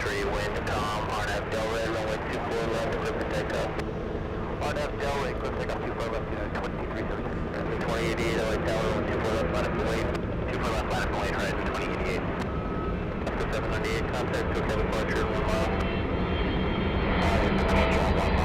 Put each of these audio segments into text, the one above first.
tree, wind, calm, RNF, Del Red, runway 24 left, clear for takeoff. RNF, Del Red, clear for takeoff, 24 left, 2376. 2088, LA Tower, runway 24 left, line up and wait. 24 left, line up and wait, horizon 2088. After 798, contact 27 departure, 1 mile. Departure on 1 mile.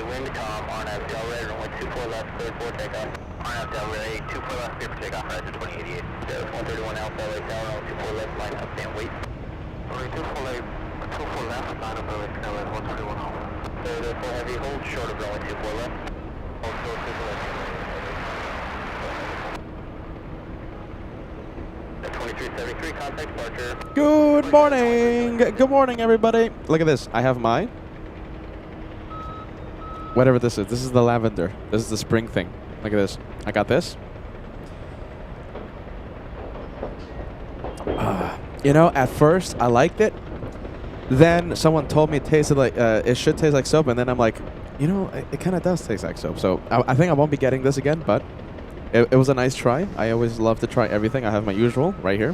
Wind calm, RNF Del Red, runway 24 left, clear for takeoff. RNF Del Red, 24 left, clear for takeoff, horizon 2088. There's 131 Alpha, LA Tower, runway 24 left, line up and wait. Runway 24 left, line up, LA Tower, 131 Alpha. So therefore heavy, hold short of runway 24 left. Hold short, 24 left. 2373, contact departure. Good morning! Good morning, everybody. Look at this. I have my... whatever this is. This is the lavender. This is the spring thing. Look at this. I got this. You know, at first I liked it. Then someone told me it tasted like it should taste like soap, and then I'm like, you know, it kind of does taste like soap. So I think I won't be getting this again, but it was a nice try. I always love to try everything. I have my usual right here.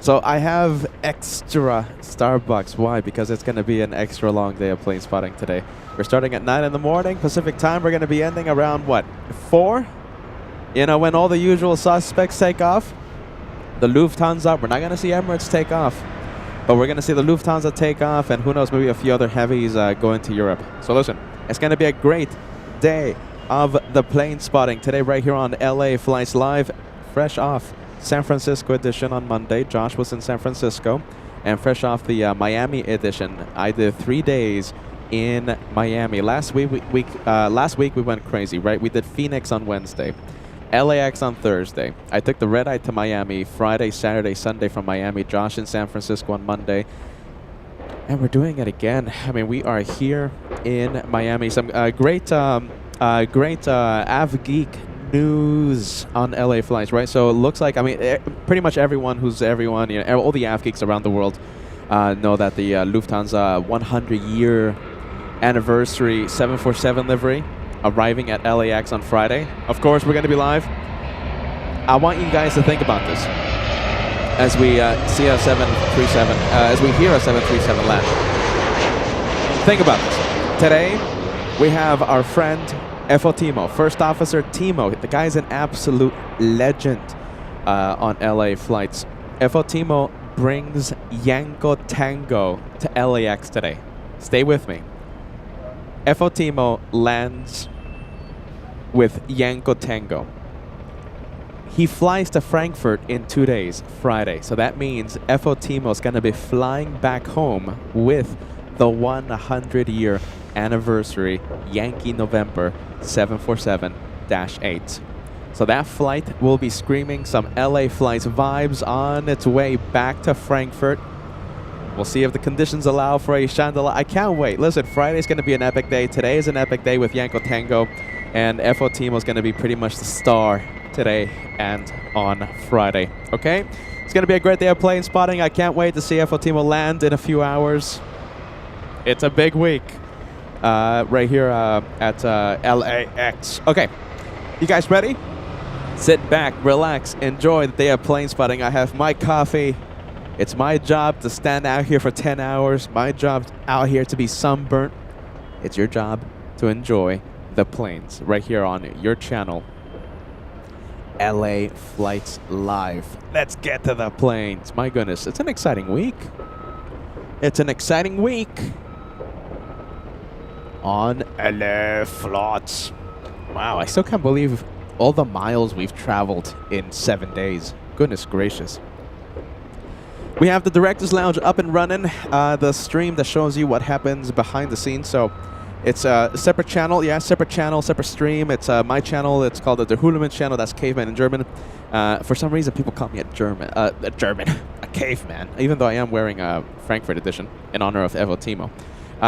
So I have extra Starbucks. Why? Because it's going to be an extra long day of plane spotting today. We're starting at 9 in the morning Pacific time. We're going to be ending around, what, 4? You know, when all the usual suspects take off. The Lufthansa, we're not going to see Emirates take off. But we're going to see the Lufthansa take off, and who knows, maybe a few other heavies going to Europe. So listen, it's going to be a great day of the plane spotting today right here on LA Flights Live, fresh off San Francisco edition on Monday. Josh was in San Francisco, and fresh off the Miami edition, I did 3 days in Miami. Last week we went crazy, right? We did Phoenix on Wednesday, LAX on Thursday. I took the red eye to Miami Friday, Saturday, Sunday from Miami. Josh in San Francisco on Monday. And we're doing it again. I mean, we are here in Miami. Some great Av Geek news on LA Flights, right? So it looks like, I mean, pretty much everyone who's everyone, you know, all the Av Geeks around the world know that the Lufthansa 100-year anniversary 747 livery arriving at LAX on Friday. Of course, we're going to be live. I want you guys to think about this as we see a 737, as we hear a 737 land. Think about this. Today, we have our friend FO Timo, First Officer Timo. The guy's an absolute legend on LA Flights. FO Timo brings Yanko Tango to LAX today. Stay with me. FO Timo lands with Yanko Tango. He flies to Frankfurt in 2 days, Friday. So that means FO Timo is going to be flying back home with the 100-year anniversary Yankee November 747-8. So that flight will be screaming some LA Flights vibes on its way back to Frankfurt. We'll see if the conditions allow for a chandelier. I can't wait. Listen, Friday's going to be an epic day. Today is an epic day with Yanko Tango. And FO Timo is going to be pretty much the star today and on Friday. Okay? It's going to be a great day of plane spotting. I can't wait to see FO Timo land in a few hours. It's a big week right here at LAX. Okay. You guys ready? Sit back, relax, enjoy the day of plane spotting. I have my coffee. It's my job to stand out here for 10 hours. My job out here to be sunburnt. It's your job to enjoy the planes right here on your channel, LA Flights Live. Let's get to the planes. My goodness, it's an exciting week. It's an exciting week on LA Flights. Wow, I still can't believe all the miles we've traveled in 7 days. Goodness gracious. We have the Director's Lounge up and running, the stream that shows you what happens behind the scenes. So It's a separate channel, yeah, separate channel, separate stream. It's my channel. It's called the Hulaman channel. That's caveman in German. For some reason, people call me a caveman, even though I am wearing a Frankfurt edition in honor of Evo Timo.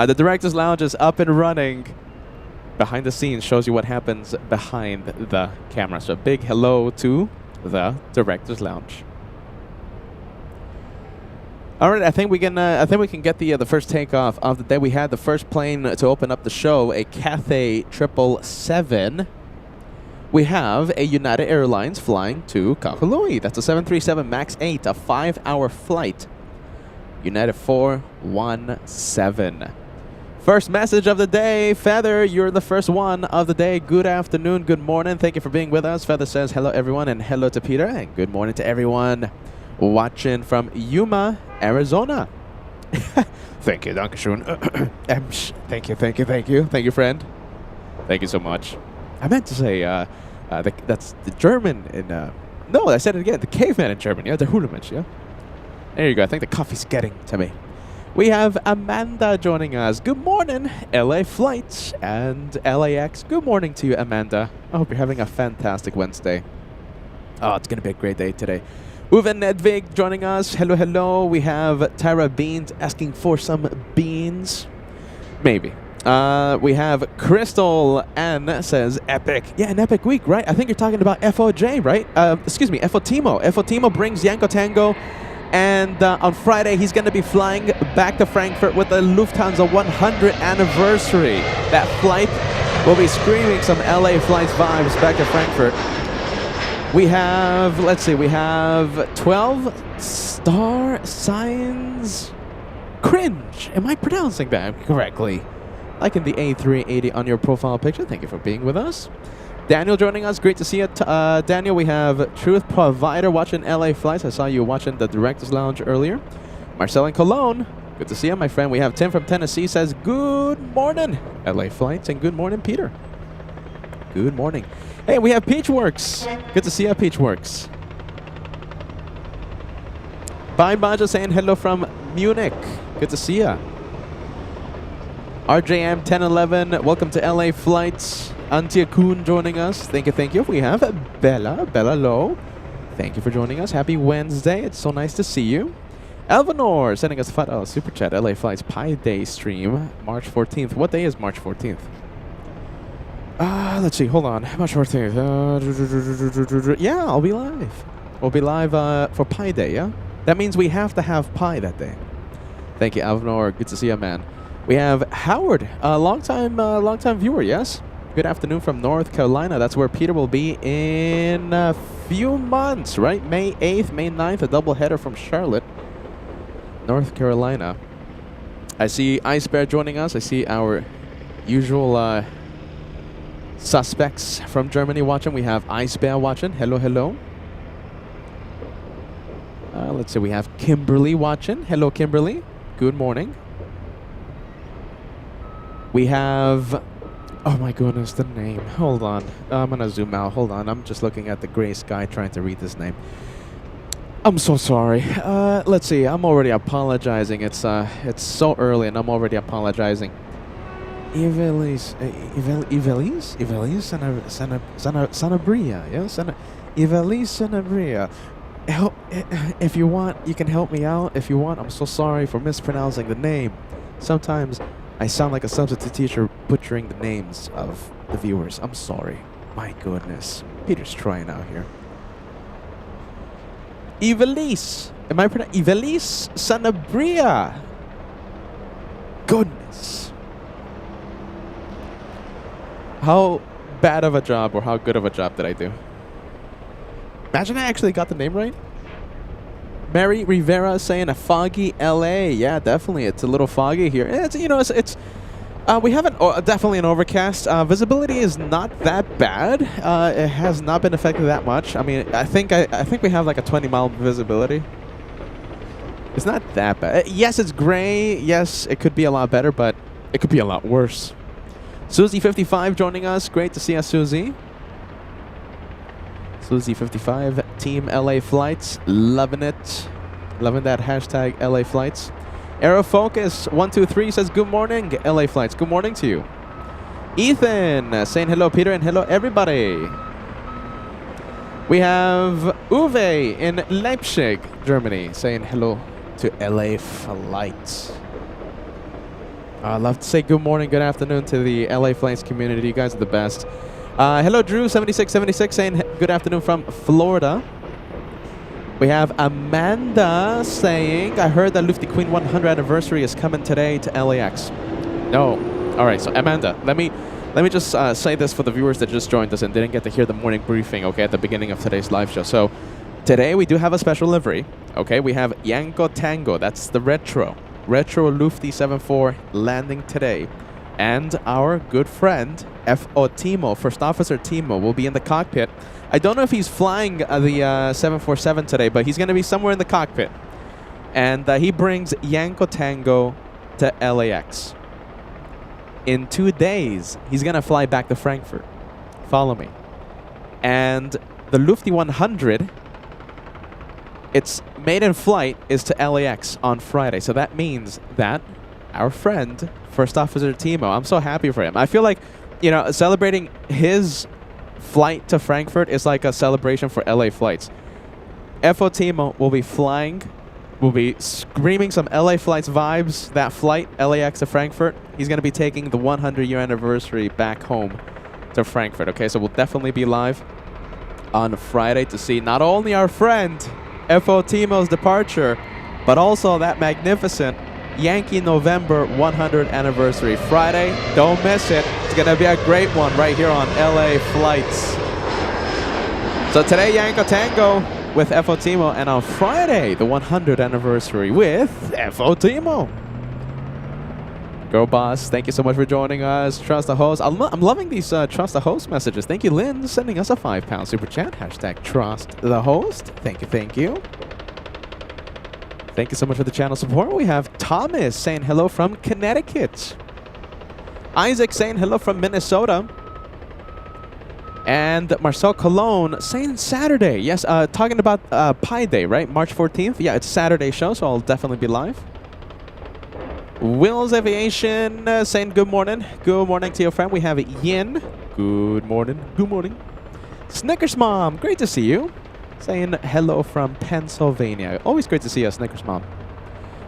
The Director's Lounge is up and running. Behind the scenes shows you what happens behind the camera. So big hello to the Director's Lounge. All right, I think we can get the first takeoff of the day. We had the first plane to open up the show, a Cathay 777. We have a United Airlines flying to Kahului. That's a 737 MAX 8, a 5-hour flight. United 417. First message of the day, Feather, you're the first one of the day. Good afternoon, good morning. Thank you for being with us. Feather says hello, everyone, and hello to Peter, and good morning to everyone watching from Yuma, Arizona. Thank you, Dankeschön. Thank you, thank you, thank you. Thank you, friend. Thank you so much. I meant to say, that's the German in, no, I said it again, the caveman in German, yeah, the Hulamensch, yeah. There you go, I think the coffee's getting to me. We have Amanda joining us. Good morning, LA Flights and LAX. Good morning to you, Amanda. I hope you're having a fantastic Wednesday. Oh, it's going to be a great day today. Uwe Nedvig joining us. Hello, hello. We have Tyra Beans asking for some beans. Maybe. We have Crystal N says epic. Yeah, an epic week, right? I think you're talking about FOJ, right? Excuse me, FO Timo. FO Timo brings Yanko Tango. And on Friday, he's going to be flying back to Frankfurt with the Lufthansa 100th anniversary. That flight will be screaming some LA Flights vibes back to Frankfurt. We have, let's see, we have 12 star signs. Cringe. Am I pronouncing that correctly? Like in the A380 on your profile picture. Thank you for being with us. Daniel joining us. Great to see you. Daniel, we have Truth Provider watching LA Flights. I saw you watching the Director's Lounge earlier. Marcel in Cologne. Good to see you, my friend. We have Tim from Tennessee says, good morning, LA Flights, and good morning, Peter. Good morning. Hey, we have Peachworks. Good to see you, Peachworks. Bye, Baja saying hello from Munich. Good to see you. RJM 1011, welcome to LA Flights. Antje Kuhn joining us. Thank you, thank you. We have Bella Low. Thank you for joining us. Happy Wednesday. It's so nice to see you. Elvanor sending us a super chat. LA Flights Pi Day stream, March 14th. What day is March 14th? Let's see. Hold on. March 14th. Yeah, I'll be live. We'll be live for Pi Day, yeah? That means we have to have pie that day. Thank you, Elvanor. Good to see you, man. We have Howard, a long time viewer, yes? Good afternoon from North Carolina. That's where Peter will be in a few months, right? May 8th, May 9th, a doubleheader from Charlotte, North Carolina. I see Ice Bear joining us. I see our usual suspects from Germany watching. We have Ice Bear watching. Hello, hello. Let's see. We have Kimberly watching. Hello, Kimberly. Good morning. We have... Oh my goodness, the name. Hold on. I'm going to zoom out. Hold on. I'm just looking at the gray sky trying to read this name. I'm so sorry. Let's see. I'm already apologizing. It's so early and I'm already apologizing. Ivelisse Sanabria. Yes? Ivelisse Sanabria. If you want, you can help me out. If you want, I'm so sorry for mispronouncing the name. Sometimes I sound like a substitute teacher butchering the names of the viewers. I'm sorry. My goodness. Peter's trying out here. Ivelisse. Am I pronouncing? Ivelisse Sanabria. Goodness. How bad of a job or how good of a job did I do? Imagine I actually got the name right. Mary Rivera saying a foggy LA. Yeah, definitely. It's a little foggy here. It's, you know, it's we have definitely an overcast. Visibility is not that bad. It has not been affected that much. I mean, I think we have like a 20-mile visibility. It's not that bad. Yes, it's gray. Yes, it could be a lot better, but it could be a lot worse. Susie55 joining us. Great to see us, Susie. Susie55, Team LA Flights, loving it. Loving that hashtag LA Flights. Aerofocus123 says, good morning, LA Flights. Good morning to you. Ethan saying hello, Peter, and hello, everybody. We have Uwe in Leipzig, Germany, saying hello to LA Flights. I'd love to say good morning, good afternoon to the LA Flights community. You guys are the best. Hello, Drew7676 saying good afternoon from Florida. We have Amanda saying, I heard that Lufty Queen 100 anniversary is coming today to LAX. No. All right, so Amanda, let me just say this for the viewers that just joined us and didn't get to hear the morning briefing, okay, at the beginning of today's live show. So today we do have a special livery, okay? We have Yanko Tango, that's the retro Lufty 74 landing today. And our good friend, FO Timo, First Officer Timo, will be in the cockpit. I don't know if he's flying the 747 today, but he's going to be somewhere in the cockpit. And he brings Yanko Tango to LAX. In 2 days, he's going to fly back to Frankfurt. Follow me. And the Lufty 100, its maiden flight is to LAX on Friday. So that means that our friend, First Officer Timo, I'm so happy for him. I feel like, you know, celebrating his flight to Frankfurt is like a celebration for LA flights. FO Timo will be flying, will be screaming some LA flights vibes. That flight, LAX to Frankfurt, he's going to be taking the 100-year anniversary back home to Frankfurt. Okay, so we'll definitely be live on Friday to see not only our friend FO Timo's departure, but also that magnificent Yankee November 100 anniversary. Friday, don't miss it. It's going to be a great one right here on LA Flights. So today, Yanko Tango with FO Timo, and on Friday, the 100 anniversary with FO Timo. Girl boss, thank you so much for joining us. Trust the host. I'm loving these trust the host messages. Thank you, Lynn, sending us a £5 super chat. Hashtag trust the host. Thank you, thank you. Thank you so much for the channel support. We have Thomas saying hello from Connecticut. Isaac saying hello from Minnesota. And Marcel Cologne saying Saturday. Yes, talking about Pi Day, right? March 14th. Yeah, it's Saturday show, so I'll definitely be live. Will's Aviation saying good morning. Good morning to your friend. We have Yin. Good morning. Good morning. Snickers Mom, great to see you. Saying hello from Pennsylvania. Always great to see you, Snickers Mom.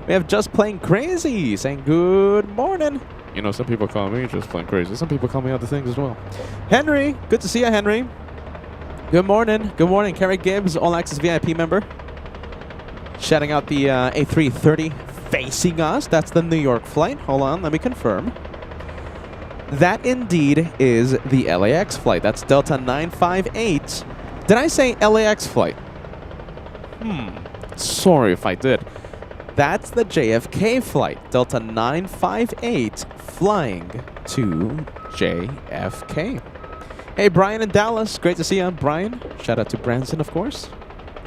We have Just Plain Crazy saying good morning. You know, some people call me Just Plain Crazy. Some people call me other things as well. Henry, good to see you, Henry. Good morning. Good morning. Kerry Gibbs, All Access VIP member. Shouting out the A330 facing us. That's the New York flight. Hold on, let me confirm. That indeed is the LAX flight. That's Delta 958. Did I say LAX flight? Sorry if I did. That's the JFK flight. Delta 958 flying to JFK. Hey, Brian in Dallas. Great to see you, Brian. Shout out to Branson, of course.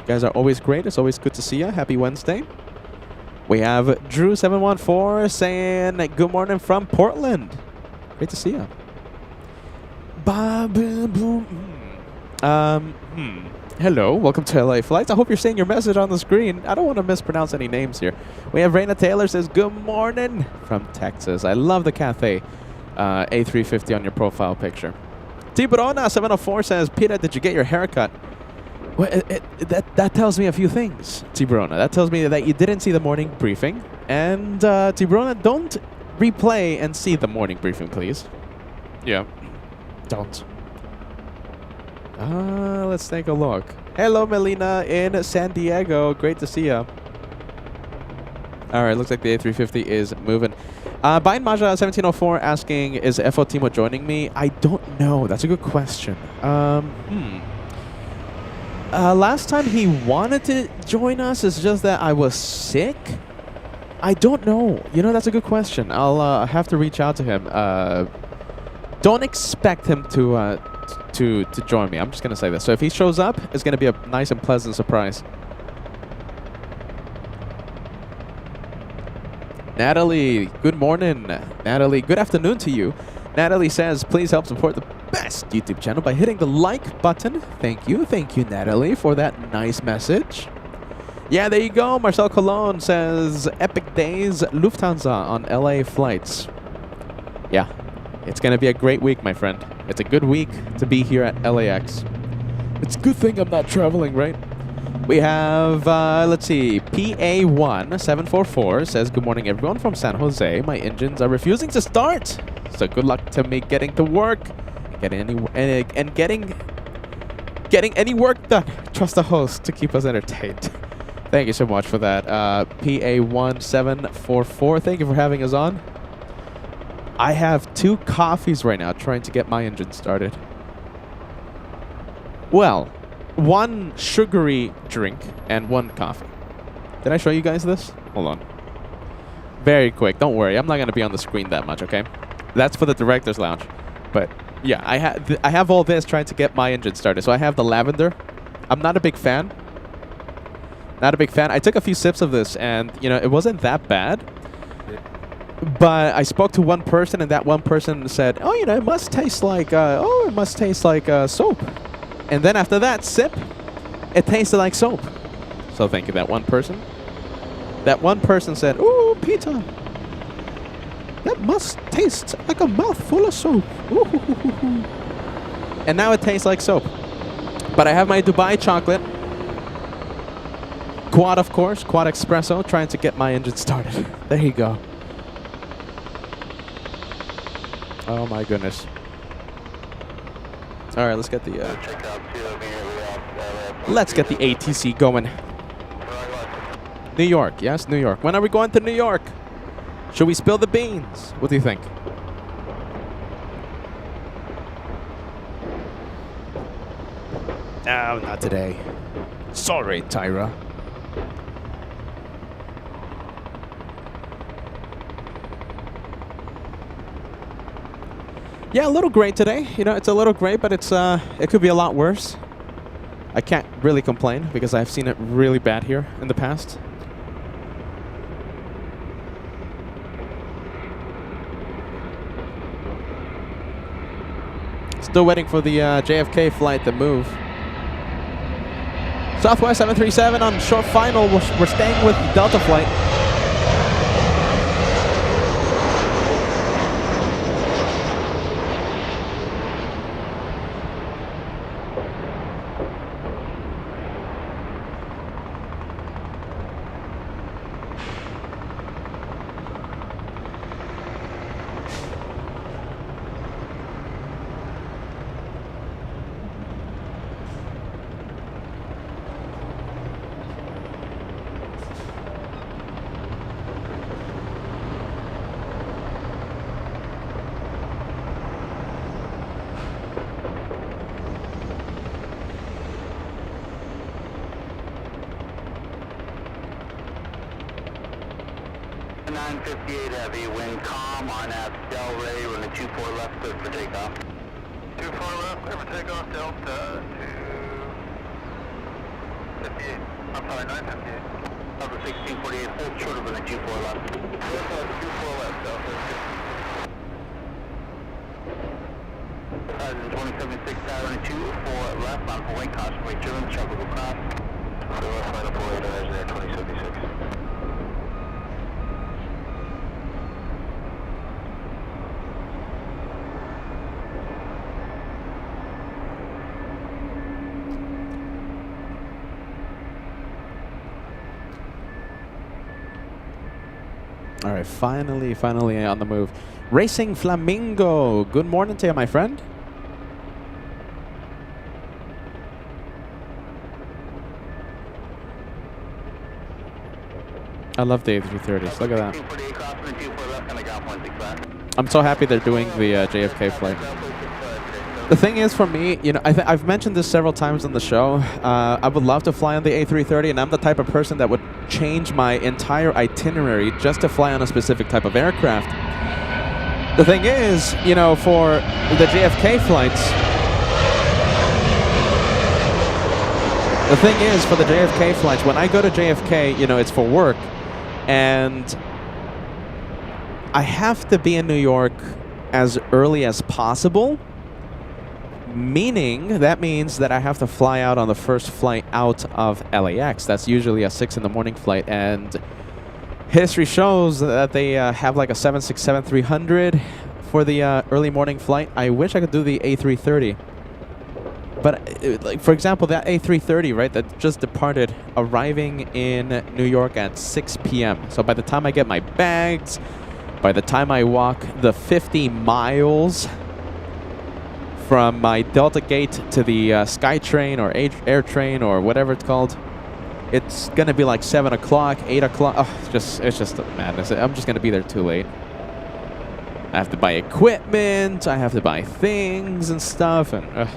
You guys are always great. It's always good to see you. Happy Wednesday. We have Drew714 saying good morning from Portland. Great to see you. Hello, welcome to LA Flights. I hope you're seeing your message on the screen. I don't want to mispronounce any names here. We have Raina Taylor says good morning from Texas. I love the Cathay A350 on your profile picture. Tiburona704 says, Peter, did you get your haircut? Well, that tells me a few things, Tiburona. That tells me that you didn't see the morning briefing. And Tiburona, don't replay and see the morning briefing, please. Yeah, don't. Let's take a look. Hello, Melina in San Diego. Great to see you. All right, looks like the A350 is moving. Bain Maja 1704 asking, is FO Timo joining me? I don't know. That's a good question. Last time he wanted to join us, it's just that I was sick. I don't know. You know, that's a good question. I'll have to reach out to him. Don't expect him to join me. I'm just going to say this. So if he shows up, it's going to be a nice and pleasant surprise. Natalie, good morning. Natalie, good afternoon to you. Natalie says, please help support the best YouTube channel by hitting the like button. Thank you. Thank you, Natalie, for that nice message. Yeah, there you go. Marcel Cologne says, epic days, Lufthansa on LA flights. Yeah, It's going to be a great week, my friend. It's a good week to be here at LAX. It's a good thing I'm not traveling, right? We have, let's see, PA1744 says, good morning, everyone from San Jose. My engines are refusing to start. So good luck to me getting to work. Getting any work done. Trust the host to keep us entertained. Thank you so much for that. PA1744, thank you for having us on. I have 2 coffees right now trying to get my engine started. Well, 1 sugary drink and 1 coffee. Did I show you guys this? Hold on. Very quick. Don't worry. I'm not going to be on the screen that much, okay? That's for the director's lounge. But, yeah, I have all this trying to get my engine started. So I have the lavender. I'm not a big fan. Not a big fan. I took a few sips of this, and, you know, it wasn't that bad. But I spoke to one person, and that one person said, oh, you know, it must taste like, soap. And then after that sip, it tasted like soap. So thank you, that one person. That one person said, ooh, Peter, that must taste like a mouthful of soap. Ooh, hoo, hoo, hoo, hoo. And now it tastes like soap. But I have my Dubai chocolate. Quad, of course, quad espresso, trying to get my engine started. There you go. Oh my goodness. All right, let's get the ATC going. New York, yes, New York. When are we going to New York? Should we spill the beans? What do you think? No, not today. Sorry, Tyra. Yeah, a little gray today. You know, it's a little gray, but it's it could be a lot worse. I can't really complain because I've seen it really bad here in the past. Still waiting for the JFK flight to move. Southwest 737 on short final. We're staying with Delta flight. Heavy, wind calm on Del Rey, running 24 left, clear for takeoff. 24 left, clear for takeoff, Delta 258. I'm sorry, 958. Delta 1648, hold short of running 24 left. Delta 24 left, Delta 276, running 24 left, on for wing cost, wait, driven, tropical cross. So left line up for radar, there, 2076. All right, finally on the move. Racing Flamingo. Good morning to you, my friend. I love the A330s. Look at that. I'm so happy they're doing the JFK flight. The thing is, for me, you know, I've mentioned this several times on the show. I would love to fly on the A330, and I'm the type of person that would change my entire itinerary just to fly on a specific type of aircraft. The thing is, you know, for the JFK flights, when I go to JFK, you know, it's for work, and I have to be in New York as early as possible. Meaning, that means that I have to fly out on the first flight out of LAX. That's usually a 6 in the morning flight, and history shows that they have like a 767-300 for the early morning flight. I wish I could do the A330. But, like, for example, that A330, right, that just departed, arriving in New York at 6 p.m. So by the time I get my bags, by the time I walk the 50 miles from my Delta Gate to the SkyTrain or Air Train or whatever it's called, it's going to be like 7 o'clock, 8 o'clock. Oh, it's just a madness. I'm just going to be there too late. I have to buy equipment. I have to buy things and stuff. And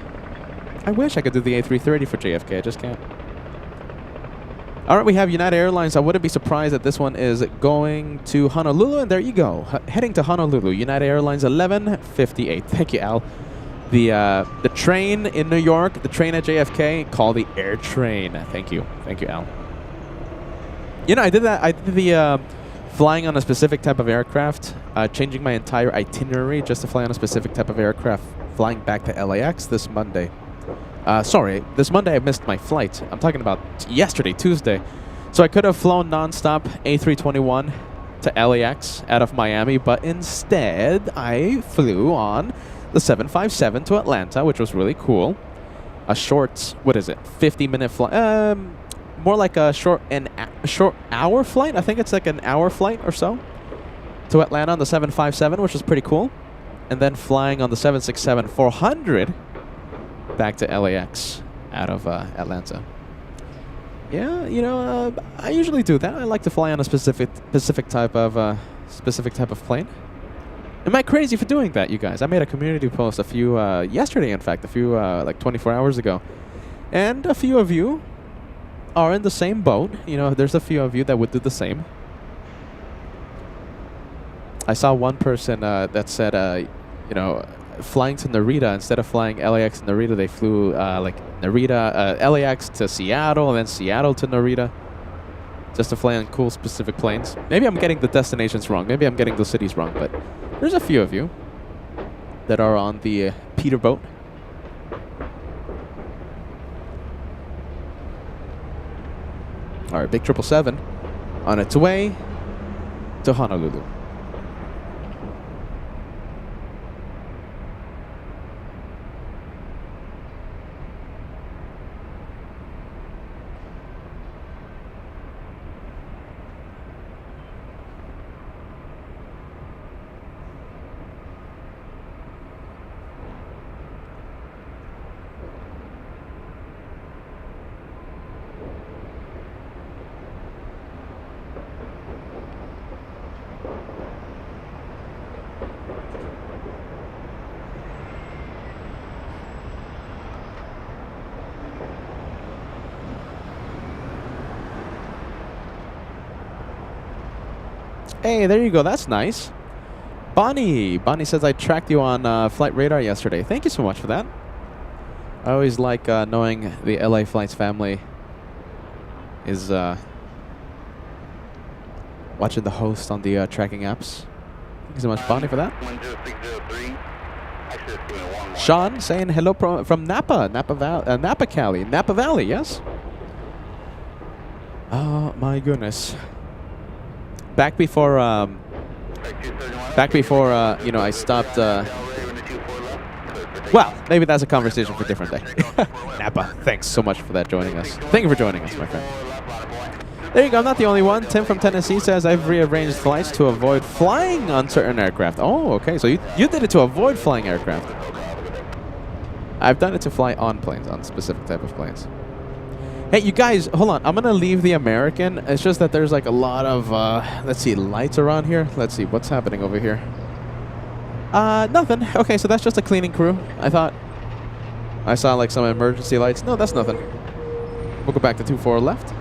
I wish I could do the A330 for JFK. I just can't. All right, we have United Airlines. I wouldn't be surprised that this one is going to Honolulu. And there you go. Heading to Honolulu. United Airlines 11:58. Thank you, Al. The train in New York, the train at JFK, call the air train. Thank you. Thank you, Al. You know, I did that. I did the flying on a specific type of aircraft, changing my entire itinerary just to fly on a specific type of aircraft, flying back to LAX this Monday. Sorry, this Monday I missed my flight. I'm talking about yesterday, Tuesday. So I could have flown nonstop A321 to LAX out of Miami, but instead I flew on the 757 to Atlanta, which was really cool. A short, 50-minute flight? More like a short hour flight. I think it's like an hour flight or so to Atlanta on the 757, which was pretty cool. And then flying on the 767-400 back to LAX out of Atlanta. Yeah, you know, I usually do that. I like to fly on a specific type of plane. Am I crazy for doing that, you guys? I made a community post yesterday, in fact, like 24 hours ago. And a few of you are in the same boat. You know, there's a few of you that would do the same. I saw one person that said, you know, flying to Narita, instead of flying LAX to Narita, they flew like Narita, LAX to Seattle, and then Seattle to Narita, just to fly on cool specific planes. Maybe I'm getting the destinations wrong. Maybe I'm getting the cities wrong, but there's a few of you that are on the Peter boat. All right, big 777 on its way to Honolulu. Hey, there you go. That's nice. Bonnie says I tracked you on Flight Radar yesterday. Thank you so much for that. I always like knowing the LA Flights family is watching the host on the tracking apps. Thank you so much, Bonnie, for that. 10603. Sean saying hello from Napa Cali, Napa Valley. Yes. Oh my goodness. Back before you know, I stopped. Well, maybe that's a conversation for a different day. Napa, thanks so much for that, joining us. Thank you for joining us, my friend. There you go. I'm not the only one. Tim from Tennessee says I've rearranged flights to avoid flying on certain aircraft. Oh, okay. So you did it to avoid flying aircraft. I've done it to fly on planes, on specific type of planes. Hey, you guys, hold on. I'm going to leave the American. It's just that there's like a lot of, let's see, lights around here. Let's see, what's happening over here? Nothing. Okay, so that's just a cleaning crew. I thought I saw like some emergency lights. No, that's nothing. We'll go back to 24 left.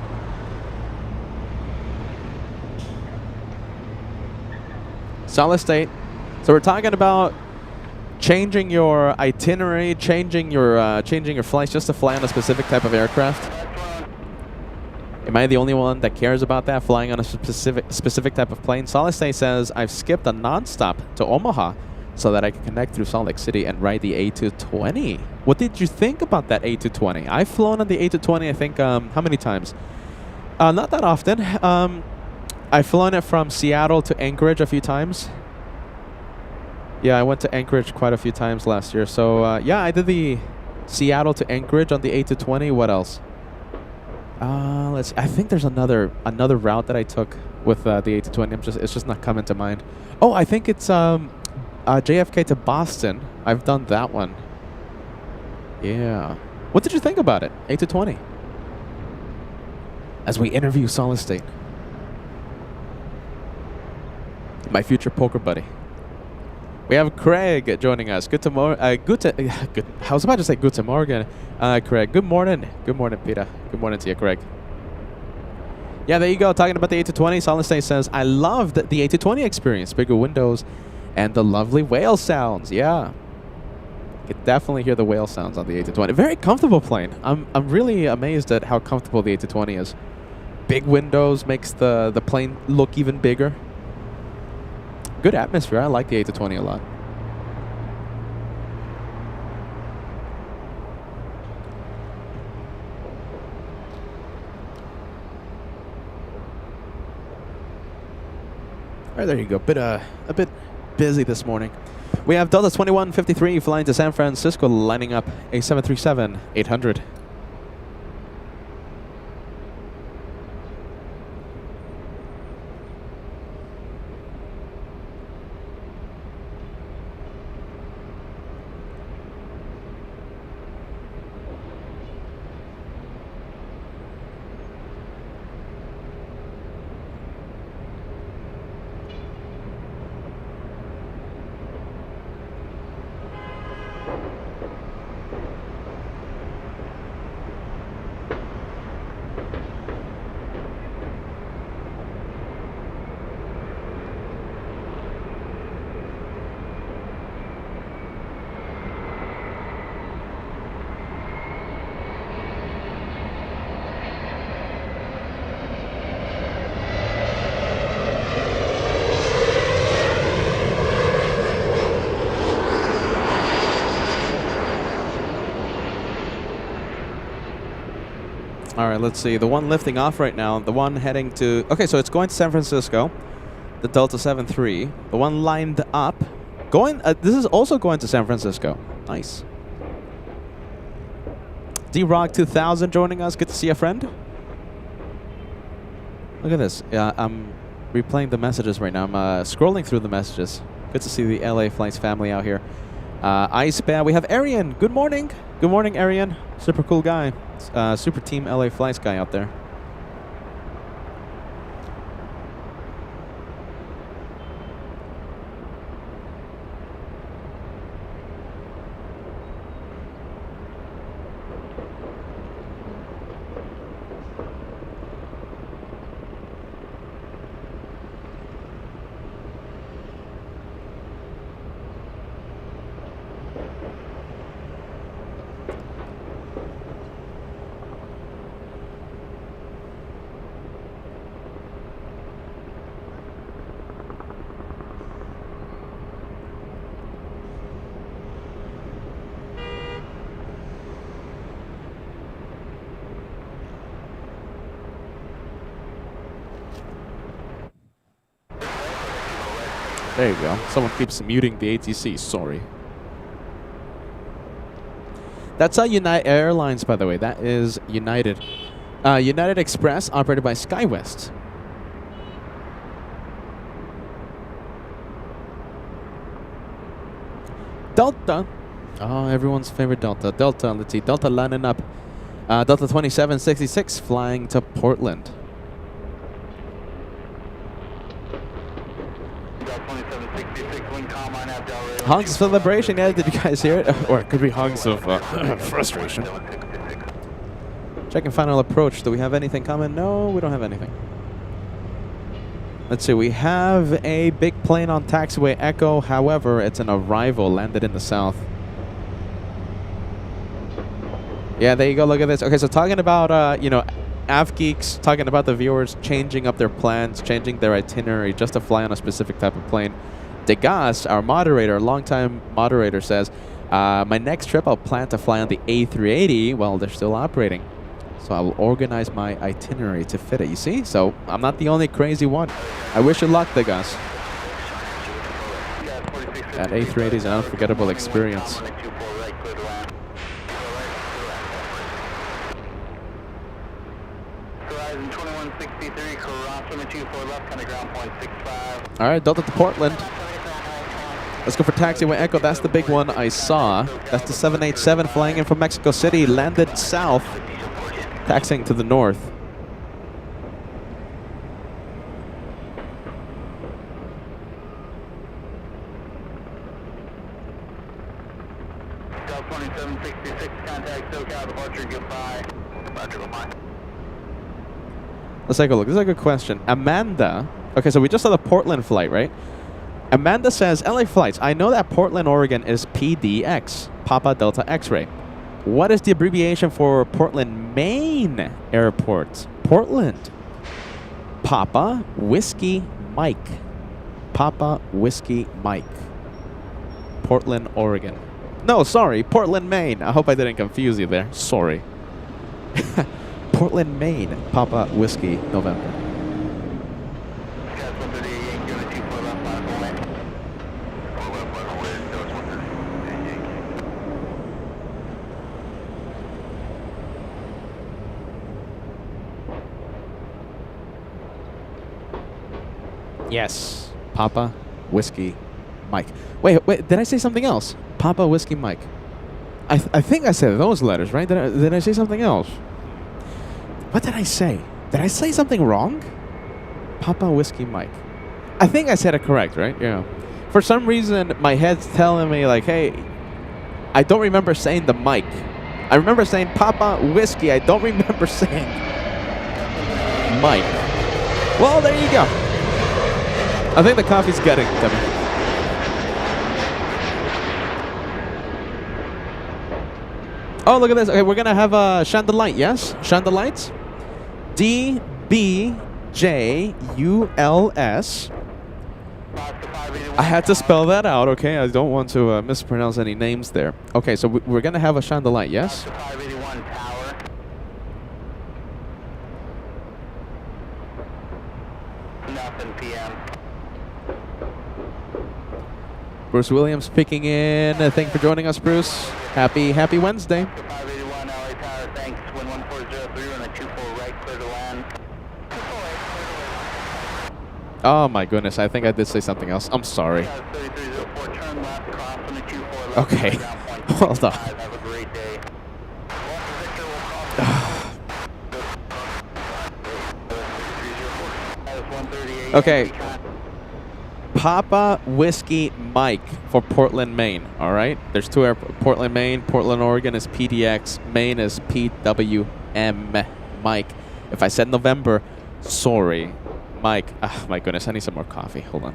Solid state. So we're talking about changing your itinerary, changing your flights just to fly on a specific type of aircraft. Am I the only one that cares about that, flying on a specific type of plane? Solid State says, I've skipped a nonstop to Omaha so that I can connect through Salt Lake City and ride the A220. What did you think about that A220? I've flown on the A220, I think, how many times? Not that often. I've flown it from Seattle to Anchorage a few times. Yeah, I went to Anchorage quite a few times last year. So, yeah, I did the Seattle to Anchorage on the 8-20. What else? Let's see. I think there's another route that I took with the 8-20. It's just not coming to mind. Oh, I think it's JFK to Boston. I've done that one. Yeah. What did you think about it? 8-20. As we interview Solid State, my future poker buddy. We have Craig joining us. Good. I was about to say good morning, Craig. Good morning. Good morning, Peter. Good morning to you, Craig. Yeah, there you go. Talking about the 8-20, Solid State says, I loved the 8-20 experience. Bigger windows and the lovely whale sounds. Yeah. You can definitely hear the whale sounds on the 8-20. Very comfortable plane. I'm really amazed at how comfortable the 8-20 is. Big windows makes the plane look even bigger. Good atmosphere. I like the 8-20 a lot. All right, there you go. A bit busy this morning. We have Delta 2153 flying to San Francisco, lining up a 737-800. All right, let's see. The one lifting off right now, the one heading to... Okay, so it's going to San Francisco, the Delta 73. The one lined up, this is also going to San Francisco. Nice. D-Rock 2000 joining us. Good to see a friend. Look at this. I'm replaying the messages right now. I'm scrolling through the messages. Good to see the LA Flights family out here. Ice Bear. We have Arian. Good morning. Good morning, Arian. Super cool guy. Super team LA Flights guy out there. There you go. Someone keeps muting the ATC. Sorry. That's United Airlines, by the way. That is United. United Express, operated by SkyWest. Delta. Oh, everyone's favorite Delta. Delta, let's see. Delta lining up. Delta 2766 flying to Portland. Honks of celebration, yeah, did you guys hear it? Or it could be honks of frustration. Checking final approach. Do we have anything coming? No, we don't have anything. Let's see, we have a big plane on taxiway Echo. However, it's an arrival, landed in the south. Yeah, there you go, look at this. Okay, so talking about, you know, AvGeeks, talking about the viewers changing up their plans, changing their itinerary just to fly on a specific type of plane. Degas, our moderator, longtime moderator, says, my next trip I'll plan to fly on the A380 while they're still operating. So I will organize my itinerary to fit it. You see? So I'm not the only crazy one. I wish you luck, Degas. At A380 is an unforgettable experience. All right, Delta to Portland. Let's go for taxiway Echo. That's the big one I saw. That's the 787 flying in from Mexico City. Landed south, taxiing to the north. Delta 2766, contact SoCal departure, goodbye. Departure, goodbye. Let's take a look. This is a good question. Amanda. Okay, so we just saw the Portland flight, right? Amanda says, LA flights. I know that Portland, Oregon is PDX, Papa Delta X-ray. What is the abbreviation for Portland, Maine Airport? Portland. Papa Whiskey Mike. Papa Whiskey Mike. Portland, Oregon. No, sorry. Portland, Maine. I hope I didn't confuse you there. Sorry. Portland, Maine. Papa Whiskey, November. Yes. Papa Whiskey Mike. Wait, did I say something else? Papa Whiskey Mike. I think I said those letters, right? Did I say something else? What did I say? Did I say something wrong? Papa Whiskey Mike. I think I said it correct, right? Yeah. For some reason, my head's telling me, like, hey, I don't remember saying the mic. I remember saying Papa Whiskey. I don't remember saying Mike. Well, there you go. I think the coffee's getting to me. Oh, look at this. Okay, we're going to have a Chandelight, yes? Chandelights. DBJULS. I had to spell that out, okay? I don't want to mispronounce any names there. Okay, so we're going to have a Chandelight, yes? Nothing PM. Bruce Williams picking in. Thank you for joining us, Bruce. Happy Wednesday. 581 LA Tower, thanks. Wind 1403 on a 24 right, clear to land. Oh my goodness, I think I did say something else. I'm sorry. 3304, turn left, cross on the 24 left. Okay, hold on. Have a great day. Okay. Papa Whiskey Mike for Portland, Maine. All right. There's two airports. Portland, Maine. Portland, Oregon is PDX. Maine is PWM. Mike. If I said November, sorry. Mike. Ah, my goodness. I need some more coffee. Hold on.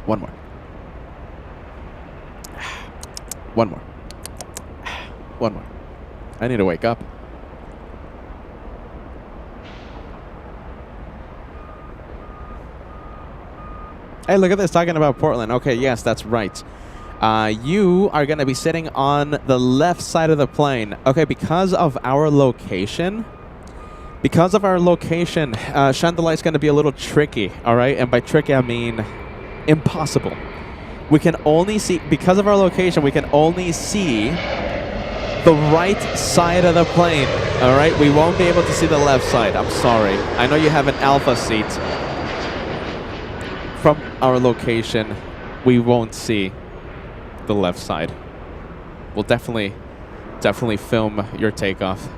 One more. One more. One more. I need to wake up. Hey, look at this, talking about Portland. Okay, yes, that's right. You are going to be sitting on the left side of the plane. Okay, because of our location, Chandelight's going to be a little tricky, all right? And by tricky, I mean impossible. We can only see, because of our location, we can only see the right side of the plane, all right? We won't be able to see the left side. I'm sorry. I know you have an alpha seat. From our location, we won't see the left side. We'll definitely film your takeoff.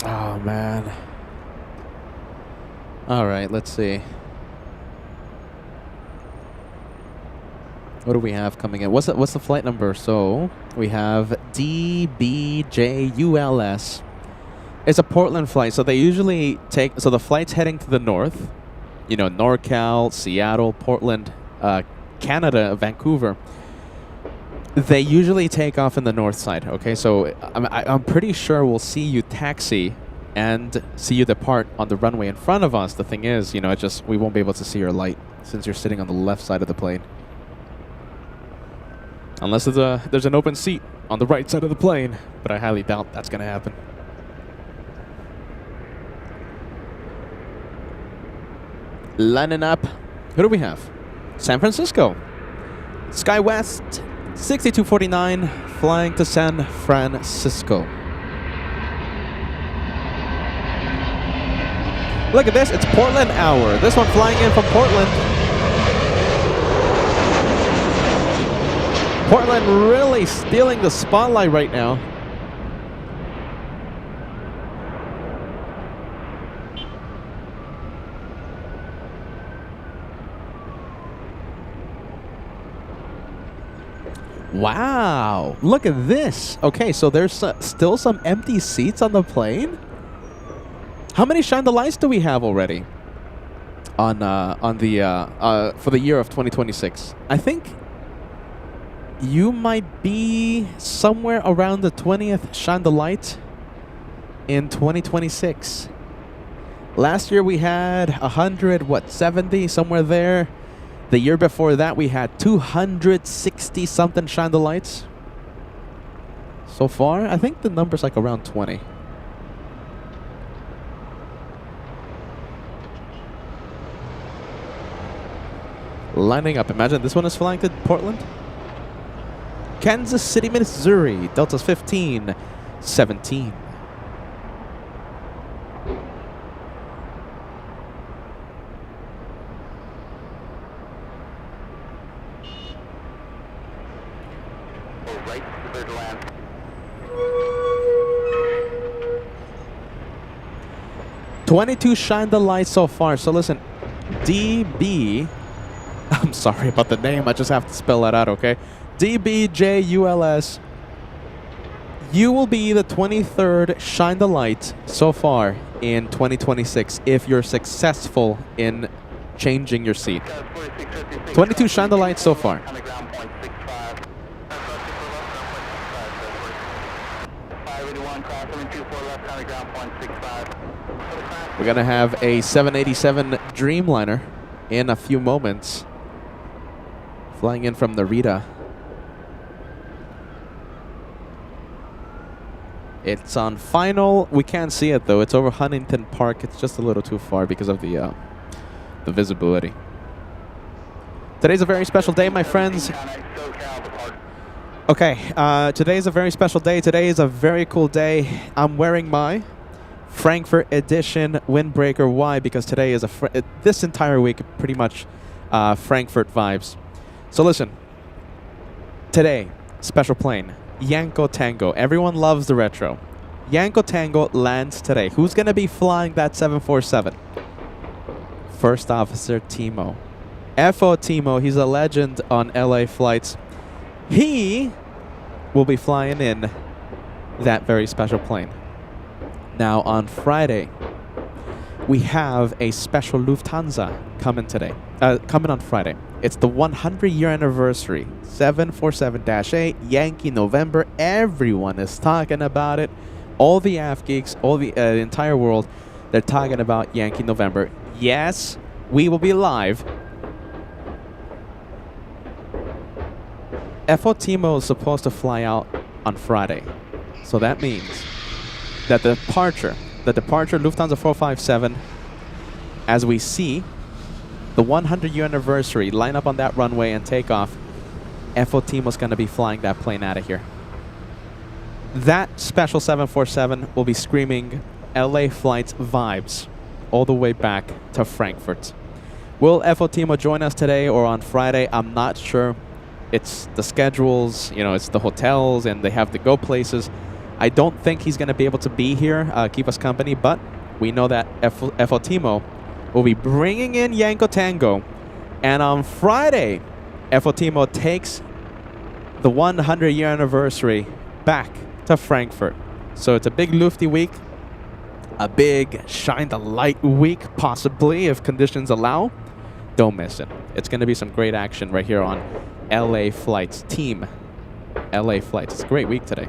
Oh man. All right, let's see. What do we have coming in? What's the flight number? So we have DBJULS. It's a Portland flight, so they usually take. So the flight's heading to the north. You know, NorCal, Seattle, Portland, Canada, Vancouver. They usually take off in the north side. Okay, so I'm pretty sure we'll see you taxi and see you depart on the runway in front of us. The thing is, you know, we won't be able to see your light since you're sitting on the left side of the plane. Unless there's an open seat on the right side of the plane, but I highly doubt that's going to happen. Lining up. Who do we have? San Francisco. SkyWest 6249 flying to San Francisco. Look at this. It's Portland hour. This one flying in from Portland. Portland really stealing the spotlight right now. Wow, look at this. Okay, so there's still some empty seats on the plane. How many shine the lights do we have already on the for the year of 2026? I think you might be somewhere around the 20th shine the light in 2026. Last year we had 170 somewhere there. The year before that, we had 260 something shine the lights. So far, I think the number's like around 20. Lining up. Imagine this one is flying to Portland. Kansas City, Missouri. Delta's 1517. Right, third land. 22 shine the lights so far. So listen, DB, I'm sorry about the name, I just have to spell that out, okay? DBJULS, you will be the 23rd shine the light so far in 2026 if you're successful in changing your seat. 22 shine the lights so far. On the ground, 0.65. Left on the ground, 0.65. We're going to have a 787 Dreamliner in a few moments. Flying in from Narita. It's on final. We can't see it though. It's over Huntington Park. It's just a little too far because of the visibility. Today's a very special day, my friends. Okay, today's a very special day. Today is a very cool day. I'm wearing my Frankfurt edition windbreaker. Why? Because today is this entire week pretty much Frankfurt vibes. So listen, today, special plane, Yanko Tango. Everyone loves the retro. Yanko Tango lands today. Who's going to be flying that 747? First Officer Timo. FO Timo, he's a legend on LA flights. He will be flying in that very special plane. Now on Friday, we have a special Lufthansa coming today. Coming on Friday. It's the 100-year anniversary. 747-8, Yankee November. Everyone is talking about it. All the AF geeks, all the entire world, they're talking about Yankee November. Yes, we will be live. FO Timo is supposed to fly out on Friday. So that means that the departure Lufthansa 457, as we see the 100-year anniversary line up on that runway and take off, FO Timo's going to be flying that plane out of here. That special 747 will be screaming LA flights vibes all the way back to Frankfurt. Will FO Timo join us today or on Friday? I'm not sure. It's the schedules, you know, it's the hotels, and they have to go places. I don't think he's going to be able to be here, keep us company, but we know that FO Timo will be bringing in Yanko Tango. And on Friday, FO Timo takes the 100-year anniversary back to Frankfurt. So it's a big Lufty week, a big shine the light week, possibly, if conditions allow. Don't miss it. It's going to be some great action right here on LA Flights. Team LA Flights. It's a great week today.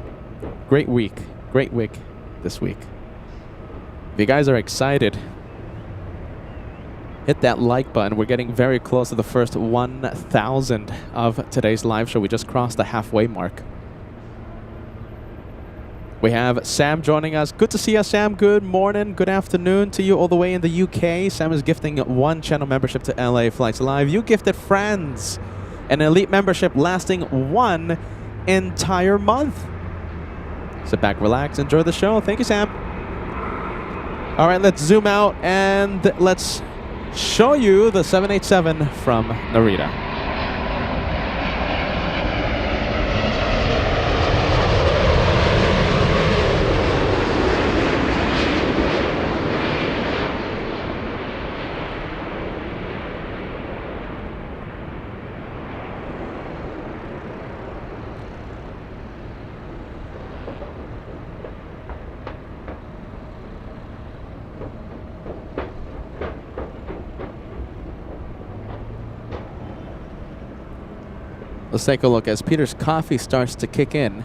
Great week. Great week this week. If you guys are excited, hit that like button. We're getting very close to the first 1,000 of today's live show. We just crossed the halfway mark. We have Sam joining us. Good to see you, Sam. Good morning, good afternoon to you all the way in the UK. Sam is gifting 1 channel membership to LA Flights Live. You gifted friends an elite membership lasting 1 entire month. Sit back, relax, enjoy the show. Thank you, Sam. All right, let's zoom out and let's show you the 787 from Narita. Let's take a look as Peter's coffee starts to kick in.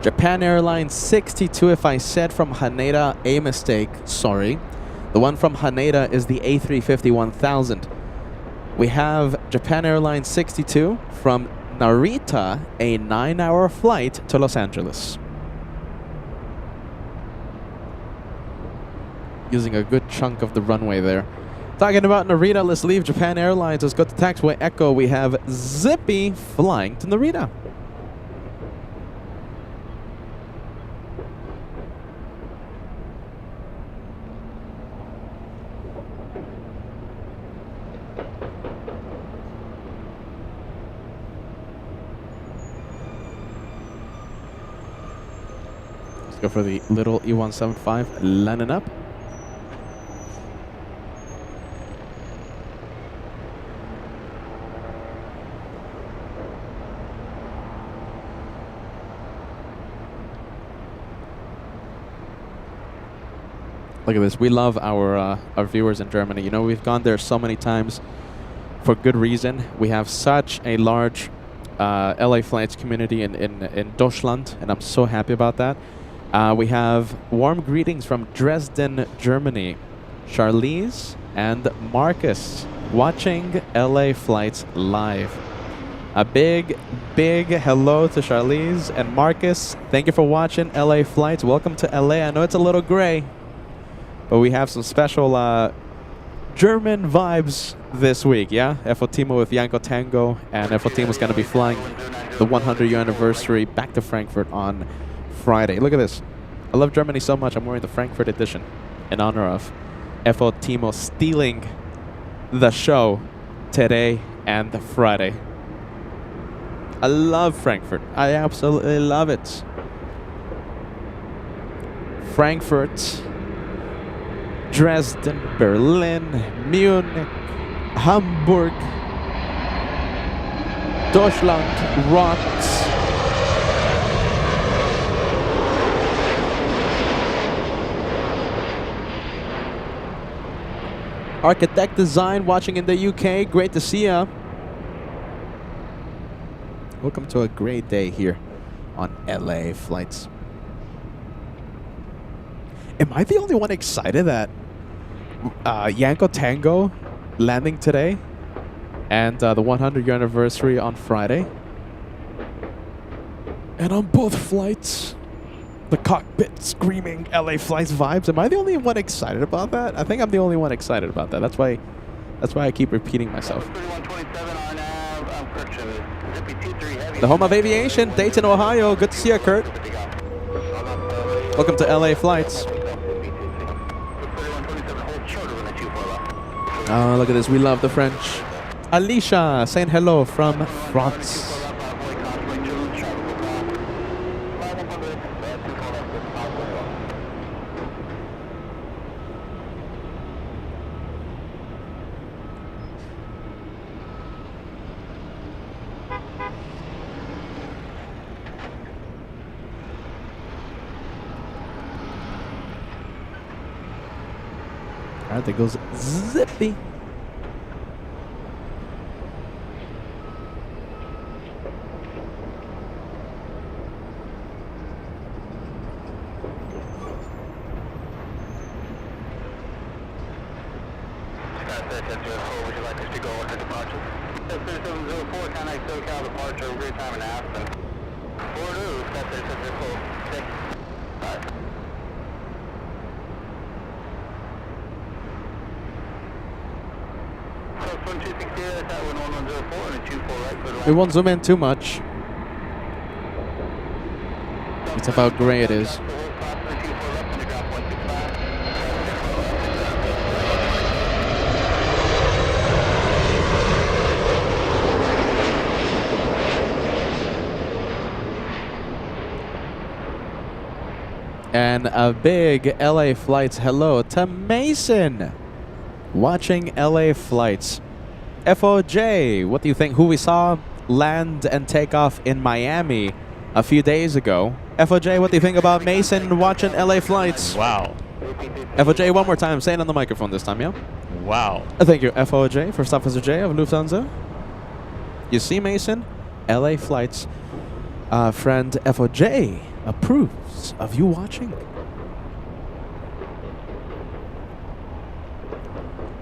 Japan Airlines 62, if I said from Haneda a mistake, sorry. The one from Haneda is the A350-1000. We have Japan Airlines 62 from Narita, a 9-hour flight to Los Angeles. Using a good chunk of the runway there. Talking about Narita, let's leave Japan Airlines. Let's go to Taxiway Echo. We have Zippy flying to Narita. Let's go for the little E175 landing up. Look at this. We love our viewers in Germany. You know, we've gone there so many times for good reason. We have such a large LA Flights community in Deutschland, and I'm so happy about that. We have warm greetings from Dresden, Germany. Charlize and Marcus watching LA Flights live. A big, big hello to Charlize and Marcus. Thank you for watching LA Flights. Welcome to LA. I know it's a little gray, but we have some special German vibes this week, yeah? FO Timo with Yanko Tango, and FO Timo's going to be flying the 100-year anniversary back to Frankfurt on Friday. Look at this. I love Germany so much, I'm wearing the Frankfurt edition in honor of FO Timo stealing the show today and Friday. I love Frankfurt. I absolutely love it. Frankfurt, Dresden, Berlin, Munich, Hamburg, Deutschland rocks. Architect Design watching in the UK. Great to see ya. Welcome to a great day here on LA Flights. Am I the only one excited that Yanko Tango landing today and the 100-year anniversary on Friday? And on both flights, the cockpit screaming LA Flights vibes. Am I the only one excited about that? I think I'm the only one excited about that. That's why I keep repeating myself. The home of aviation, Dayton, Ohio. Good to see you, Kurt. Welcome to LA Flights. Oh, look at this. We love the French. Alicia saying hello from France. All right, there goes Zippy. Would you like us to go on to departure? 3704, contact SoCal departure, real time in Aspen. We won't zoom in too much. It's of how gray it is. And a big LA Flights hello to Mason, watching LA Flights. FOJ, what do you think? Who we saw land and take off in Miami a few days ago. FOJ, what do you think about Mason watching LA Flights? Wow. FOJ, one more time. Say it on the microphone this time, yeah? Wow. Thank you, FOJ, First Officer J of Lufthansa. You see, Mason? LA Flights friend FOJ approves of you watching.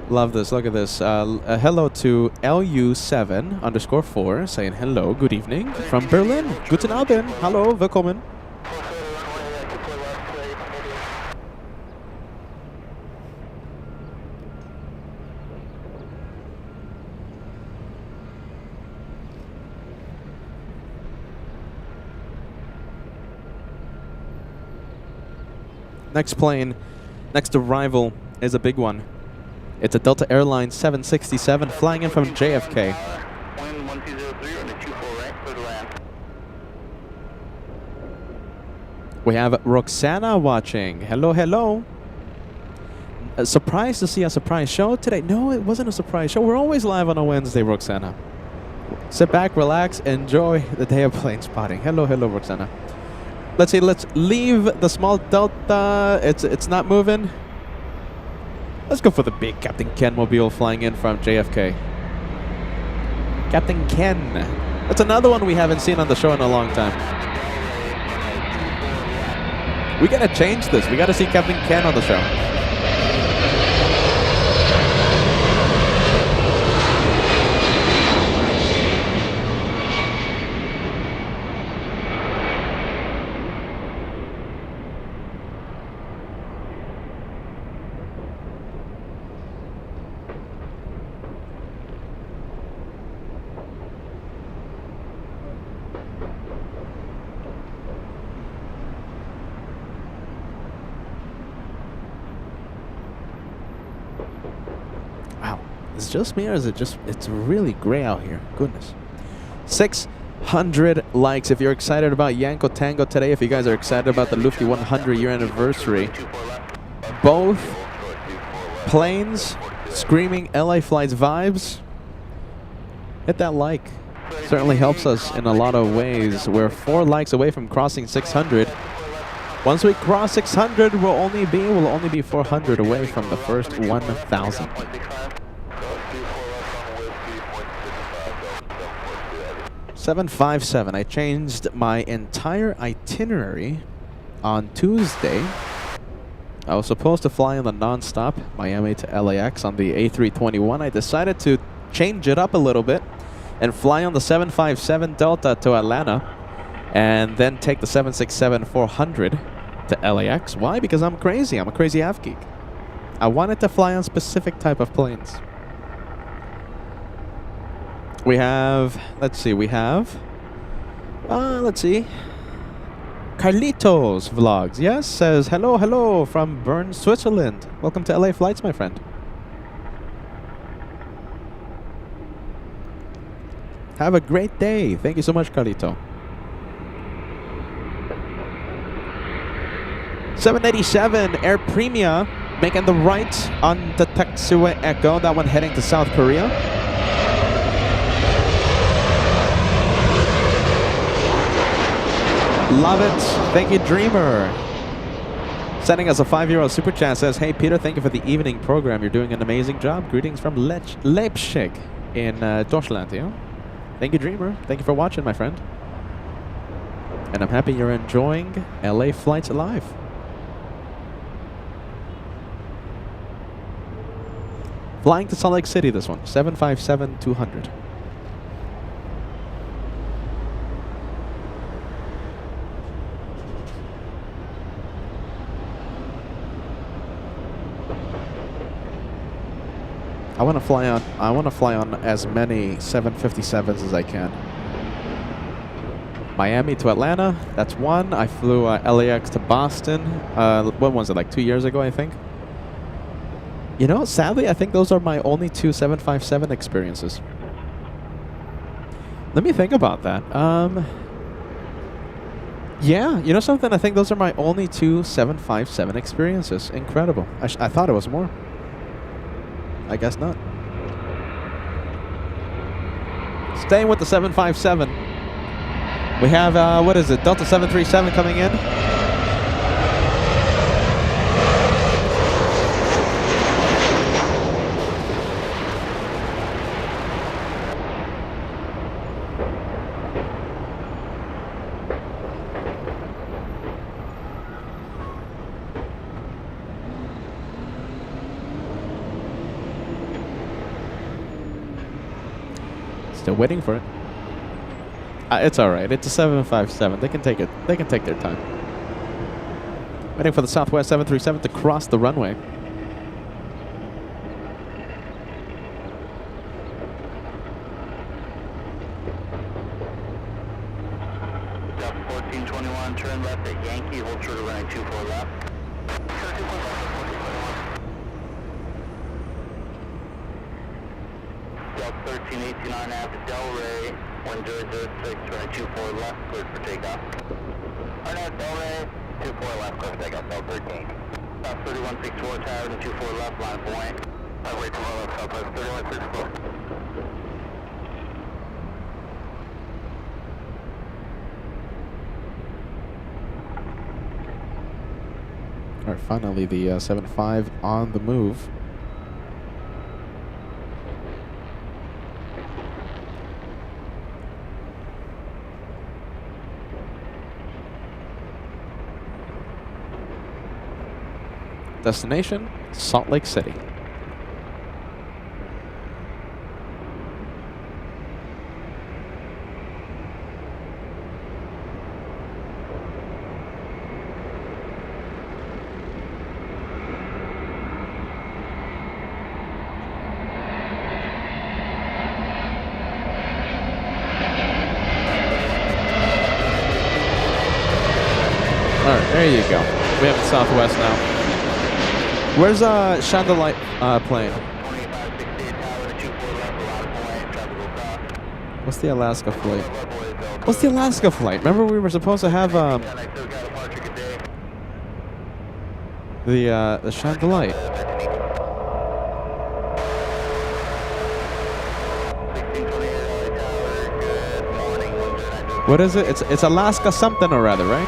Love this. Look at this. Hello to LU7_4 saying hello. Good evening from Berlin. Guten Abend. Hallo. Willkommen. Next plane, next arrival is a big one. It's a Delta Airlines 767 flying in from JFK. We have Roxana watching. Hello, hello. Surprised to see a surprise show today. No, it wasn't a surprise show. We're always live on a Wednesday, Roxana. Sit back, relax, enjoy the day of plane spotting. Hello, hello, Roxana. Let's see, let's leave the small Delta. It's not moving. Let's go for the big Captain Ken mobile flying in from JFK. Captain Ken. That's another one we haven't seen on the show in a long time. We gotta change this. We gotta see Captain Ken on the show. It's just me, or is it just, it's really gray out here. Goodness. 600 likes. If you're excited about Yanko Tango today, if you guys are excited about the Lufty 100 year anniversary, both planes screaming LA Flights vibes, hit that like. Certainly helps us in a lot of ways. We're 4 likes away from crossing 600. Once we cross 600, we'll only be 400 away from the first 1,000. 757. I changed my entire itinerary on Tuesday. I was supposed to fly on the non-stop Miami to LAX on the A321. I decided to change it up a little bit and fly on the 757 Delta to Atlanta and then take the 767-400 to LAX. Why? Because I'm crazy. I'm a crazy half geek. I wanted to fly on specific type of planes. We have, let's see, Carlitos Vlogs, yes, says, hello, hello from Bern, Switzerland. Welcome to LA Flights, my friend. Have a great day. Thank you so much, Carlito. 787 Air Premia making the right on the TWA Echo, that one heading to South Korea. Love it. Thank you, Dreamer. Sending us a 5-euro super chat, says, hey, Peter, thank you for the evening program. You're doing an amazing job. Greetings from Leipzig in Deutschland. Yeah? Thank you, Dreamer. Thank you for watching, my friend. And I'm happy you're enjoying LA Flights Live. Flying to Salt Lake City, this one. 757-200. 757-200. I want to fly on as many 757s as I can. Miami to Atlanta, that's one. I flew LAX to Boston. When was it? Like 2 years ago, I think. You know, sadly, I think those are my only two 757 experiences. Let me think about that. Yeah, you know something? I think those are my only two 757 experiences. Incredible. I thought it was more. I guess not. Staying with the 757. We have, what is it? Delta 737 coming in. Still waiting for it. It's all right. It's a 757. They can take it. They can take their time. Waiting for the Southwest 737 to cross the runway. Delta 1421, turn left at Yankee, hold true to runway 24 left. Delta 1389 after Delray, 1006, runway 24 left, cleared for takeoff. Arnett, Delray, 24 left, cleared for takeoff, Delta 13. South 3164 tower, 24 left, line of point. Runway 12 left, Southwest 3164. All right, finally the 75 on the move. Destination, Salt Lake City. Alright, there you go. We have the Southwest now. Where's Chandelier plane? What's the Alaska flight? What's the Alaska flight? Remember we were supposed to have the Chandelier. What is it? It's Alaska something or other, right?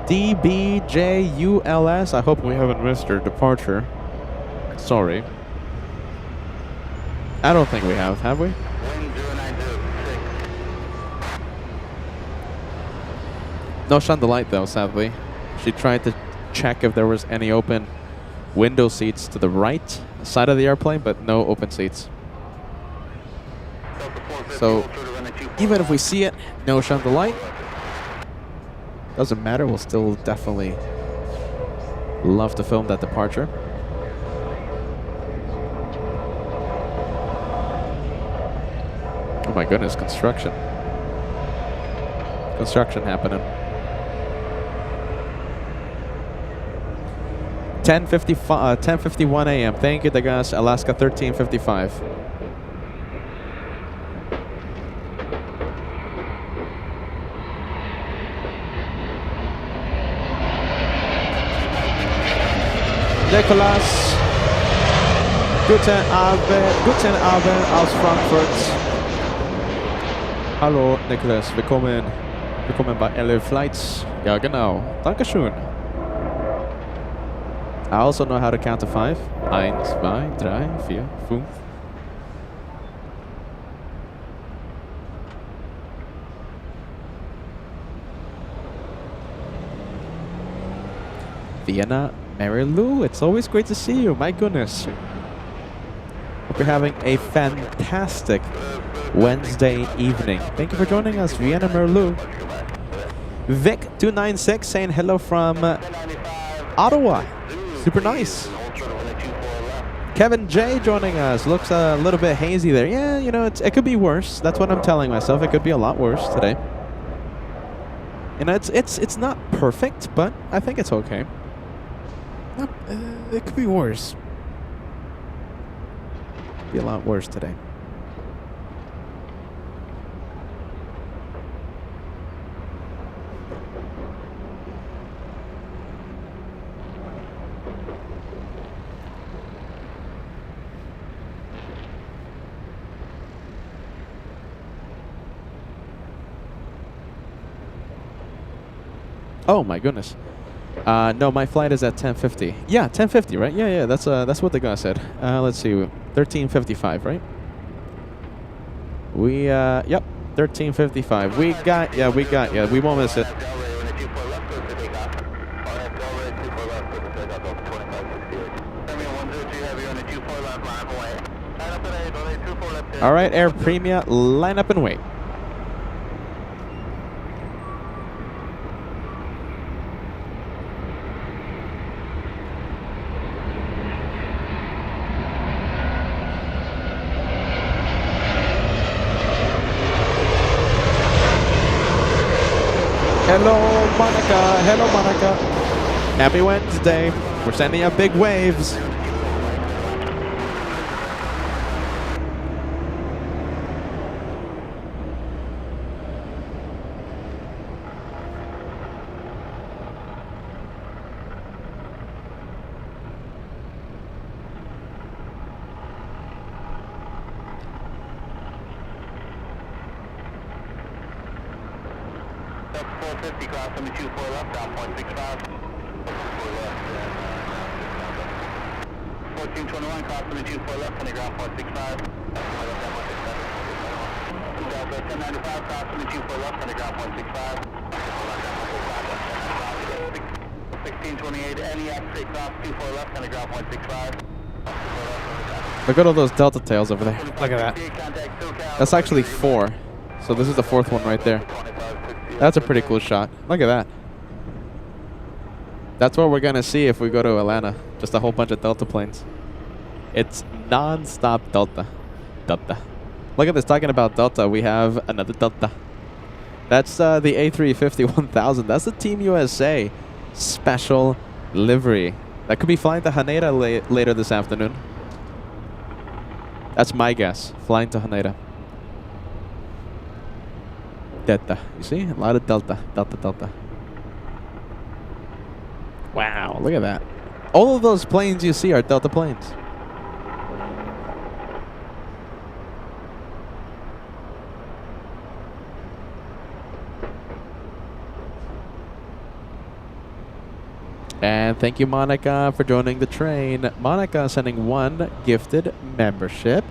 DBJULS. I hope we haven't missed our departure. Sorry. I don't think we have we? No Chandelier though, sadly. She tried to check if there was any open window seats to the right side of the airplane, but no open seats. So, even if we see it, no Chandelier. Doesn't matter, we'll still definitely love to film that departure. Oh my goodness, construction. Construction happening. 10:51 a.m. Thank you, Degas. Alaska 1355. Nicolas, guten Abend aus Frankfurt. Hallo Nicolas, willkommen bei LA Flights. Ja genau, Dankeschön. I also know how to count to 5. 1, 2, 3, 4, 5. Vienna, Mary Lou, it's always great to see you. My goodness. Hope you're having a fantastic Wednesday evening. Thank you for joining us, Vienna, Mary Lou. Vic296 saying hello from Ottawa. Super nice. Kevin J joining us. Looks a little bit hazy there. Yeah, you know, it could be worse. That's what I'm telling myself. It could be a lot worse today. You know, it's not perfect, but I think it's okay. It could be worse. Be a lot worse today. Oh my goodness. No, my flight is at 10:50. Yeah, 10:50, right? Yeah, that's what the guy said. Let's see, 13:55, right? Yep, 13:55. We won't miss it. All right, Air Premia, line up and wait. Hello, Monica. Hello, Monica. Happy Wednesday. We're sending up big waves. Look at all those delta tails over there. Look at that. That's actually 4. So this is the 4th one right there. That's a pretty cool shot. Look at that. That's what we're going to see if we go to Atlanta. Just a whole bunch of delta planes. It's non-stop delta. Delta. Look at this. Talking about delta, we have another delta. That's the A350-1000. That's the Team USA special livery. That could be flying to Haneda later this afternoon. That's my guess. Flying to Haneda. Delta. You see? A lot of delta. Delta, delta. Wow. Look at that. All of those planes you see are delta planes. And thank you, Monica, for joining the train. Monica sending 1 gifted membership.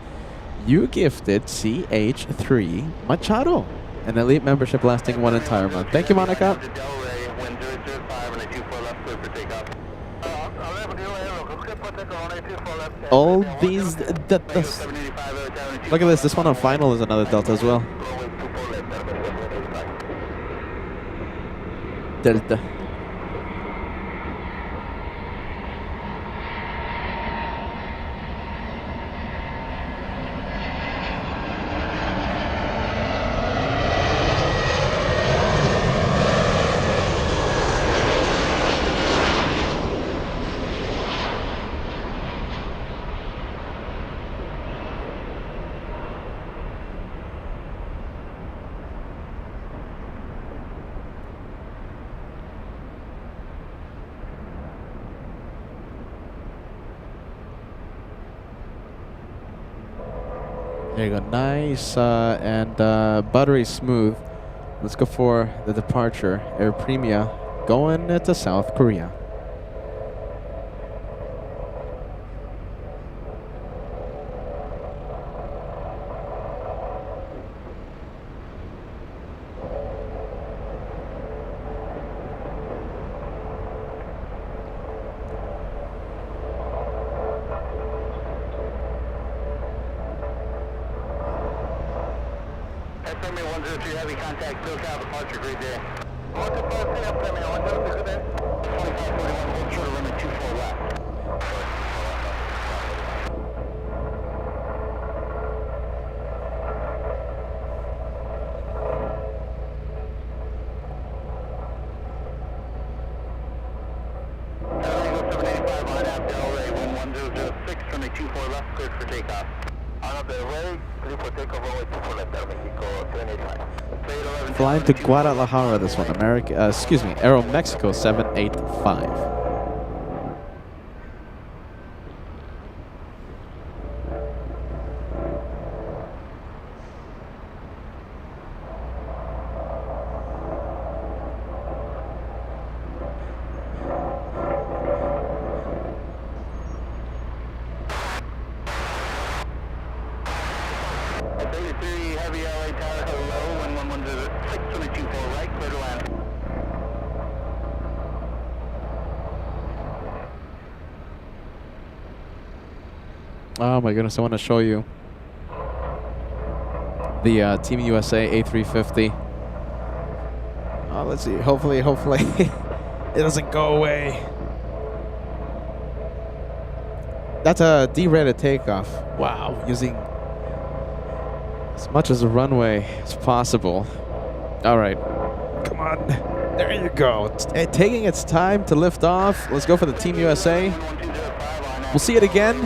You gifted CH3 Machado, an elite membership lasting 1 entire month. Thank you, Monica. All these deltas. Look at this. This one on final is another delta as well. Delta. There you go. Nice and buttery smooth. Let's go for the departure. Air Premia going to South Korea. Heavy contact, SoCal departure, great day. 125, up Premier 102, there. 2541, hold short of runway 24 left. up Delray, wind 1006, runway 24 left, cleared for takeoff. On up Delray, clear for takeoff, runway 24 left, Aeromexico 785. Flying to Guadalajara, this one. America, excuse me, Aeromexico 785. Heavy LA tower, hello, wind 1106, runway 24 right, clear to land. Oh my goodness, I want to show you the Team USA A350. Oh, let's see. Hopefully it doesn't go away. That's a D-rated takeoff. Wow, using as much as a runway as possible. All right, come on. There you go. It's taking its time to lift off. Let's go for the Team USA. We'll see it again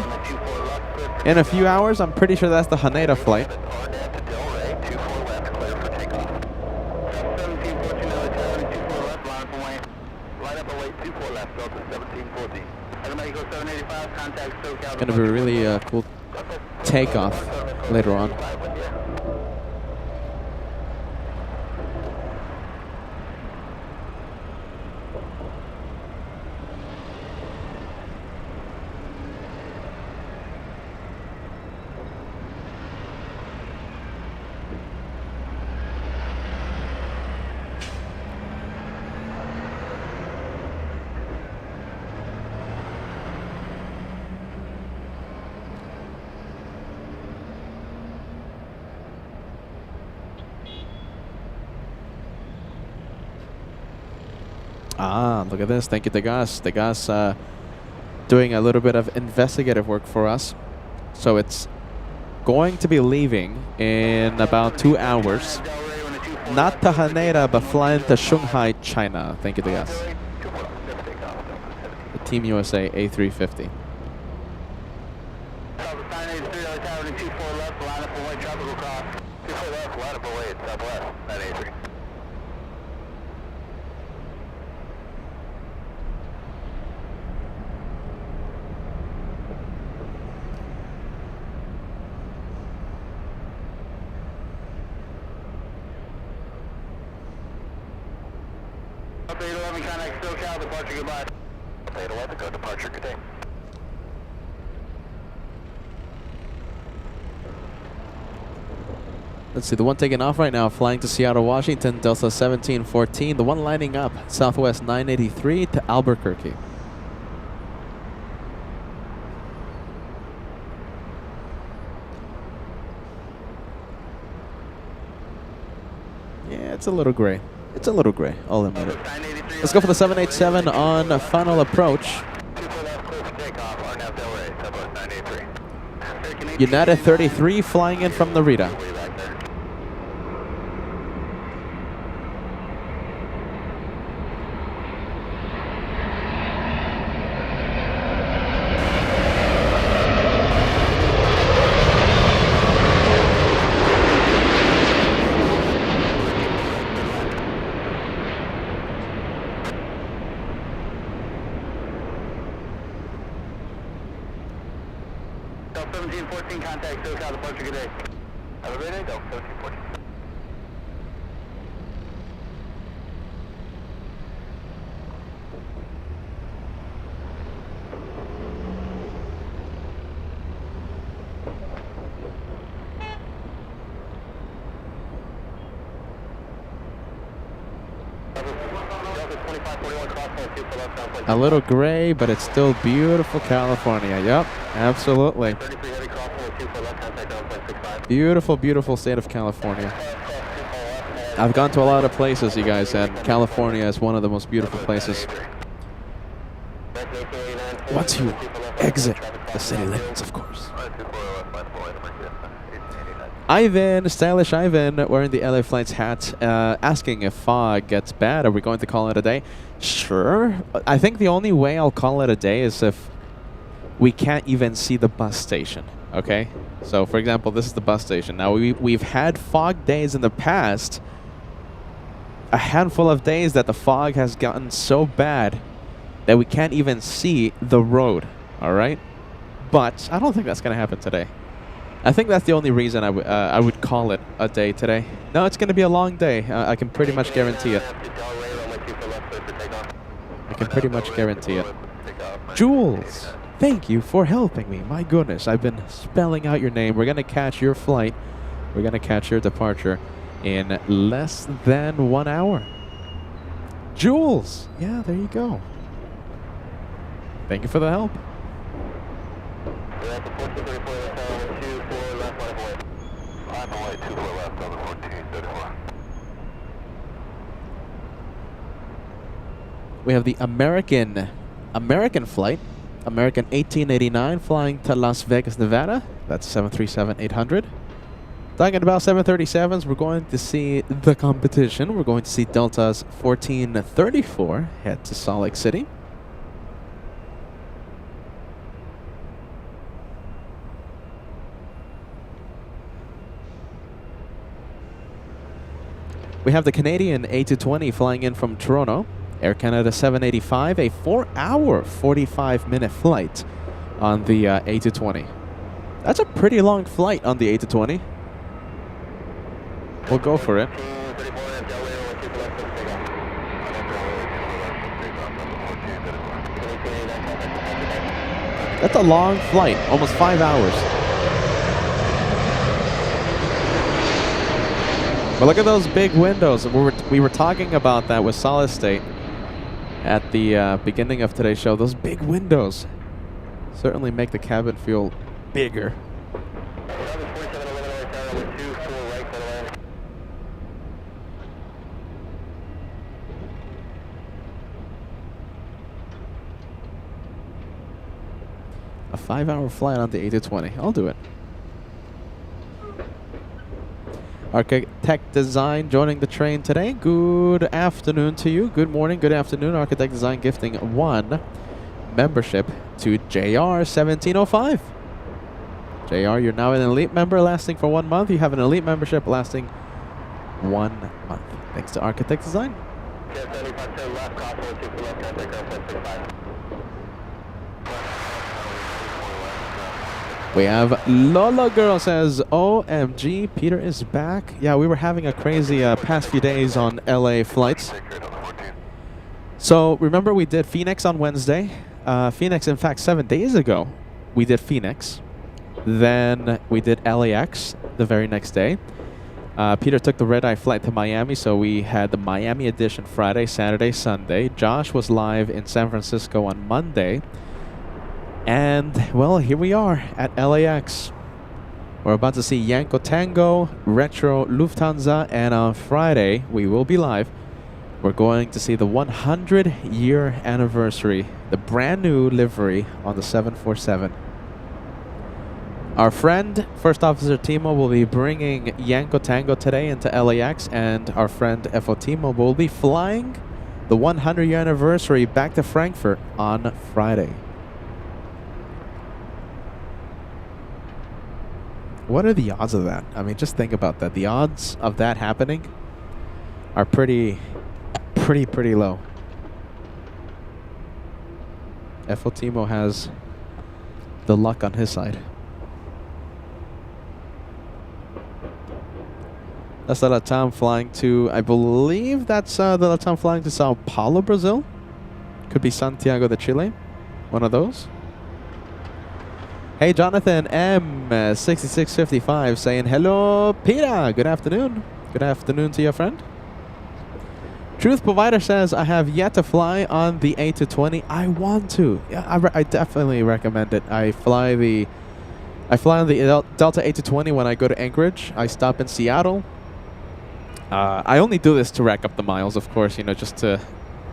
in a few hours. I'm pretty sure that's the Haneda flight. It's going to be a really cool takeoff later on. Ah, look at this. Thank you, Degas. Degas doing a little bit of investigative work for us. So it's going to be leaving in about 2 hours. Not to Haneda, but flying to Shanghai, China. Thank you, Degas. The Team USA A350. Update 11, contact SoCal, departure, goodbye. Update 11, go departure, good day. Let's see, the one taking off right now, flying to Seattle, Washington, Delta 1714. The one lining up, Southwest 983 to Albuquerque. Yeah, it's a little gray. It's a little gray, I'll admit it. Let's go for the 787 on final approach. United 33 flying in from Narita. Delta 1714, contact SoCal, departure, good day. Have a great day, Delta 1714. A little gray, but it's still beautiful California. Yep, absolutely. Beautiful, beautiful state of California. I've gone to a lot of places, you guys, and California is one of the most beautiful places. Once you exit the city limits, of course. Ivan, stylish Ivan, wearing the LA Flights hat, asking if fog gets bad. Are we going to call it a day? Sure. I think the only way I'll call it a day is if we can't even see the bus station, okay? So, for example, this is the bus station. Now, we've had fog days in the past, a handful of days that the fog has gotten so bad that we can't even see the road, all right? But I don't think that's going to happen today. I think that's the only reason I would call it a day today. No, it's going to be a long day. I can pretty much guarantee it. I can pretty much guarantee it. Jules, thank you for helping me. My goodness, I've been spelling out your name. We're going to catch your flight. We're going to catch your departure in less than 1 hour. Jules, yeah, there you go. Thank you for the help. We have the American flight, American 1889, flying to Las Vegas, Nevada. That's 737-800. Talking about 737s, we're going to see the competition. We're going to see Delta's 1434 head to Salt Lake City. We have the Canadian A220 flying in from Toronto. Air Canada 785, a 4-hour, 45-minute flight on the A220. That's a pretty long flight on the A220. We'll go for it. That's a long flight, almost 5 hours. But look at those big windows. We were talking about that with Solid State at the beginning of today's show. Those big windows certainly make the cabin feel bigger. A 5-hour flight on the A220. I'll do it. Architect Design joining the train today. Good afternoon to you. Good morning, good afternoon. Architect Design gifting 1 membership to JR1705. JR, you're now an elite member lasting for 1 month. You have an elite membership lasting 1 month. Thanks to Architect Design. We have Lola Girl says, OMG, Peter is back. Yeah, we were having a crazy past few days on LA flights. So remember we did Phoenix on Wednesday. Phoenix, in fact, 7 days ago, we did Phoenix. Then we did LAX the very next day. Peter took the red-eye flight to Miami, so we had the Miami edition Friday, Saturday, Sunday. Josh was live in San Francisco on Monday. And, well, here we are at LAX. We're about to see Yanko Tango, Retro Lufthansa, and on Friday, we will be live. We're going to see the 100-year anniversary, the brand new livery on the 747. Our friend, First Officer Timo, will be bringing Yanko Tango today into LAX, and our friend FO Timo will be flying the 100-year anniversary back to Frankfurt on Friday. What are the odds of that? I mean, just think about that. The odds of that happening are pretty low. FO Timo has the luck on his side. That's the LATAM flying to, I believe that's the LATAM flying to Sao Paulo, Brazil. Could be Santiago de Chile. One of those. Hey, Jonathan M6655 saying, hello, Peter. Good afternoon. Good afternoon to your friend. Truth Provider says, I have yet to fly on the A220. I want to. Yeah, I definitely recommend it. I fly on the Delta A220 when I go to Anchorage. I stop in Seattle. I only do this to rack up the miles, of course, you know, just to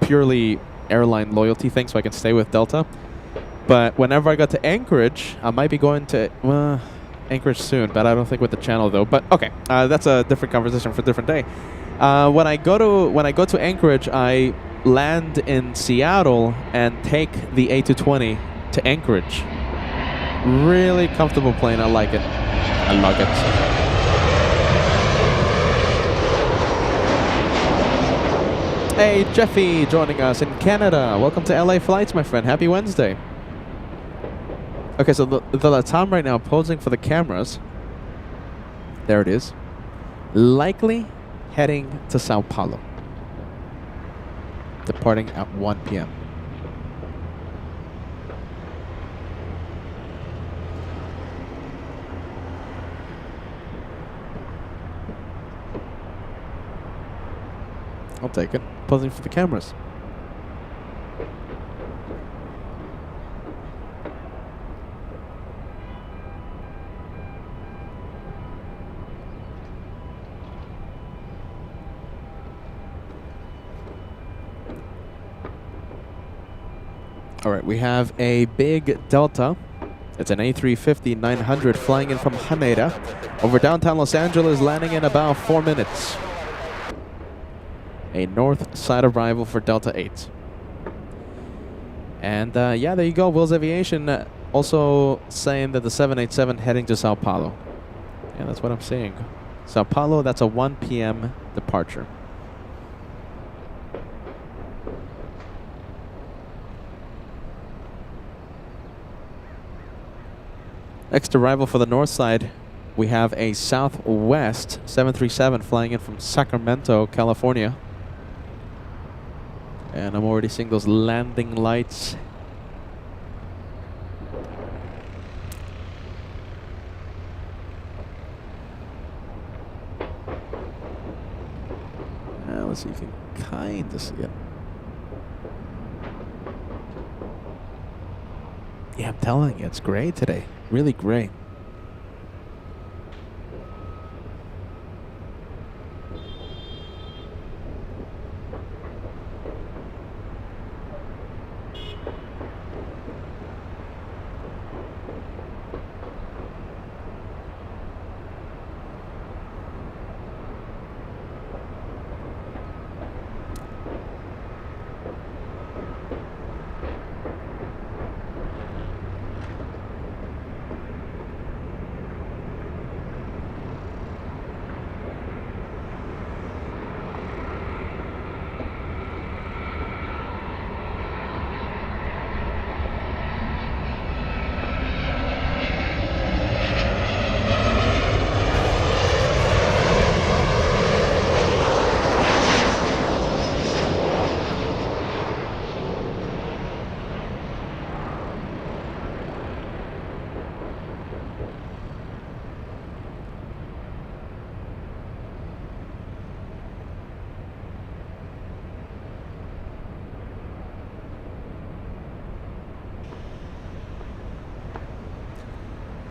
purely airline loyalty thing so I can stay with Delta. But whenever I go to Anchorage, I might be going to Anchorage soon, but I don't think with the channel though. But okay, that's a different conversation for a different day. When I go to Anchorage, I land in Seattle and take the A220 to Anchorage. Really comfortable plane. I like it. I love it. Hey, Jeffy, joining us in Canada. Welcome to LA Flights, my friend. Happy Wednesday. Okay, so the LATAM right now posing for the cameras. There it is. Likely heading to Sao Paulo. Departing at 1 p.m. I'll take it. Posing for the cameras. All right, we have a big Delta. It's an A350-900 flying in from Haneda over downtown Los Angeles, landing in about 4 minutes. A north side arrival for Delta 8. And yeah, there you go. Will's Aviation also saying that the 787 heading to Sao Paulo. Yeah, that's what I'm seeing. Sao Paulo, that's a 1 p.m. departure. Next arrival for the north side, we have a Southwest 737 flying in from Sacramento, California. And I'm already seeing those landing lights. Let's see if you can kind of see it. Yeah, I'm telling you, it's gray today. Really gray.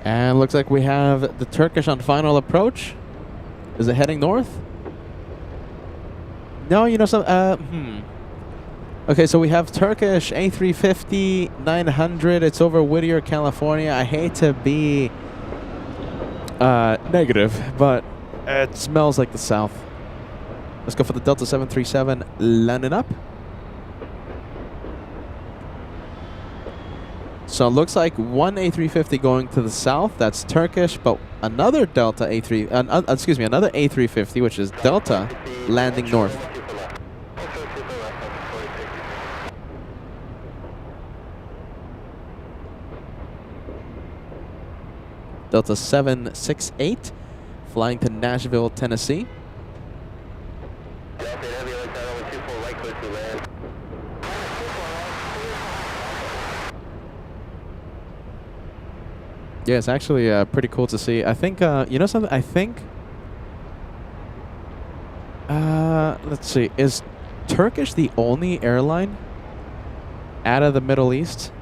And looks like we have the Turkish on final approach. Is it heading north? No, you know some. Okay, so we have Turkish A350-900. It's over Whittier, California. I hate to be negative, but it smells like the south. Let's go for the Delta 737 landing up. So it looks like one A350 going to the south. That's Turkish, but another Delta another A350, which is Delta, landing north. Delta 768, flying to Nashville, Tennessee. Yeah, it's actually pretty cool to see. I think, you know something? I think, let's see, is Turkish the only airline out of the Middle East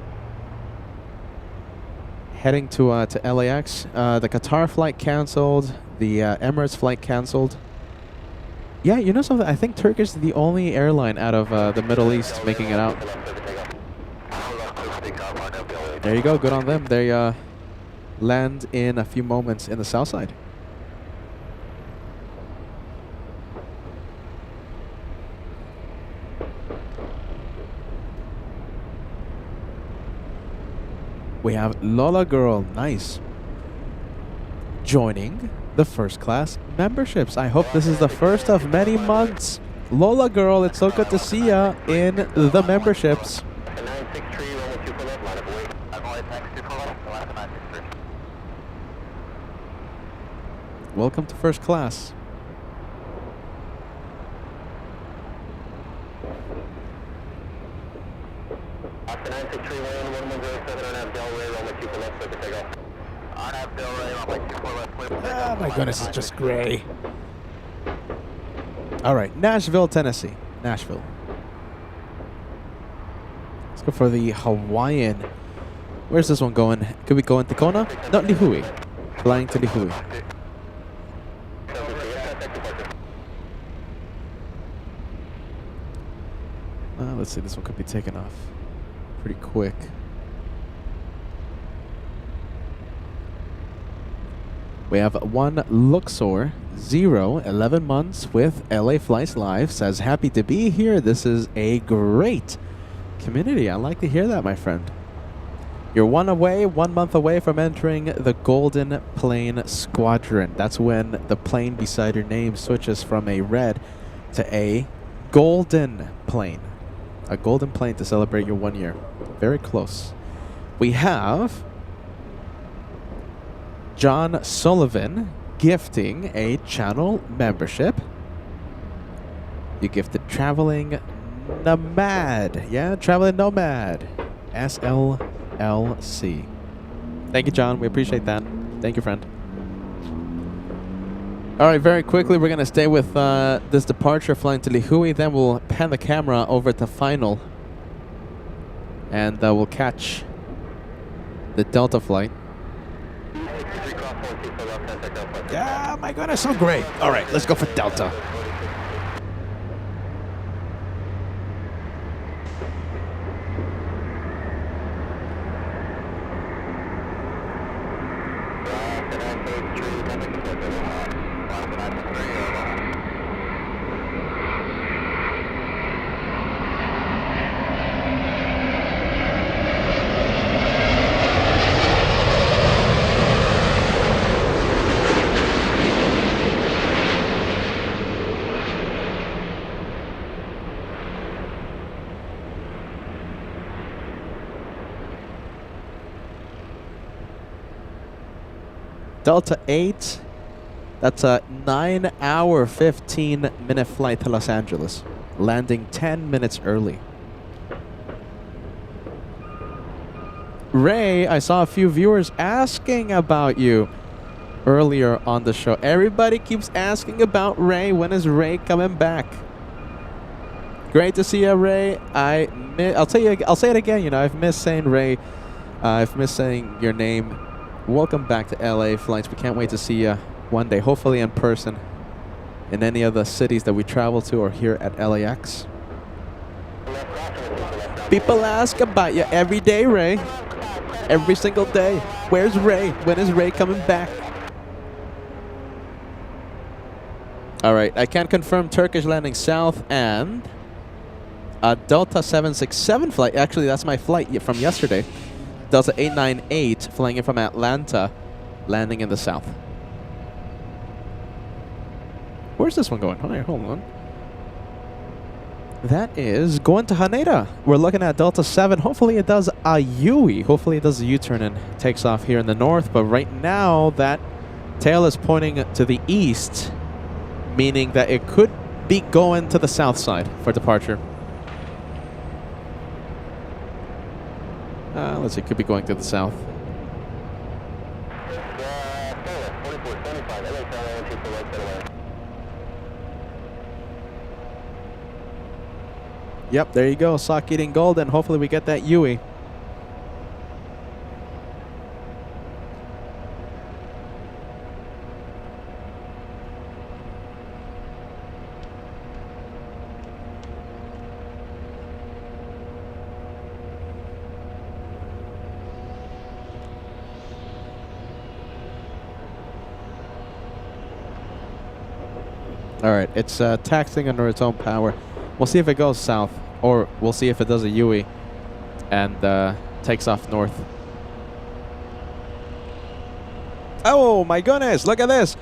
heading to LAX? The Qatar flight canceled, the Emirates flight canceled. Yeah, you know something? I think Turkish is the only airline out of the Middle East making it out. There you go, good on them. They land in a few moments in the south side. We have Lola Girl, nice, joining the first class memberships. I hope this is the first of many months. Lola Girl, it's so good to see ya in the memberships. 963, runway 24 left, line up away. LAX 24 left, the last 963. Welcome to first class. Oscar 963, 1107 on Abdel Ray, runway 24 left, clear for takeoff. On Abdel Ray, runway 24 left, clear for takeoff. Oh my goodness, it's just gray. All right, Nashville, Tennessee. Nashville. Let's go for the Hawaiian. Where's this one going? Could we go into Kona? No, Lihue. Flying to Lihue. Let's see, this one could be taken off pretty quick. We have one Luxor 11 months with LA Flights Live. Says, happy to be here. This is a great community. I like to hear that, my friend. You're 1 month away from entering the Golden Plane Squadron. That's when the plane beside your name switches from a red to a golden plane. A golden plane to celebrate your 1 year. Very close. We have John Sullivan gifting a channel membership. You gifted Traveling Nomad. Yeah, Traveling Nomad. SLLC. Thank you, John. We appreciate that. Thank you, friend. All right, very quickly, we're going to stay with this departure flying to Lihue. Then we'll pan the camera over to final. And we'll catch the Delta flight. Yeah, my goodness, so great. All right, let's go for Delta. Delta 8, that's a 9-hour, 15-minute flight to Los Angeles, landing 10 minutes early. Ray, I saw a few viewers asking about you earlier on the show. Everybody keeps asking about Ray. When is Ray coming back? Great to see you, Ray. I'll say it again. You know, I've missed saying Ray. I've missed saying your name. Welcome back to LA Flights. We can't wait to see you one day, hopefully in person, in any of the cities that we travel to or here at LAX. People ask about you every day, Ray. Every single day. Where's Ray? When is Ray coming back? All right, I can confirm Turkish landing south and a Delta 767 flight. Actually, that's my flight from yesterday. Delta 898 flying in from Atlanta, landing in the south. Where's this one going? Hold on. That is going to Haneda. We're looking at Delta 7. Hopefully it does a Yui. Hopefully it does a U-turn and takes off here in the north. But right now, that tail is pointing to the east, meaning that it could be going to the south side for departure. Let's see, could be going to the south. Yep, there you go. Sock eating golden. Hopefully we get that Yui. All right, it's taxing under its own power. We'll see if it goes south, or we'll see if it does a Yui and takes off north. Oh my goodness, look at this.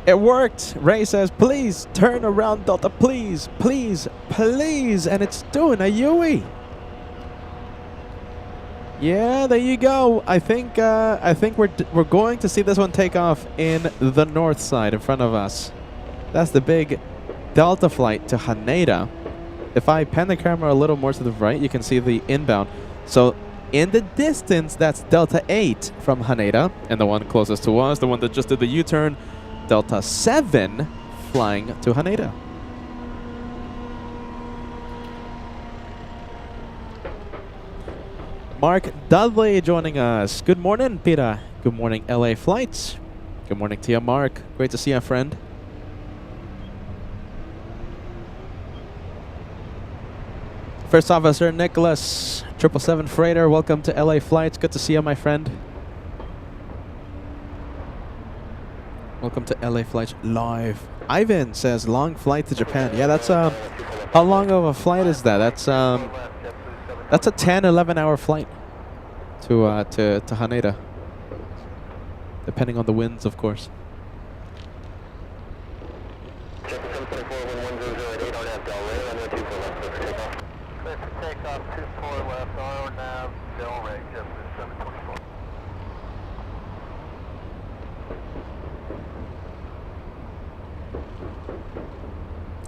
It worked. Ray says, please turn around, Delta, please, please, please. And it's doing a UE. Yeah, there you go. I think we're going to see this one take off in the north side in front of us. That's the big Delta flight to Haneda. If I pan the camera a little more to the right, you can see the inbound. So in the distance, that's Delta 8 from Haneda, and the one closest to us, the one that just did the U-turn, Delta 7 flying to Haneda. Mark Dudley joining us. Good morning, Peter. Good morning, LA Flights. Good morning to you, Mark. Great to see you, friend. First Officer Nicholas, 777 Freighter. Welcome to LA Flights. Good to see you, my friend. Welcome to LA Flights Live. Ivan says long flight to Japan. Yeah, that's how long of a flight is that? That's a 10-11 hour flight to Haneda, depending on the winds, of course.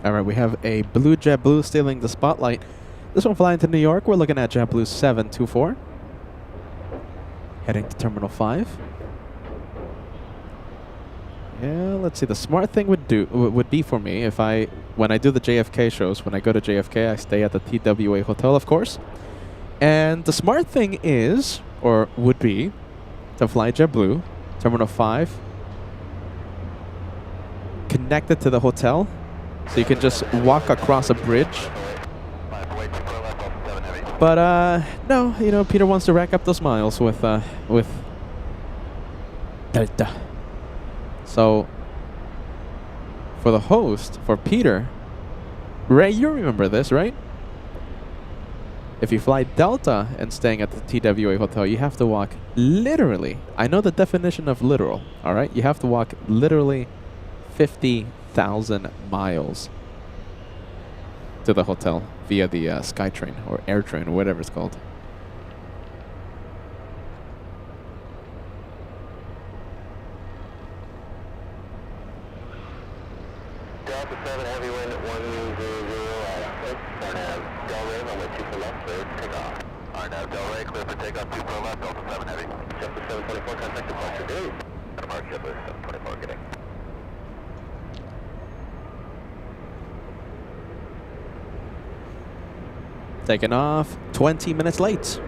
All right, we have a blue JetBlue stealing the spotlight. This one flying to New York. We're looking at JetBlue 724. Heading to Terminal 5. Yeah, let's see. The smart thing would be for me if when I do the JFK shows, when I go to JFK, I stay at the TWA Hotel, of course. And the smart thing is, or would be, to fly JetBlue, Terminal 5, connected to the hotel, so you can just walk across a bridge. But no, you know, Peter wants to rack up those miles with Delta. So for the host, for Peter, Ray, you remember this, right? If you fly Delta and staying at the TWA Hotel, you have to walk literally. I know the definition of literal, all right? You have to walk literally 50,000 miles to the hotel via the SkyTrain or AirTrain or whatever it's called. Delta 7 heavy wind at 100 RNAV Delray, runway 24 left, clear for takeoff. RNAV Delray, clear for takeoff, 24 left, Delta 7 heavy. Delta 724, contact departure, good. Mark Delta 724, getting. Taking off 20 minutes late.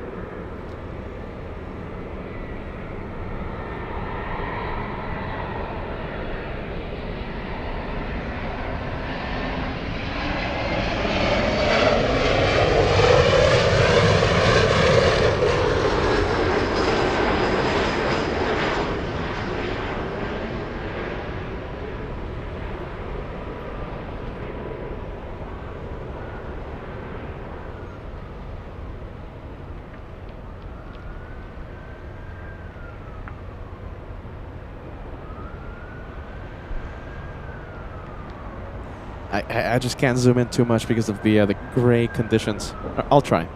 I just can't zoom in too much because of the gray conditions. I'll try.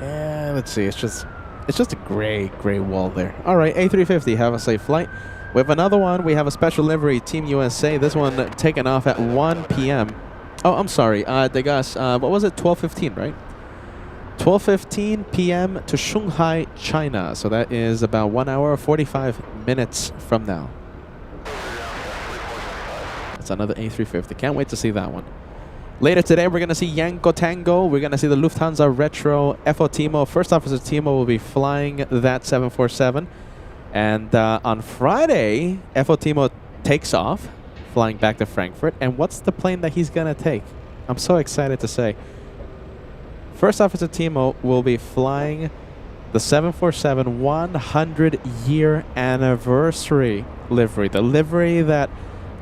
Yeah, let's see. It's just a gray wall there. All right, A350. Have a safe flight. We have another one. We have a special livery, Team USA. This one taken off at 1 p.m. Oh, I'm sorry. Degas. What was it? 12:15, right? 12:15 p.m. to Shanghai, China. So that is about 1 hour 45 minutes from now. It's another A350. Can't wait to see that one. Later today, we're going to see Yanko Tango. We're going to see the Lufthansa Retro FO Timo. First Officer Timo will be flying that 747. And on Friday, FO Timo takes off, flying back to Frankfurt. And what's the plane that he's going to take? I'm so excited to say. First Officer Timo will be flying the 747 100-year anniversary livery. The livery that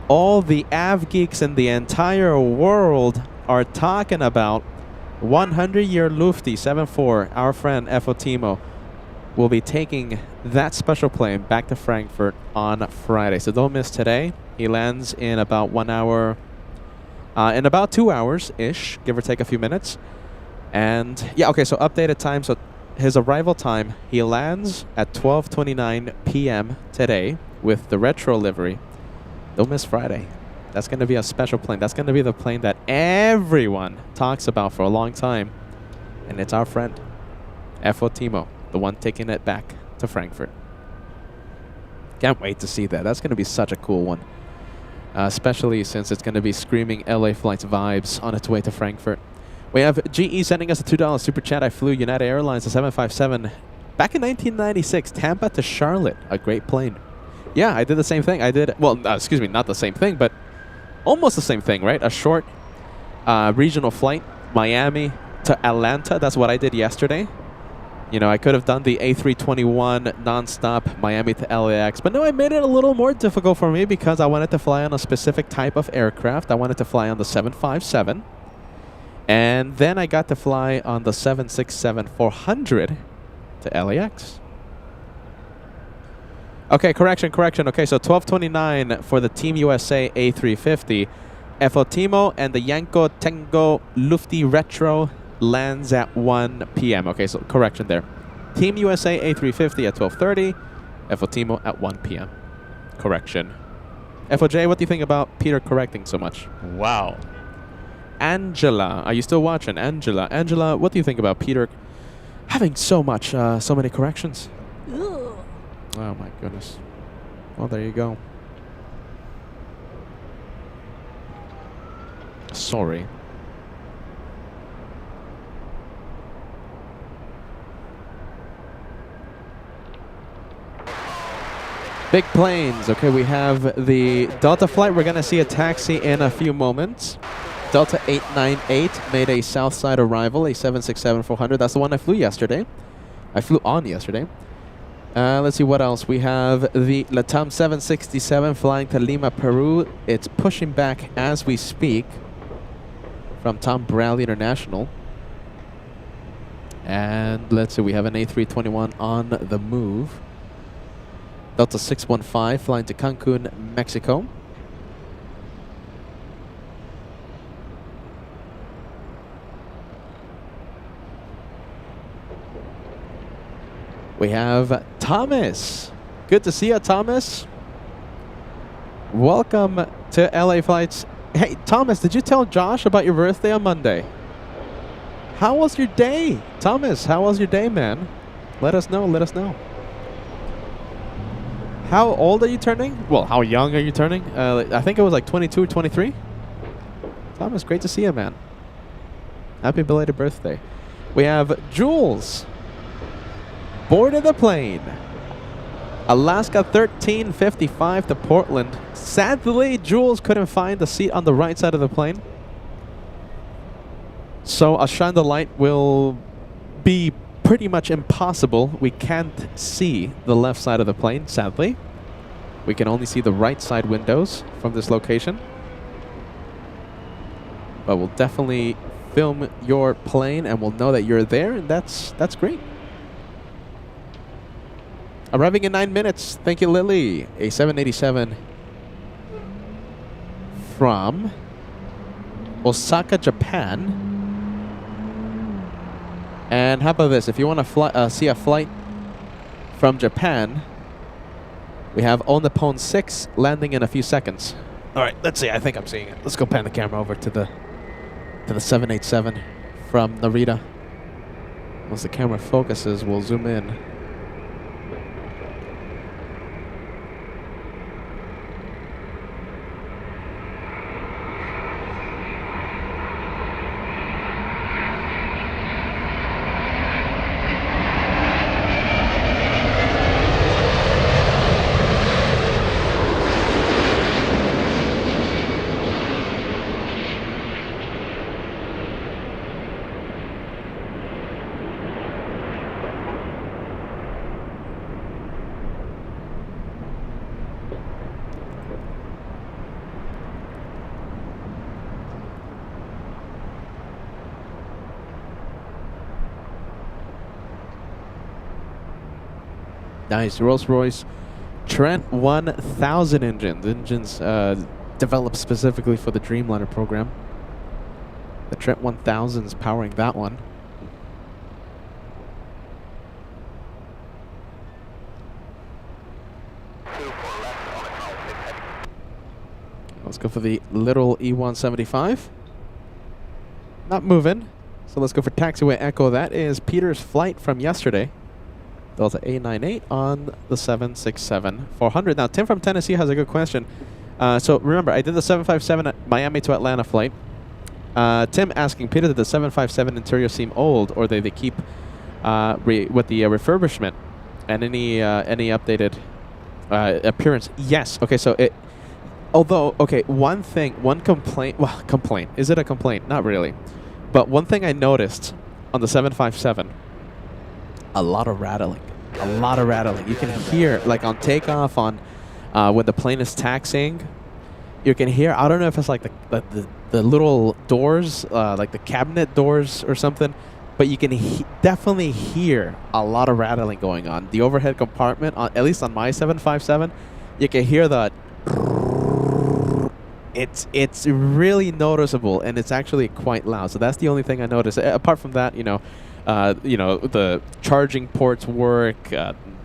all the av geeks in the entire world are talking about. 100-year Lufty 74, our friend FO Timo, will be taking that special plane back to Frankfurt on Friday. So don't miss today. He lands in about 1 hour, in about 2 hours-ish, give or take a few minutes. And yeah, okay, so updated time. So his arrival time, he lands at 12:29 p.m. today with the retro livery. Don't miss Friday. That's going to be a special plane. That's going to be the plane that everyone talks about for a long time. And it's our friend, FO Timo, the one taking it back to Frankfurt. Can't wait to see that. That's going to be such a cool one. Especially since it's going to be screaming LA Flights vibes on its way to Frankfurt. We have GE sending us a $2 super chat. I flew United Airlines a 757 back in 1996, Tampa to Charlotte. A great plane. Yeah, I did the same thing. I did, well, excuse me, not the same thing, but almost the same thing, right? A short regional flight, Miami to Atlanta. That's what I did yesterday. You know, I could have done the A321 nonstop Miami to LAX, but no, I made it a little more difficult for me because I wanted to fly on a specific type of aircraft. I wanted to fly on the 757, and then I got to fly on the 767-400 to LAX. Okay, correction. Okay, so 12:29 for the Team USA A350. FO Timo and the Yanko Tengo Lufty Retro lands at 1 p.m. Okay, so correction there. Team USA A350 at 12:30. FO Timo at 1 p.m. Correction. FOJ, what do you think about Peter correcting so much? Wow. Angela, are you still watching? Angela, what do you think about Peter having so many corrections? Ugh. Oh my goodness. Well, there you go. Sorry. Big planes. Okay, we have the Delta flight. We're going to see a taxi in a few moments. Delta 898 made a south side arrival, a 767-400. That's the one I flew yesterday. I flew on yesterday. Let's see what else. We have the LATAM 767 flying to Lima, Peru. It's pushing back as we speak from Tom Bradley International. And let's see, we have an A321 on the move. Delta 615 flying to Cancun, Mexico. We have Thomas. Good to see you, Thomas. Welcome to LA Flights. Hey, Thomas, did you tell Josh about your birthday on Monday? How was your day? Thomas, how was your day, man? Let us know, let us know. How old are you turning? Well, how young are you turning? I think it was like 22 or 23. Thomas, great to see you, man. Happy belated birthday. We have Jules. Boarded the plane. Alaska 1355 to Portland. Sadly, Jules couldn't find the seat on the right side of the plane. So a shine the light will be pretty much impossible. We can't see the left side of the plane, sadly. We can only see the right side windows from this location. But we'll definitely film your plane and we'll know that you're there, and that's great. Arriving in 9 minutes. Thank you, Lily. A 787 from Osaka, Japan. And how about this? If you want to see a flight from Japan, we have Onapone 6 landing in a few seconds. All right, let's see. I think I'm seeing it. Let's go pan the camera over to the 787 from Narita. Once the camera focuses, we'll zoom in. Nice. Rolls-Royce Trent 1000 engines developed specifically for the Dreamliner program. The Trent 1000 is powering that one. Let's go for the little E175. Not moving. So let's go for taxiway echo. That is Peter's flight from yesterday. Delta A98 on the 767-400. Now, Tim from Tennessee has a good question. So remember, I did the 757 at Miami to Atlanta flight. Tim asking, Peter, did the 757 interior seem old, or did they keep with the refurbishment and any updated appearance? Yes. Okay, so it... Although, okay, one complaint... Well, complaint. Is it a complaint? Not really. But one thing I noticed on the 757, a lot of rattling. A lot of rattling. You can hear, like on takeoff, on when the plane is taxiing, you can hear, I don't know if it's like the little doors, like the cabinet doors or something, but you can definitely hear a lot of rattling going on. The overhead compartment, at least on my 757, you can hear the... It's really noticeable, and it's actually quite loud. So that's the only thing I noticed. Apart from that, the charging ports work.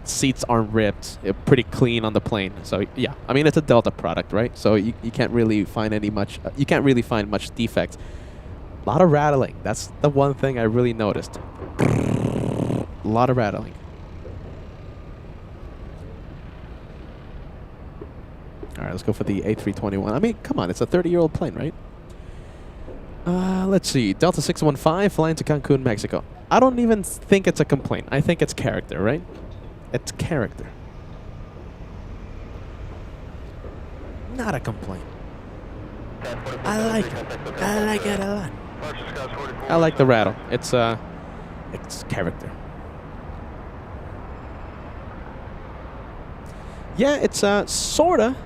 Seats aren't ripped. Pretty clean on the plane. So yeah, I mean it's a Delta product, right? So you can't really find much defect. A lot of rattling. That's the one thing I really noticed. A lot of rattling. All right, let's go for the A321. I mean, come on, it's a 30-year-old plane, right? Let's see. Delta 615 flying to Cancun, Mexico. I don't even think it's a complaint. I think it's character, right? It's character. Not a complaint. I like it. I like it a lot. I like the rattle. It's character. Yeah, it's sorta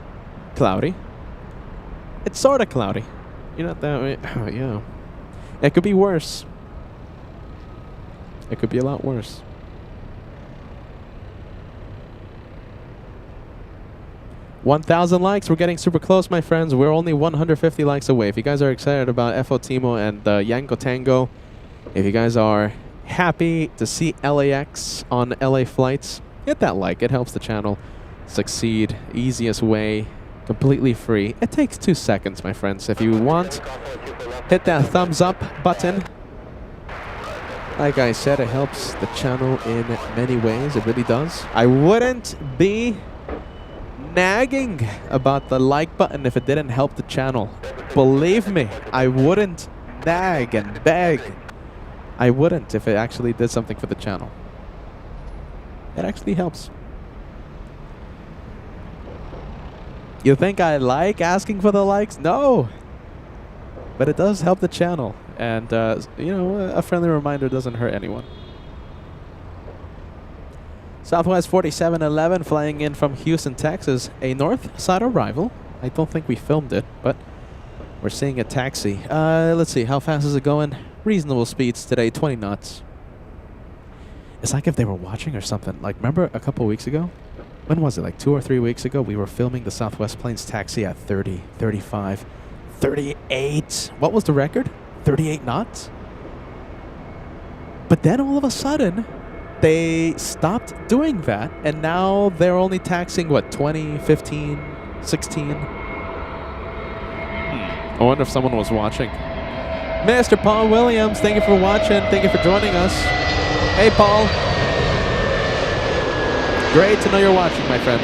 cloudy. It's sorta cloudy. You're not that way. Oh, yeah. It could be worse. It could be a lot worse. $1,000 likes. We're getting super close, my friends. We're only 150 likes away. If you guys are excited about FO Timo and Yanko Tango, if you guys are happy to see LAX on LA flights, hit that like. It helps the channel succeed. Easiest way, completely free. It takes 2 seconds, my friends. If you want, hit that thumbs up button. Like I said, it helps the channel in many ways. It really does. I wouldn't be nagging about the like button if it didn't help the channel. Believe me, I wouldn't nag and beg. I wouldn't if it actually did something for the channel. It actually helps. You think I like asking for the likes? No. But it does help the channel. And, a friendly reminder doesn't hurt anyone. Southwest 4711 flying in from Houston, Texas. A north side arrival. I don't think we filmed it, but we're seeing a taxi. Let's see. How fast is it going? Reasonable speeds today, 20 knots. It's like if they were watching or something. Like, remember a couple weeks ago? When was it? Like 2 or 3 weeks ago? We were filming the Southwest Plains taxi at 30, 35, 38. What was the record? 38 knots? But then all of a sudden, they stopped doing that, and now they're only taxiing, what, 20, 15, 16? I wonder if someone was watching. Mr. Paul Williams, thank you for watching. Thank you for joining us. Hey, Paul. Great to know you're watching, my friend.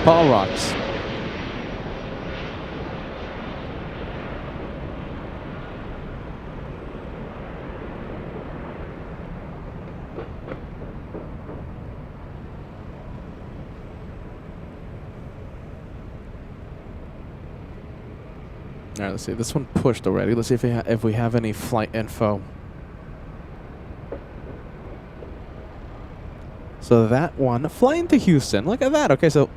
Paul rocks. All right, let's see. This one pushed already. Let's see if we have any flight info. So that one flying to Houston. Look at that. Okay, so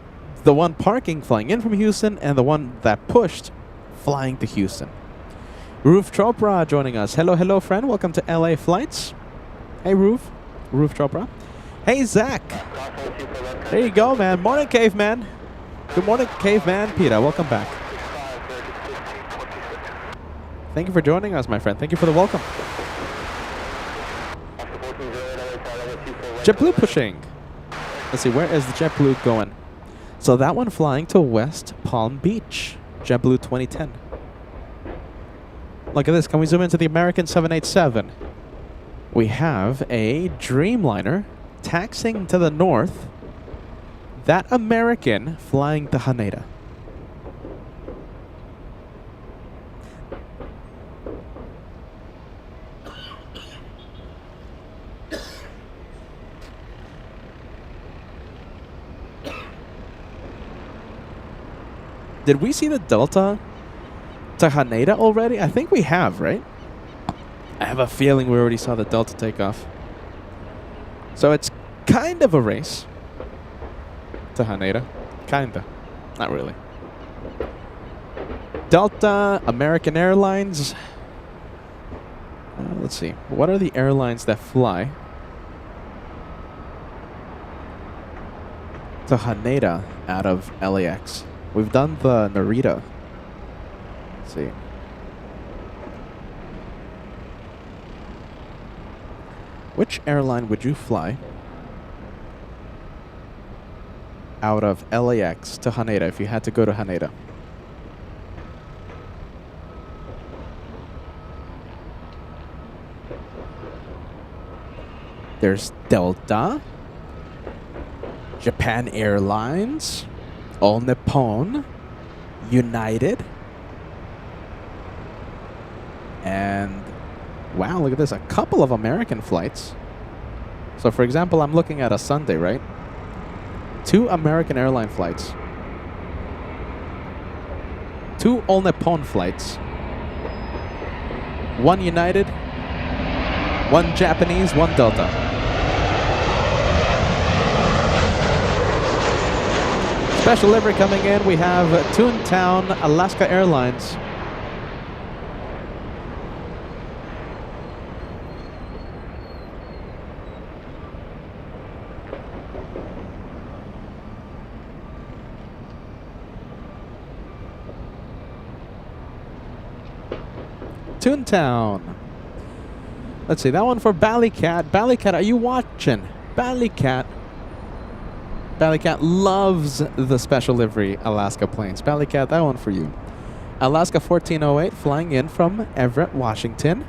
the one parking flying in from Houston, and the one that pushed flying to Houston. Roof Chopra joining us. Hello, hello, friend. Welcome to LA Flights. Hey, Roof Chopra. Hey, Zach. There you go, man. Morning, caveman. Good morning, caveman. Peter, welcome back. Thank you for joining us, my friend. Thank you for the welcome. JetBlue pushing. Let's see, where is the JetBlue going? So that one flying to West Palm Beach. JetBlue 2010. Look at this. Can we zoom into the American 787? We have a Dreamliner taxiing to the north. That American flying to Haneda. Did we see the Delta to Haneda already? I think we have, right? I have a feeling we already saw the Delta take off. So it's kind of a race to Haneda. Kinda. Not really. Delta, American Airlines. Let's see. What are the airlines that fly to Haneda out of LAX? We've done the Narita. Let's see. Which airline would you fly out of LAX to Haneda if you had to go to Haneda? There's Delta, Japan Airlines, All Nippon, United, and wow, look at this, a couple of American flights. So for example, I'm looking at a Sunday, right? 2 American airline flights. 2 All Nippon flights. 1 United, 1 Japanese, 1 Delta. Special livery coming in. We have Toontown, Alaska Airlines. Toontown. Let's see, that one for Ballycat. Ballycat, are you watching? Ballycat. Ballycat loves the special livery Alaska planes. Ballycat, that one for you. Alaska 1408 flying in from Everett, Washington.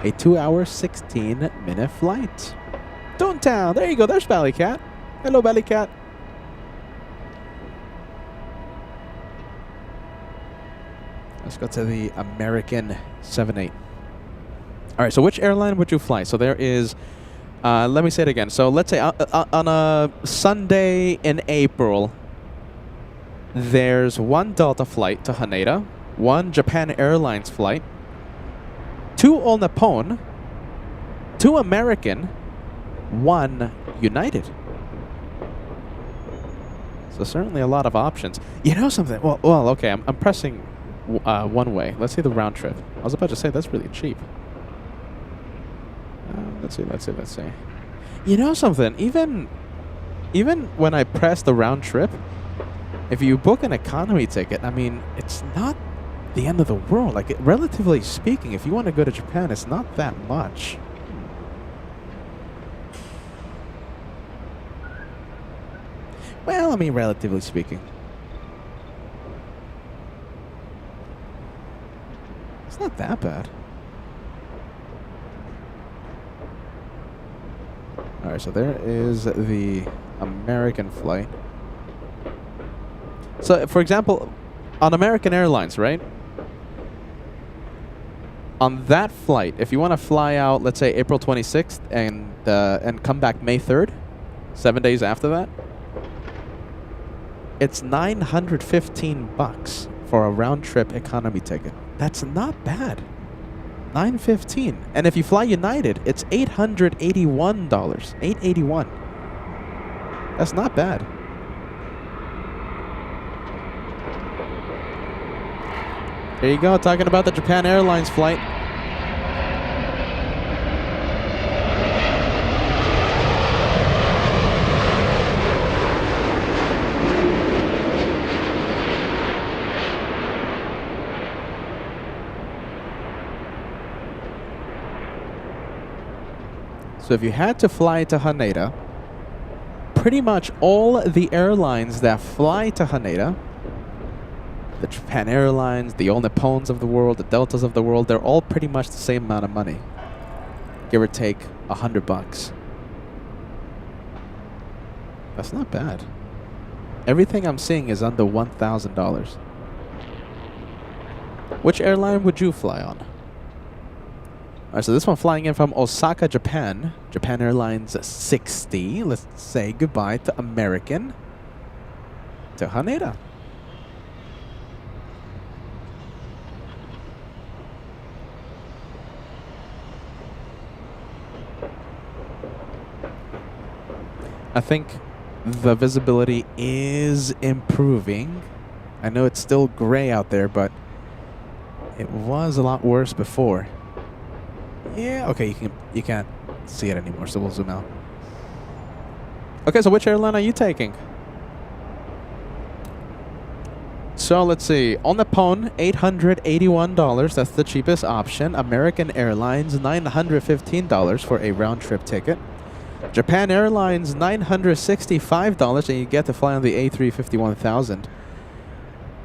A 2-hour, 16-minute flight. Toontown, there you go, there's Ballycat. Hello, Ballycat. Let's go to the American 78. All right, so which airline would you fly? So there is, let me say it again. So let's say on a Sunday in April, there's 1 Delta flight to Haneda, 1 Japan Airlines flight, 2 All Nippon, 2 American, 1 United. So certainly a lot of options. You know something? Well, okay, I'm pressing one way. Let's see the round trip. I was about to say that's really cheap. Let's see. You know something? Even when I press the round trip, if you book an economy ticket, I mean, it's not the end of the world. Like, relatively speaking, if you want to go to Japan, it's not that much. Well, I mean, relatively speaking. It's not that bad. Alright, so there is the American flight. So, for example, on American Airlines, right? On that flight, if you want to fly out, let's say April 26th and come back May 3rd, 7 days after that, it's $915 for a round-trip economy ticket. That's not bad. $915. And if you fly United, it's $881. $881. That's not bad. There you go, talking about the Japan Airlines flight. So if you had to fly to Haneda, pretty much all the airlines that fly to Haneda, the Japan Airlines, the All Nippons of the world, the Deltas of the world, they're all pretty much the same amount of money. Give or take $100. That's not bad. Everything I'm seeing is under $1,000. Which airline would you fly on? Alright, so this one flying in from Osaka, Japan. Japan Airlines 60. Let's say goodbye to American. To Haneda. I think the visibility is improving. I know it's still gray out there, but it was a lot worse before. Yeah, okay, you can't see it anymore, so we'll zoom out. Okay, so which airline are you taking? So let's see. All Nippon, $881. That's the cheapest option. American Airlines, $915 for a round trip ticket. Japan Airlines, $965, and you get to fly on the A350-1000.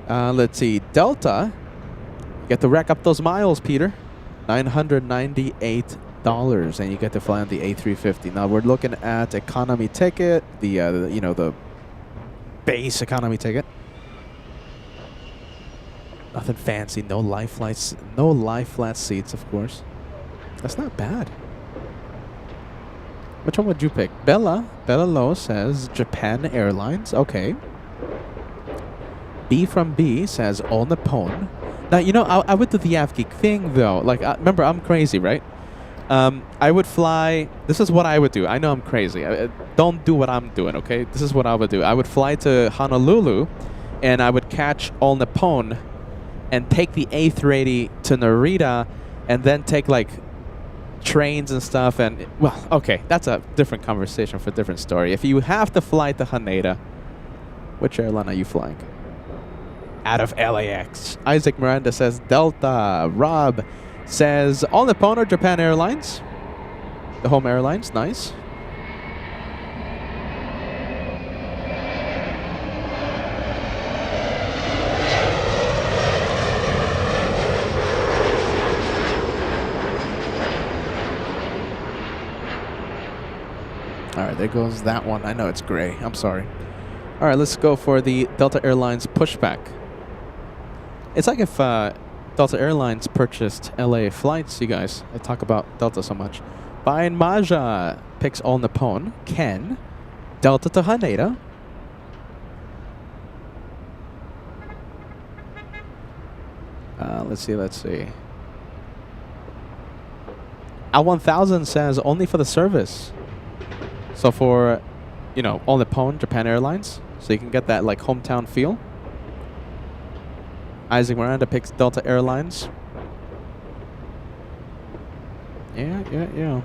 Let's see. Delta, you get to rack up those miles, Peter. $998, and you get to fly on the A350. Now we're looking at economy ticket, the base economy ticket. Nothing fancy. No lie flights. No lie flat seats, of course. That's not bad. Which one would you pick? Bella Low says Japan Airlines. Okay. B from B says All Nippon. Now, you know, I would do the AvGeek thing, though. Like, remember, I'm crazy, right? I would fly... This is what I would do. I know I'm crazy. Don't do what I'm doing, okay? This is what I would do. I would fly to Honolulu, and I would catch All Nippon and take the A380 to Narita, and then take, like, trains and stuff. And, well, okay, that's a different conversation for a different story. If you have to fly to Haneda, which airline are you flying? Out of LAX. Isaac Miranda says Delta. Rob says All Nippon or Japan Airlines. The home airlines. Nice. Alright, there goes that one. I know it's gray. I'm sorry. Alright, let's go for the Delta Airlines pushback. It's like if Delta Airlines purchased LA flights, you guys. I talk about Delta so much. Bayan Maja picks All Nippon. Ken, Delta to Haneda. Let's see. Al1000 says only for the service. So for, you know, All Nippon, Japan Airlines. So you can get that, like, hometown feel. Isaac Miranda picks Delta Airlines. Yeah.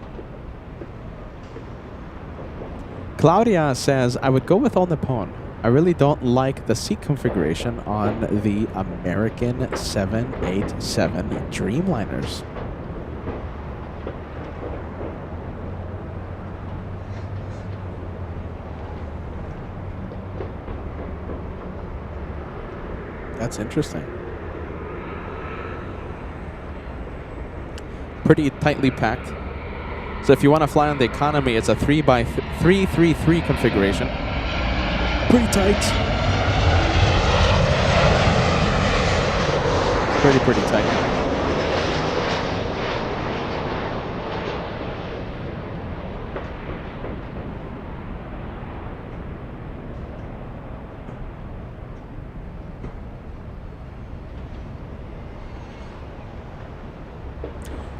Claudia says, I would go with All Nippon. I really don't like the seat configuration on the American 787 Dreamliners. That's interesting. Pretty tightly packed. So if you want to fly on the economy, it's a 3x333 configuration. Pretty tight. Pretty tight.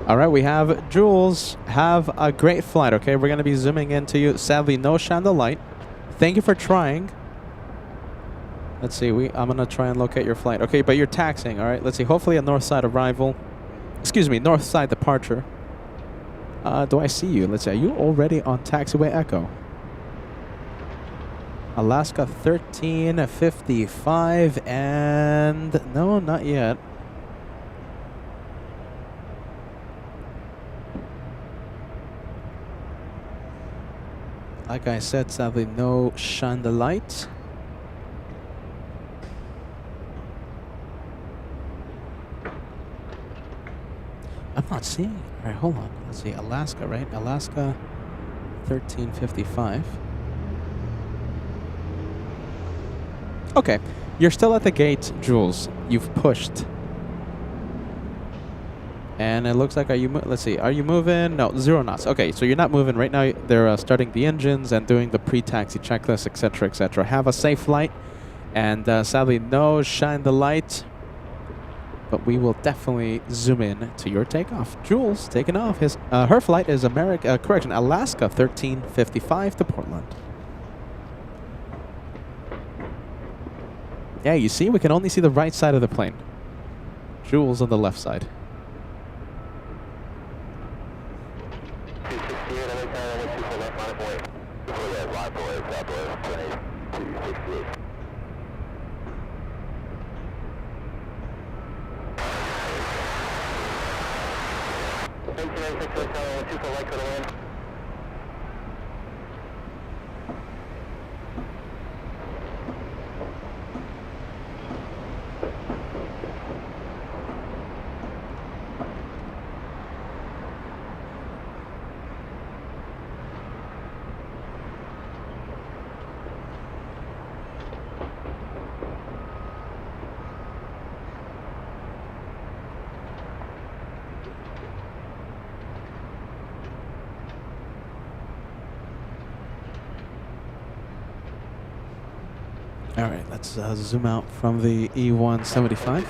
All right, we have Jules. Have a great flight, okay? We're going to be zooming into you. Sadly, no Shanda light. Thank you for trying. Let's see. I'm going to try and locate your flight. Okay, but you're taxiing, all right? Let's see. Hopefully a north side arrival. Excuse me, north side departure. Do I see you? Let's see. Are you already on taxiway Echo? Alaska 1355 and... No, not yet. Like I said, sadly, no shine the light. I'm not seeing it. All right, hold on. Let's see. Alaska, right? Alaska 1355. Okay. You're still at the gate, Jules. You've pushed. And it looks like, let's see, are you moving? No, 0 knots. Okay, so you're not moving. Right now, they're starting the engines and doing the pre-taxi checklist, etc., etc. Have a safe flight. And sadly, no shine the light. But we will definitely zoom in to your takeoff. Jules taking off. Her flight is Alaska 1355 to Portland. Yeah, you see, we can only see the right side of the plane. Jules on the left side. All right, let's zoom out from the E175.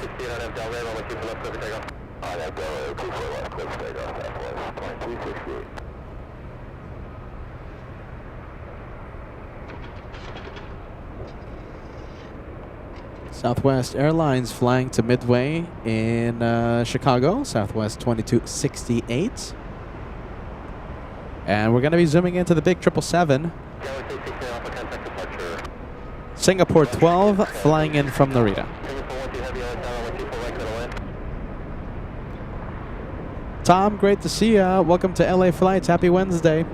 Southwest Airlines flying to Midway in Chicago, Southwest 2268. And we're going to be zooming into the big 777. Singapore 12, flying in from Narita. Tom, great to see ya. Welcome to LA Flights. Happy Wednesday.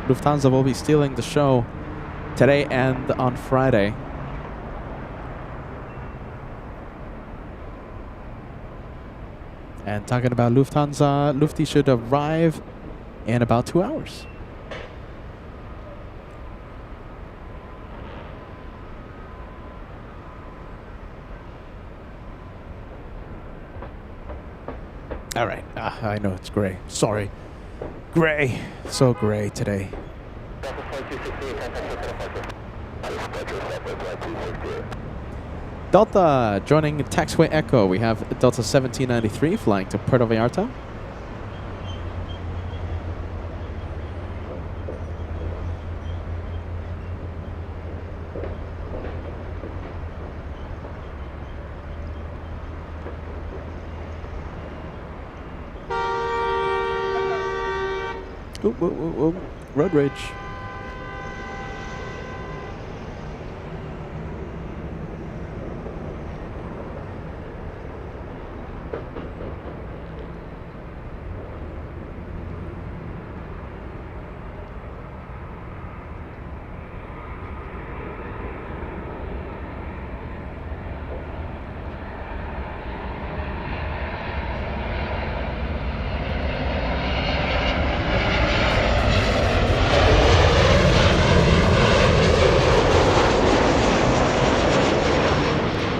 Lufthansa will be stealing the show today and on Friday. And talking about Lufthansa, Lufty should arrive in about 2 hours. All right. I know it's gray. Sorry. Gray. So gray today. Delta joining Taxiway Echo. We have Delta 1793 flying to Puerto Vallarta. Oop, oop, oop, oop. Road rage.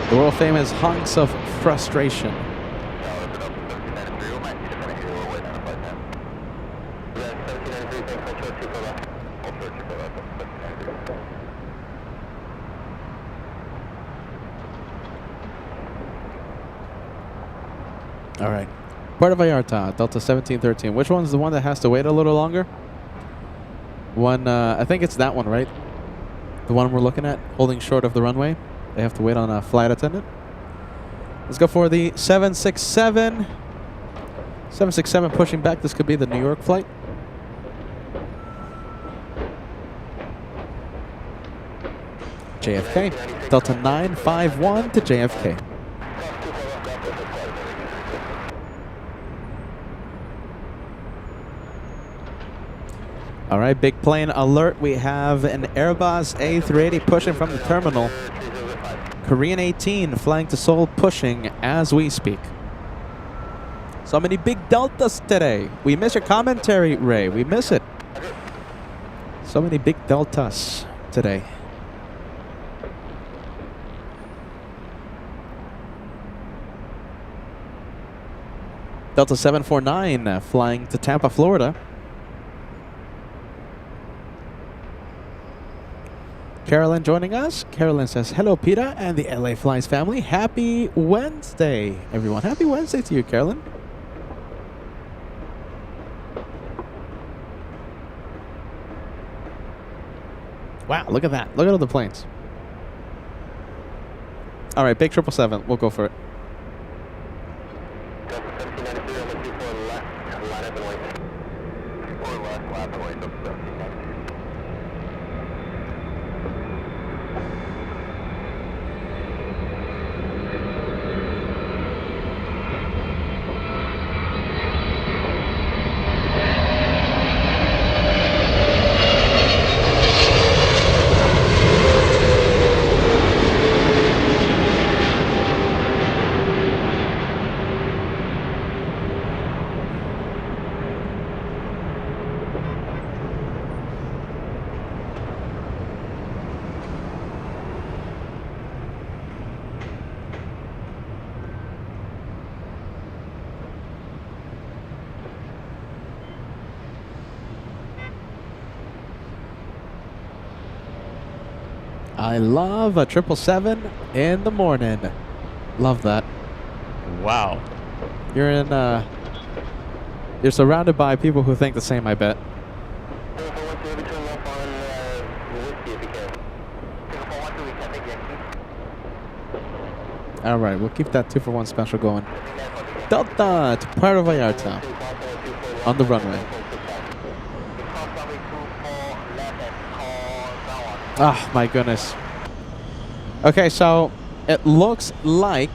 The world famous honks of frustration. All right. Puerto Vallarta, Delta 1713. Which one's the one that has to wait a little longer? One, I think it's that one, right? The one we're looking at, holding short of the runway. They have to wait on a flight attendant. Let's go for the 767. 767 pushing back. This could be the New York flight. JFK. Delta 951 to JFK. All right, big plane alert. We have an Airbus A380 pushing from the terminal. Korean 18 flying to Seoul, pushing as we speak. So many big deltas today. We miss your commentary, Ray. We miss it. So many big deltas today. Delta 749 flying to Tampa, Florida. Carolyn joining us. Carolyn says, hello, Peter and the LA Flies family. Happy Wednesday, everyone. Happy Wednesday to you, Carolyn. Wow, look at that. Look at all the planes. All right, big 777. We'll go for it. I love a 777 in the morning. Love that. Wow. You're surrounded by people who think the same, I bet. All right, we'll keep that 2-for-1 special going. Delta to Puerto Vallarta on the runway. Ah, my goodness. Okay, so it looks like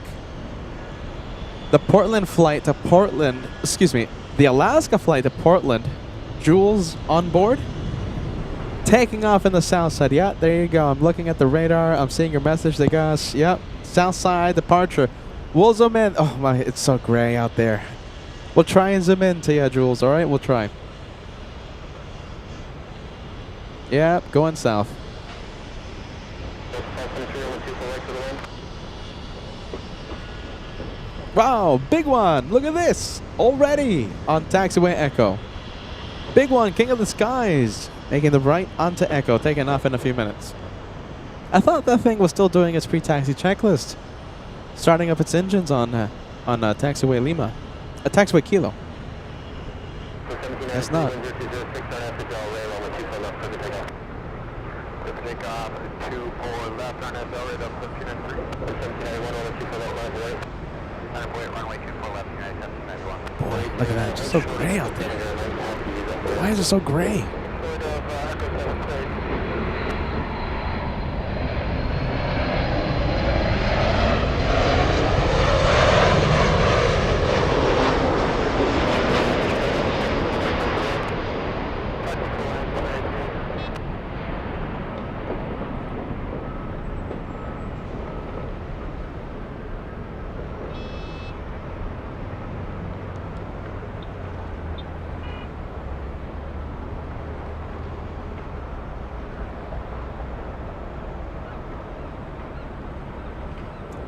the Portland flight to Portland, excuse me, the Alaska flight to Portland, Jules on board, taking off in the south side. Yeah, there you go. I'm looking at the radar. I'm seeing your message. They got us. Yep, south side departure. We'll zoom in. Oh my, it's so gray out there. We'll try and zoom in to you, Jules. All right, we'll try. Yep, going south. Wow, big one. Look at this. Already on taxiway Echo. Big one, King of the Skies. Making the right onto Echo. Taking off in a few minutes. I thought that thing was still doing its pre-taxi checklist. Starting up its engines on taxiway Lima. Taxiway Kilo. That's not. Boy, look at that. It's just so gray out there. Why is it so gray?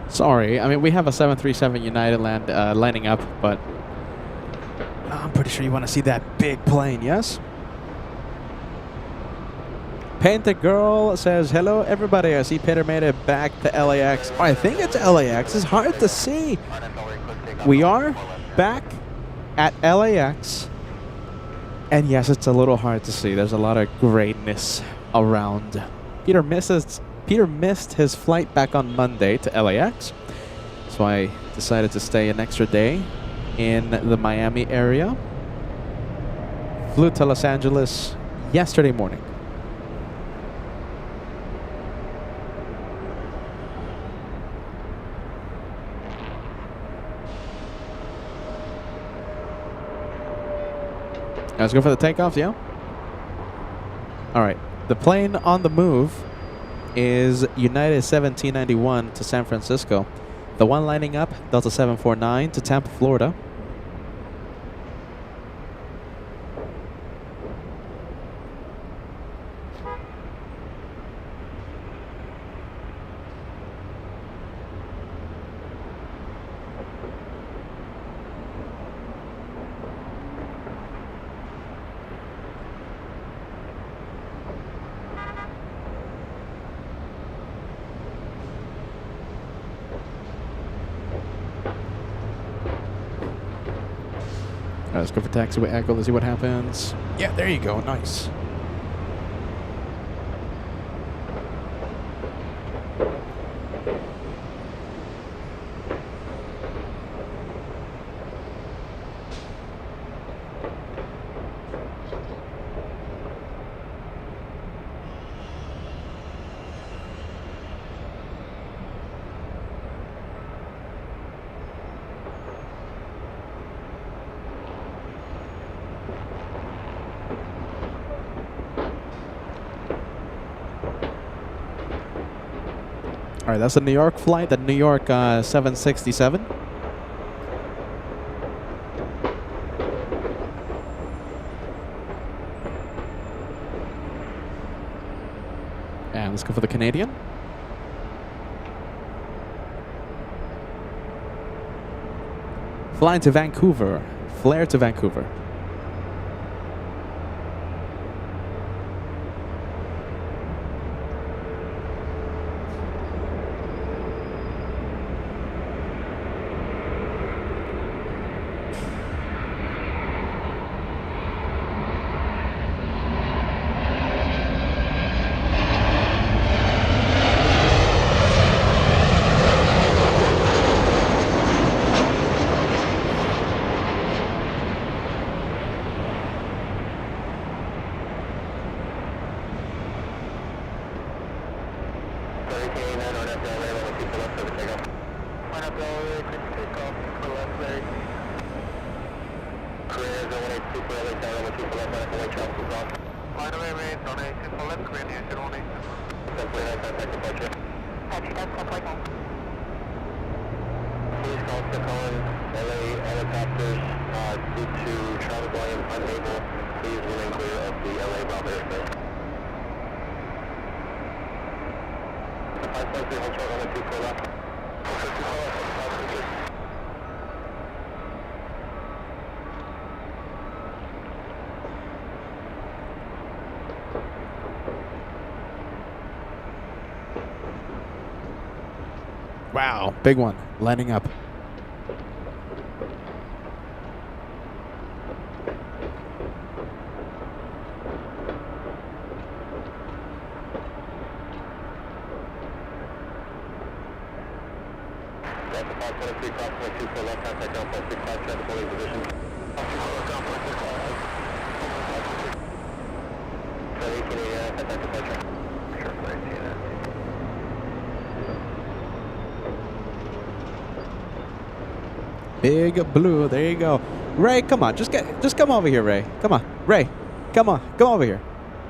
Sorry, I mean, we have a 737 United landing up, but I'm pretty sure you want to see that big plane, yes? Painted Girl says, hello, everybody. I see Peter made it back to LAX. Oh, I think it's LAX. It's hard to see. We are back at LAX. And yes, it's a little hard to see. There's a lot of grayness around. Peter missed his flight back on Monday to LAX, so I decided to stay an extra day in the Miami area. Flew to Los Angeles yesterday morning. Let's go for the takeoff, yeah? All right. The plane on the move is United 1791 to San Francisco. The one lining up, Delta 749 to Tampa, Florida. All right, let's go for taxiway echo. Let's see what happens. Yeah, there you go. Nice. All right, that's a New York flight, the New York 767. And let's go for the Canadian. Flying to Vancouver. Flare to Vancouver. Wow, big one, lining up. Big blue, there you go. Ray, come on, just come over here, Ray. Come on, Ray, come over here.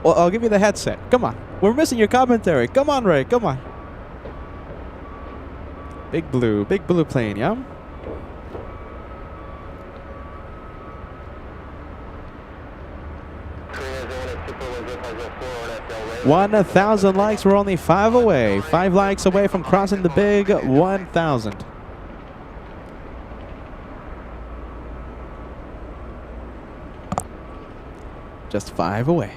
Well, I'll give you the headset. Come on, we're missing your commentary. Come on, Ray, come on. Big blue plane, yeah? 1,000 likes. We're only 5 away. 5 likes away from crossing the big 1,000. Just 5 away.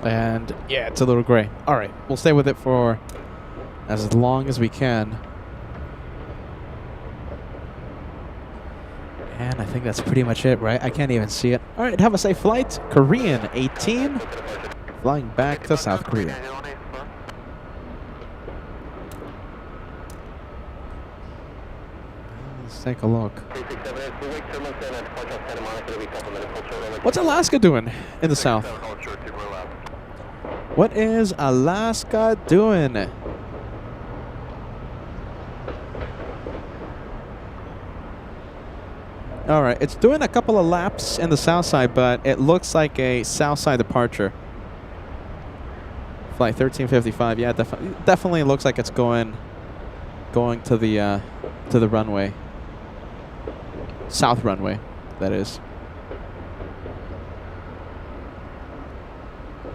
And yeah, it's a little gray. All right, we'll stay with it for as long as we can. And I think that's pretty much it, right? I can't even see it. All right, have a safe flight. Korean 18, flying back to South Korea. Let's take a look. What's Alaska doing in the south? What is Alaska doing? All right, it's doing a couple of laps in the south side, but it looks like a south side departure. Flight 1355, yeah, definitely looks like it's going to the runway, south runway, that is.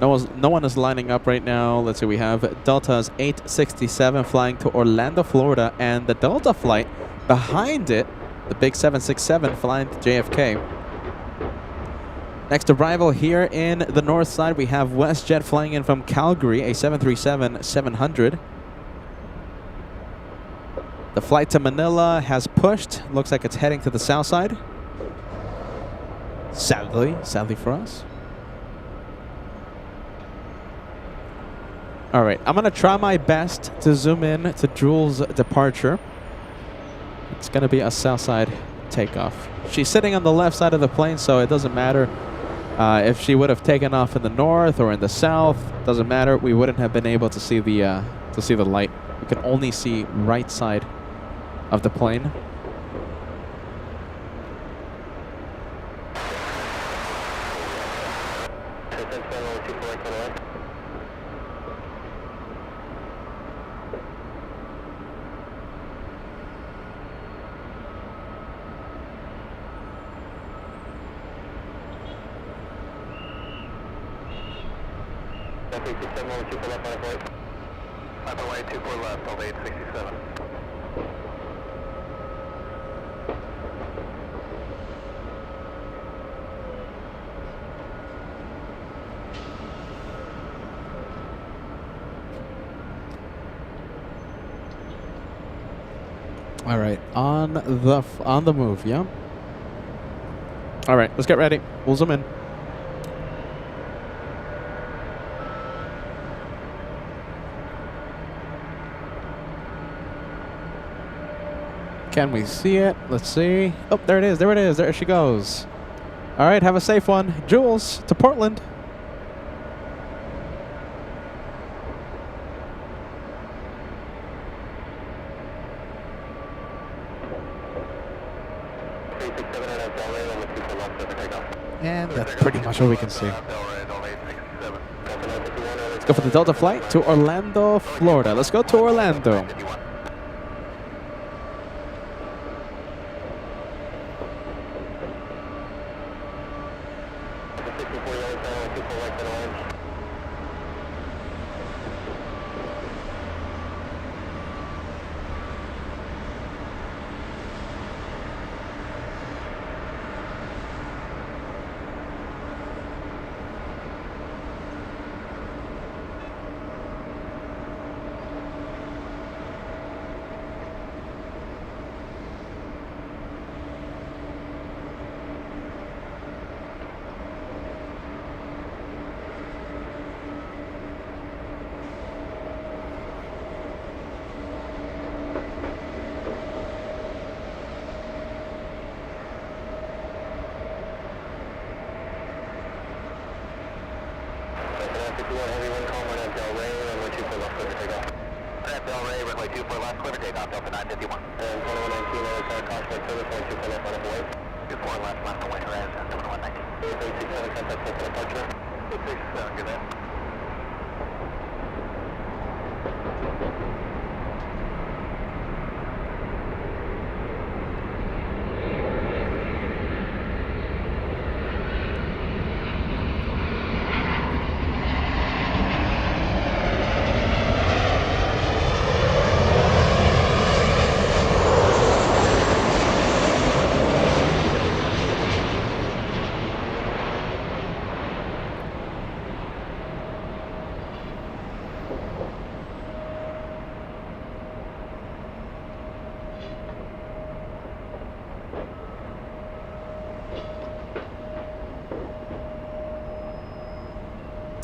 No one is lining up right now. Let's see, we have Delta's 867 flying to Orlando, Florida, and the Delta flight behind it, the big 767 flying to JFK. Next arrival here in the north side, we have WestJet flying in from Calgary, a 737-700. The flight to Manila has pushed. Looks like it's heading to the south side. Sadly for us. All right, I'm gonna try my best to zoom in to Jules' departure. It's gonna be a south side takeoff. She's sitting on the left side of the plane, so it doesn't matter if she would have taken off in the north or in the south. Doesn't matter. We wouldn't have been able to see the light. We can only see right side of the plane. All right, on the move, yeah. All right, let's get ready. We'll zoom in. Can we see it? Let's see. Oh, there it is. There it is. There she goes. All right, have a safe one. Jules, to Portland. And that's pretty much all we can see. Let's go for the Delta flight to Orlando, Florida. Let's go to Orlando.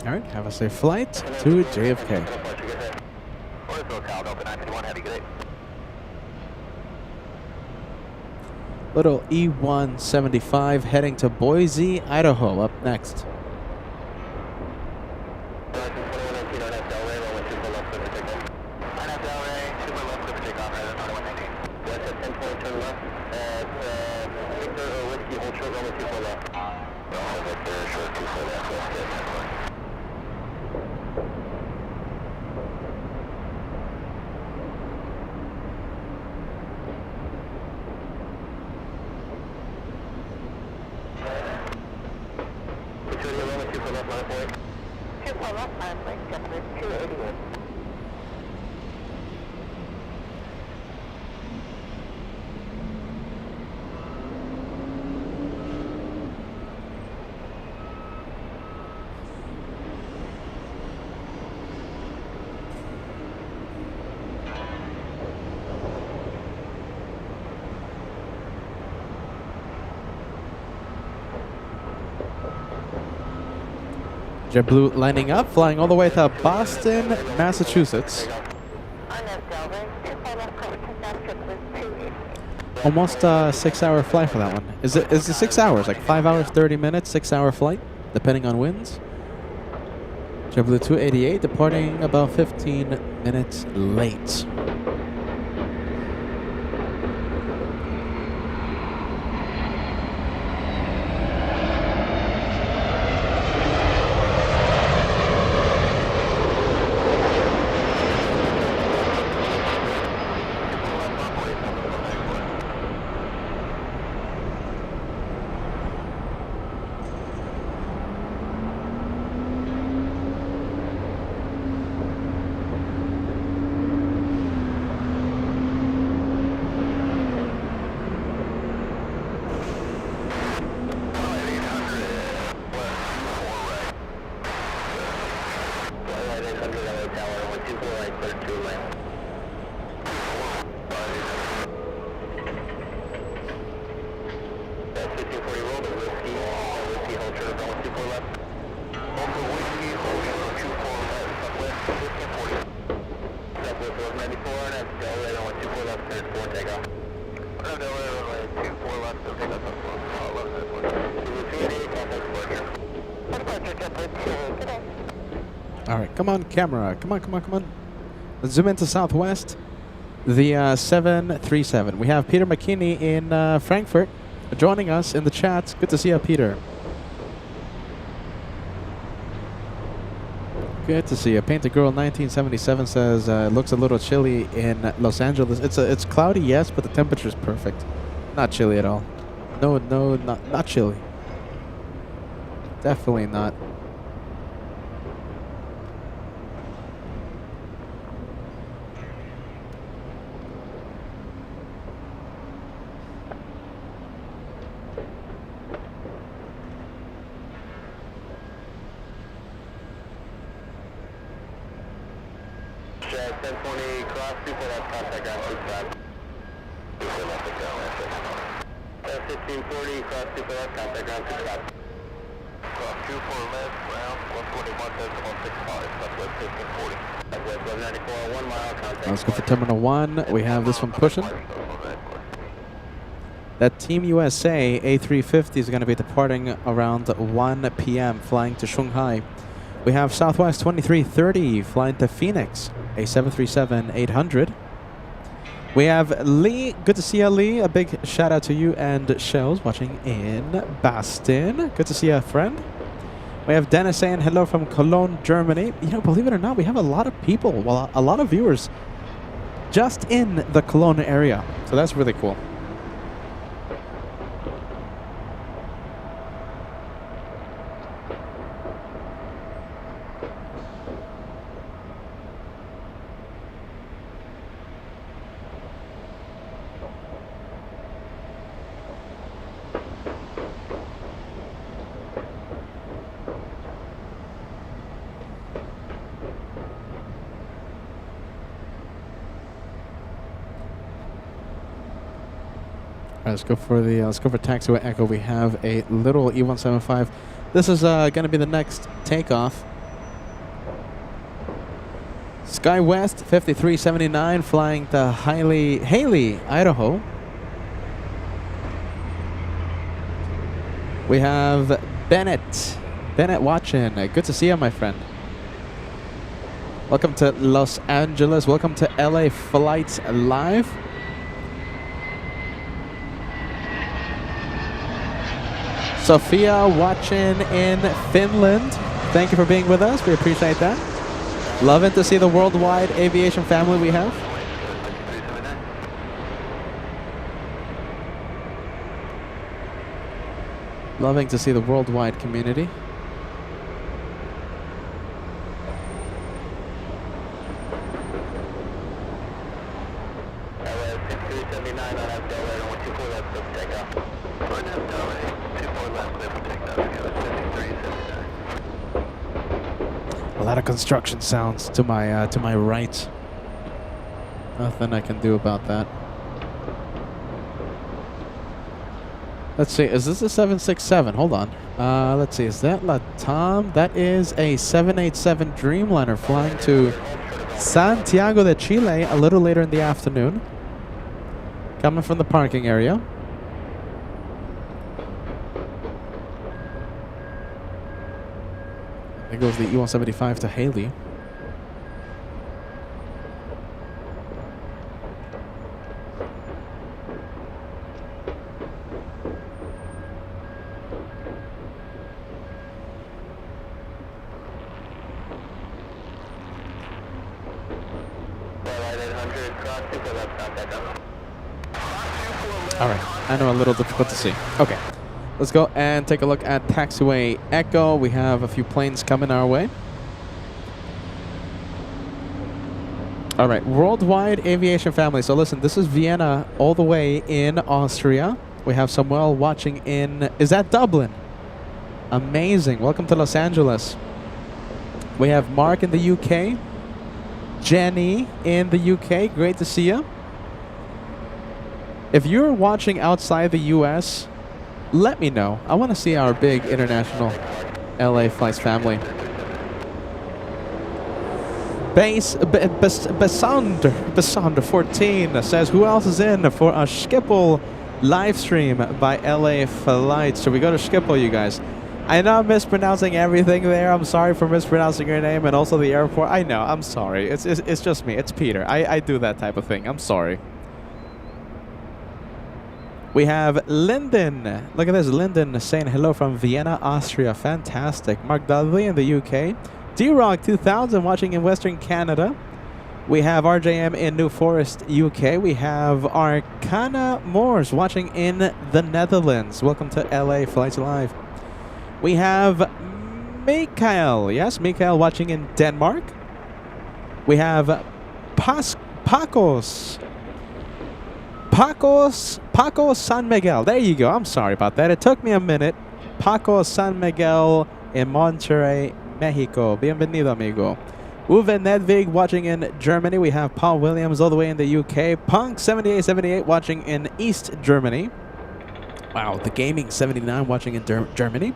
All right, have a safe flight to JFK. Little E175 heading to Boise, Idaho, up next. JetBlue lining up, flying all the way to Boston, Massachusetts. Almost a 6-hour flight for that one. Is it 6 hours? Like 5 hours, 30 minutes, 6-hour flight, depending on winds. JetBlue 288 departing about 15 minutes late. All right, come on, camera. Come on. Let's zoom into Southwest. The 737. We have Peter McKinney in Frankfurt joining us in the chat. Good to see you, Peter. Good to see you. Painted Girl 1977 says it looks a little chilly in Los Angeles. It's cloudy, yes, but the temperature is perfect. Not chilly at all. No, not chilly. Definitely not. Let's go for Terminal 1. We have this one pushing. That Team USA A350 is going to be departing around 1 p.m. flying to Shanghai. We have Southwest 2330 flying to Phoenix, a 737-800. We have Lee. Good to see you, Lee. A big shout out to you and Shells watching in Boston. Good to see you, friend. We have Dennis saying hello from Cologne, Germany. You know, believe it or not, we have a lot of people, well, a lot of viewers just in the Cologne area. So that's really cool. Let's go for taxiway Echo. We have a little E175. This is going to be the next takeoff. SkyWest 5379 flying to Haley, Idaho. We have Bennett watching. Good to see you, my friend. Welcome to Los Angeles. Welcome to LA Flights Live. Sophia watching in Finland. Thank you for being with us. We appreciate that. Loving to see the worldwide aviation family we have. Loving to see the worldwide community. A lot of construction sounds to my right. Nothing I can do about that. Let's see, is this a 767? Hold on. Let's see, is that Latam? That is a 787 Dreamliner flying to Santiago de Chile a little later in the afternoon. Coming from the parking area. There goes the E-175 to Haley. Alright, I know a little difficult to see. Okay, let's go and take a look at taxiway Echo. We have a few planes coming our way. Alright, worldwide aviation family. So listen, this is Vienna all the way in Austria. We have Samuel watching in... Is that Dublin? Amazing. Welcome to Los Angeles. We have Mark in the UK. Jenny in the UK. Great to see you. If you're watching outside the US, let me know. I want to see our big international LA Flights family. Besander 14 says, who else is in for a Schiphol live stream by LA Flights? So we go to Schiphol, you guys. I know I'm mispronouncing everything there. I'm sorry for mispronouncing your name and also the airport. I know. I'm sorry. It's just me. It's Peter. I do that type of thing. I'm sorry. We have Lyndon. Look at this. Lyndon saying hello from Vienna, Austria. Fantastic. Mark Dudley in the UK. D-Rock 2000 watching in Western Canada. We have RJM in New Forest, UK. We have Arcana Moores watching in the Netherlands. Welcome to LA Flights Live. We have Mikael. Yes, Mikael watching in Denmark. We have Pacos San Miguel. There you go. I'm sorry about that. It took me a minute. Paco San Miguel in Monterrey, Mexico. Bienvenido, amigo. Uwe Nedvig watching in Germany. We have Paul Williams all the way in the UK. Punk 7878 watching in East Germany. Wow, the Gaming 79 watching in Germany.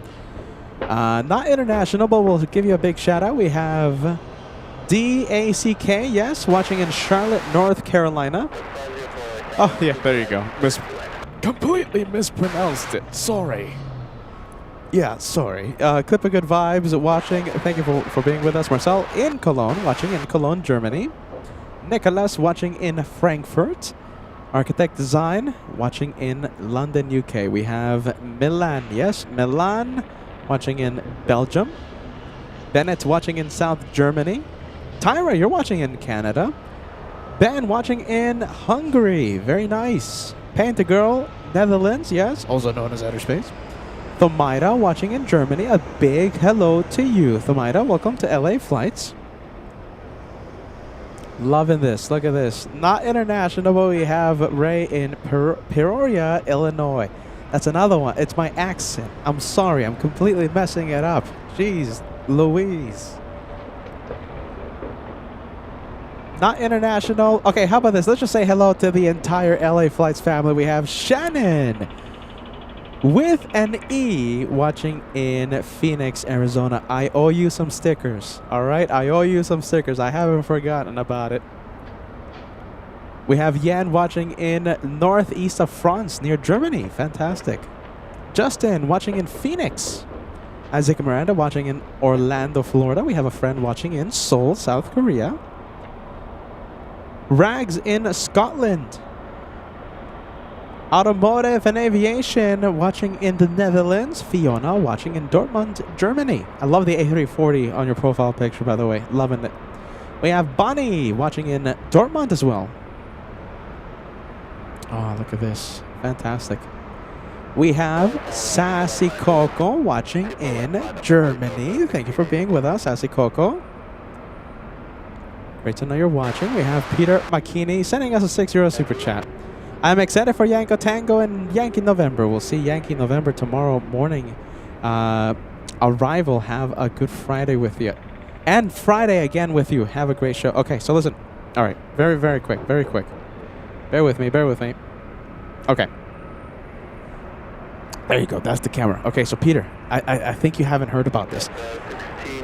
Not international, but we'll give you a big shout out. We have DACK, yes, watching in Charlotte, North Carolina. Oh, yeah, there you go. Completely mispronounced it. Sorry. Yeah, sorry. Clip of Good Vibes watching. Thank you for being with us. Marcel in Cologne, watching in Cologne, Germany. Nicholas watching in Frankfurt. Architect Design watching in London, UK. We have Milan. Yes, Milan watching in Belgium. Bennett watching in South Germany. Tyra, you're watching in Canada. Ben watching in Hungary. Very nice. Paint Girl, Netherlands. Yes, also known as Outer Space. Thomaida watching in Germany. A big hello to you, Thomaida. Welcome to LA Flights. Loving this. Look at this. Not international, but we have Ray in Peoria, Illinois. That's another one. It's my accent. I'm sorry. I'm completely messing it up. Jeez Louise. Not international. Okay, how about this? Let's just say hello to the entire LA Flights family. We have Shannon. with an E, watching in Phoenix, Arizona. I owe you some stickers. All right, I owe you some stickers. I haven't forgotten about it. We have Yan watching in northeast of France, near Germany. Fantastic. Justin watching in Phoenix. Isaac and Miranda watching in Orlando, Florida. We have a friend watching in Seoul, South Korea. Rags in Scotland. Automotive and Aviation watching in the Netherlands. Fiona watching in Dortmund, Germany. I love the A340 on your profile picture, by the way. Loving it. We have Bonnie watching in Dortmund as well. Oh, look at this. Fantastic. We have Sassy Coco watching in Germany. Thank you for being with us, Sassy Coco. Great to know you're watching. We have Peter McKinney sending us a €6 super chat. I'm excited for Yanko Tango and Yankee November. We'll see Yankee November tomorrow morning. Arrival. Have a good Friday with you. And Friday again with you. Have a great show. Okay, so listen. All right. Very, very quick. Very quick. Bear with me. Bear with me. Okay. There you go. That's the camera. Okay, so Peter, I think you haven't heard about this.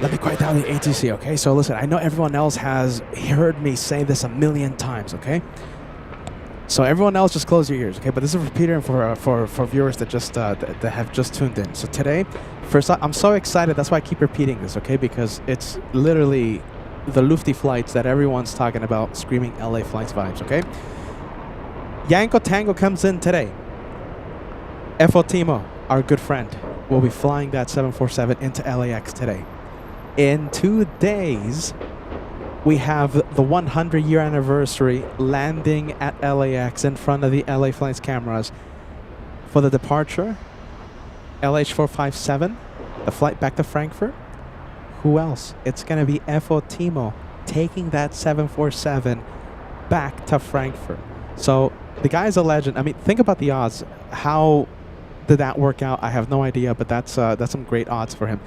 Let me quiet down the ATC, okay? So listen, I know everyone else has heard me say this a million times, okay? So everyone else, just close your ears, okay? But this is for Peter and for viewers that just that have just tuned in. So today, first, I'm so excited. That's why I keep repeating this, okay? Because it's literally the Lufty flights that everyone's talking about, screaming LA flights vibes, okay? Yanko Tango comes in today. FO Timo, our good friend, will be flying that 747 into LAX today. In 2 days, we have the 100-year anniversary landing at LAX in front of the LA Flights cameras. For the departure, LH457, the flight back to Frankfurt. Who else? It's going to be FO Timo taking that 747 back to Frankfurt. So the guy's a legend. I mean, think about the odds. How did that work out? I have no idea, but that's some great odds for him.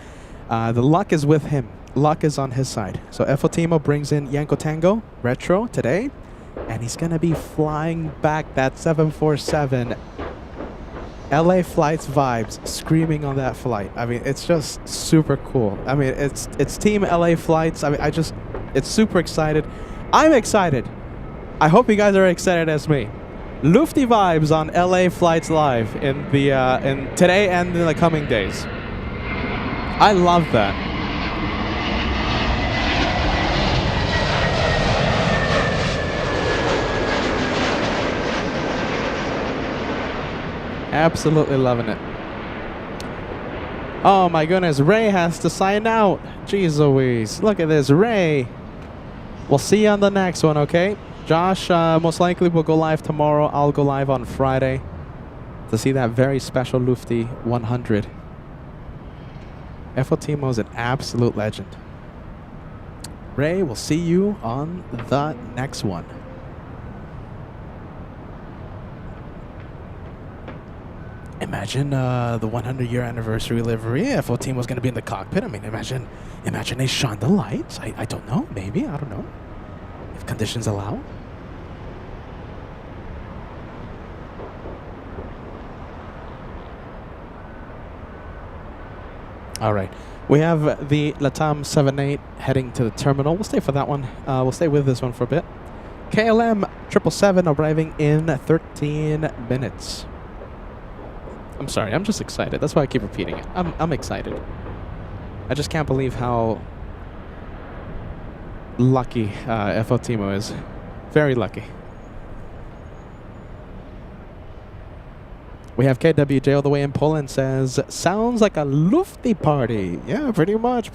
The luck is with him. Luck is on his side. So FO Timo brings in Yanko Tango Retro today, and he's going to be flying back that 747 LA Flights vibes, screaming on that flight. I mean, it's just super cool. I mean, it's Team LA Flights. I mean, it's super excited. I'm excited. I hope you guys are excited as me. Lufty vibes on LA Flights Live in today and in the coming days. I love that. Absolutely loving it. Oh my goodness, Ray has to sign out. Jeez Louise. Look at this, Ray. We'll see you on the next one, okay? Josh most likely will go live tomorrow. I'll go live on Friday to see that very special Lufty 100. FO Timo is an absolute legend. Ray, we'll see you on the next one. Imagine the 100-year anniversary livery. FO Timo was going to be in the cockpit. I mean, imagine they shone the lights. I don't know. Maybe. I don't know. If conditions allow. All right. We have the Latam 78 heading to the terminal. We'll stay for that one. We'll stay with this one for a bit. KLM 777 arriving in 13 minutes. I'm sorry. I'm just excited. That's why I keep repeating it. I'm excited. I just can't believe how lucky FO Timo is. Very lucky. We have KWJ all the way in Poland says, sounds like a Lufty party. Yeah, pretty much.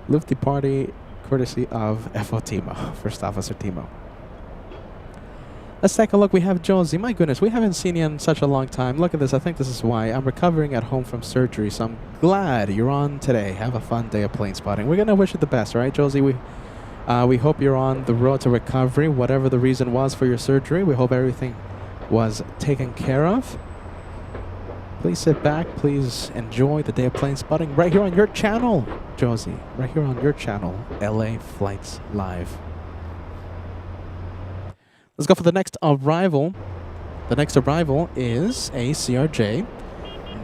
Lufty party courtesy of FO Timo, First Officer Timo. Let's take a look. We have Josie. My goodness, we haven't seen you in such a long time. Look at this. I think this is why. I'm recovering at home from surgery, so I'm glad you're on today. Have a fun day of plane spotting. We're going to wish you the best, right, Josie? We hope you're on the road to recovery, whatever the reason was for your surgery. We hope everything was taken care of. Please sit back. Please enjoy the day of plane spotting right here on your channel, Josie. Right here on your channel, LA Flights Live. Let's go for the next arrival. The next arrival is a CRJ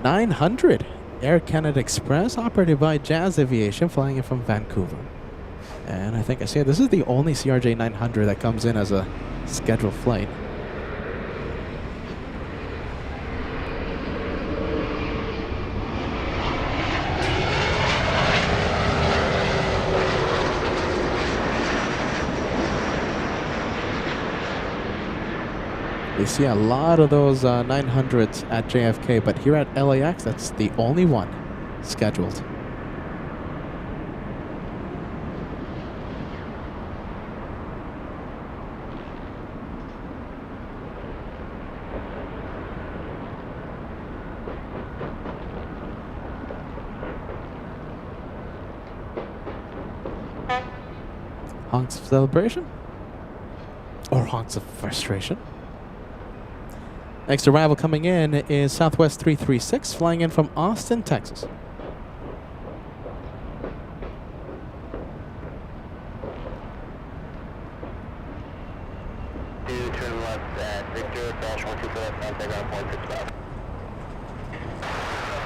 900 Air Canada Express operated by Jazz Aviation flying in from Vancouver. And I think I see it. This is the only CRJ 900 that comes in as a scheduled flight. We see a lot of those 900s at JFK, but here at LAX, that's the only one scheduled. Honks of celebration? Or honks of frustration? Next arrival coming in is Southwest 336, flying in from Austin, Texas. Turn left at Victor-124 take on 0.65.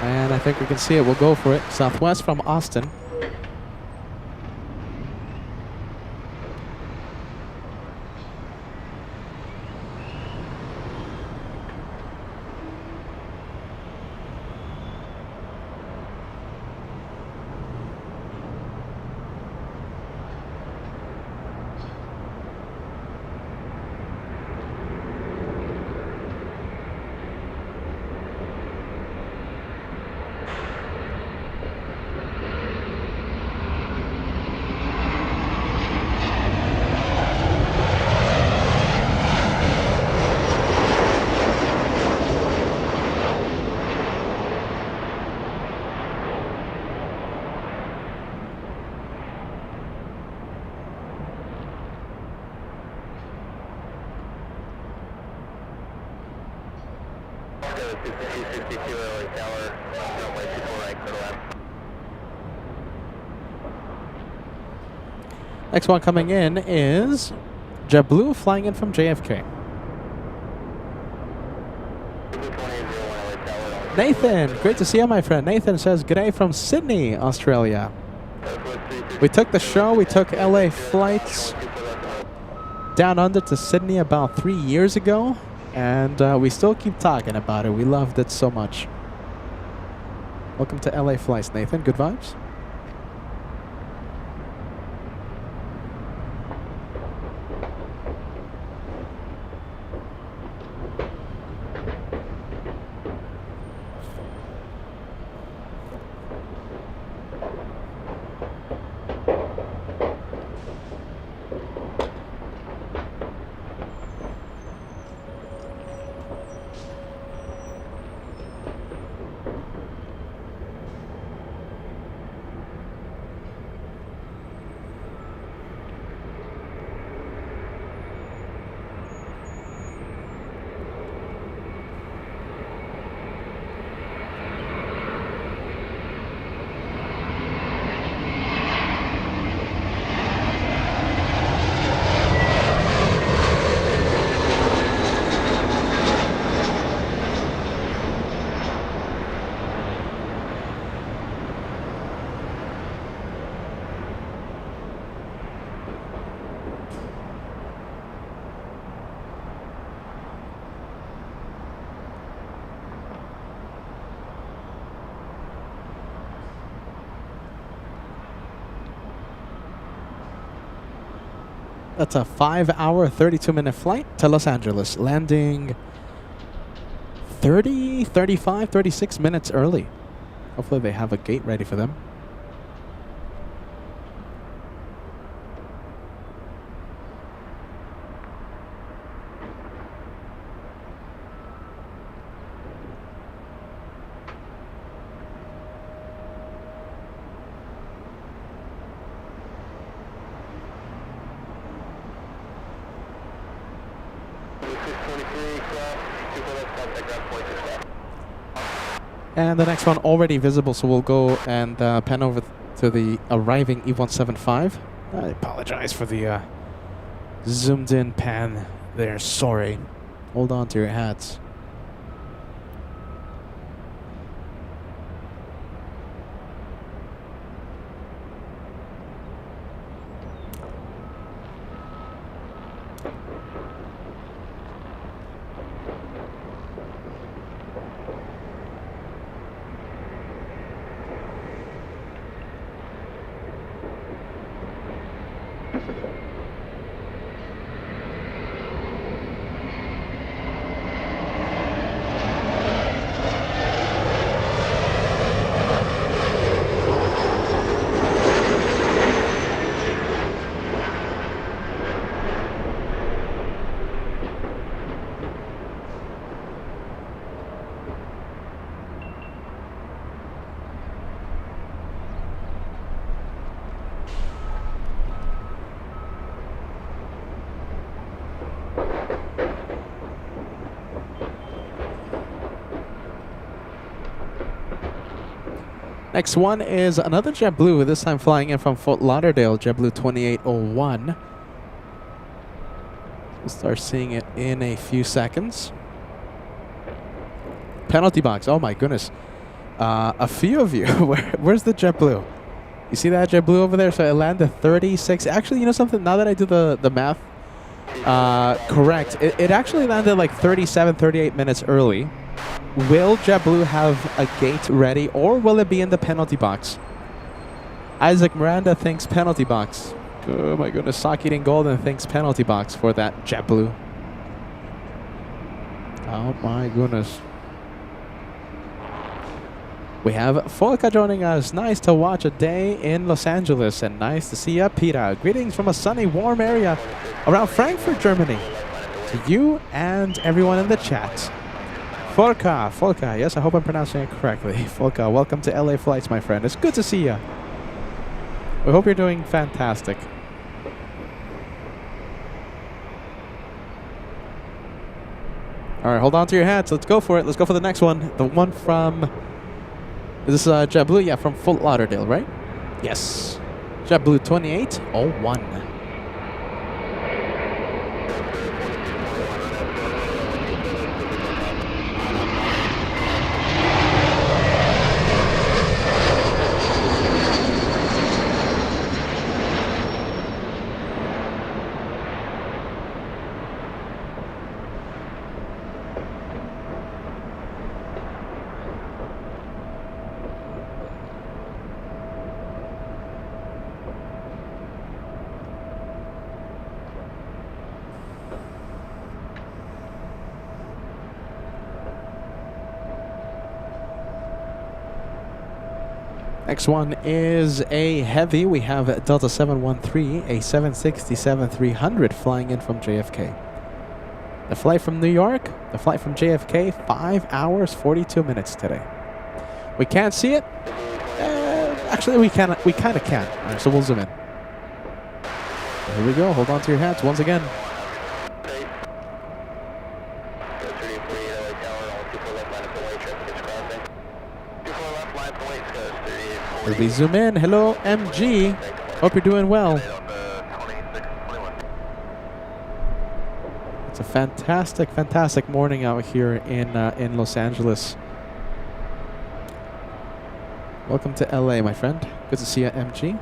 And I think we can see it. We'll go for it. Southwest from Austin. Next one coming in is JetBlue flying in from JFK. Nathan, great to see you, my friend. Nathan says, "G'day from Sydney, Australia." We took the show, we took LA flights down under to Sydney about 3 years ago, and we still keep talking about it. We loved it so much. Welcome to LA flights, Nathan. Good vibes? That's a 5-hour, 32-minute flight to Los Angeles, landing 30, 35, 36 minutes early. Hopefully they have a gate ready for them. And the next one already visible, so we'll go and pan over to the arriving E175. I apologize for the zoomed in pan there, sorry. Hold on to your hats. Next one is another JetBlue, this time flying in from Fort Lauderdale, JetBlue 2801. We'll start seeing it in a few seconds. Penalty box, oh my goodness. A few of you, where's the JetBlue? You see that JetBlue over there? So it landed 36. Actually, you know something? Now that I do the math correct, it actually landed like 37, 38 minutes early. Will JetBlue have a gate ready, or will it be in the penalty box? Isaac Miranda thinks penalty box. Oh my goodness, Sakit Golden thinks penalty box for that JetBlue. Oh my goodness. We have Folka joining us. Nice to watch a day in Los Angeles, and nice to see you, Peter. Greetings from a sunny, warm area around Frankfurt, Germany. To you and everyone in the chat. Folka, yes, I hope I'm pronouncing it correctly. Folka, welcome to LA Flights, my friend. It's good to see you. We hope you're doing fantastic. All right, hold on to your hats. Let's go for it. Let's go for the next one. The one from... Is this JetBlue? Yeah, from Fort Lauderdale, right? Yes. JetBlue 2801. Next one is a heavy. We have Delta 713, a 767-300 flying in from JFK. The flight from New York, the flight from JFK, 5 hours, 42 minutes today. We can't see it. Actually, we kind of can. All right, so we'll zoom in. Here we go. Hold on to your hats once again. As we zoom in, hello MG. Hope you're doing well. It's a fantastic morning out here in Los Angeles. Welcome to LA, my friend. Good to see you, MG.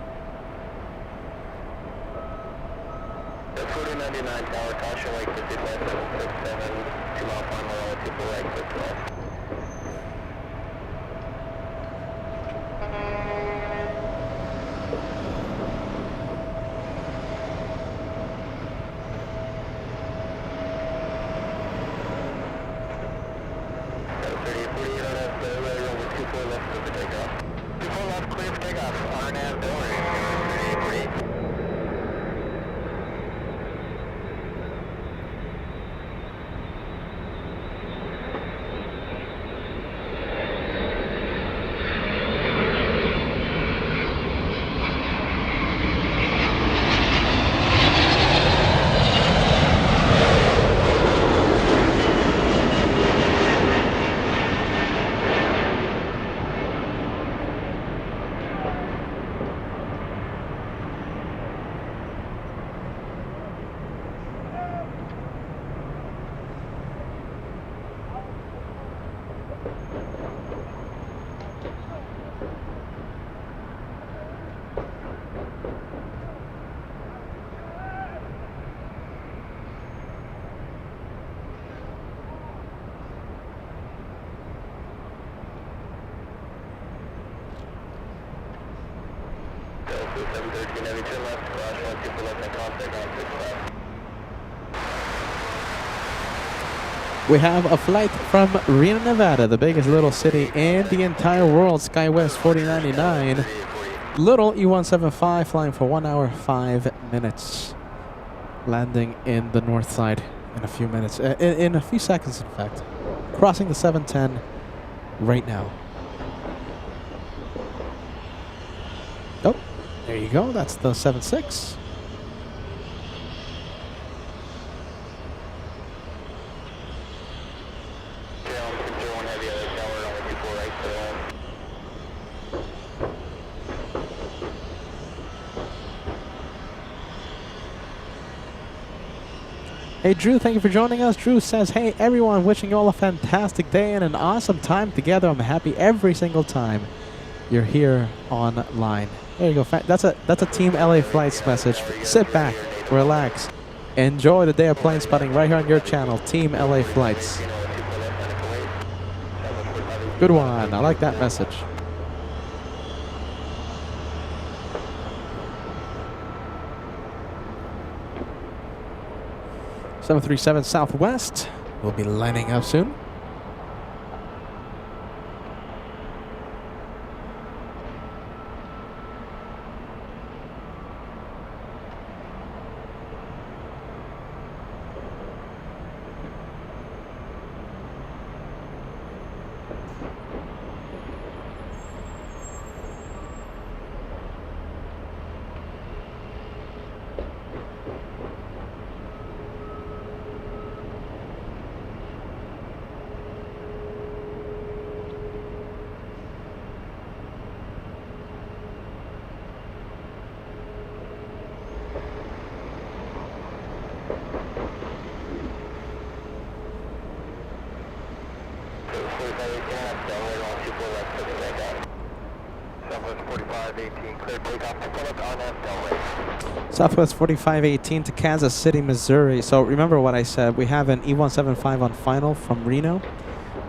713 heavy, turn left, cross 124 left, and contact on 6 left. We have a flight from Reno, Nevada, the biggest little city in the entire world, SkyWest 4099. Little E175 flying for 1 hour 5 minutes. Landing in the north side in a few minutes, in a few seconds in fact. Crossing the 710 right now. Oh, there you go, that's the 76. Hey Drew, thank you for joining us. Drew says, hey everyone, wishing you all a fantastic day and an awesome time together. I'm happy every single time you're here online. There you go. That's a Team LA Flights message. Sit back, relax, enjoy the day of plane spotting right here on your channel, Team LA Flights. Good one. I like that message. .737 Southwest will be lining up soon. Southwest 4518 to Kansas City, Missouri. So remember what I said. We have an E175 on final from Reno.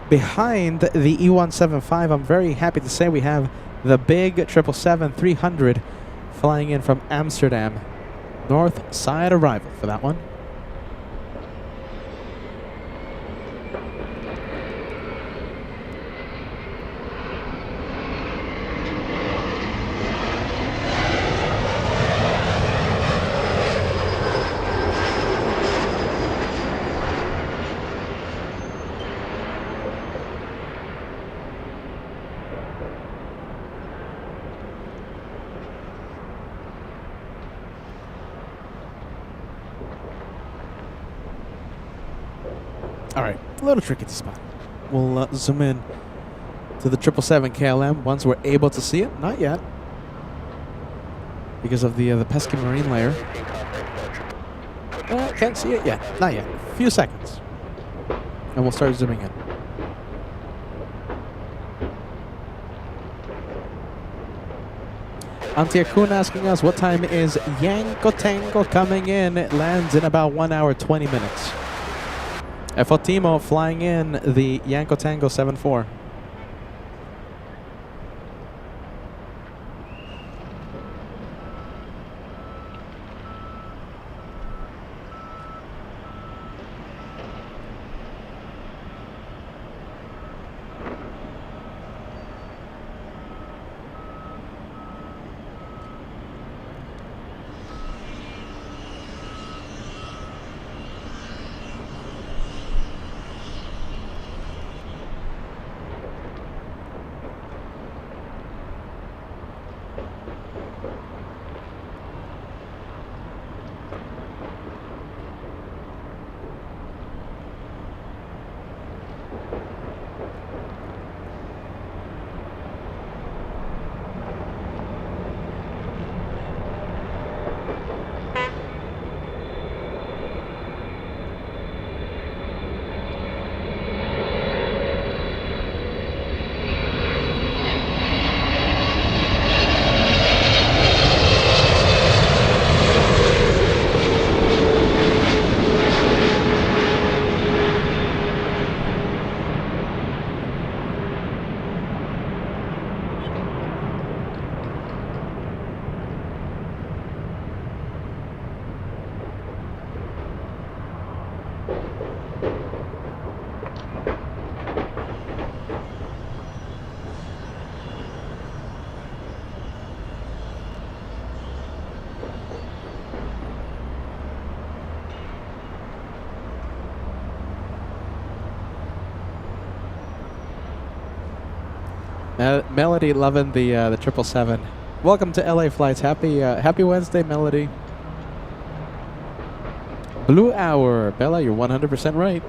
Behind the E175, I'm very happy to say we have the big 777-300 flying in from Amsterdam. North side arrival for that one. Alright, a little tricky to spot. We'll zoom in to the 777 KLM once we're able to see it. Not yet. Because of the pesky marine layer. Can't see it yet. Not yet. A few seconds. And we'll start zooming in. Auntie Akun asking us what time is Yanko Tango coming in. It lands in about 1 hour 20 minutes. FO Timo flying in the Yanko Tango 74. Melody loving the 777. Welcome to LA flights. Happy Wednesday, Melody. Blue Hour. Bella, you're 100% right.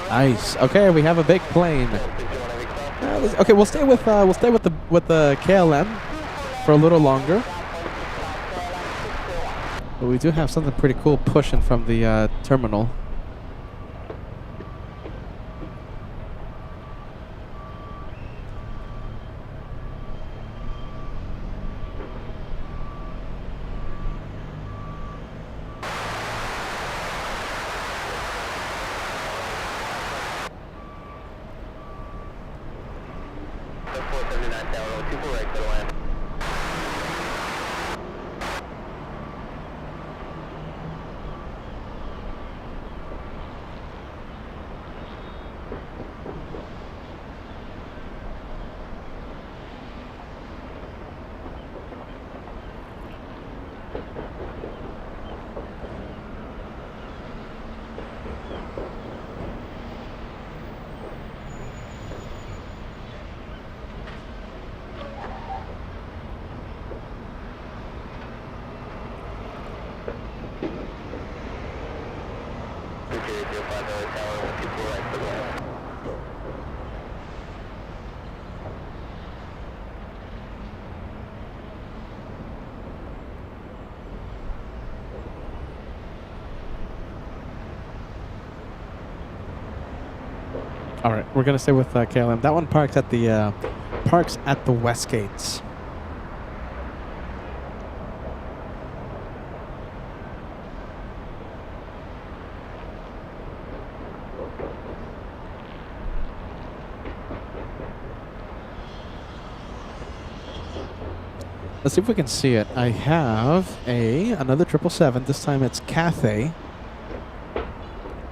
Nice. Okay, we have a big plane. Okay, we'll stay with the KLM for a little longer. But we do have something pretty cool pushing from the terminal. All right, we're gonna stay with KLM. That one parks at the West Gates. Let's see if we can see it. I have another 777. This time it's Cathay.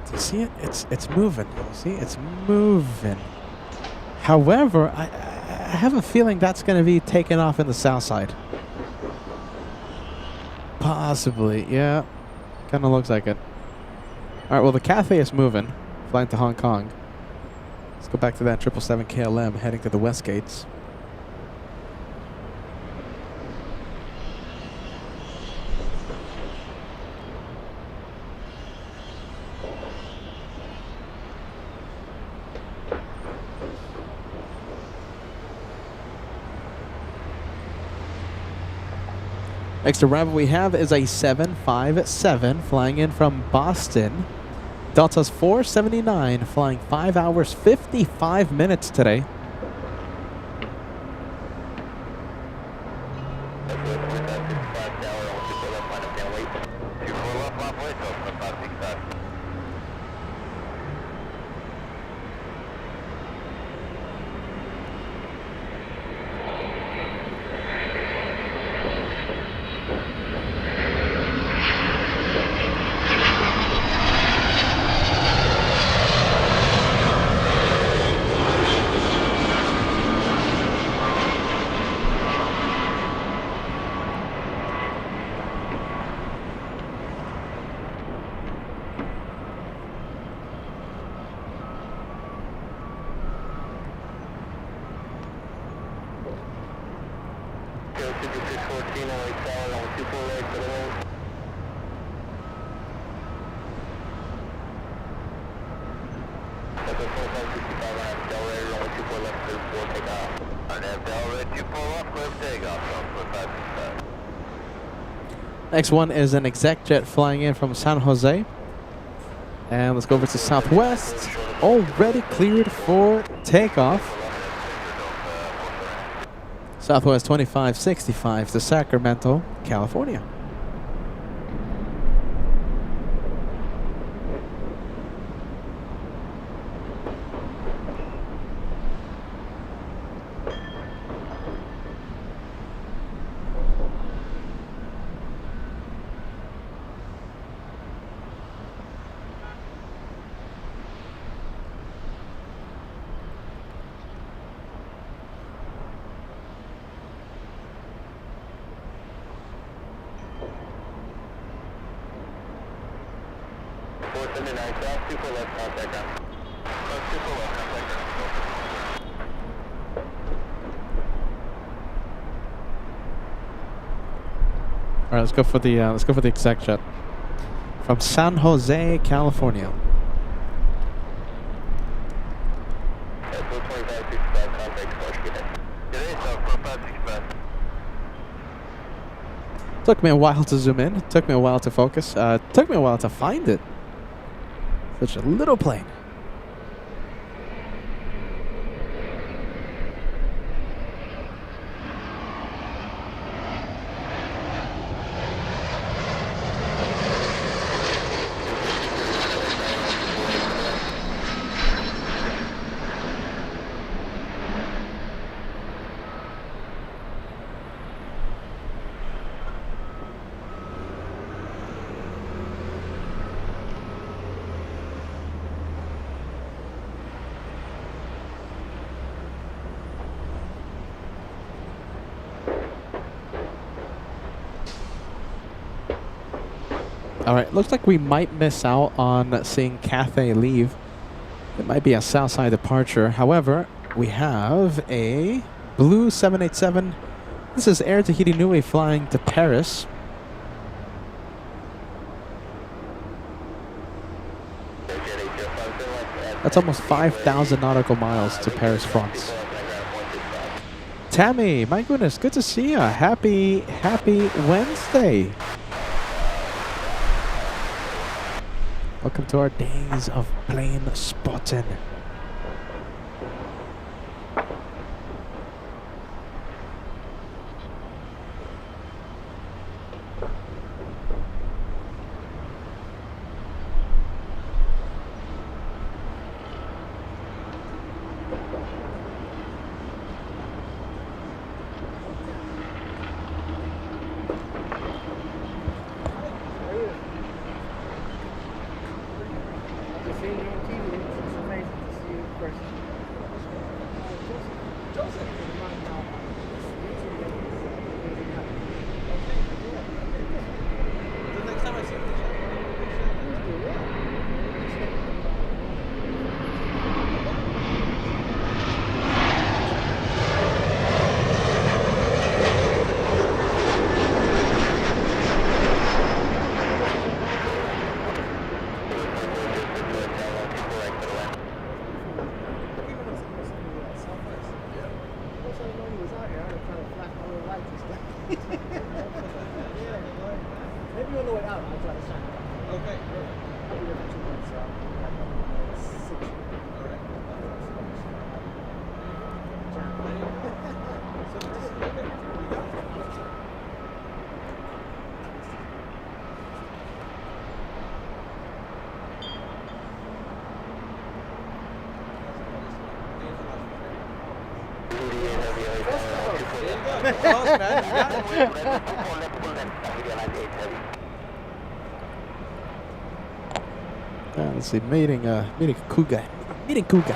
Do you see it? It's moving. See, it's moving. However, I have a feeling that's going to be taken off in the south side. Possibly, yeah. Kind of looks like it. All right. Well, the Cathay is moving, flying to Hong Kong. Let's go back to that 777 KLM, heading to the West Gates. Next arrival we have is a 757 flying in from Boston. Delta's 479 flying 5 hours 55 minutes today. Next one is an exec jet flying in from San Jose. And let's go over to Southwest. Already cleared for takeoff. Southwest 2565 to Sacramento, California. 79, cross 24 left, contact ground. Cross 24 left, contact ground. All right, let's go for the exec jet from San Jose, California. That's 2565, contact Sparks, good night. Good day, so 4565. Took me a while to zoom in. Took me a while to focus. Took me a while to find it. Such a little plane. Alright, looks like we might miss out on seeing Cathay leave. It might be a Southside departure. However, we have a blue 787. This is Air Tahiti Nui flying to Paris. That's almost 5,000 nautical miles to Paris, France. Tammy, my goodness, good to see you. Happy Wednesday. Welcome to our days of plane spotting. Let's see, meeting Kuga. Meeting Kuga.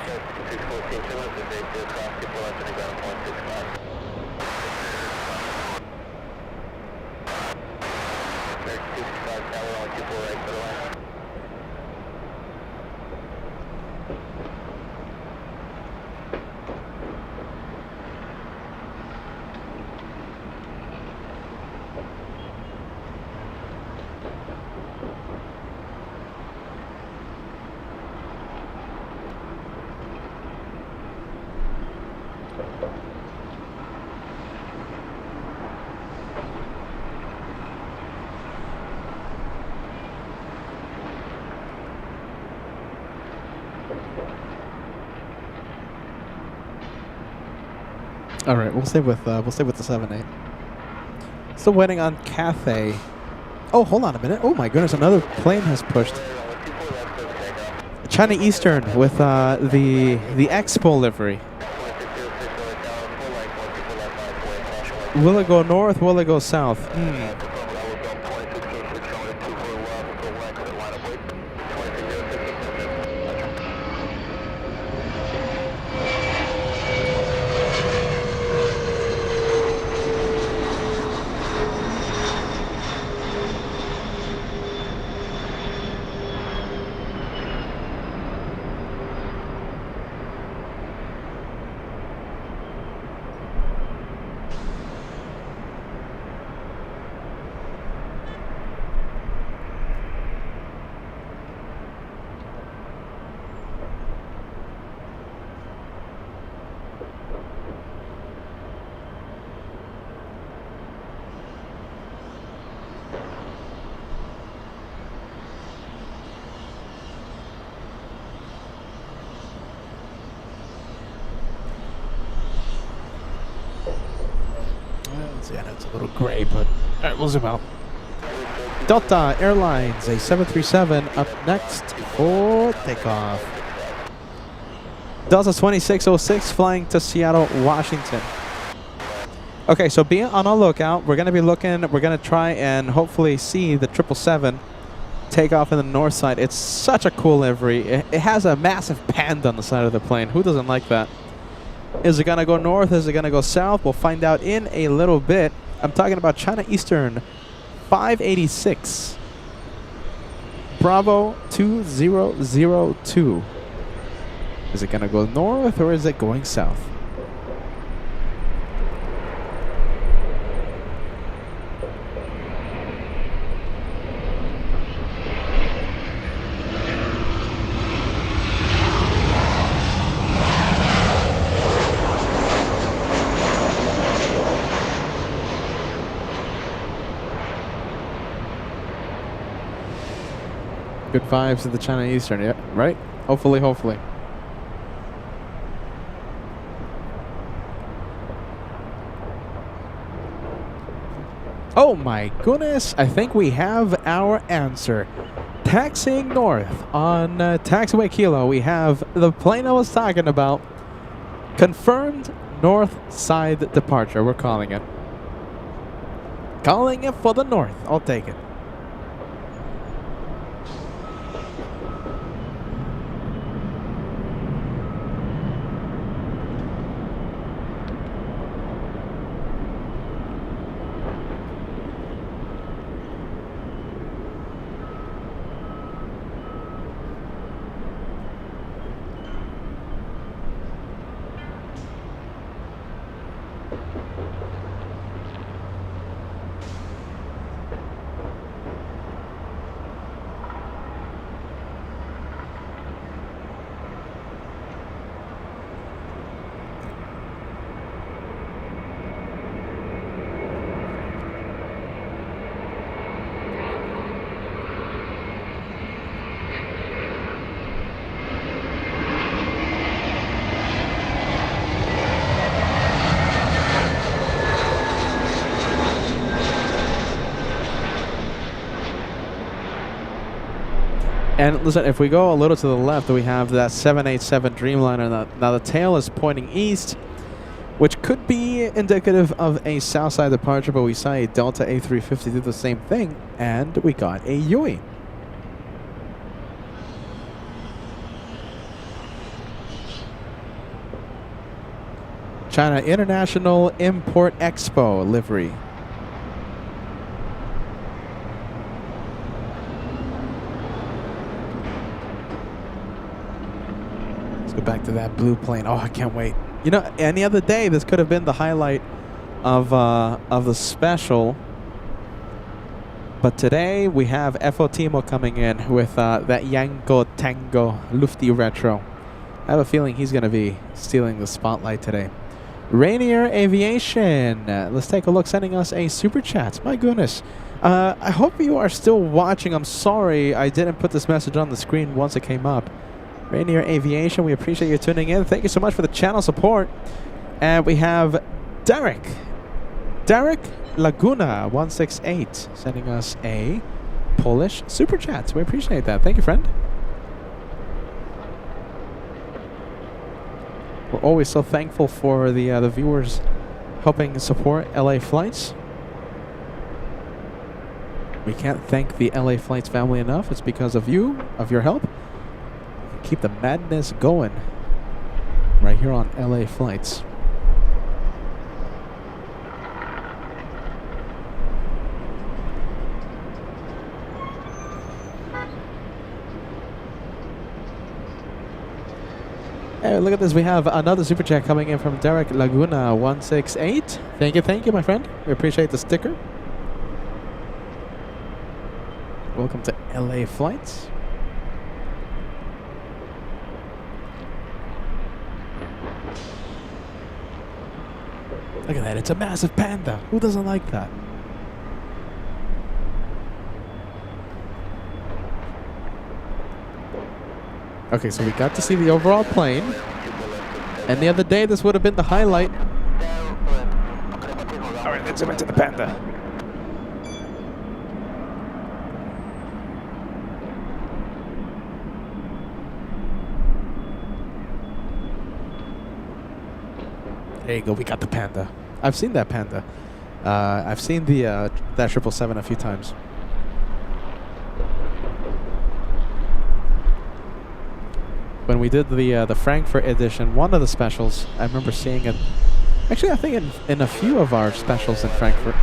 All right, we'll stay with the 7-8. Still waiting on Cathay. Oh, hold on a minute. Oh my goodness, another plane has pushed. China Eastern with the Expo livery. Will it go north? Will it go south? So yeah, that's a little gray, but alright, we'll zoom out. Delta Airlines, a 737 up next for takeoff. Delta 2606 flying to Seattle, Washington. Okay, so be on a lookout. We're going to be looking, we're going to try and hopefully see the 777 take off in the north side. It's such a cool livery. It has a massive panda on the side of the plane. Who doesn't like that? Is it going to go north? Is it going to go south? We'll find out in a little bit. I'm talking about China Eastern 586. Bravo 2002. Is it going to go north or is it going south? Good vibes at the China Eastern, yeah, right? Hopefully, hopefully. Oh my goodness, I think we have our answer. Taxiing north on Taxiway Kilo, we have the plane I was talking about. Confirmed north side departure, we're calling it. Calling it for the north, I'll take it. And listen, if we go a little to the left, we have that 787 Dreamliner. Now the tail is pointing east, which could be indicative of a south side departure, but we saw a Delta A350 do the same thing, and we got a Yui. China International Import Expo livery. Back to that blue plane. Oh, I can't wait. You know, any other day, this could have been the highlight of the special. But today, we have FO Timo coming in with that Yanko Tango Lufty Retro. I have a feeling he's going to be stealing the spotlight today. Rainier Aviation. Let's take a look. Sending us a super chat. My goodness. I hope you are still watching. I'm sorry I didn't put this message on the screen once it came up. Rainier Aviation, we appreciate you tuning in. Thank you so much for the channel support. And we have Derek Laguna 168 sending us a Polish super chat. We appreciate that. Thank you, friend. We're always so thankful for the viewers helping support LA Flights. We can't thank the LA Flights family enough. It's because of you, of your help. Keep the madness going right here on LA Flights. Hey, look at this. We have another super chat coming in from Derek Laguna 168. Thank you, my friend. We appreciate the sticker. Welcome to LA Flights. Look at that, it's a massive panda. Who doesn't like that? Okay, so we got to see the overall plane. And the other day, this would have been the highlight. All right, let's zoom into the Panda. There you go. We got the Panda. I've seen that Panda. I've seen the that 777 a few times. When we did the Frankfurt edition, one of the specials, I remember seeing it. Actually, I think in a few of our specials in Frankfurt.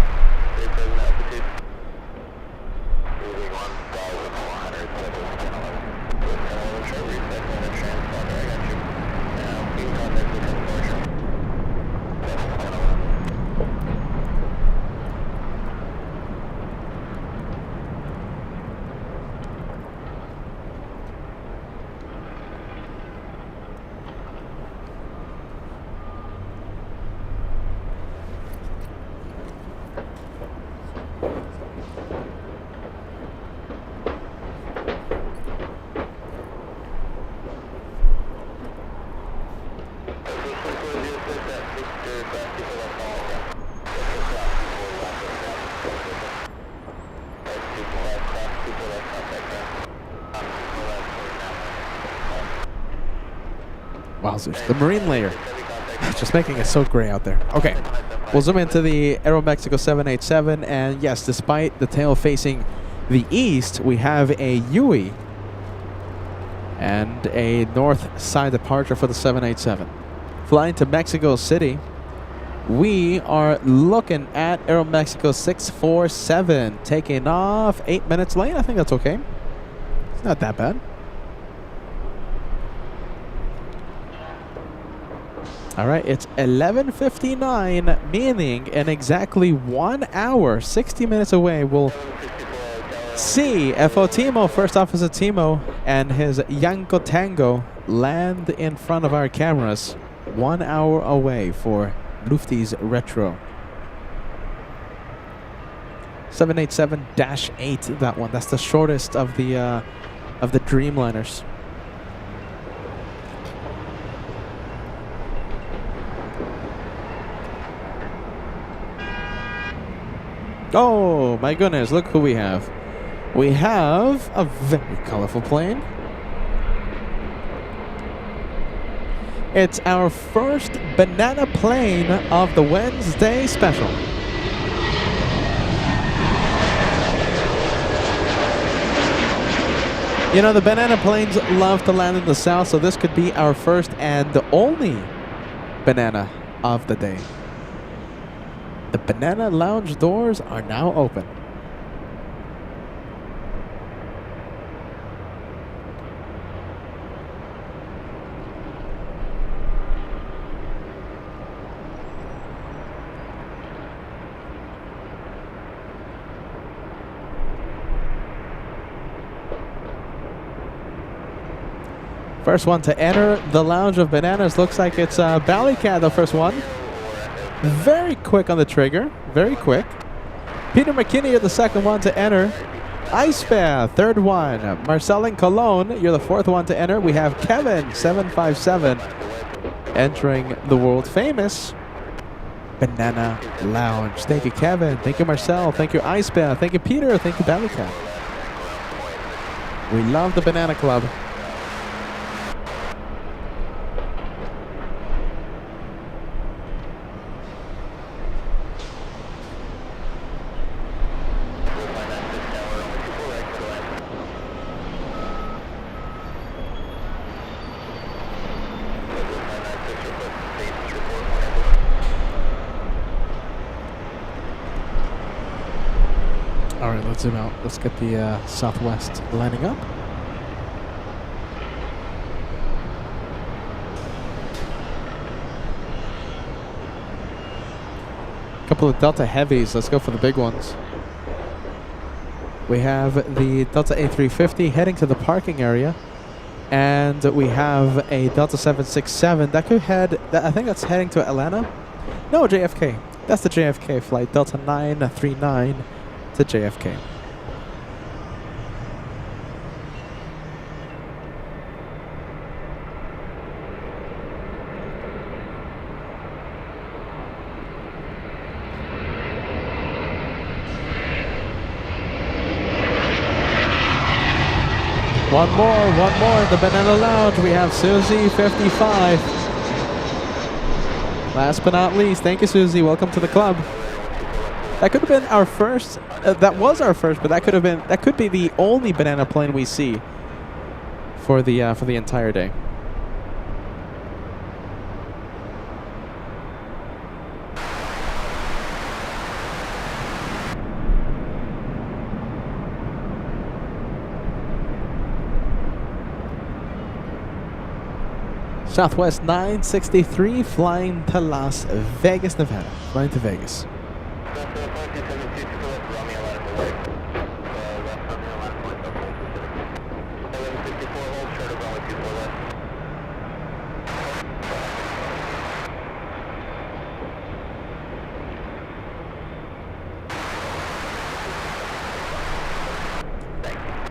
Wowzers, the marine layer. Just making it so gray out there. Okay, we'll zoom into the Aeromexico 787, and yes, despite the tail facing the east, we have a UE and a north side departure for the 787. Flying to Mexico City, we are looking at Aeromexico 647, taking off 8 minutes late. I think that's okay. It's not that bad. All right, it's 11:59, meaning in exactly 1 hour, 60 minutes away, we'll see FO Timo, First Officer Timo, and his Yanko Tango land in front of our cameras 1 hour away for Lufty's Retro. 787-8, that one. That's the shortest of the Dreamliners. Oh my goodness, look who we have. We have a very colorful plane. It's our first banana plane of the Wednesday special. You know, the banana planes love to land in the south, so this could be our first and the only banana of the day. The banana lounge doors are now open. First one to enter the lounge of bananas. Looks like it's Ballycat, the first one. Very quick on the trigger. Very quick. Peter McKinney, you're the second one to enter. Ice Bear, third one. Marcelin Colon, you're the fourth one to enter. We have Kevin, 757, entering the world famous Banana Lounge. Thank you, Kevin. Thank you, Marcel. Thank you, Ice Bear. Thank you, Peter. Thank you, Ballycat. We love the Banana Club. All right, let's zoom out. Let's get the Southwest lining up. Couple of Delta Heavies. Let's go for the big ones. We have the Delta A350 heading to the parking area. And we have a Delta 767 that could head, I think that's heading to Atlanta. No, JFK. That's the JFK flight, Delta 939 to JFK. One more in the Banana Lounge. We have Susie 55. Last but not least, thank you, Susie. Welcome to the club. That could have been our first. That was our first, but that could be the only banana plane we see for the entire day. Southwest 963 flying to Las Vegas, Nevada. Flying to Vegas.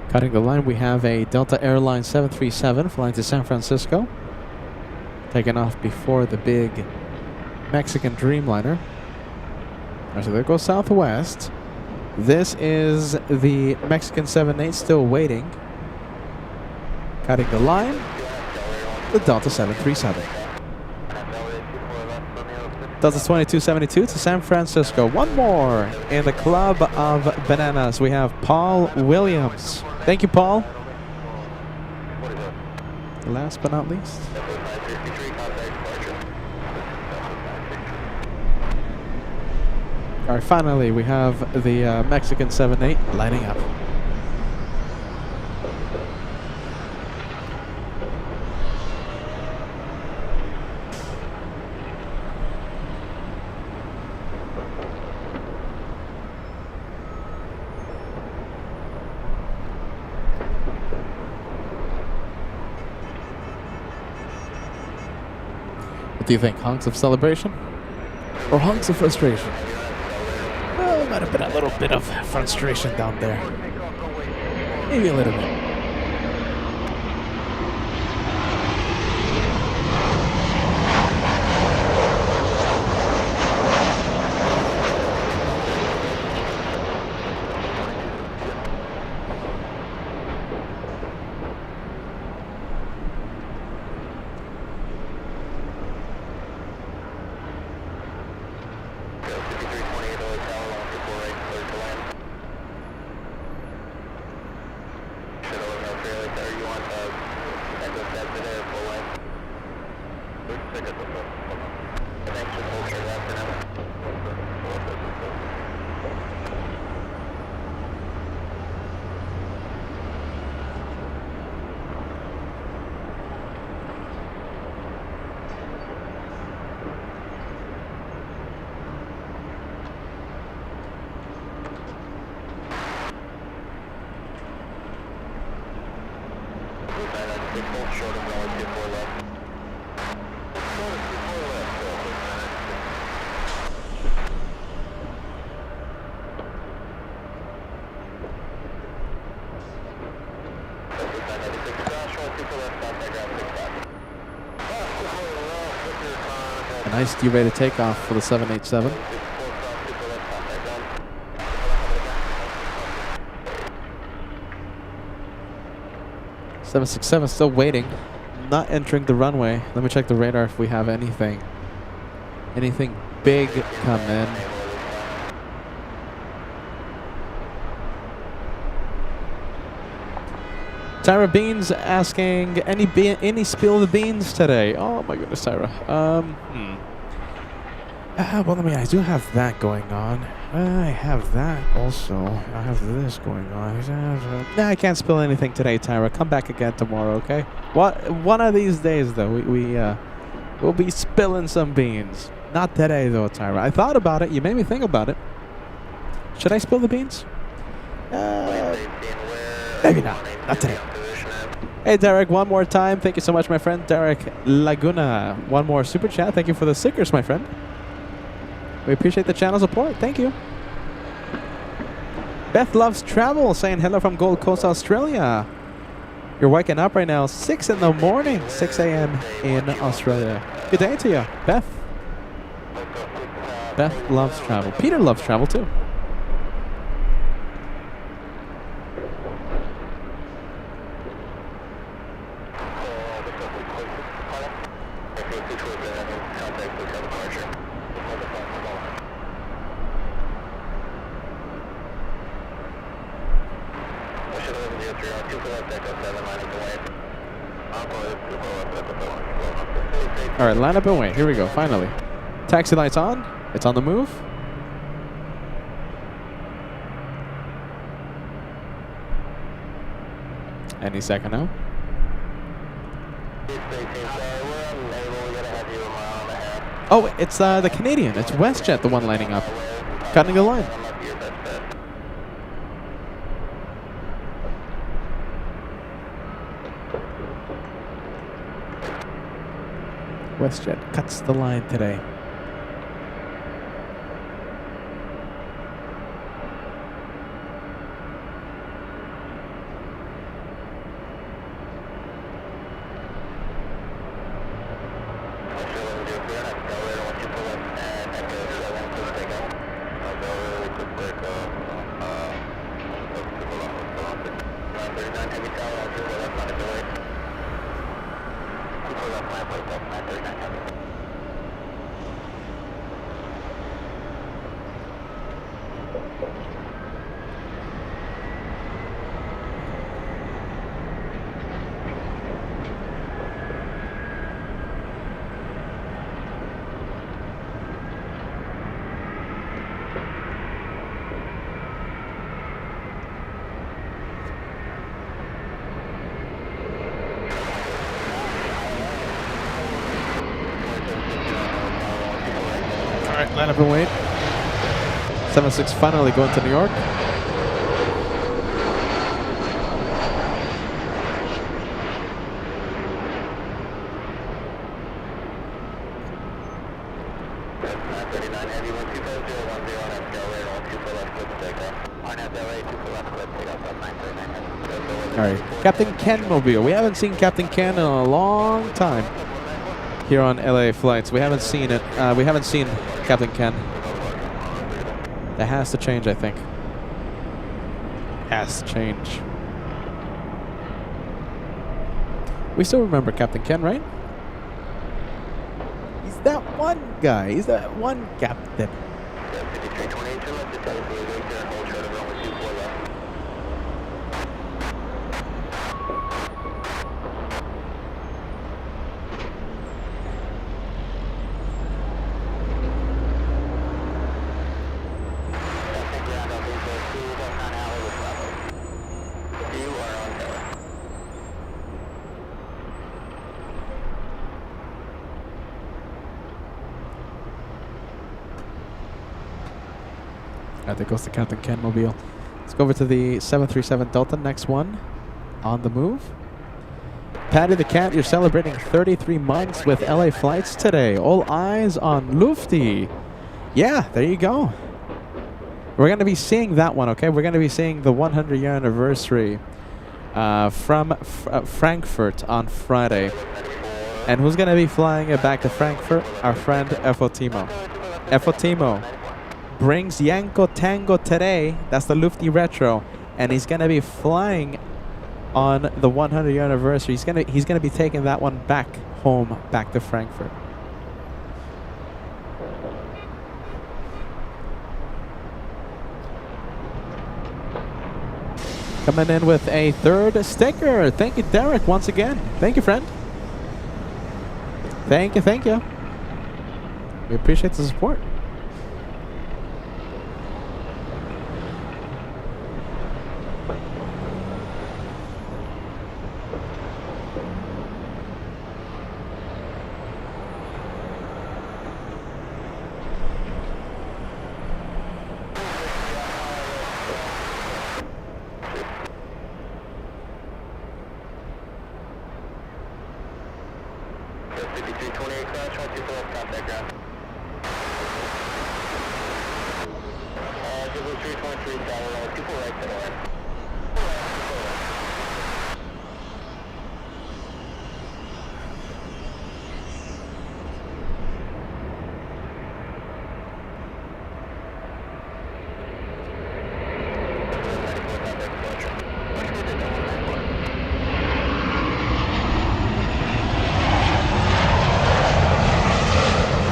Cutting the line, we have a Delta Airlines 737 flying to San Francisco. Taking off before the big Mexican Dreamliner. So there goes Southwest. This is the Mexican 78 still waiting. Cutting the line, the Delta 737. Delta 2272 to San Francisco. One more in the Club of Bananas. We have Paul Williams. Thank you, Paul. Last but not least. Alright, finally we have the Mexican 78 lining up. What do you think? Honks of celebration? Or honks of frustration? Well, might have been a little bit of frustration down there. Maybe a little bit. A nice derated takeoff for the 787. .767 still waiting, not entering the runway. Let me check the radar if we have anything big come in. Tyra Beans asking, any spill the beans today? Oh my goodness, Tyra. Well, I do have that going on. I have that also. I have this going on. Nah, I can't spill anything today, Tyra. Come back again tomorrow, okay? One of these days, though, we'll be spilling some beans. Not today, though, Tyra. I thought about it. You made me think about it. Should I spill the beans? Maybe not. Not today. Hey, Derek, one more time. Thank you so much, my friend. Derek Laguna. One more super chat. Thank you for the stickers, my friend. We appreciate the channel support. Thank you. Beth Loves Travel saying hello from Gold Coast, Australia. You're waking up right now, 6 in the morning, 6 a.m. in Australia. Good day to you, Beth. Beth loves travel. Peter loves travel too. All right, line up and wait. Here we go, finally. Taxi lights on. It's on the move. Any second now. Oh, it's the Canadian. It's WestJet, the one lining up. Cutting the line. WestJet cuts the line today. Line up and wait. 76 finally going to New York. All right, Captain Ken Mobile. We haven't seen Captain Ken in a long time here on LA flights. We haven't seen it. We haven't seen Captain Ken. That has to change, I think. Has to change. We still remember Captain Ken, right? He's that one guy. He's that one captain. There goes the Captain Ken Mobile. Let's go over to the 737 Delta, next one. On the move. Patty the Cat, you're celebrating 33 months with LA flights today. All eyes on Lufty. Yeah, there you go. We're going to be seeing that one, okay? We're going to be seeing the 100-year anniversary from Frankfurt on Friday. And who's going to be flying it back to Frankfurt? Our friend FO Timo. FO Timo brings Yanko Tango today. That's the Lufty Retro, and he's gonna be flying on the 100-year anniversary. He's gonna be taking that one back home, back to Frankfurt. Coming in with a third sticker. Thank you, Derek, once again. Thank you, friend. Thank you, thank you. We appreciate the support.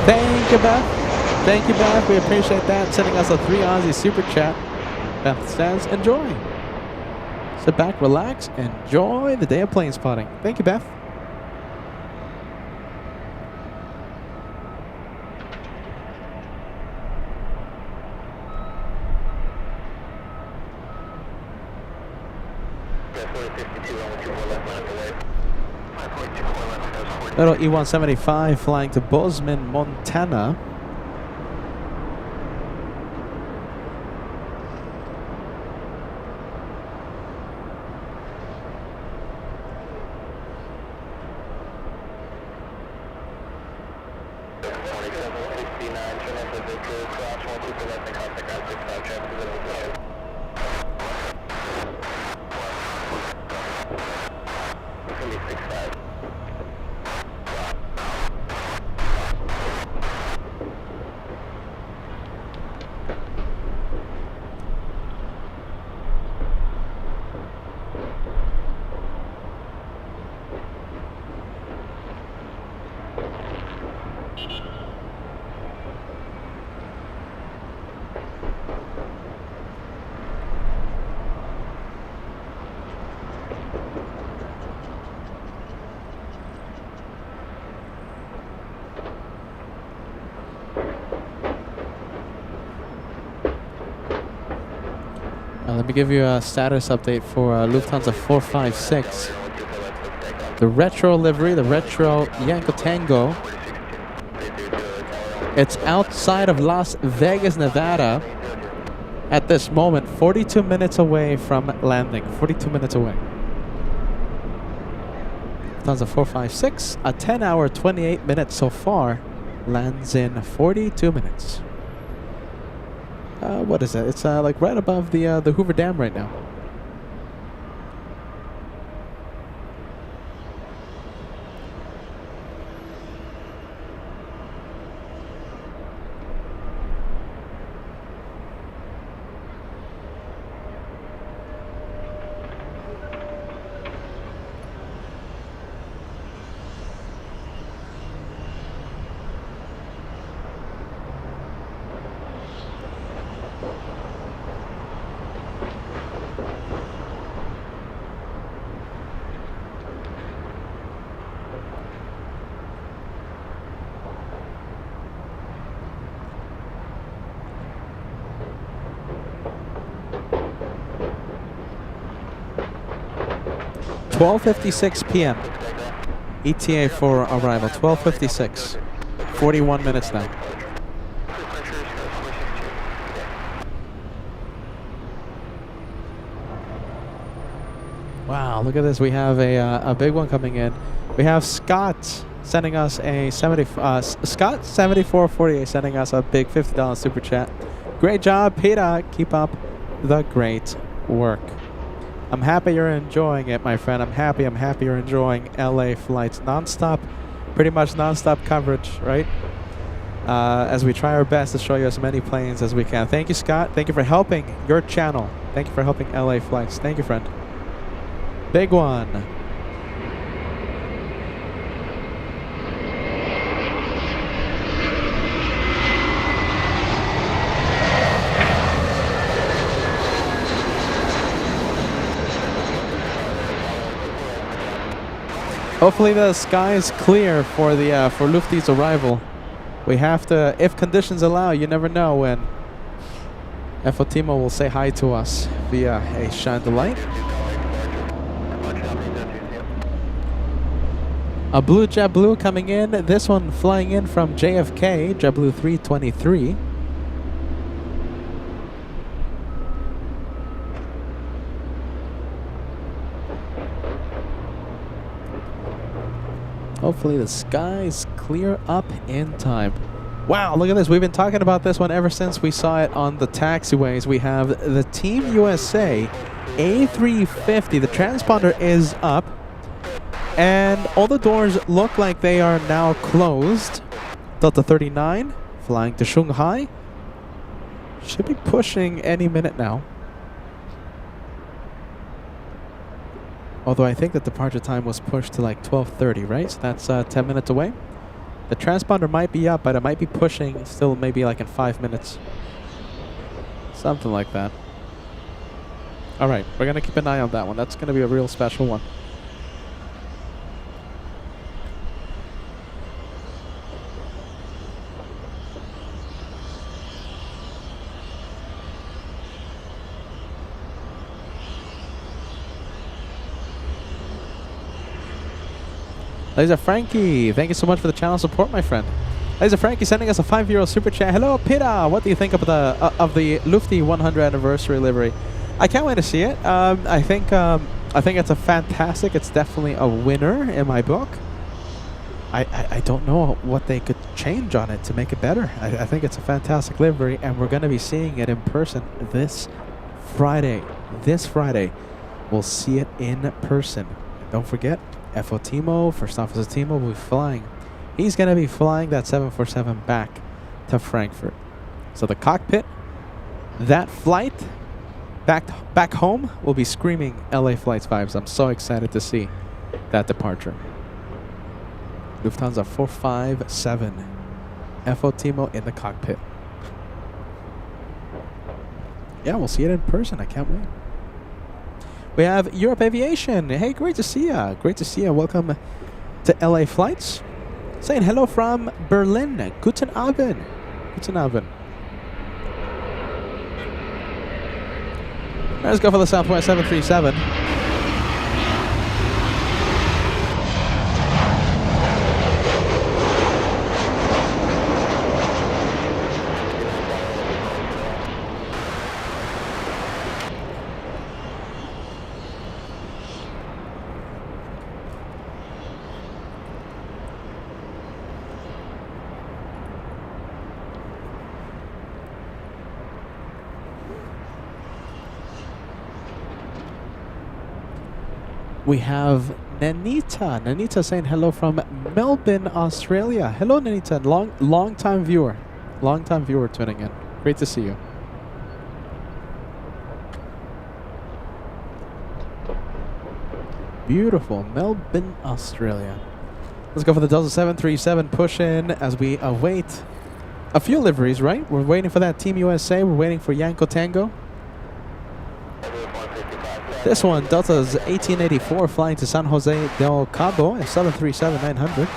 Thank you, Beth. Thank you, Beth. We appreciate that. Sending us a 3 Aussie super chat. Beth says, enjoy. Sit back, relax, enjoy the day of plane spotting. Thank you, Beth. Little E175 flying to Bozeman, Montana. Let me give you a status update for Lufthansa 456. The retro livery, the retro Yanko Tango. It's outside of Las Vegas, Nevada. At this moment, 42 minutes away from landing. 42 minutes away. Lufthansa 456, a 10-hour, 28 minutes so far. Lands in 42 minutes. What is it? It's like right above the Hoover Dam right now. $12:56 p.m. ETA for arrival. 12:56. 41 minutes now. Wow, look at this. We have a big one coming in. We have Scott sending us a Scott 7448 sending us a big $50 super chat. Great job, Peter. Keep up the great work. I'm happy you're enjoying it, my friend. I'm happy you're enjoying LA flights non-stop, pretty much non-stop coverage, right? As we try our best to show you as many planes as we can. Thank you, Scott. Thank you for helping your channel. Thank you for helping LA flights. Thank you, friend. Big one. Hopefully the sky is clear for the for Lufty's arrival. We have to, if conditions allow, you never know when FO Timo will say hi to us via a shine the light. A blue JetBlue coming in. This one flying in from JFK, JetBlue 323. Hopefully the skies clear up in time. Wow, look at this. We've been talking about this one ever since we saw it on the taxiways. We have the Team USA A350. The transponder is up. And all the doors look like they are now closed. Delta 39 flying to Shanghai. Should be pushing any minute now. Although I think the departure time was pushed to like 12:30, right? So that's 10 minutes away. The transponder might be up, but it might be pushing still maybe like in 5 minutes. Something like that. All right, we're going to keep an eye on that one. That's going to be a real special one. Laser Frankie, thank you so much for the channel support, my friend. Laser Frankie sending us a €5 super chat. Hello, Pita. What do you think of the Lufty 100 anniversary livery? I can't wait to see it. I think it's a fantastic. It's definitely a winner in my book. I don't know what they could change on it to make it better. I think it's a fantastic livery, and we're going to be seeing it in person this Friday. This Friday, we'll see it in person. And don't forget, FO Timo, First Officer Timo, will be flying. He's going to be flying that 747 back to Frankfurt. So the cockpit, that flight back home will be screaming LA Flights vibes. I'm so excited to see that departure. Lufthansa 457. FO Timo in the cockpit. Yeah, we'll see it in person. I can't wait. We have Europe Aviation. Hey, great to see ya. Great to see ya. Welcome to LA Flights. Saying hello from Berlin. Guten Abend. Guten Abend. Let's go for the Southwest 737. We have Nanita. Nanita saying hello from Melbourne, Australia. Hello, Nanita. Long time viewer. Long time viewer tuning in. Great to see you. Beautiful. Melbourne, Australia. Let's go for the Delta 737 push in as we await a few liveries, right? We're waiting for that Team USA. We're waiting for Yanko Tango. This one, Delta's 1884 flying to San Jose del Cabo, a 737-900.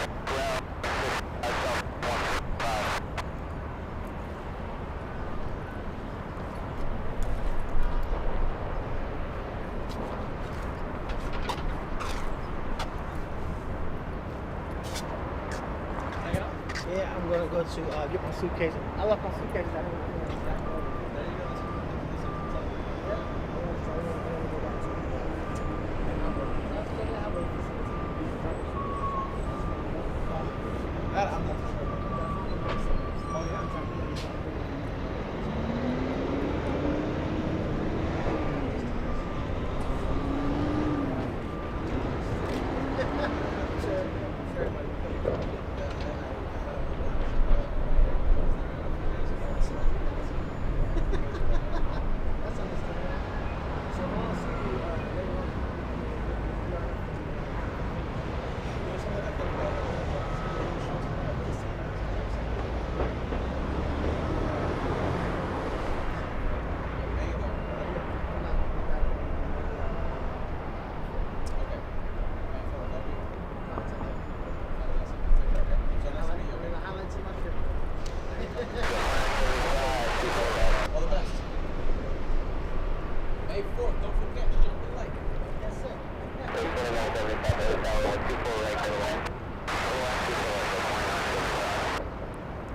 Yeah, I'm gonna go to get my suitcase. I left my suitcase.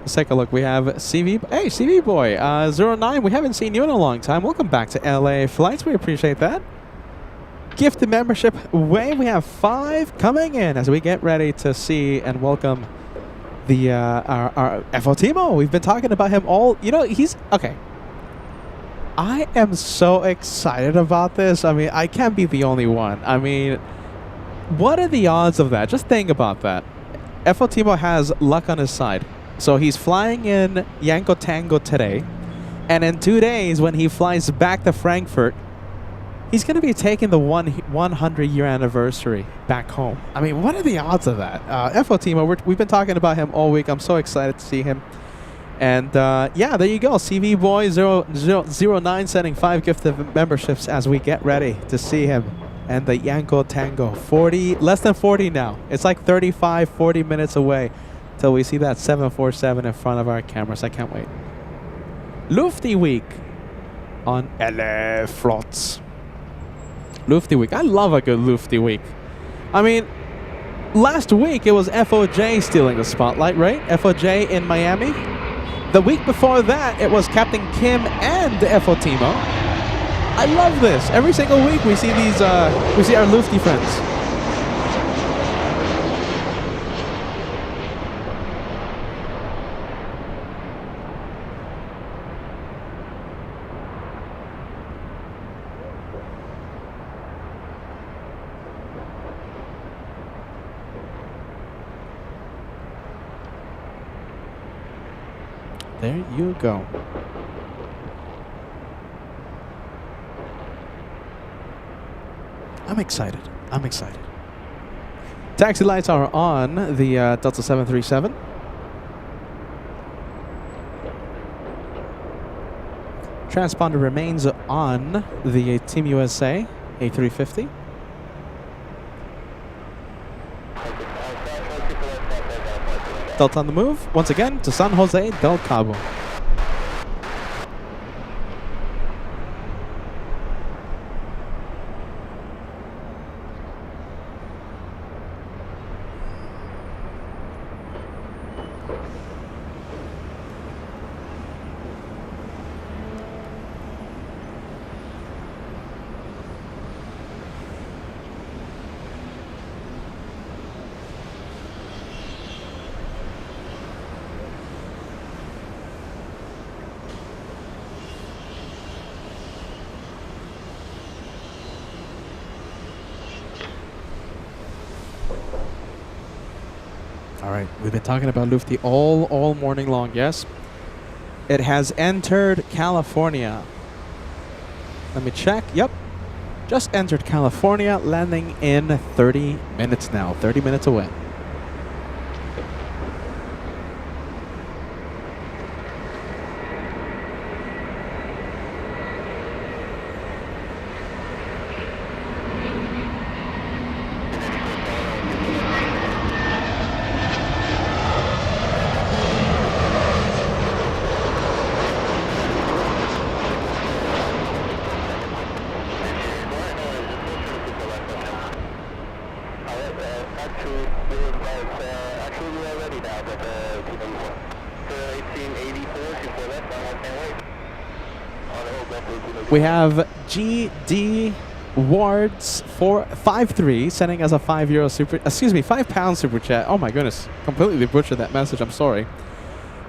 Let's take a look. We have CV. Hey, CV boy, 09. We haven't seen you in a long time. Welcome back to LA Flights. We appreciate that. Gifted membership way. We have 5 coming in as we get ready to see and welcome the our FO Timo. We've been talking about him all. You know, he's okay. I am so excited about this. I mean, I can't be the only one. I mean, what are the odds of that? Just think about that. FO Timo has luck on his side. So he's flying in Yanko Tango today, and in 2 days when he flies back to Frankfurt, he's going to be taking the 100-year anniversary back home. I mean, what are the odds of that? FO Timo, we've been talking about him all week. I'm so excited to see him. And yeah, there you go. CV Boy 0009 sending 5 gifted memberships as we get ready to see him. And the Yanko Tango. Less than 40 now. It's like 35, 40 minutes away till we see that 747 in front of our cameras. I can't wait. Lufty Week on LA Flots. Lufty Week. I love a good Lufty Week. I mean, last week it was FOJ stealing the spotlight, right? FOJ in Miami. The week before that, it was Captain Kim and the FO Timo. I love this. Every single week we see these, we see our Lufty friends. There you go. I'm excited. I'm excited. Taxi lights are on the Delta 737. Transponder remains on the Team USA A350. Delta on the move, once again, to San Jose del Cabo. All right, we've been talking about Lufty all morning long, yes? It has entered California. Let me check. Yep. Just entered California, landing in 30 minutes now. 30 minutes away. We have GD Wards 453 sending us a £5 super chat. Oh my goodness, completely butchered that message. I'm sorry.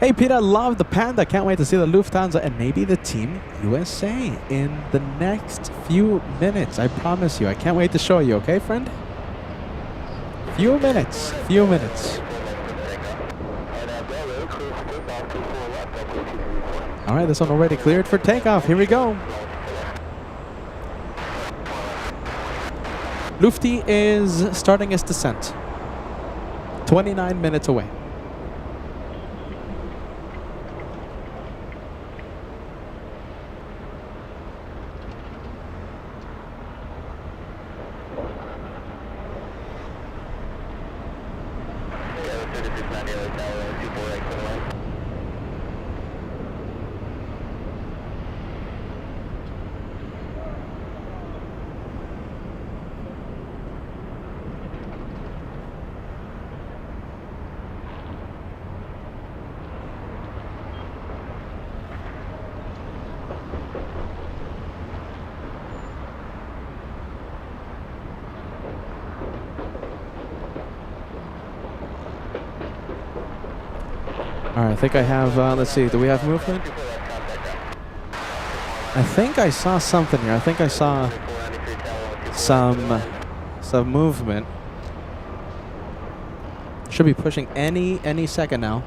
Hey Peter, love the Panda. Can't wait to see the Lufthansa and maybe the Team USA in the next few minutes. I promise you. I can't wait to show you. Okay, friend? Few minutes. Few minutes. All right, this one already cleared for takeoff. Here we go. Lufty is starting its descent. 29 minutes away. All right, I think I have, let's see, do we have movement? I think I saw something here. I think I saw some movement. Should be pushing any second now.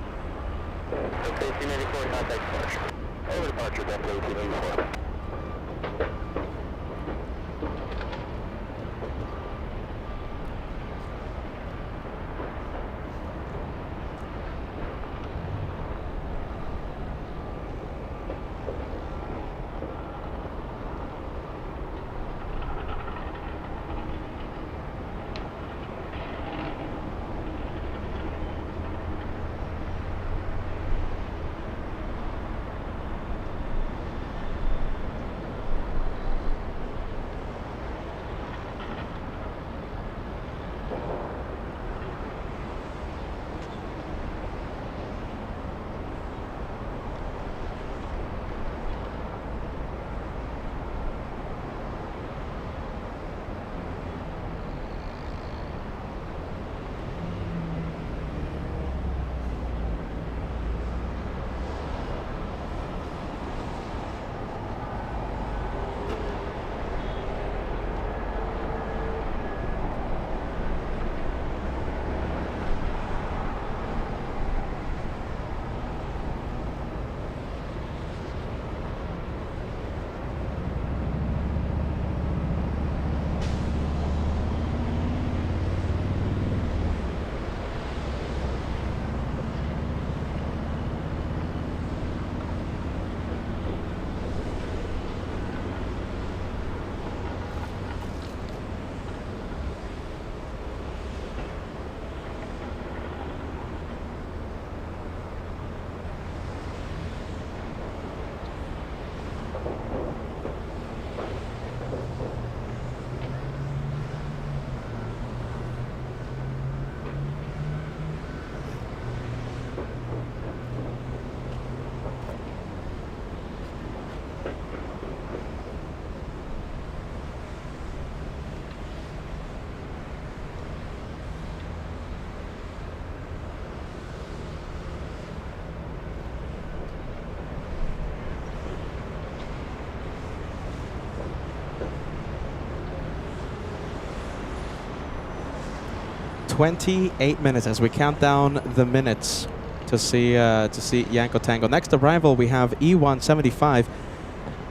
28 minutes as we count down the minutes to see Yanko Tango. Next arrival, we have E175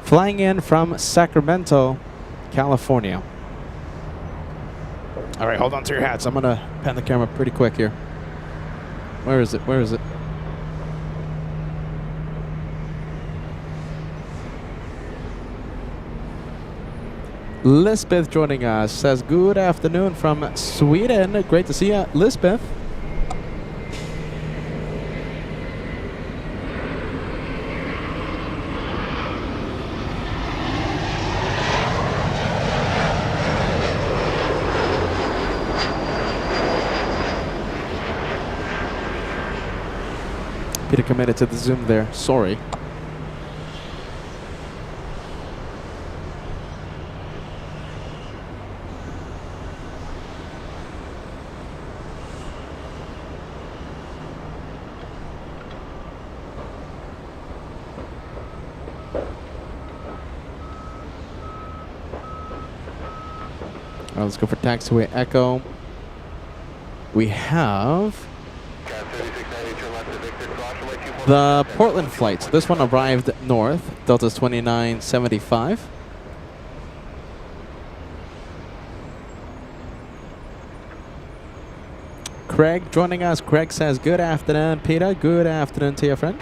flying in from Sacramento, California. All right, hold on to your hats. I'm going to pan the camera pretty quick here. Where is it? Where is it? Lisbeth joining us, says good afternoon from Sweden. Great to see you, Lisbeth. Peter committed to the zoom there. Sorry. All right, let's go for taxiway Echo. We have the Portland flight. So this one arrived north. Delta's 2975. Craig joining us. Craig says good afternoon, Peter. Good afternoon to your friend.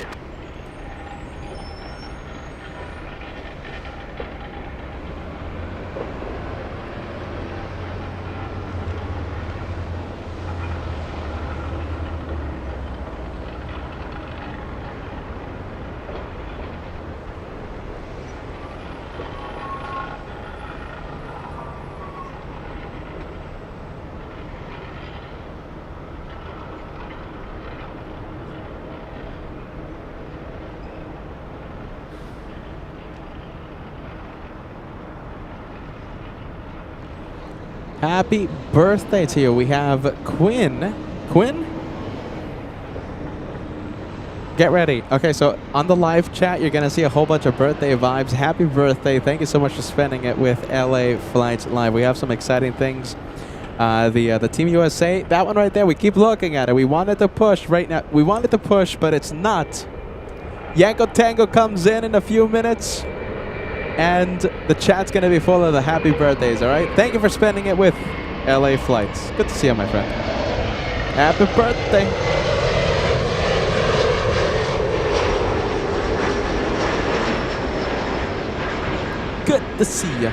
Happy birthday to you. We have Quinn. Quinn? Get ready. Okay, so on the live chat, you're going to see a whole bunch of birthday vibes. Happy birthday. Thank you so much for spending it with LA Flights Live. We have some exciting things. The Team USA, that one right there, we keep looking at it. We wanted to push right now. We wanted to push, but it's not. Yanko Tango comes in a few minutes. And the chat's going to be full of the happy birthdays, all right? Thank you for spending it with LA Flights. Good to see you, my friend. Happy birthday. Good to see you.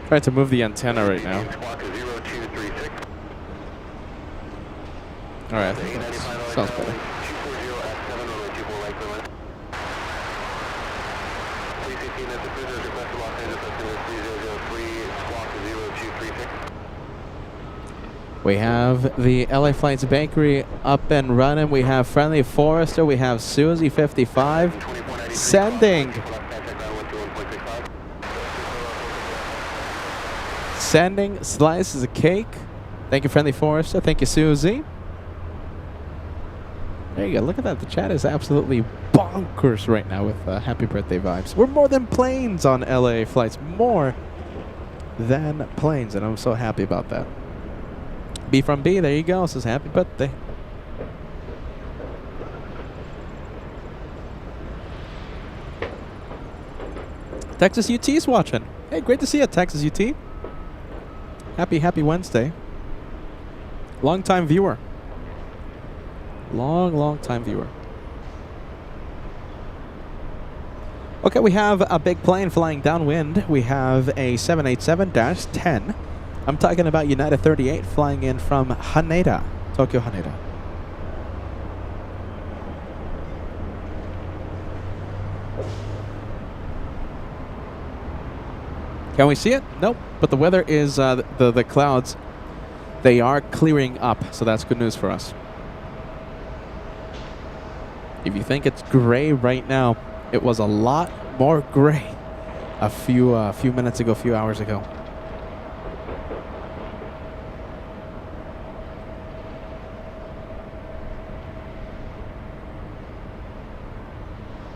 Trying to move the antenna right now. All right, I think that sounds better. We have the LA Flights Bakery up and running. We have Friendly Forester. We have Susie 55 sending slices of cake. Thank you, Friendly Forester. Thank you, Susie. There you go. Look at that. The chat is absolutely bonkers right now with happy birthday vibes. We're more than planes on LA Flights. More than planes. And I'm so happy about that. B from B. There you go. Says happy birthday. Texas UT's watching. Hey, great to see you, Texas UT. Happy Wednesday. Long time viewer. Long time viewer. Okay, we have a big plane flying downwind. We have a 787-10. I'm talking about United 38 flying in from Haneda, Tokyo Haneda. Can we see it? Nope. But the weather is, the clouds, they are clearing up. So that's good news for us. If you think it's gray right now, it was a lot more gray a few minutes ago, a few hours ago.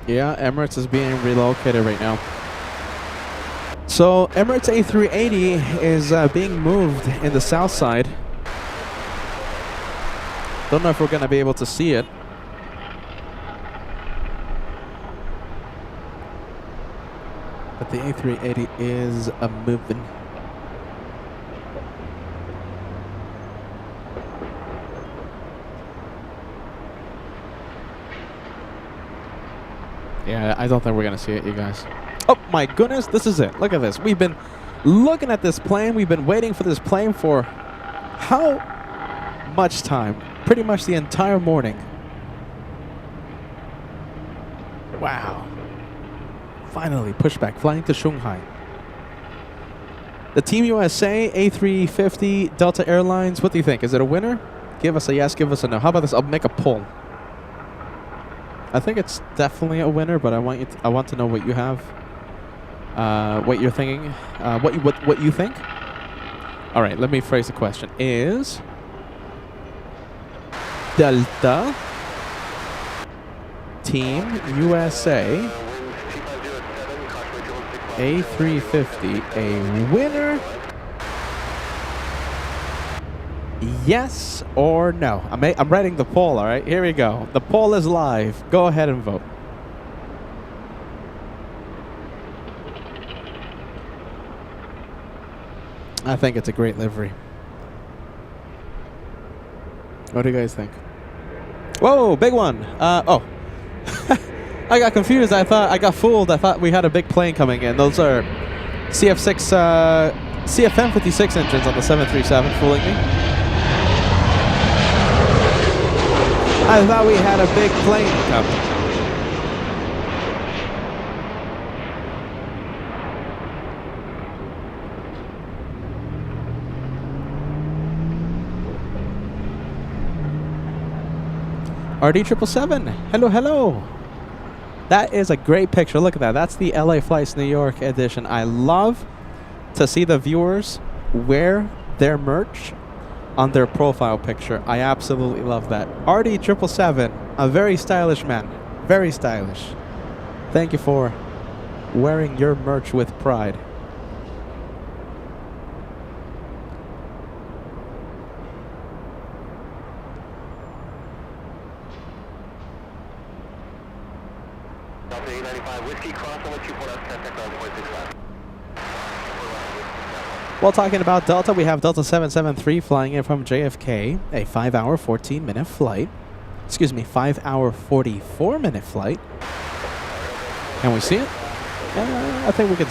Yeah, Emirates is being relocated right now. So Emirates A380 is being moved in the south side. Don't know if we're going to be able to see it. But the A380 is moving. Yeah, I don't think we're going to see it, you guys. Oh my goodness, this is it. Look at this. We've been looking at this plane. We've been waiting for this plane for how much time? Pretty much the entire morning. Wow. Finally, pushback, flying to Shanghai. The Team USA, A350, Delta Airlines, what do you think? Is it a winner? Give us a yes, give us a no. How about this? I'll make a poll. I think it's definitely a winner, but I want to know what you have. What you're thinking. What you think? All right, let me phrase the question. Is Delta Team USA A350 a winner? Yes or no? I'm writing the poll, all right? Here we go. The poll is live. Go ahead and vote. I think it's a great livery. What do you guys think? Whoa, big one. Oh. I got confused. I got fooled. I thought we had a big plane coming in. Those are CFM56 engines on the 737 fooling me. I thought we had a big plane coming. RD777. Hello, hello. That is a great picture. Look at that. That's the LA Flights New York edition. I love to see the viewers wear their merch on their profile picture. I absolutely love that. RD777, a very stylish man. Very stylish. Thank you for wearing your merch with pride. While talking about Delta, we have Delta 773 flying in from JFK, a 5-hour, 14-minute flight. Excuse me, 5-hour, 44-minute flight. Can we see it? I think we can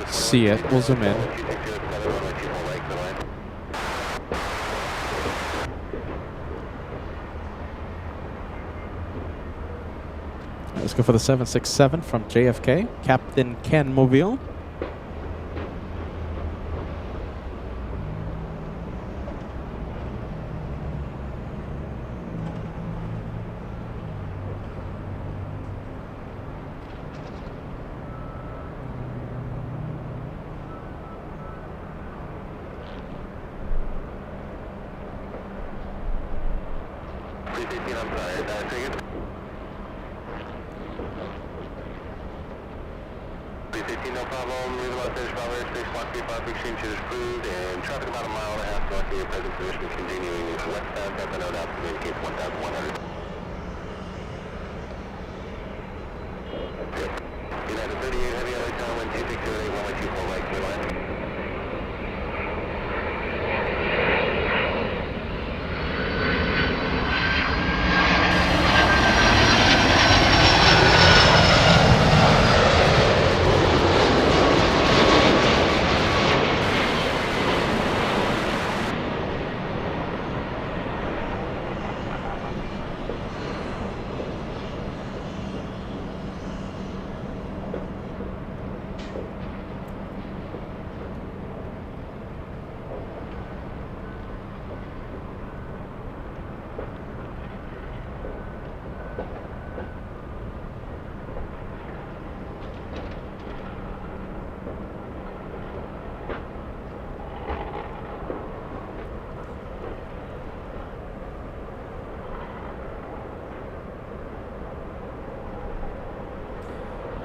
see it. We'll zoom in. Let's go for the 767 from JFK, Captain Ken Mobile. No problem. Leave about finish about air space, block 35, exchange is approved, and traffic about a mile and a half north of your present position continuing westbound, Delta node out, communicates 1,100. United 38, heavy LA tower, 1268, 1124, right, clear line.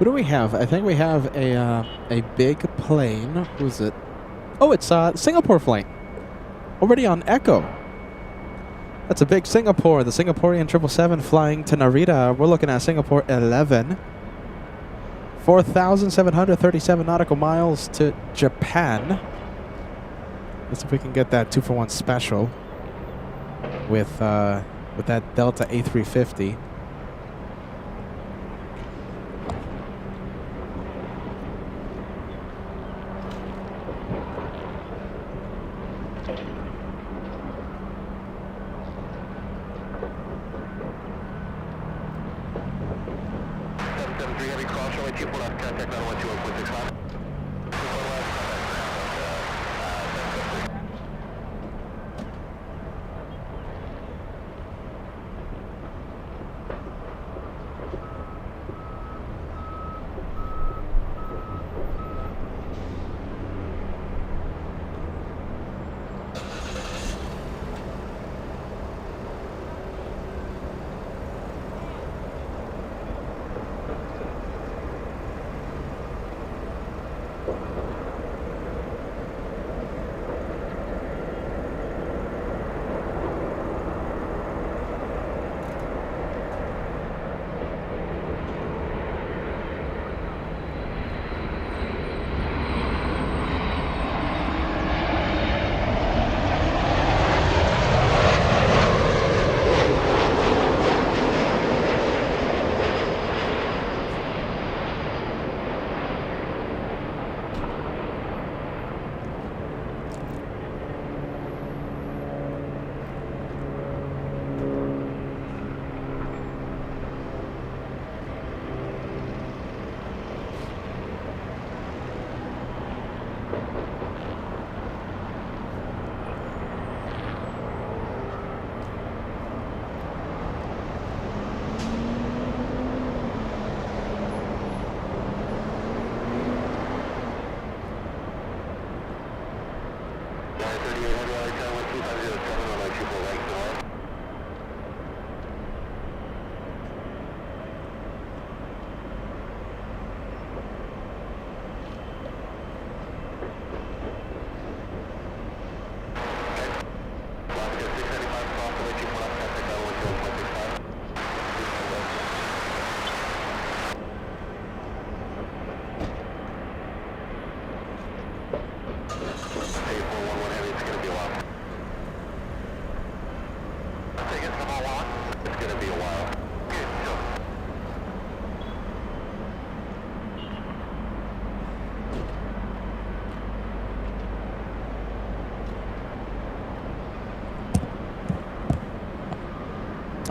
Who do we have? I think we have a big plane. Who's it? Oh, it's Singapore flight. Already on Echo. That's a big Singapore. The Singaporean 777 flying to Narita. We're looking at Singapore 11. 4,737 nautical miles to Japan. Let's see if we can get that 2-for-1 special with that Delta A350.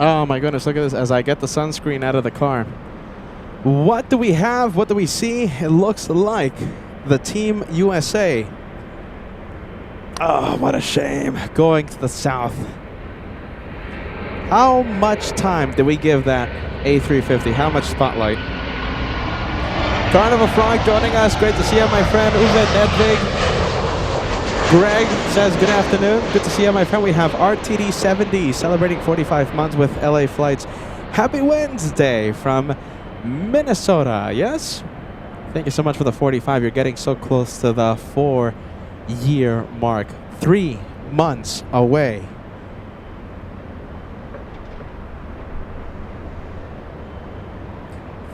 Oh my goodness, look at this as I get the sunscreen out of the car. What do we have? What do we see? It looks like the Team USA. Oh, what a shame. Going to the south. How much time did we give that A350? How much spotlight? Carnival Frog joining us. Great to see you, my friend. Uwe Nedvig. Greg says, good afternoon. Good to see you, my friend. We have RTD70 celebrating 45 months with LA flights. Happy Wednesday from Minnesota. Yes? Thank you so much for the 45. You're getting so close to the 4-year mark. 3 months away.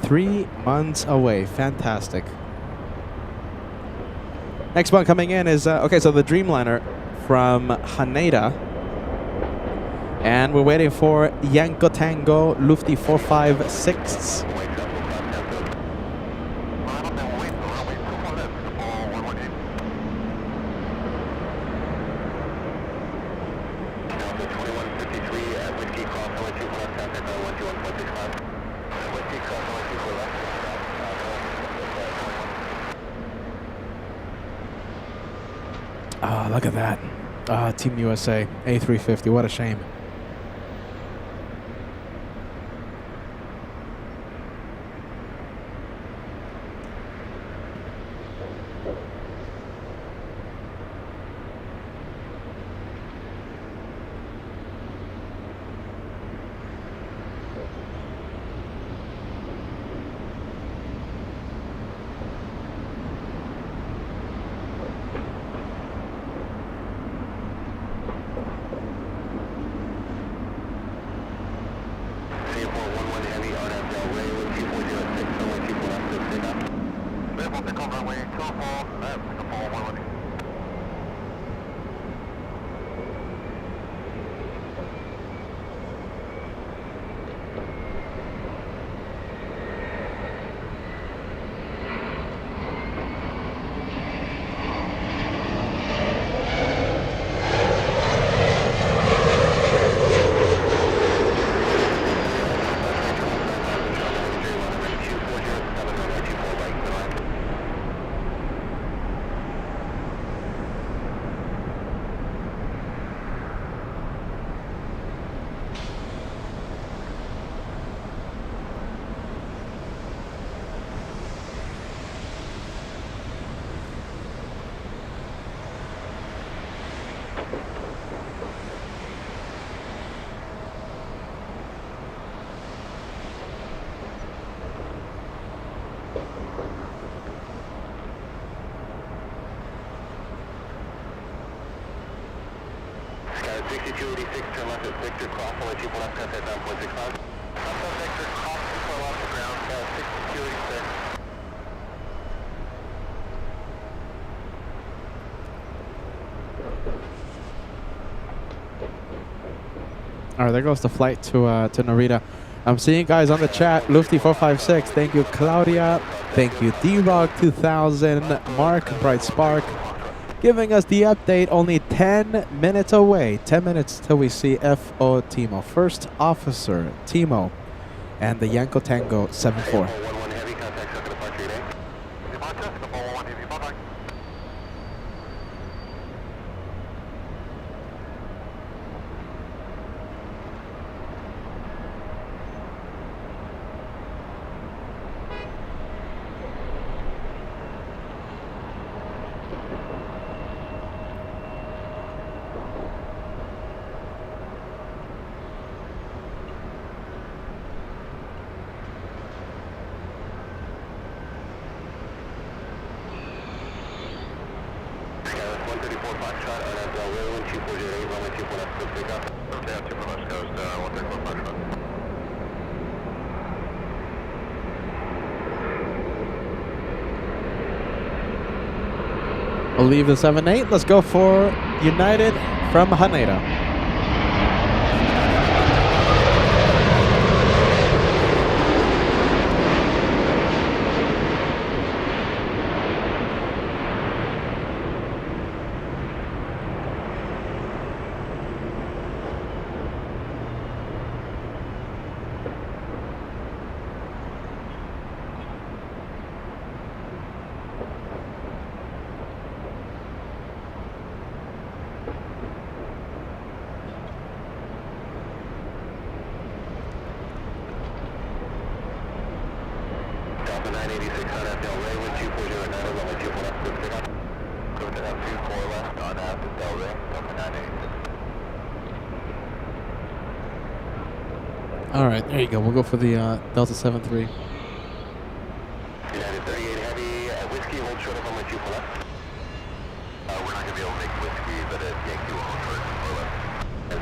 Three months away. Fantastic. Next one coming in is, okay, so the Dreamliner from Haneda. And we're waiting for Yanko Tango Lufty 456. Oh, look at that. Team USA, A350, what a shame. 6286, turn left at Victor, cross LH456, left contact 9.65. Southbound Victor, cross control off the ground, 6286. All right, there goes the flight to Narita. I'm seeing you guys on the chat. Lufty456, thank you, Claudia. Thank you, D-Rock2000, Mark, Bright Spark, giving us the update. Only 10 minutes away. 10 minutes till we see FO Timo, First Officer Timo, and the Yanko Tango 74. We'll leave the 7-8. Let's go for United from Haneda. All right, there you go. We'll go for the Delta 73. United 38 Heavy, whiskey, hold short of on my 2 for left. We're not going to be able to make whiskey, but Yankee will hold short for left.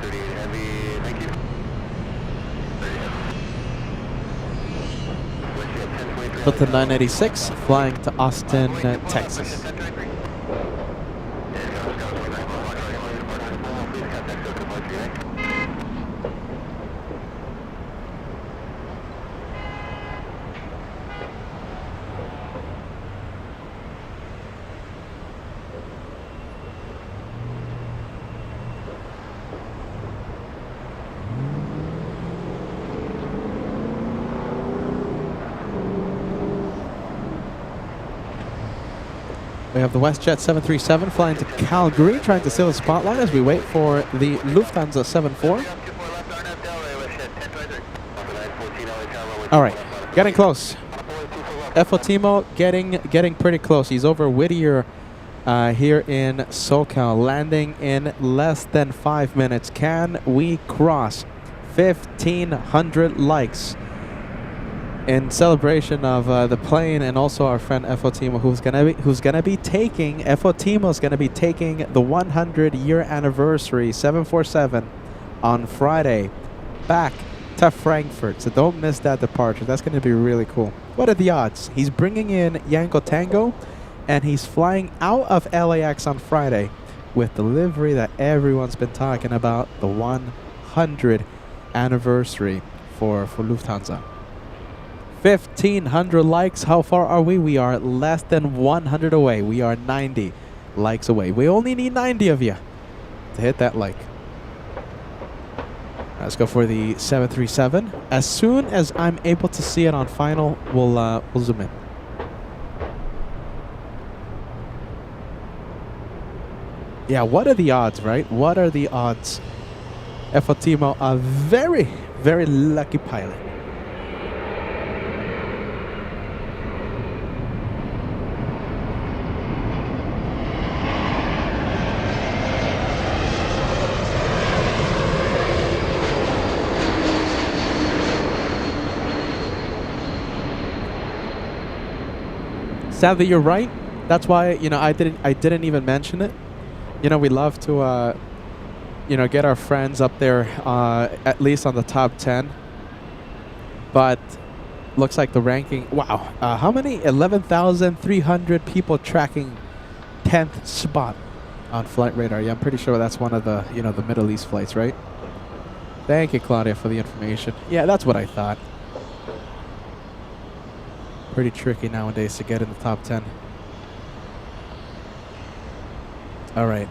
38 Heavy, thank you. 30 Heavy. Whiskey at 1023. Delta 986, flying to Austin, Texas. We have the WestJet 737 flying to Calgary, trying to steal the spotlight as we wait for the Lufthansa 74. All right, getting close. FO Timo getting pretty close. He's over Whittier here in SoCal, landing in less than 5 minutes. Can we cross 1,500 likes in celebration of the plane and also our friend FO Timo, who's gonna be taking Timo's gonna be taking the 100-year anniversary 747 on Friday back to Frankfurt. So don't miss that departure. That's gonna be really cool. What are the odds? He's bringing in Yanko Tango, and he's flying out of LAX on Friday with the livery that everyone's been talking about, the 100 anniversary for Lufthansa. 1,500 likes. How far are we? We are less than 100 away. We are 90 likes away. We only need 90 of you to hit that like. Let's go for the 737. As soon as I'm able to see it on final, we'll zoom in. Yeah, what are the odds, right? What are the odds? FO Timo, a very, very lucky pilot. Sadly, you're right. That's why, you know, I didn't even mention it. You know, we love to get our friends up there, at least on the top 10. But looks like the ranking, wow, how many? 11,300 people tracking 10th spot on Flight Radar. Yeah, I'm pretty sure that's one of the, the Middle East flights, right? Thank you, Claudia, for the information. Yeah, that's what I thought. Pretty tricky nowadays to get in the top 10. All right.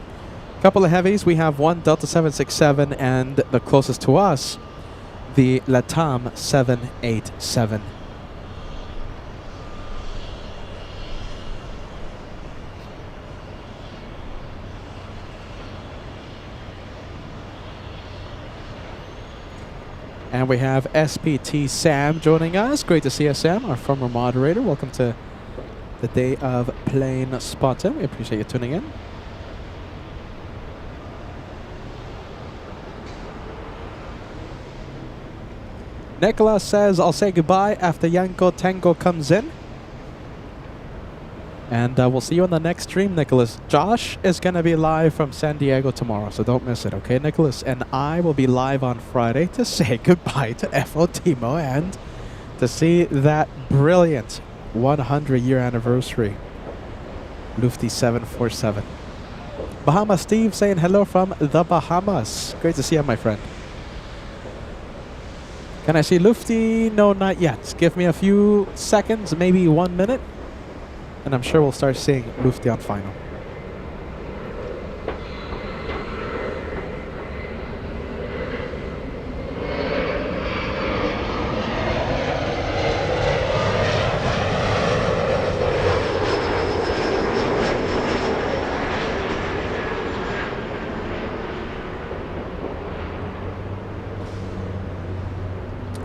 Couple of heavies. We have one Delta 767 and the closest to us, the LATAM 787. And we have SPT Sam joining us. Great to see you, Sam, our former moderator. Welcome to the day of plane spotting. We appreciate you tuning in. Nicholas says, I'll say goodbye after Yanko Tango comes in. And we'll see you on the next stream, Nicholas. Josh is going to be live from San Diego tomorrow, so don't miss it, okay, Nicholas? And I will be live on Friday to say goodbye to FO Timo and to see that brilliant 100-year anniversary Lufty 747. Bahama Steve saying hello from the Bahamas. Great to see you, my friend. Can I see Lufty? No, not yet. Give me a few seconds, maybe 1 minute. And I'm sure we'll start seeing Lufty on final.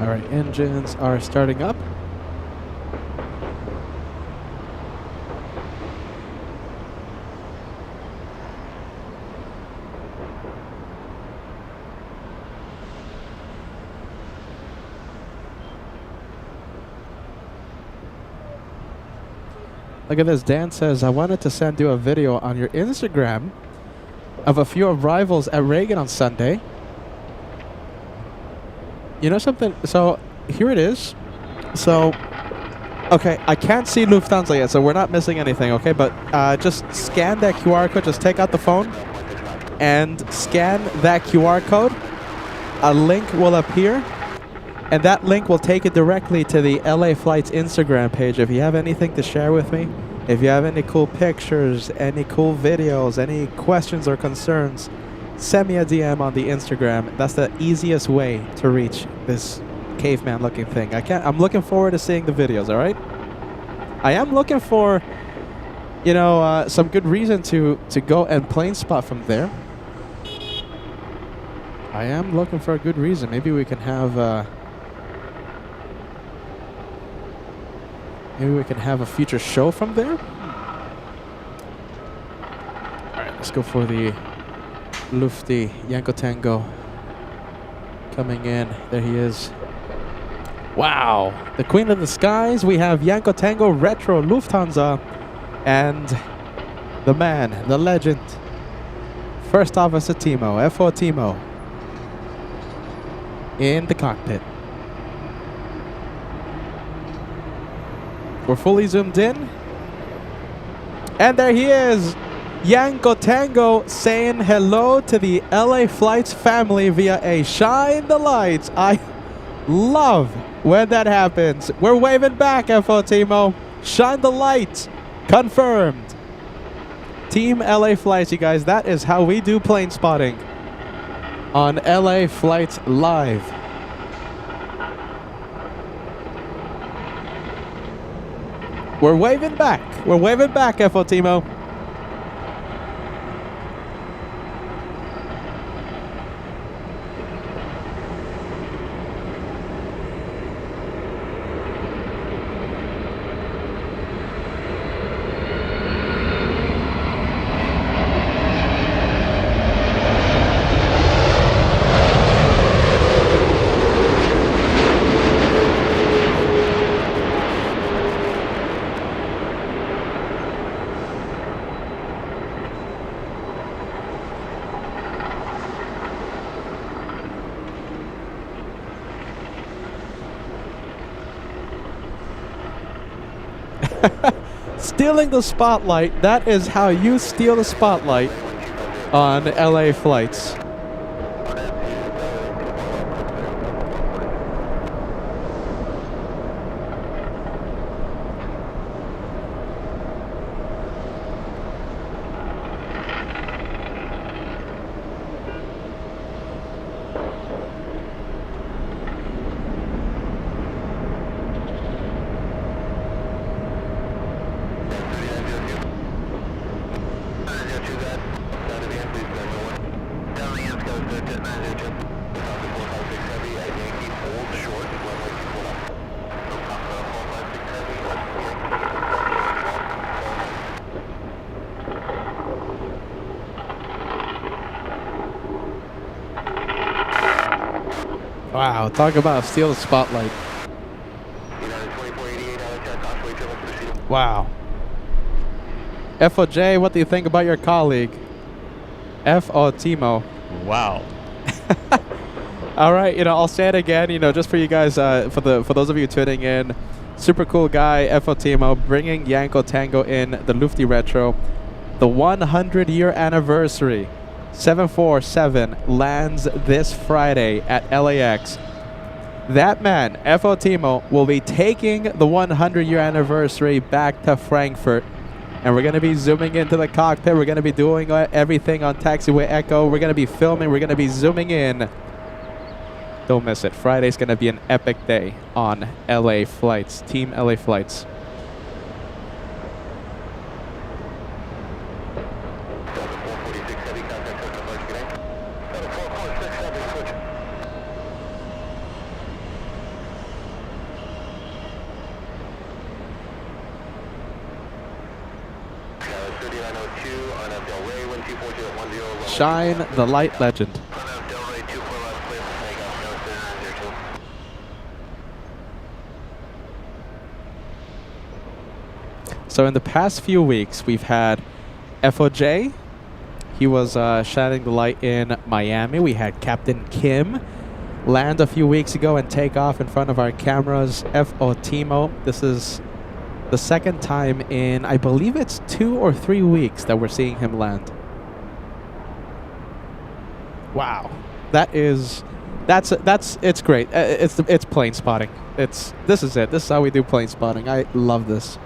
All right, engines are starting up. Look at this. Dan says, I wanted to send you a video on your Instagram of a few arrivals at Reagan on Sunday. You know something? So, here it is. So, okay, I can't see Lufthansa yet, so we're not missing anything, okay? But just scan that QR code. Just take out the phone and scan that QR code. A link will appear. And that link will take it directly to the LA Flights Instagram page. If you have anything to share with me, if you have any cool pictures, any cool videos, any questions or concerns, send me a DM on the Instagram. That's the easiest way to reach this caveman-looking thing. I'm looking forward to seeing the videos, all right? I am looking for, some good reason to go and plane spot from there. I am looking for a good reason. Maybe we can have... Maybe we can have a future show from there. Alright, let's go for the Lufty Yanko Tango coming in. There he is. Wow! The Queen of the Skies. We have Yanko Tango Retro Lufthansa and the man, the legend, First Officer Timo, FO Timo, in the cockpit. We're fully zoomed in. And there he is, Yanko Tango, saying hello to the LA Flights family via a shine the lights. I love when that happens. We're waving back, FO Timo. Shine the light. Confirmed. Team LA Flights, you guys. That is how we do plane spotting on LA Flights Live. We're waving back. We're waving back, FO Timo. Stealing the spotlight. That is how you steal the spotlight on LA flights. Wow, talk about steal the spotlight. Wow. FOJ, what do you think about your colleague? FO Timo. Wow. All right, I'll say it again, just for you guys, for those of you tuning in, super cool guy, FO Timo, bringing Yanko Tango in the Lufty Retro, the 100-year anniversary. 747 lands this Friday at LAX. That man, FO Timo, will be taking the 100-year anniversary back to Frankfurt. And we're going to be zooming into the cockpit. We're going to be doing everything on Taxiway Echo. We're going to be filming. We're going to be zooming in. Don't miss it. Friday's going to be an epic day on LA flights. Team LA flights. Shine the light, legend. So in the past few weeks, we've had FOJ. He was shining the light in Miami. We had Captain Kim land a few weeks ago and take off in front of our cameras. FO Timo. This is the second time in, I believe it's 2 or 3 weeks that we're seeing him land. Wow, it's great. It's plane spotting. This is it. This is how we do plane spotting. I love this.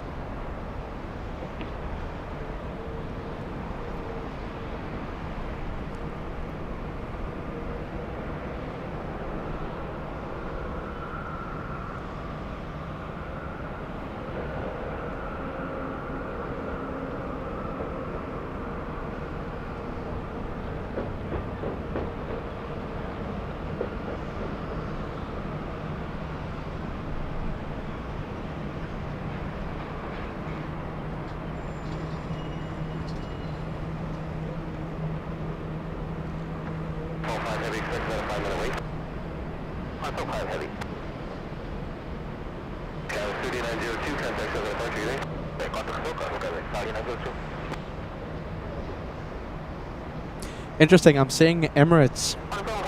Interesting. I'm seeing Emirates,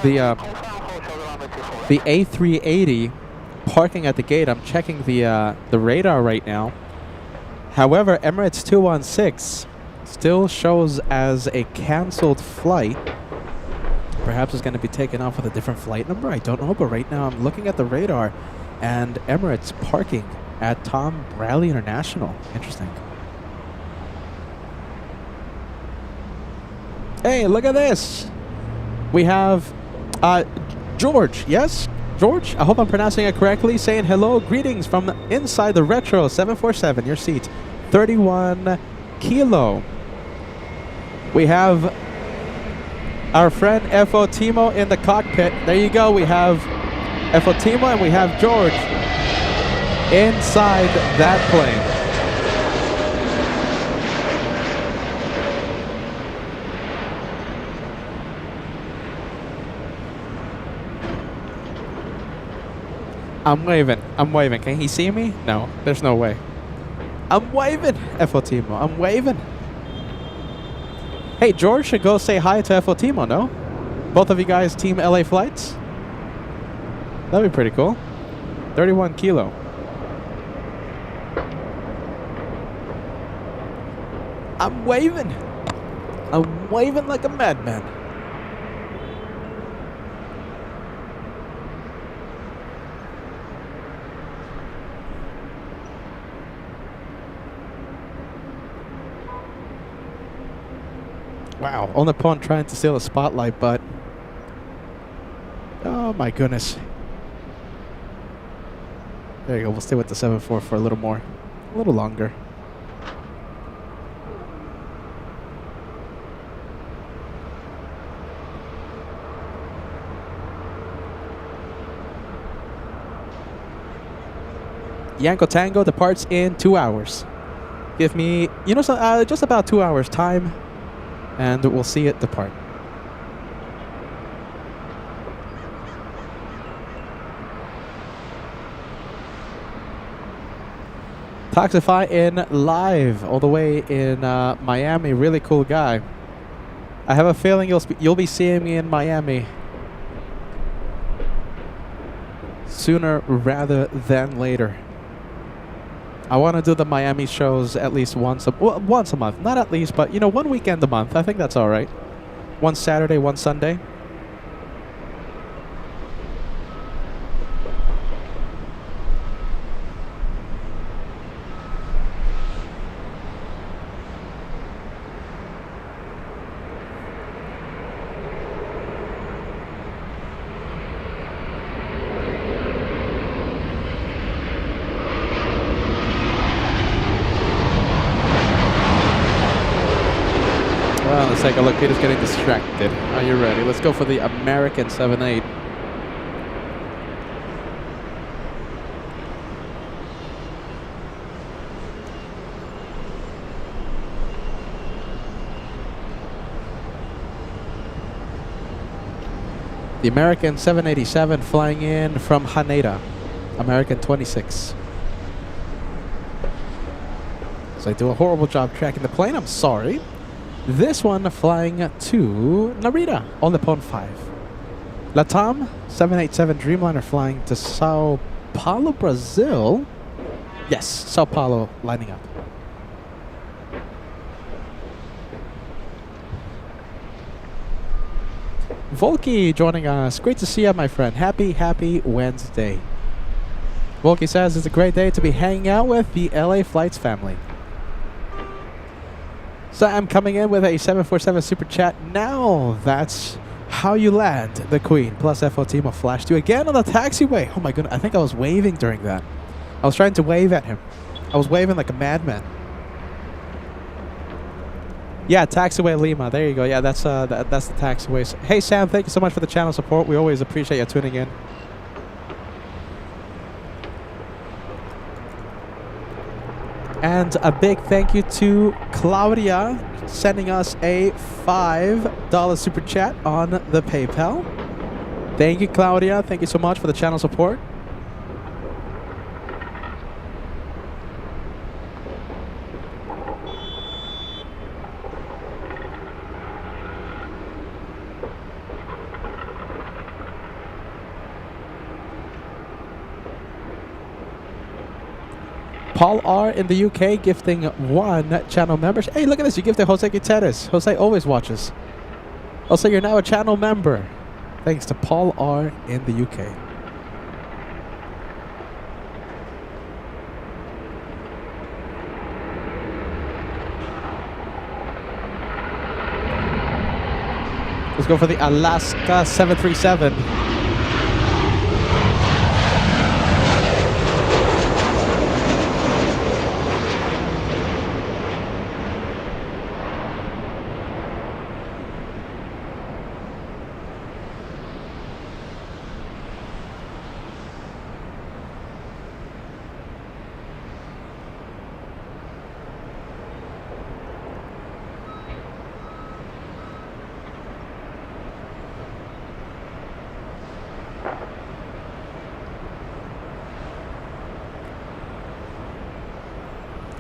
the A380 parking at the gate. I'm checking the radar right now. However, Emirates 216 still shows as a canceled flight. Perhaps it's going to be taken off with a different flight number. I don't know, but right now I'm looking at the radar, and Emirates parking at Tom Bradley International. Interesting. Hey, look at this. We have George. Yes, George. I hope I'm pronouncing it correctly. Saying hello, greetings from inside the Retro 747. Your seat, 31 Kilo. We have our friend FO Timo in the cockpit. There you go. We have FO Timo and we have George inside that plane. I'm waving. I'm waving. Can he see me? No, there's no way. I'm waving, FO Timo. I'm waving. Hey, George should go say hi to FO Timo, no? Both of you guys Team LA flights? That'd be pretty cool. 31 Kilo. I'm waving. I'm waving like a madman. Wow, on the pond trying to steal the spotlight, but oh my goodness. There you go, we'll stay with the 7-4 for a little more, a little longer. Yanko Tango departs in 2 hours. Give me, just about 2 hours time, and we'll see it depart. Toxify in live all the way in Miami. Really cool guy. I have a feeling you'll be seeing me in Miami sooner rather than later. I want to do the Miami shows at least once a month. Not at least, but 1 weekend a month. I think that's all right. One Saturday, one Sunday. Well, let's take a look. Peter's getting distracted. Are you ready? Let's go for the American 7-8. The American 787 flying in from Haneda. American 26. So I do a horrible job tracking the plane. I'm sorry. This one flying to Narita on the Pond 5. Latam 787 Dreamliner flying to Sao Paulo, Brazil. Yes, Sao Paulo lining up. Volky joining us. Great to see you, my friend. Happy Wednesday. Volky says it's a great day to be hanging out with the LA Flights family. So I'm coming in with a 747 super chat now. That's how you land the Queen. Plus FO Timo flashed you again on the taxiway. Oh my goodness, I think I was waving during that. I was trying to wave at him. I was waving like a madman. Yeah, taxiway Lima. There you go. Yeah, that's the taxiway. Hey Sam, thank you so much for the channel support. We always appreciate you tuning in. And a big thank you to Claudia sending us a $5 super chat on the PayPal. Thank you, Claudia. Thank you so much for the channel support. Paul R. in the UK gifting 1 channel membership. Hey, look at this. You gifted Jose Gutierrez. Jose always watches. Also, you're now a channel member. Thanks to Paul R. in the UK. Let's go for the Alaska 737.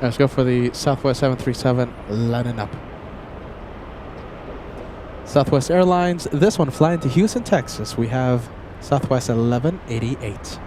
Let's go for the Southwest 737 lining up. Southwest Airlines, this one flying to Houston, Texas. We have Southwest 1188.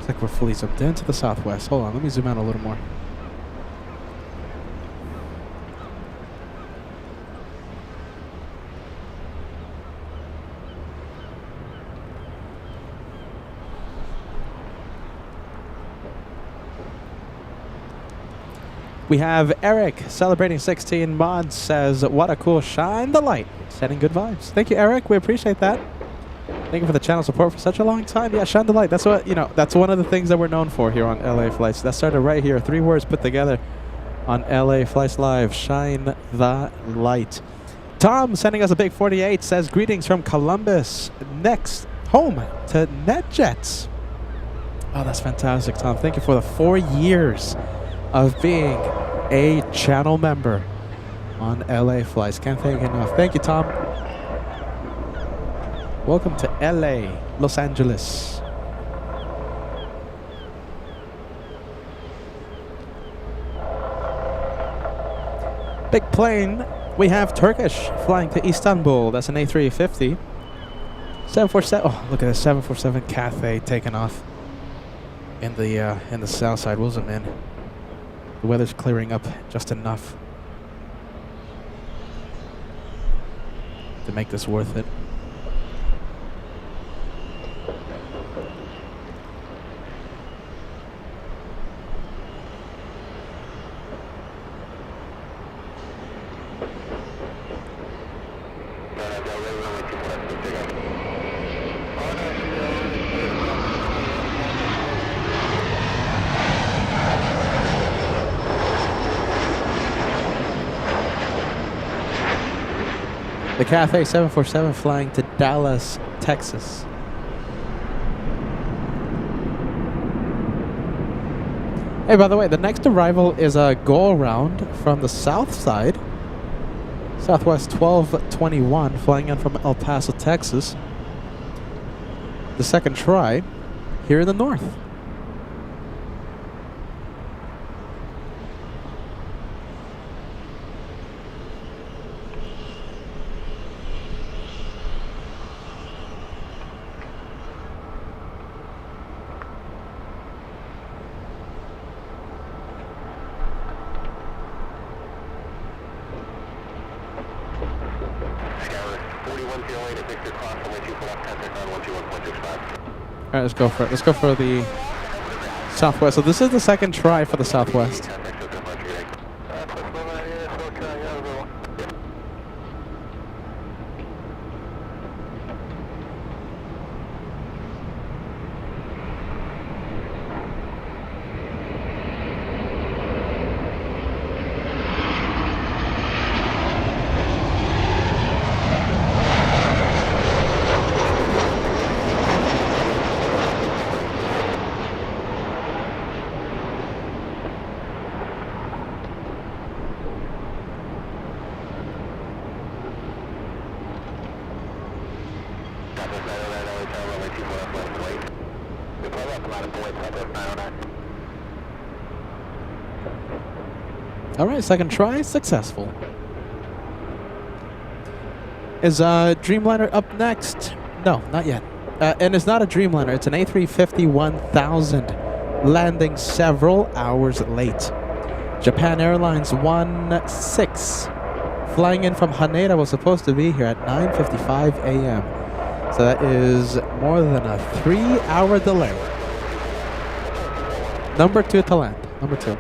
Looks like we're fully zoomed in to the southwest. Hold on, let me zoom out a little more. We have Eric celebrating 16 months, says, what a cool shine the light. Sending good vibes. Thank you, Eric. We appreciate that. Thank you for the channel support for such a long time. Yeah, shine the light. That's what, that's one of the things that we're known for here on LA Flights. That started right here. 3 words put together on LA Flights Live. Shine the light. Tom sending us a big 48 says, greetings from Columbus. Next home to NetJets. Oh, that's fantastic, Tom. Thank you for the 4 years of being a channel member on LA Flights. Can't thank you enough. Thank you, Tom. Welcome to LA, Los Angeles. Big plane. We have Turkish flying to Istanbul. That's an A350. 747. Oh, look at this 747 Cathay taking off in the south side. We'll zoom in. The weather's clearing up just enough to make this worth it. The Cathay 747 flying to Dallas, Texas. Hey, by the way, the next arrival is a go-around from the south side. Southwest 1221 flying in from El Paso, Texas. The second try here in the north. Alright, let's go for it. Let's go for the Southwest. So this is the second try for the Southwest. Alright, second try, successful. Is Dreamliner up next? No, not yet. And it's not a Dreamliner, it's an A350 1000, landing several hours late. Japan Airlines 16, flying in from Haneda, was supposed to be here at 9:55 a.m. So that is more than a 3-hour delay. Number 2 to land. Number 2.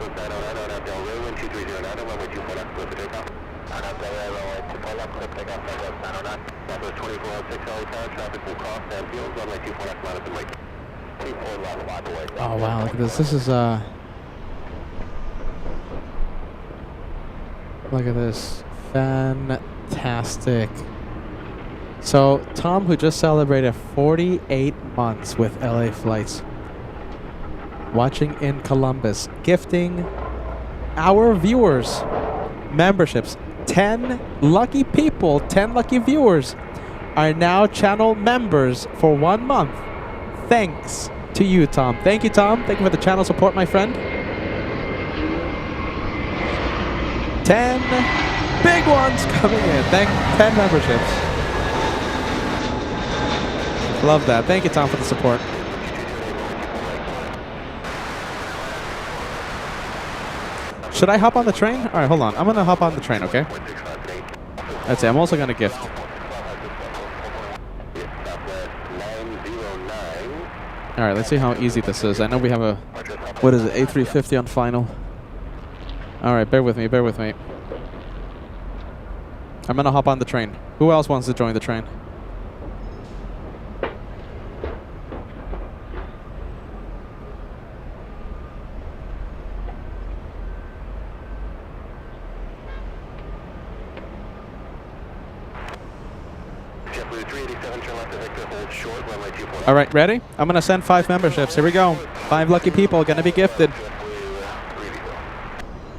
Oh wow, look at this. This is look at this. Fantastic. So Tom, who just celebrated 48 months with LA Flights, watching in Columbus, gifting our viewers memberships. 10 lucky people, 10 lucky viewers are now channel members for 1 month. Thanks to you, Tom. Thank you, Tom. Thank you for the channel support, my friend. 10 big ones coming in. 10 memberships. Love that. Thank you, Tom, for the support. Should I hop on the train? All right, hold on. I'm going to hop on the train, okay? That's it. I'm also going to gift. All right, let's see how easy this is. I know we have a, what is it, A350 on final. All right, bear with me, bear with me. I'm going to hop on the train. Who else wants to join the train? All right, ready? I'm going to send 5 memberships. Here we go. 5 lucky people going to be gifted.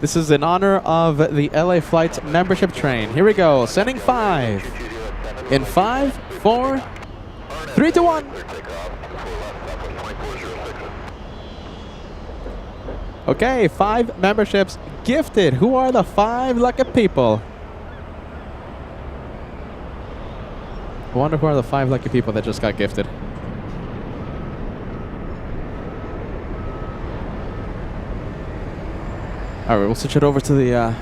This is in honor of the LA Flights membership train. Here we go. Sending 5. In 5, 4, 3, 2, 1. Okay, 5 memberships gifted. Who are the 5 lucky people? I wonder who are the 5 lucky people that just got gifted. All right, we'll switch it over to the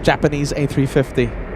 Japanese A350.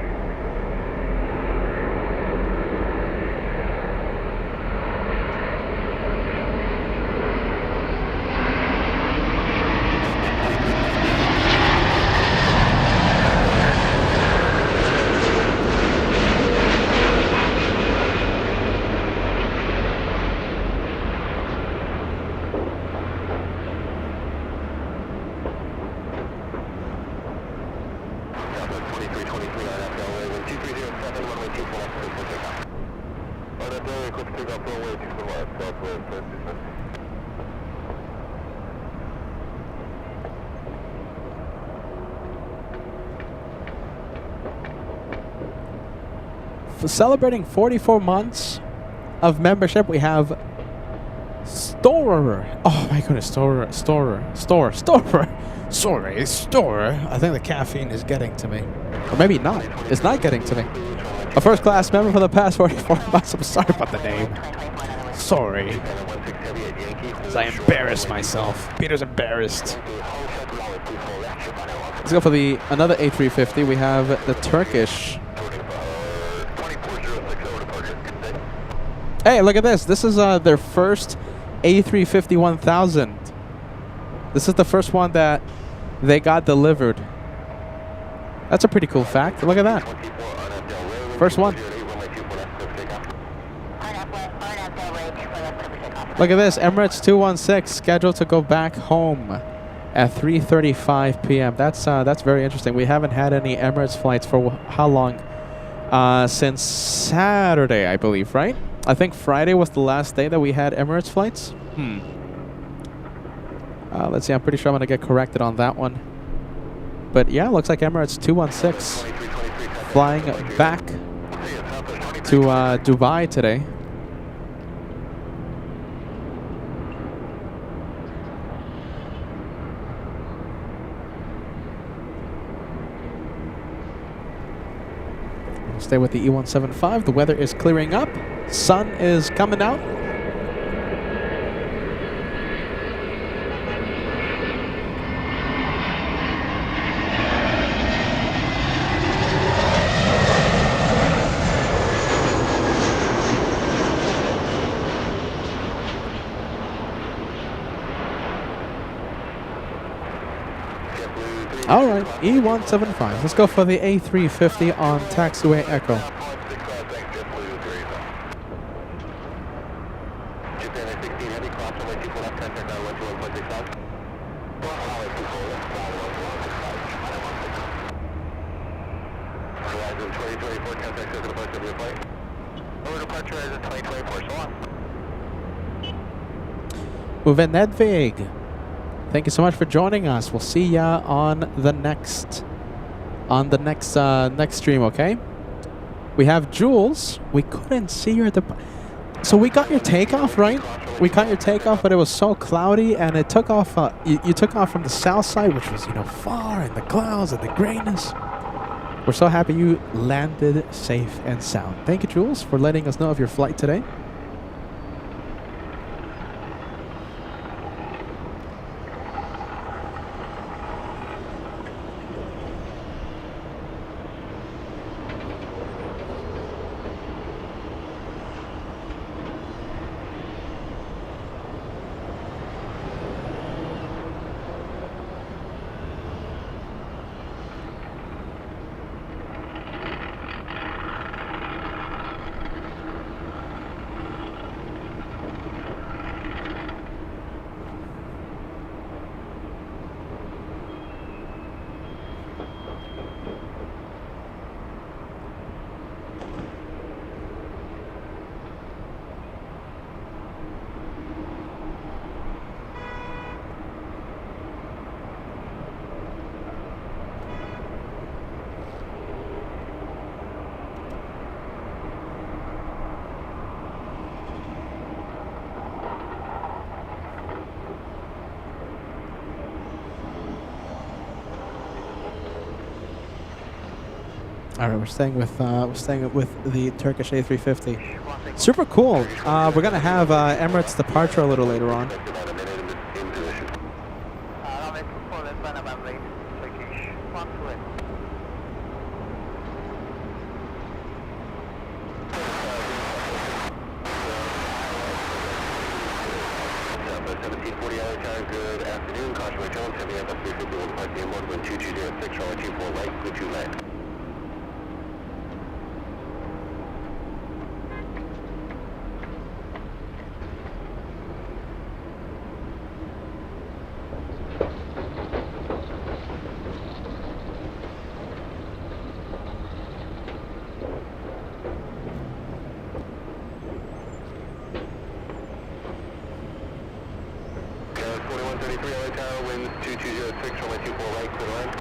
For celebrating 44 months of membership, we have Store. Oh my goodness, Store. Sorry, Store. I think the caffeine is getting to me. Or maybe not. It's not getting to me. A first class member for the past 44 months. I'm sorry about the name. Sorry. As I embarrass myself. Peter's embarrassed. Let's go for another A350. We have the Turkish. Hey, look at this. This is their first A350 1000. This is the first one that they got delivered. That's a pretty cool fact. Look at that. First one. Look at this. Emirates 216 scheduled to go back home at 3:35 p.m. That's very interesting. We haven't had any Emirates flights for how long? Since Saturday, I believe, right? I think Friday was the last day that we had Emirates flights. Let's see. I'm pretty sure I'm going to get corrected on that one. But yeah, looks like Emirates 216 flying back to Dubai today. We'll stay with the E175. The weather is clearing up. Sun is coming out. All right, E175. Let's go for the A350 on taxiway Echo. Uwe Nedvig, thank you so much for joining us. We'll see ya on the next stream, okay? We have Jules. We couldn't see your so we got your takeoff, right? We got your takeoff, but it was so cloudy, and it took off. You took off from the south side, which was far in the clouds and the grayness. We're so happy you landed safe and sound. Thank you, Jules, for letting us know of your flight today. All right, we're staying with the Turkish A350. Super cool. We're gonna have Emirates departure a little later on. Runway 24 left, line about late, Turkish 128. Good afternoon, Convoy Jones, heavy FS 350 will depart the inboard wind 2206, runway 24 right, clear to land. Winds 2206, runway 24 right, clear to land.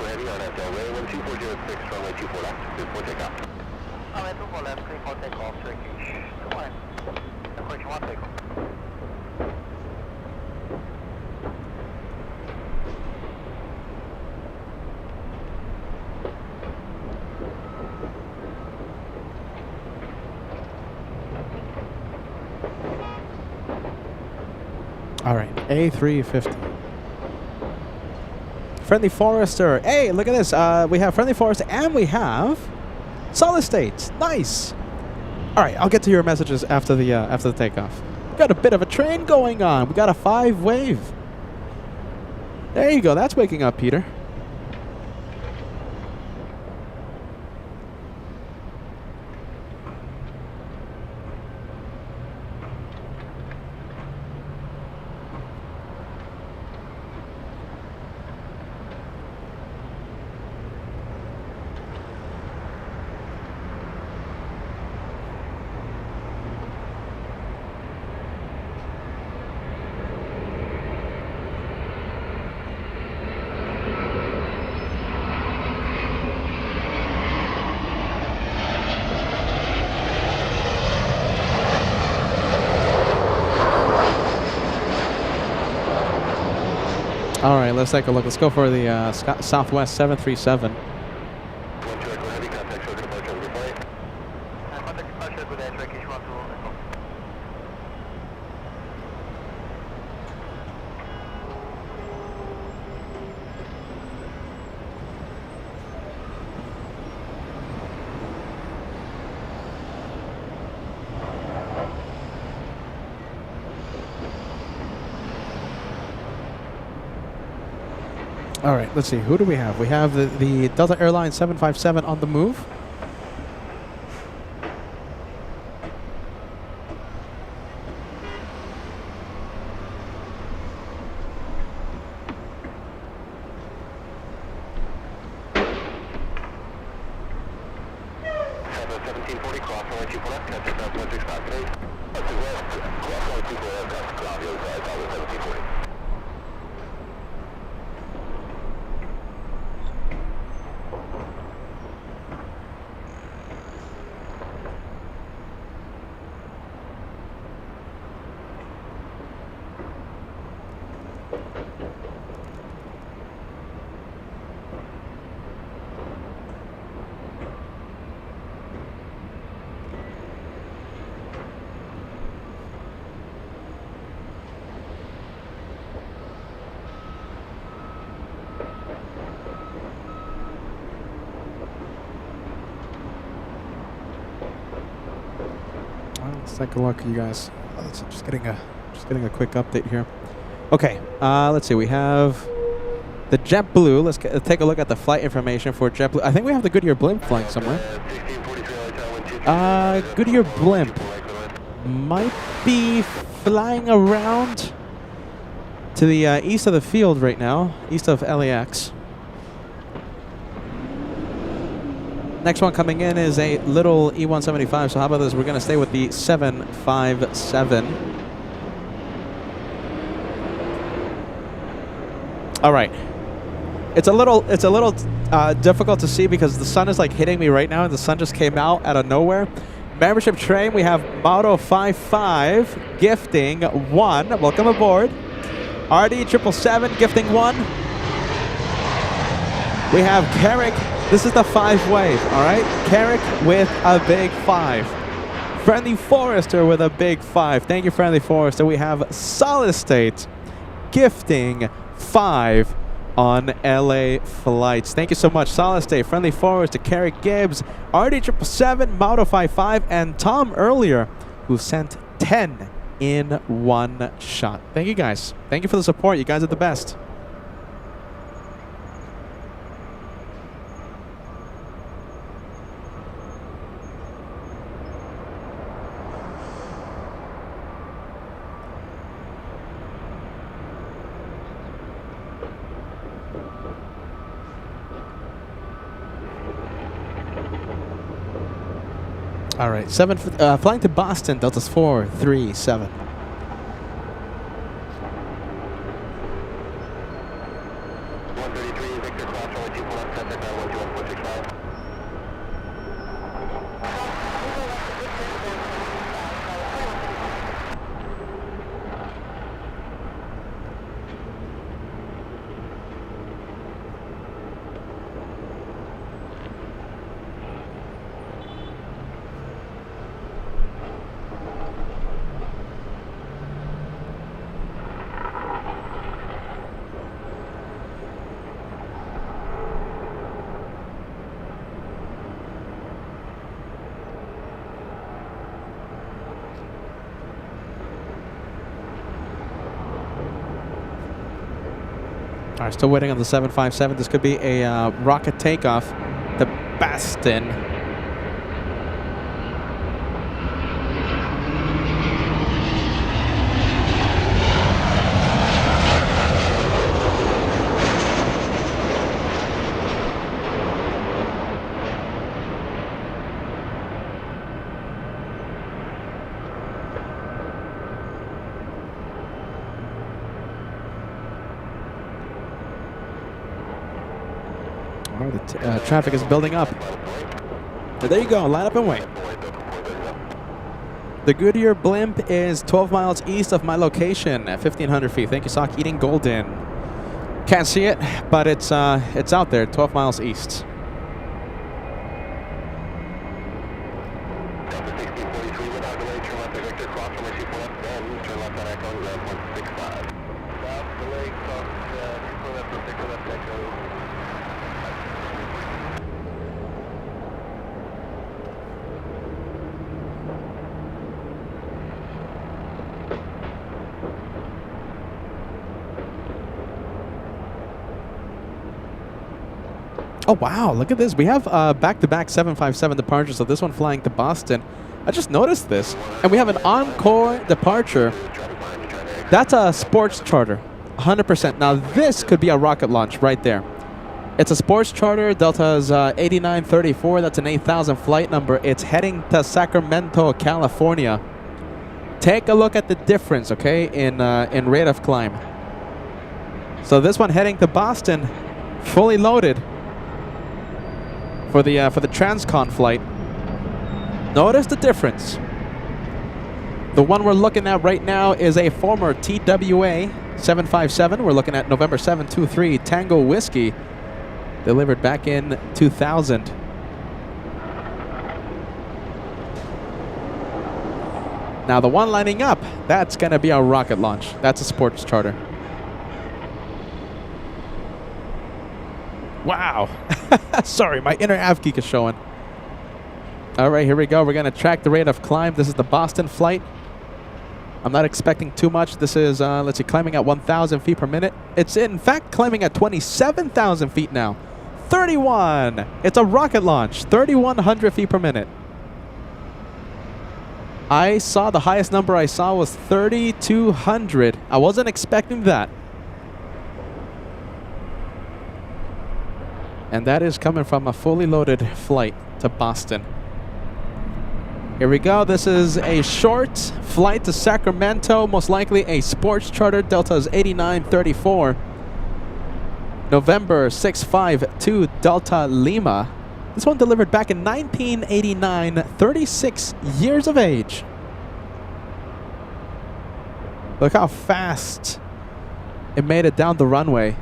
Heavy on LA 12406, runway 24 left, clear for takeoff. Runway 24 left, clear for takeoff, Turkish 21. Approaching 1 takeoff. All right, A350. Friendly Forester. Hey, look at this. We have Friendly Forester and we have Solid State. Nice. All right, I'll get to your messages after the takeoff. Got a bit of a train going on. We got a 5 wave. There you go. That's waking up, Peter. All right, let's take a look. Let's go for the Southwest 737. All right, let's see. Who do we have? We have the Delta Airlines 757 on the move. Let's take a look, you guys. Just getting a quick update here. Okay, let's see. We have the JetBlue. Let's take a look at the flight information for JetBlue. I think we have the Goodyear blimp flying somewhere. Goodyear blimp might be flying around to the east of the field right now, east of LAX. Next one coming in is a little E175. So how about this? We're going to stay with the 757. All right. It's a little difficult to see because the sun is like hitting me right now, and the sun just came out of nowhere. Membership train, we have Moto 55 gifting 1. Welcome aboard. RD 777 gifting 1. We have Carrick. This is the 5-way, all right? Carrick with a big 5. Friendly Forester with a big 5. Thank you, Friendly Forester. We have Solid State gifting 5 on LA flights. Thank you so much, Solid State, Friendly Forester, Carrick Gibbs, RD 777, Moto 55, and Tom earlier, who sent 10 in one shot. Thank you, guys. Thank you for the support. You guys are the best. All right, flying to Boston, Delta's 437. All right, still waiting on the 757. This could be a rocket takeoff to Boston. The traffic is building up. So there you go, line up and wait. The Goodyear blimp is 12 miles east of my location at 1,500 feet. Thank you, Sock Eating Golden. Can't see it, but it's out there, 12 miles east. Oh, wow, look at this. We have back-to-back 757 departures, so this one flying to Boston. I just noticed this. And we have an encore departure. That's a sports charter, 100%. Now, this could be a rocket launch right there. It's a sports charter. Delta's 8934. That's an 8,000 flight number. It's heading to Sacramento, California. Take a look at the difference, okay, in rate of climb. So this one heading to Boston, fully loaded. For the Transcon flight. Notice the difference. The one we're looking at right now is a former TWA 757. We're looking at November 723 Tango Whiskey, delivered back in 2000. Now the one lining up, that's gonna be a rocket launch. That's a sports charter. Wow. Sorry, my inner av geek is showing. All right, here we go. We're going to track the rate of climb. This is the Boston flight. I'm not expecting too much. This is, let's see, climbing at 1,000 feet per minute. It's in fact climbing at 27,000 feet now. 31. It's a rocket launch. 3,100 feet per minute. I saw the highest number I saw was 3,200. I wasn't expecting that. And that is coming from a fully loaded flight to Boston. Here we go. This is a short flight to Sacramento, most likely a sports charter. Delta is 8934. November 652 Delta Lima. This one delivered back in 1989, 36 years of age. Look how fast it made it down the runway.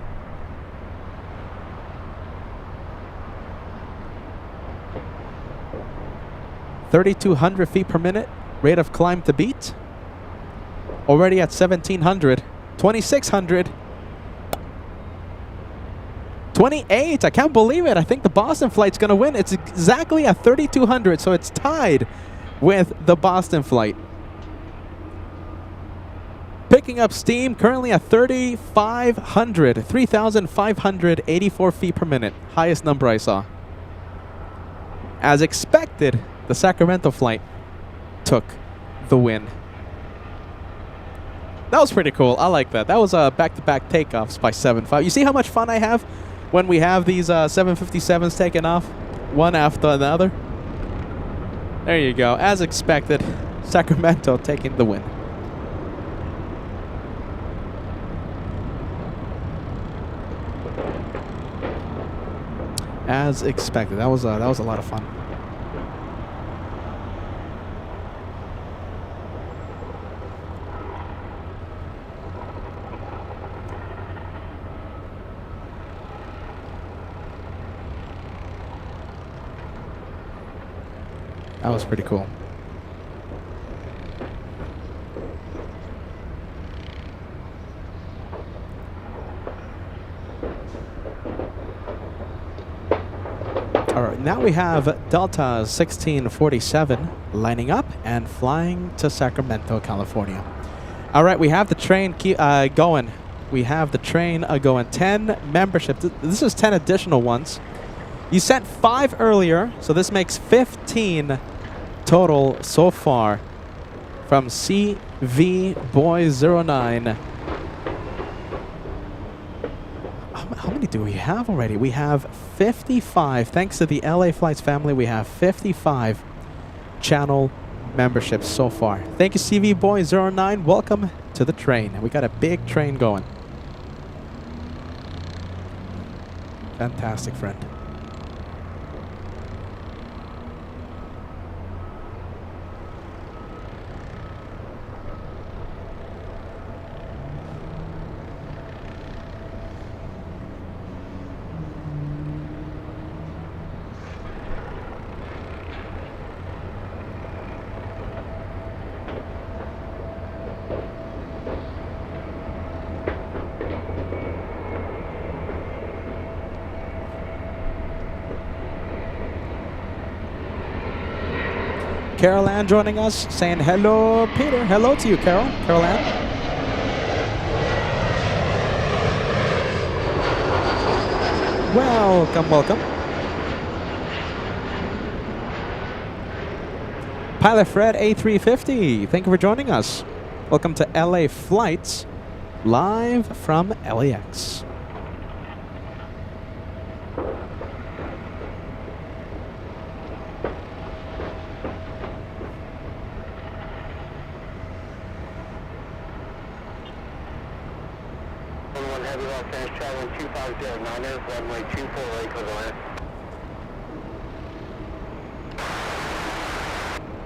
(3,200 feet per minute), rate of climb to beat. Already at 1,700, 2,600, 28. I can't believe it. I think the Boston flight's going to win. It's exactly at 3,200, so it's tied with the Boston flight. Picking up steam, currently at 3,500, 3,584 feet per minute. Highest number I saw. As expected, the Sacramento flight took the win. That was pretty cool. I like that. That was back-to-back takeoffs by 7.5. You see how much fun I have when we have these 757s taking off one after another? There you go. As expected, Sacramento taking the win. As expected. That was a lot of fun. That was pretty cool. All right, now we have Delta 1647 lining up and flying to Sacramento, California. All right, we have the train going. We have the train going. 10 memberships. This is 10 additional ones. You sent 5 earlier, so this makes 15 total so far from CV Boy09. How many do we have already? We have 55. Thanks to the LA Flights family, we have 55 channel memberships so far. Thank you, CV Boy09. Welcome to the train. We got a big train going. Fantastic, friend. Carol Ann joining us, saying hello, Peter. Hello to you, Carol. Carol Ann. Welcome, welcome. Pilot Fred A350, thank you for joining us. Welcome to LA Flights, live from LAX. Heavy Los Angeles traveling 2509ers, runway 248 for the land.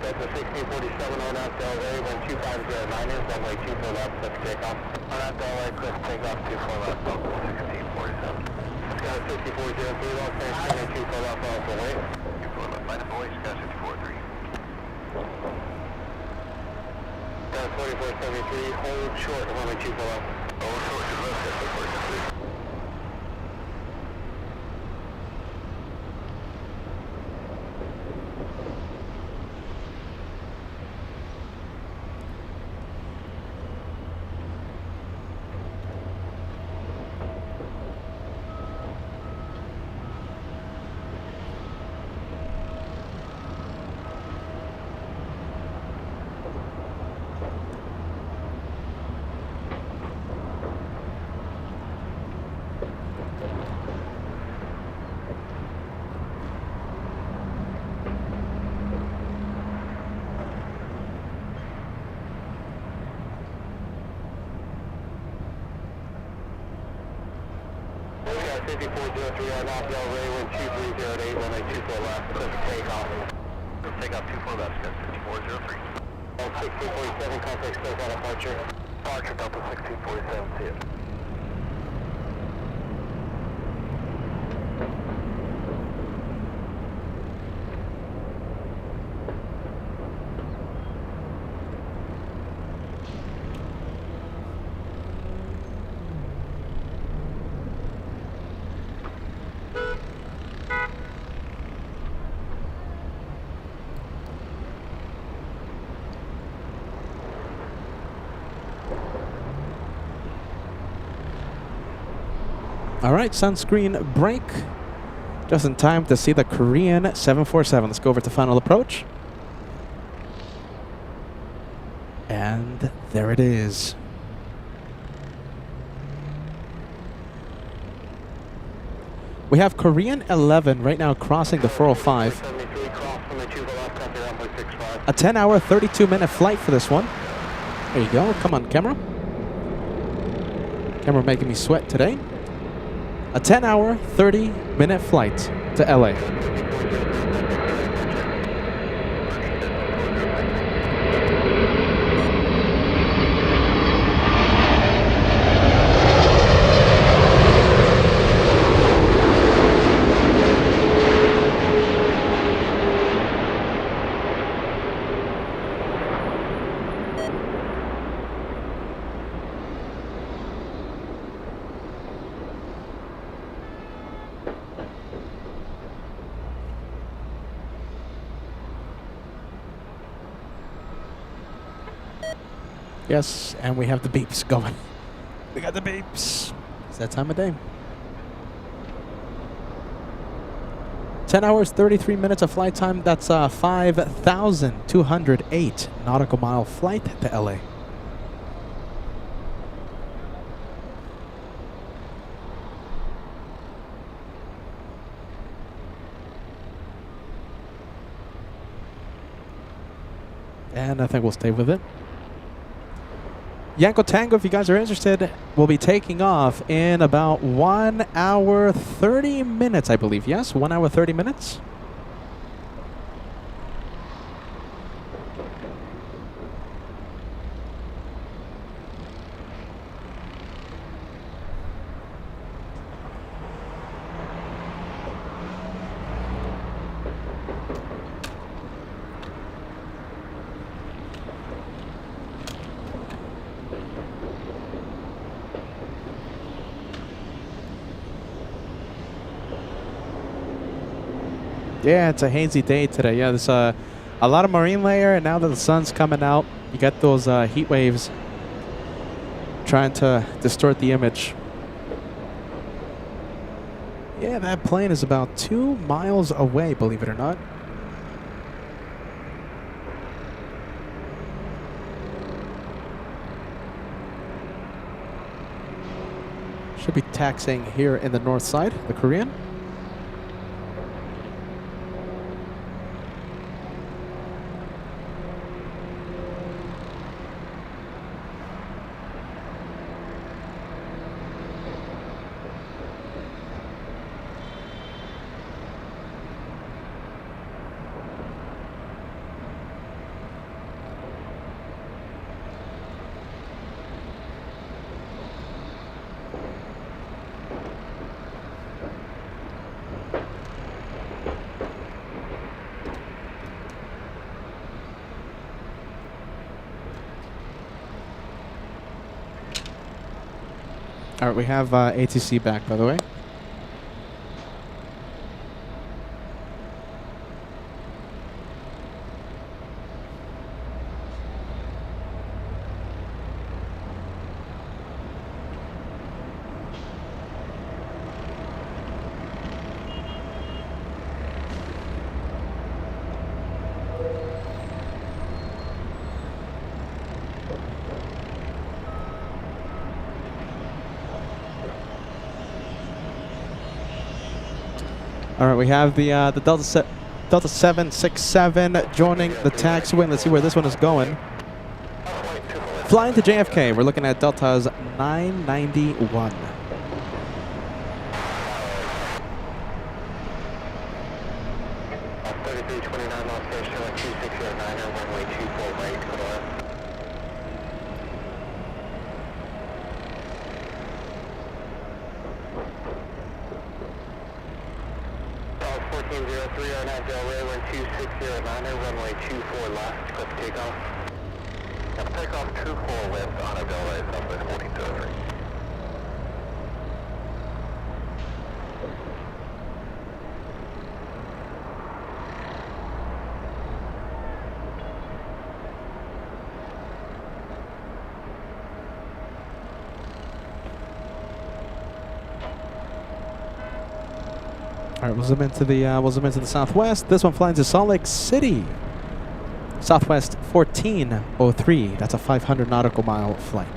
Delta 1647 on out Delta, 12509ers, runway 24 left, set to takeoff. On out Delta, clear takeoff 24 left, Delta 1647. Sky 6403, Los Angeles, 24 left, off the way. 24 left, line of boy, Sky 643. Delta 4473, hold short, runway 24 left. Hold short to left, set 4473. 5403 on off Delray, wind 2308, runway 24 left, clear for takeoff. Takeoff 24 left, 5403. 1647, contact close out departure. Departure Delta 1647, see you. All right, sunscreen break. Just in time to see the Korean 747. Let's go over to final approach. And there it is. We have Korean 11 right now crossing the 405. A 10-hour, 32-minute flight for this one. There you go. Come on, camera. Camera making me sweat today. A 10-hour, 30-minute flight to LA. Yes, and we have the beeps going. We got the beeps. It's that time of day. 10 hours, 33 minutes of flight time. That's a 5,208 nautical mile flight to LA. And I think we'll stay with it. Yanko Tango, if you guys are interested, will be taking off in about 1 hour 30 minutes, I believe. Yes, 1 hour 30 minutes. Yeah, it's a hazy day today. Yeah, there's a lot of marine layer, and now that the sun's coming out, you get those heat waves trying to distort the image. Yeah, that plane is about 2 miles away, believe it or not. Should be taxiing here in the north side, the Korean. All right, we have ATC back, by the way. All right, we have the Delta 767 joining the taxiway. Let's see where this one is going. Flying to JFK, we're looking at Delta's 991. 309 Delray, wind 260 at 9, runway 24 left, clip takeoff. Takeoff 24 left on a Delray, Southwest 1403. All right, we'll zoom into the southwest. This one flying to Salt Lake City. Southwest 1403. That's a 500 nautical mile flight.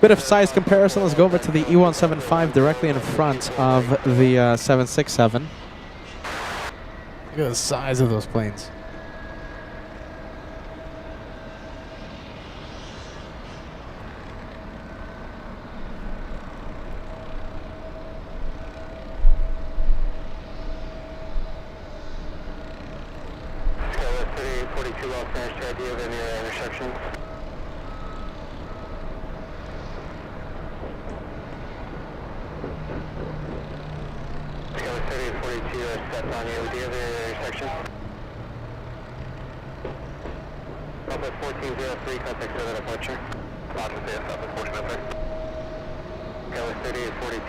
Bit of size comparison. Let's go over to the E175 directly in front of the 767. Look at the size of those planes. City 42 well finished idea of any intersections. City 42 stepped on you. Do you have any intersection? Southwest 1403, contact 7 departure. Roger, say Southwest 1403. City 42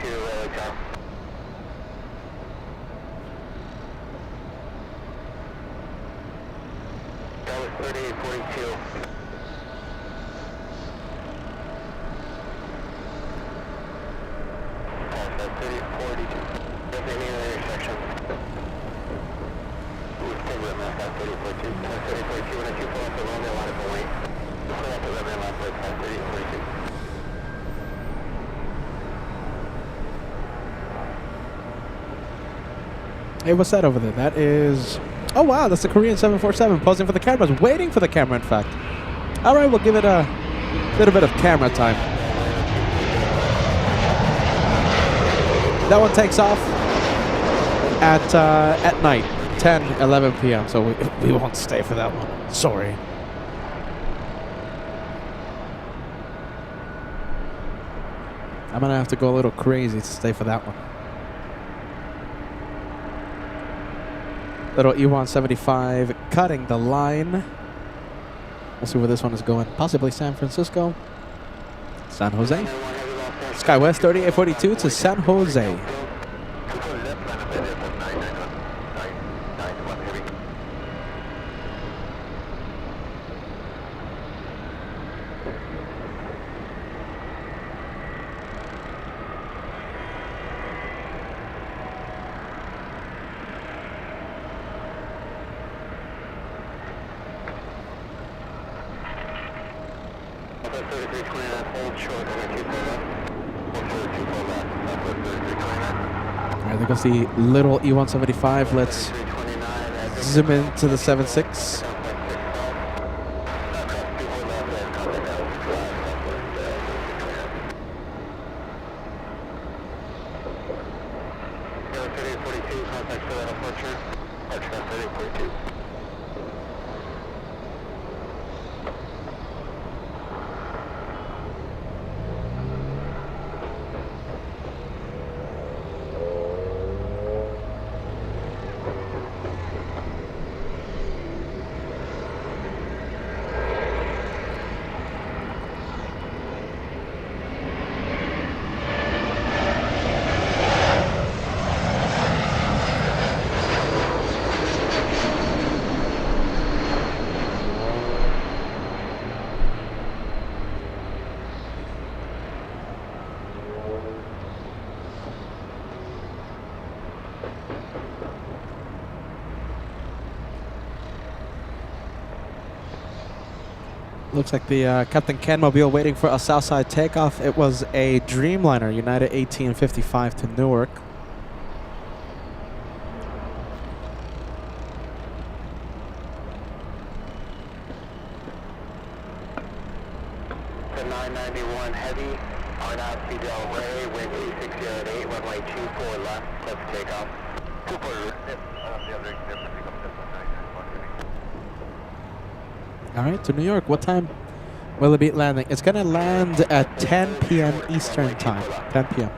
LH456. That was 3842. That's 3042. Does any other intersection? We've still rim left at 3042. 3042 when I 2 pull up the runway, line up and wait. Pull up the rim and left at 3042. Hey, what's that over there? That is... Oh, wow, that's the Korean 747 posing for the cameras, waiting for the camera, in fact. All right, we'll give it a little bit of camera time. That one takes off at night, 10, 11 p.m., so we won't stay for that one. Sorry. I'm going to have to go a little crazy to stay for that one. Little E175 cutting the line. We'll see where this one is going. Possibly San Francisco. San Jose. SkyWest 3842 to San Jose. Alright, there goes the little E175. Let's zoom into the 76. Looks like the Captain Ken mobile waiting for a Southside takeoff. It was a Dreamliner United 1855 to Newark. The 991 heavy, RNAV CDL Ray, wind 260 at 8, runway 24 left, let's take off. 24 All right, to New York. What time will it be landing? It's going to land at 10 p.m. Eastern time. 10 p.m.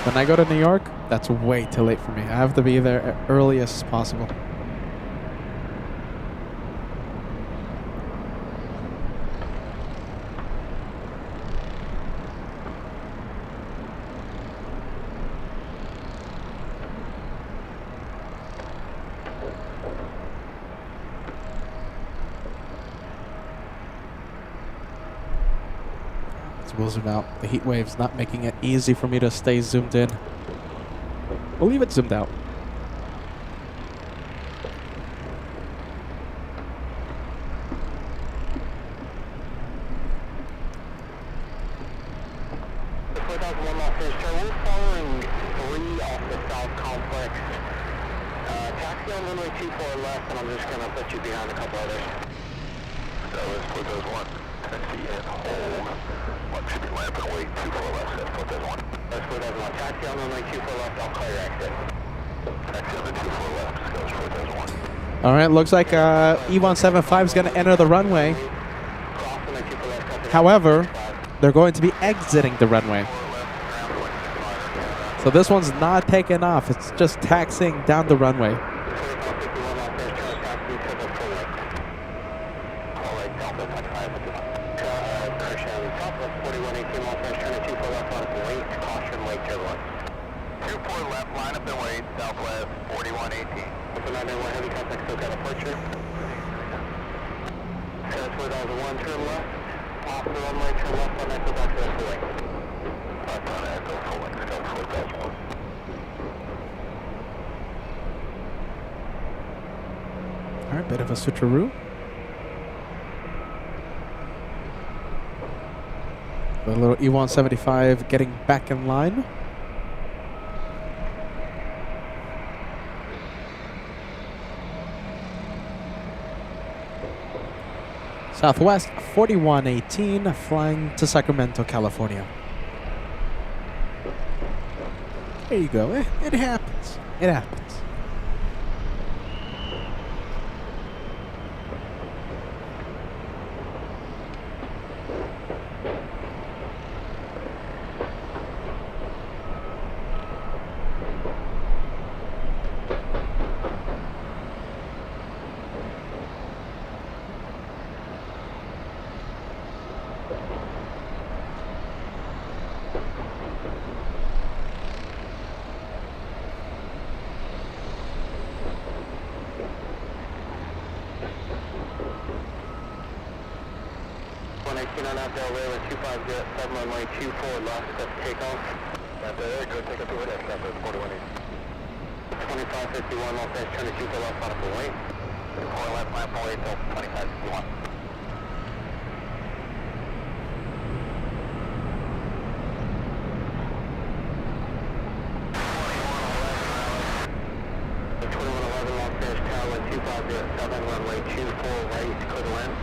When I go to New York, that's way too late for me. I have to be there as early as possible. We'll zoom out. The heat wave's not making it easy for me to stay zoomed in. We'll leave it zoomed out. The 4001 Los Angeles, we're following 3 off the south complex. Taxi on runway 24 left, and I'm just going to put you behind a couple others. That was 4001. Taxi and hold. One should be landing away 24 left, that's 4001. That's 4001. Taxi on runway 24 left, I'll call your exit. Taxi on the 24 left, goes 4001. All right, looks like E175 is going to enter the runway. However, they're going to be exiting the runway. So this one's not taking off. It's just taxiing down the runway. All right, bit of a switcheroo. The little E175 getting back in line. Southwest 4118 flying to Sacramento, California. There you go. It happens. It happens. On out there, with 2507 runway 24 left, let's take off. Right there, go take up to it, that's 4180. 2551 Los Angeles, turn to 24 left, on up the wait. 24 left, line 48 till 2551. The 2111 Los Angeles Tower, 2507 runway 24 right, clear to land.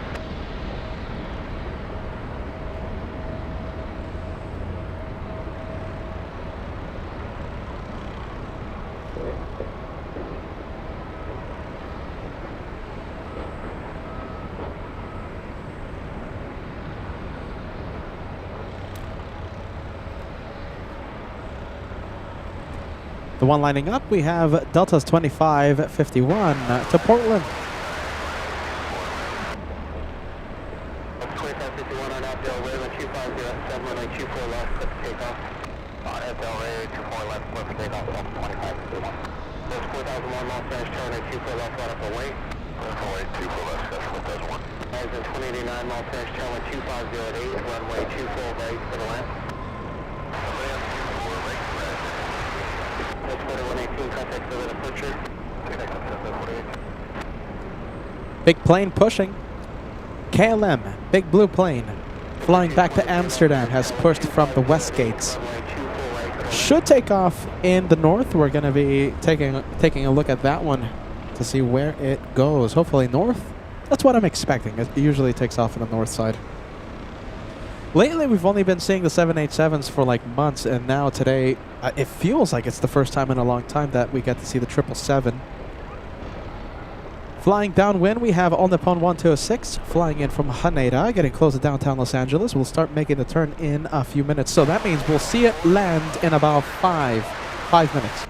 The one lining up, we have Delta's 2551 to Portland. 2551 on out there, Raven 2507, runway 24 left, let's take off. On FL Ray 24 left, clear for takeoff, 2551. There's 4001 Los Angeles, turn 24 left, right up the way. 24 left, that's 4001. As in 2089 Los Angeles, turn 2508, runway 24 right for the land. That's 4118, contact for the departure. Big plane pushing. KLM, big blue plane, flying back to Amsterdam, has pushed from the west gates. Should take off in the north. We're going to be taking a look at that one to see where it goes. Hopefully north. That's what I'm expecting. It usually takes off on the north side. Lately, we've only been seeing the 787s for like months, and now today, it feels like it's the first time in a long time that we get to see the 777. Flying downwind, we have All Nippon 1206 flying in from Haneda, getting close to downtown Los Angeles. We'll start making the turn in a few minutes, so that means we'll see it land in about five minutes.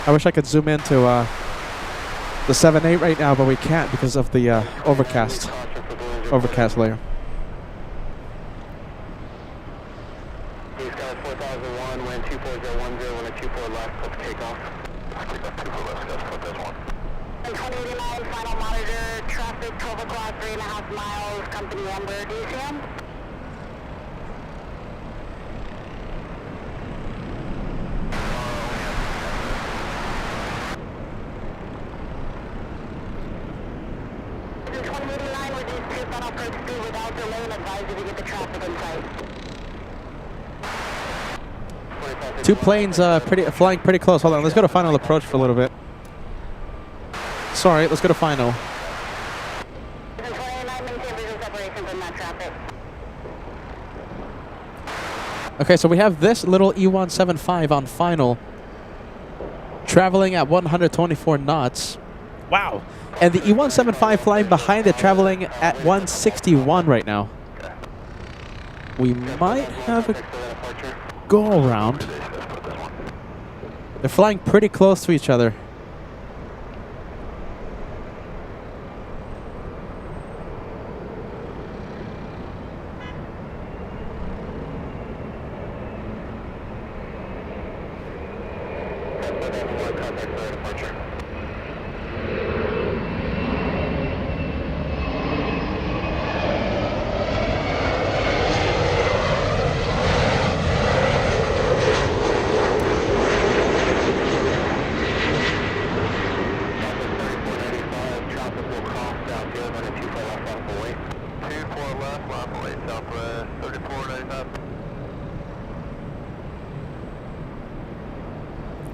I wish I could zoom into the 7-8 right now, but we can't because of the overcast layer. These guys 4001, wind 24010, wind 24 left, click takeoff. Click up 24 left, guys, put this one. 2089, final monitor, traffic 12 o'clock, 3.5 miles, company number, do you see him? Without delay and advise you to get the traffic in sight. Two planes flying pretty close. Hold on, let's go to final approach for a little bit. Sorry, let's go to final. 29, maintain visual separation from that traffic. Okay, so we have this little E175 on final, traveling at 124 knots. Wow. And the E175 flying behind it, traveling at 161 right now. We might have a go around. They're flying pretty close to each other.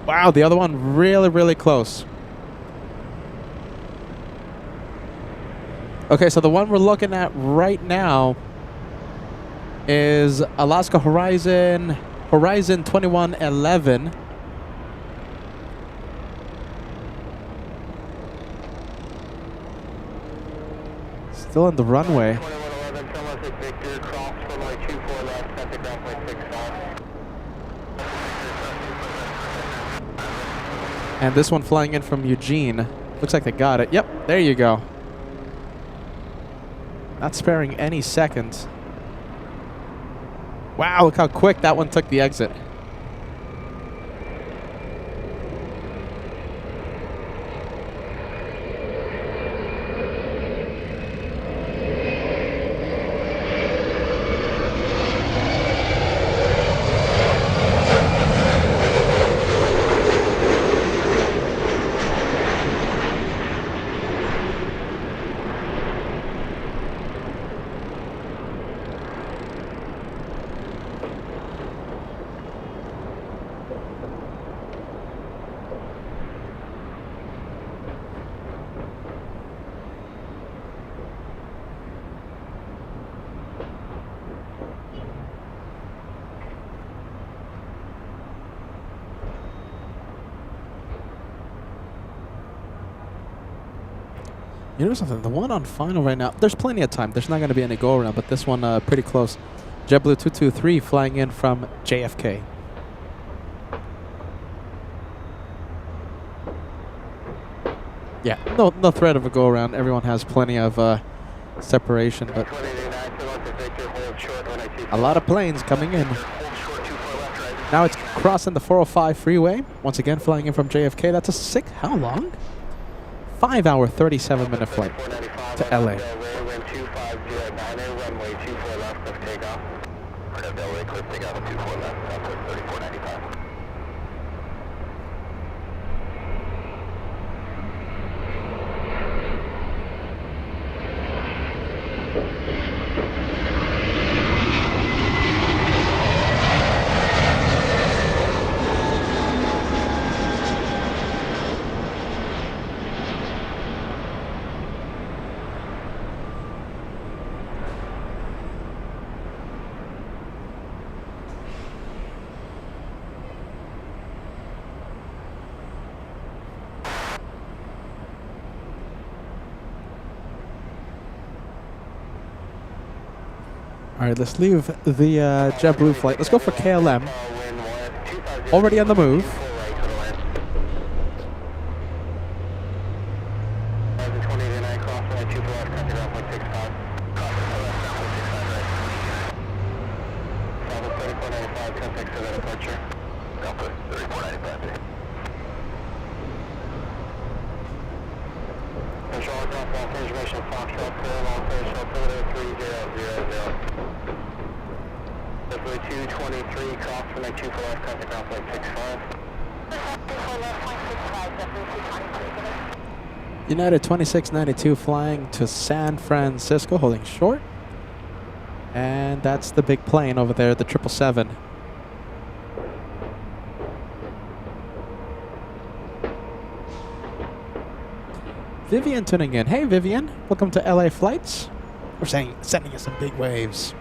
Wow, the other one really, really close. Okay, so the one we're looking at right now is Alaska Horizon 2111. Still in the runway. 2111, Thomas Victor, cross for my 24 left, set the ground point 65. And this one flying in from Eugene. Looks like they got it. Yep, there you go. Not sparing any seconds. Wow, look how quick that one took the exit. You know something? The one on final right now, there's plenty of time. There's not going to be any go around, but this one pretty close. JetBlue 223 flying in from JFK. Yeah, no threat of a go around. Everyone has plenty of separation, but a lot of planes coming in. Now it's crossing the 405 freeway. Once again, flying in from JFK. That's a how long? 5-hour, 37-minute flight to LA. All right, let's leave the JetBlue flight. Let's go for KLM. Already on the move. United 2692 flying to San Francisco, holding short. And that's the big plane over there, the 777. Vivian tuning in. Hey Vivian, welcome to LA Flights. We're sending you some big waves.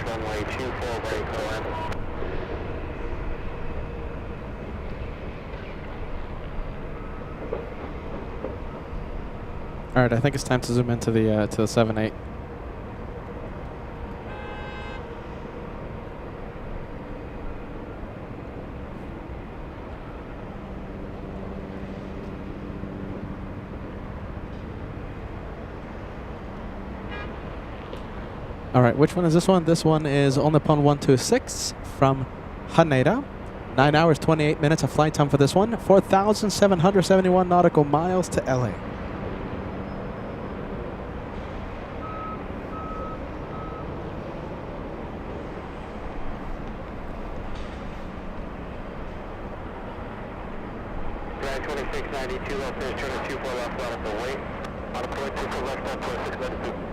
Runway 24 break OM. All right, I think it's time to zoom into the 7-8. All right, which one is this one? This one is on the Pond 126 from Haneda. 9 hours, 28 minutes of flight time for this one. 4,771 nautical miles to LA. Flight 2692, left turn to 24 left, line up the weight. On approach 24 left, on 4692.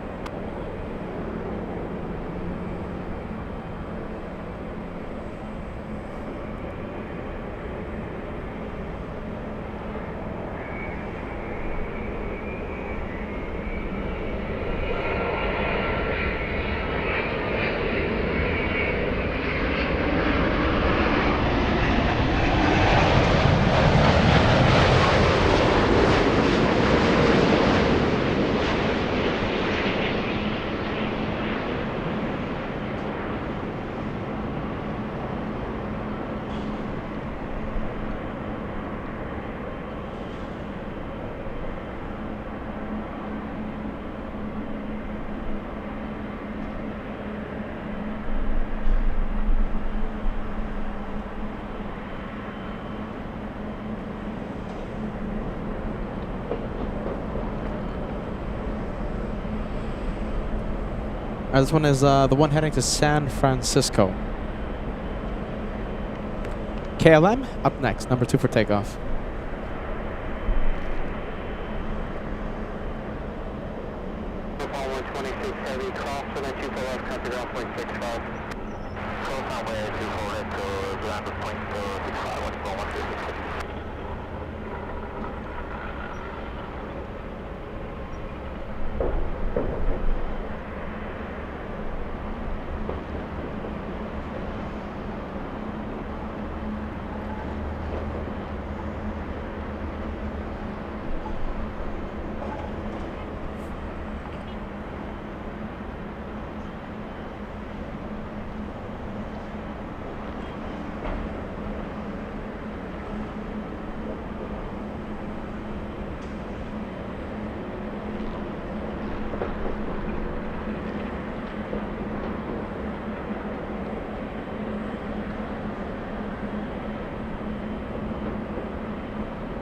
This one is the one heading to San Francisco. KLM up next, number 2 for takeoff. Paul 126 heavy, cross for the 24 left, country ground point 65. Close on way 24 left to ground point 65, 126.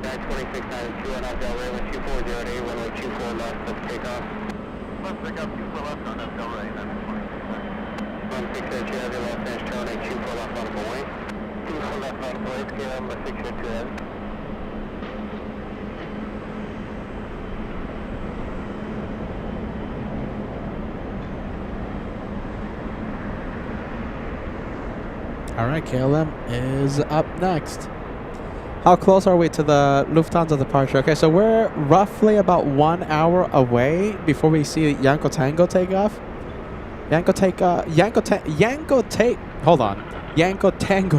Flight 2692 on Del Rey, 2408, runway 24 left, let's take off. Let's pick up 24 left on Del Rey, that's 2692. 162 heavy, Los Angeles, turn 24 left on the way. 24 left on the way, KLM 602 heavy. All right, KLM is up next. How close are we to the Lufthansa departure? Okay, so we're roughly about 1 hour away before we see Yanko Tango take off. Yanko Tango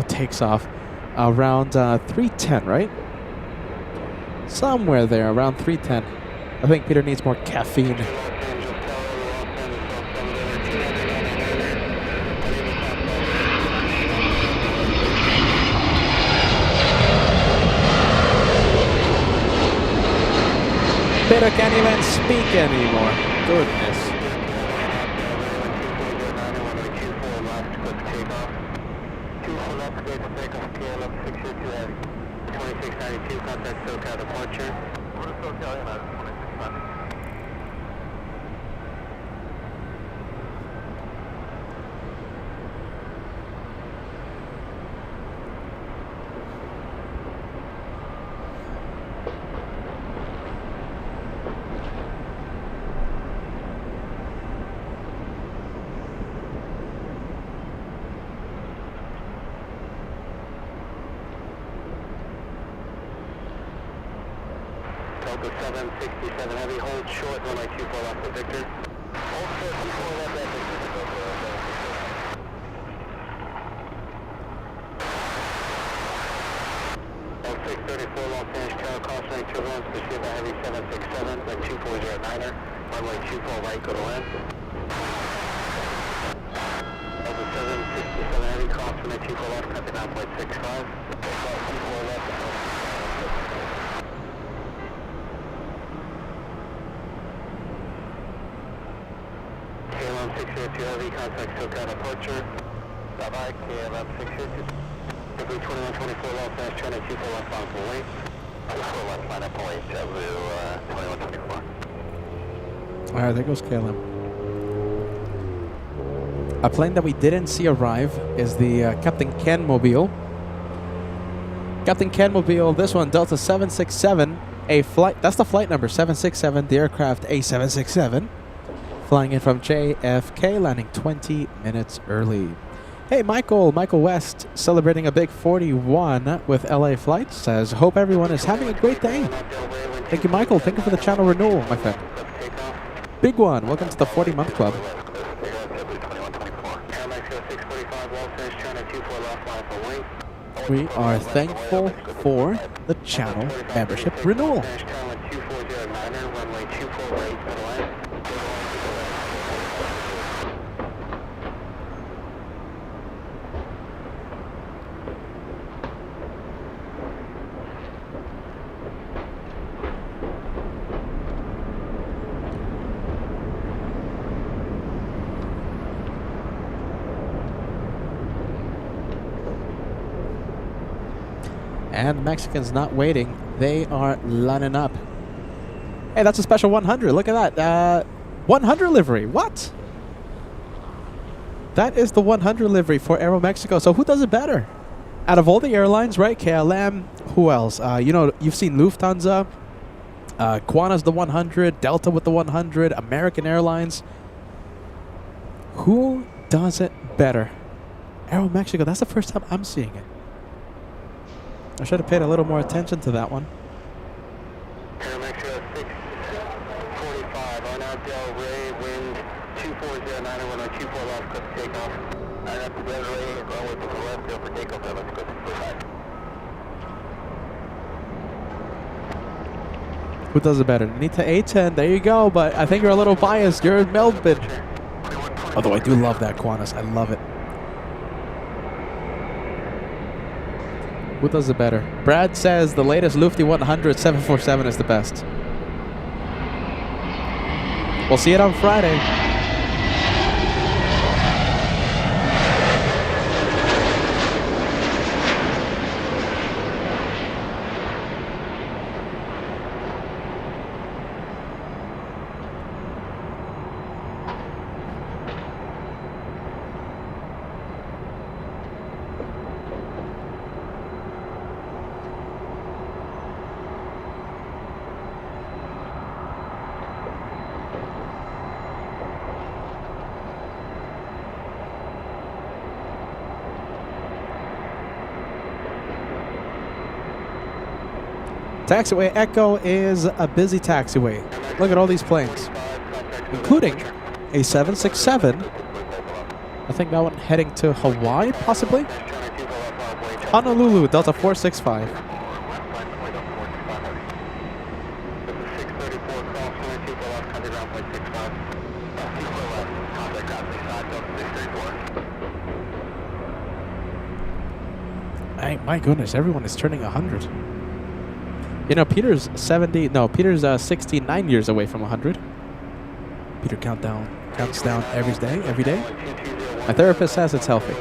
takes off around 3:10, right? Somewhere there, around 3:10. I think Peter needs more caffeine. Peter can't even speak anymore. Goodness. Delta 767 heavy, hold short, runway 24 left for Victor. Hold short, 24 left at Victor. L634 Los Angeles Tower, cautionary turbulence, pursued by heavy 767, then 2409er, runway 24 right, go to land. Delta 767 heavy, cross runway 24 left, cut to 9.65. 24 left. KLM 602 heavy, contact SoCal departure. Bye-bye, KLM 602. Degree 2124 Los Angeles, turn 24 left on full weight. 24 left line up point, 2124. All right, there goes KLM. A plane that we didn't see arrive is the Captain Ken Mobile. Captain Ken Mobile, this one, Delta 767, a flight, that's the flight number, 767, the aircraft A767. Flying in from JFK, landing 20 minutes early. Hey, Michael West, celebrating a big 41 with LA flights, says, hope everyone is having a great day. Thank you, Michael. Thank you for the channel renewal, my friend. Big one. Welcome to the 40-month club. We are thankful for the channel membership renewal. And Mexicans not waiting. They are lining up. Hey, that's a special 100. Look at that. 100 livery. What? That is the 100 livery for Aero Mexico. So who does it better? Out of all the airlines, right? KLM. Who else? You know, you've seen Lufthansa. Qantas the 100. Delta with the 100. American Airlines. Who does it better? Aero Mexico. That's the first time I'm seeing it. I should have paid a little more attention to that one. Air Mexico 645 on out Del Rey, wind 2409, runway 24 left, clip takeoff. And up to Del Rey, runway 24 left, go for takeoff, let's go to 45. Who does it better? Nita A10, there you go, but I think you're a little biased. You're in Melbourne. Although I do love that Qantas, I love it. Who does it better? Brad says the latest Lufty 100 747 is the best. We'll see it on Friday. Taxiway Echo is a busy taxiway. Look at all these planes, including a 767. I think that one heading to Hawaii, possibly. Honolulu, Delta 465. Hey, my goodness, everyone is turning 100. You know, Peter's 69 years away from 100. Peter counts down every day. My therapist says it's healthy.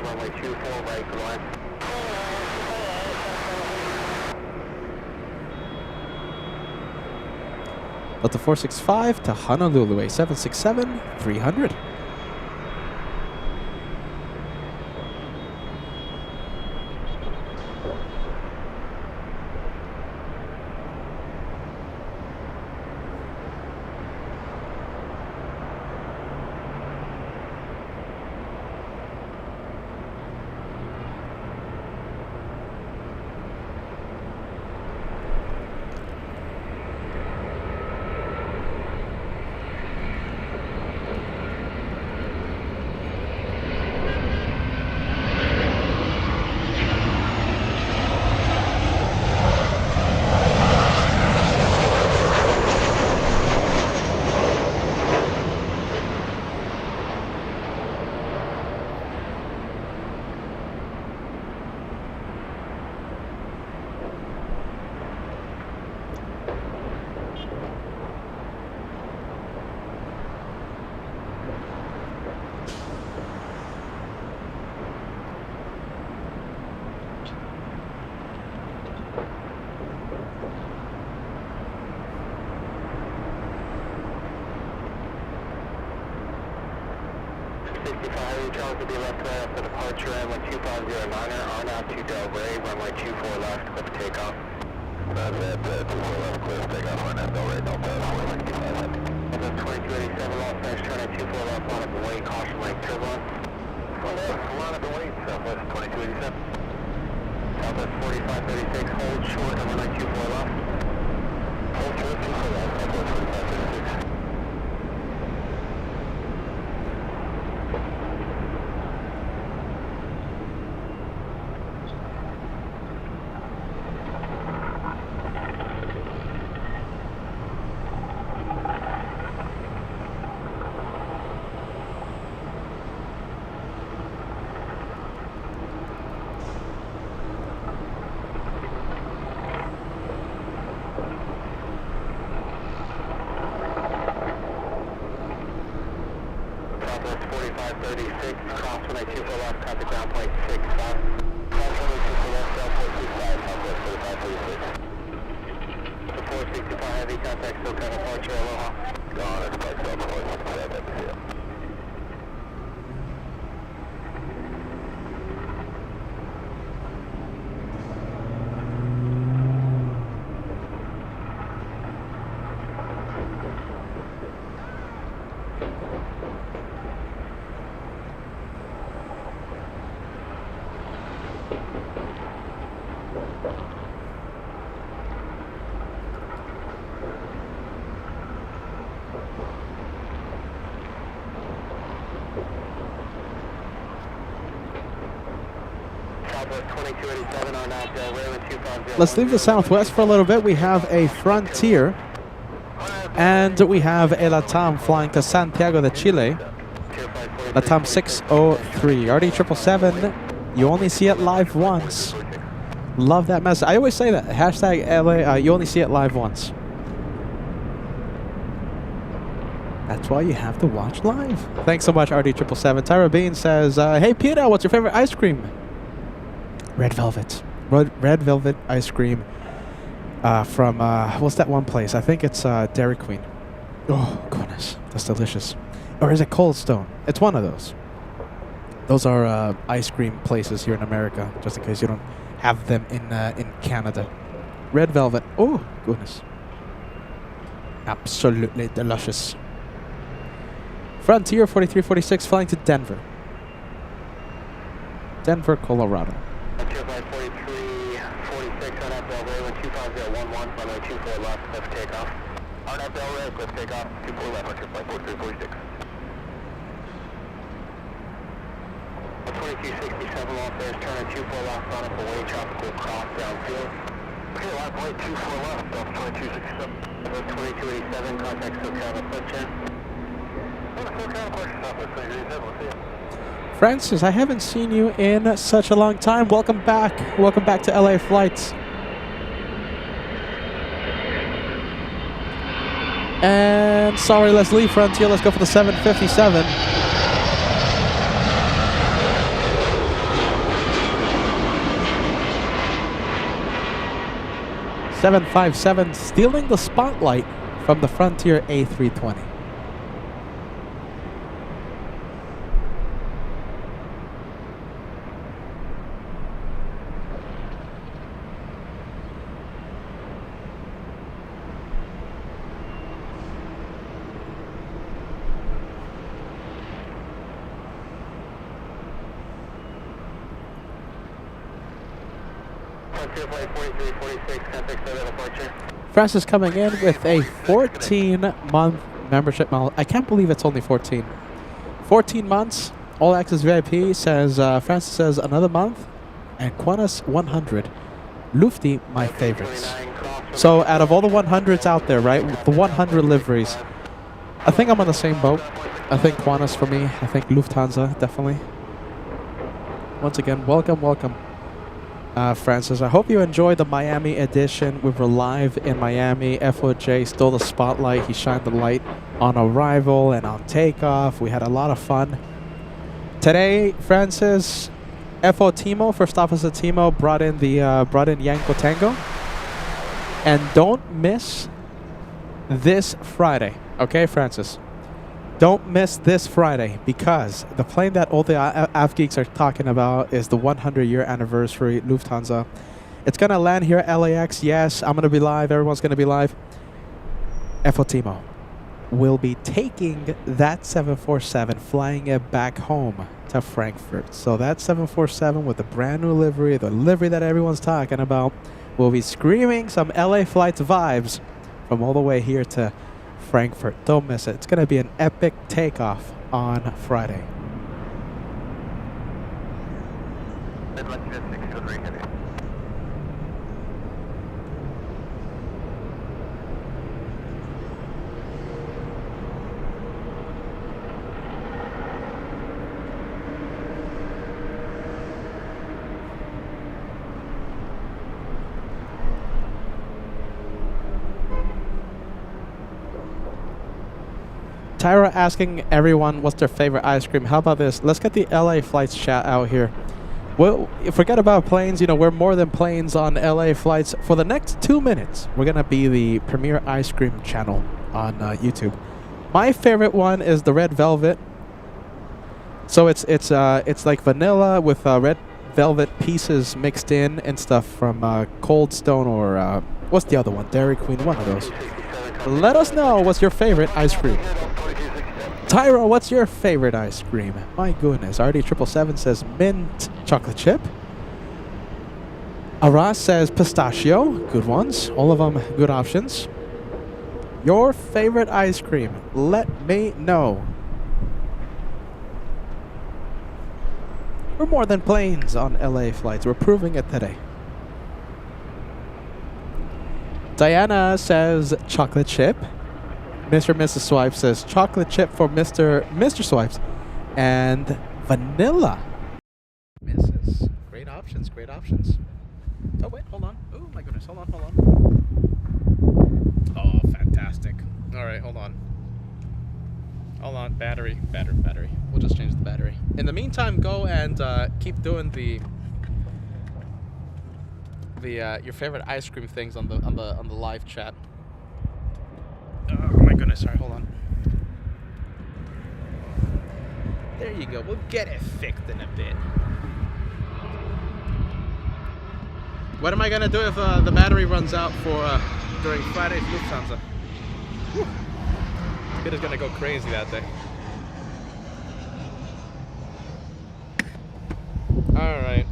Delta 465 to Honolulu, a 767, 300. To be left right after departure, runway 2509er, on out to Delray, runway 24 left, clear for takeoff. That's it, 24 left, clear for takeoff, on out Delray, Delta 465 heavy. That's 2287, Los Angeles, turning 24 left, line up and wait, caution lane turbulence. Line up and wait, Southwest 2287. Southwest 4536, hold short, runway 24 left. Hold short, 24 left, Southwest 4536. Let's leave the Southwest for a little bit. We have a Frontier and we have a LATAM flying to Santiago de Chile. LATAM 603. RD777, you only see it live once. Love that message. I always say that. Hashtag LA, you only see it live once. That's why you have to watch live. Thanks so much, RD777. Tyra Bean says, hey Peter, what's your favorite ice cream? Red Velvet. Red Velvet ice cream from, what's that one place? I think it's Dairy Queen. Oh, goodness. That's delicious. Or is it Cold Stone? It's one of those. Those are ice cream places here in America, just in case you don't have them in Canada. Red Velvet. Oh, goodness. Absolutely delicious. Frontier 4346 flying to Denver. Denver, Colorado. 4346 on that Delray, 25011, runway 24 left, let's take off. RNAV LAX, let's take off. 24 left, let's flight 4346. 2267 off there, turn at 24 left on up away, traffic will cross downfield. Okay, left light 24 left, off 2267. 2287, contact SoCal approach in. SoCal approach, Southwest 2387, we'll see you. Francis, I haven't seen you in such a long time. Welcome back. Welcome back to LA Flights. And sorry, let's leave Frontier. Let's go for the 757. (757) stealing the spotlight from the Frontier A320. Francis coming in with a 14-month membership. I can't believe it's only 14. 14 months. All Access VIP says, Francis says another month. And Qantas 100. Lufty, my favorites. So out of all the 100s out there, right, the 100 liveries, I think I'm on the same boat. I think Qantas for me. I think Lufthansa, definitely. Once again, welcome, welcome. Francis, I hope you enjoyed the Miami edition. We were live in Miami. FOJ stole the spotlight. He shined the light on arrival and on takeoff. We had a lot of fun. Today, Francis, FO Timo, First Officer Timo, brought in Yanko Tango. And don't miss this Friday. Okay, Francis? Don't miss this Friday, because the plane that all the Av Geeks are talking about is the 100-year anniversary Lufthansa. It's going to land here at LAX. Yes, I'm going to be live. Everyone's going to be live. FO Timo will be taking that 747, flying it back home to Frankfurt. So that 747 with the brand new livery, the livery that everyone's talking about, will be screaming some LA Flights vibes from all the way here to Frankfurt. Don't miss it. It's going to be an epic takeoff on Friday. Tyra asking everyone what's their favorite ice cream. How about this? Let's get the LA Flights chat out here. Well, forget about planes. You know, we're more than planes on LA Flights. For the next 2 minutes, we're going to be the premier ice cream channel on YouTube. My favorite one is the red velvet. So it's like vanilla with red velvet pieces mixed in and stuff from Cold Stone or what's the other one? Dairy Queen, one of those. Let us know what's your favorite ice cream. Tyra, what's your favorite ice cream? My goodness. RD777 says mint chocolate chip. Aras says pistachio. Good ones. All of them good options. Your favorite ice cream? Let me know. We're more than planes on LA Flights. We're proving it today. Diana says chocolate chip. Mr. and Mrs. Swipes says chocolate chip for Mr. Swipes. And vanilla. Mrs. Great options, great options. Oh, wait, hold on. Oh, my goodness. Hold on. Oh, fantastic. All right, hold on. Hold on. Battery. We'll just change the battery. In the meantime, go and keep doing your favorite ice cream things on the live chat. Oh my goodness! Sorry, hold on. There you go. We'll get it fixed in a bit. What am I gonna do if the battery runs out for during Friday's Lufthansa? It is gonna go crazy that day. All right.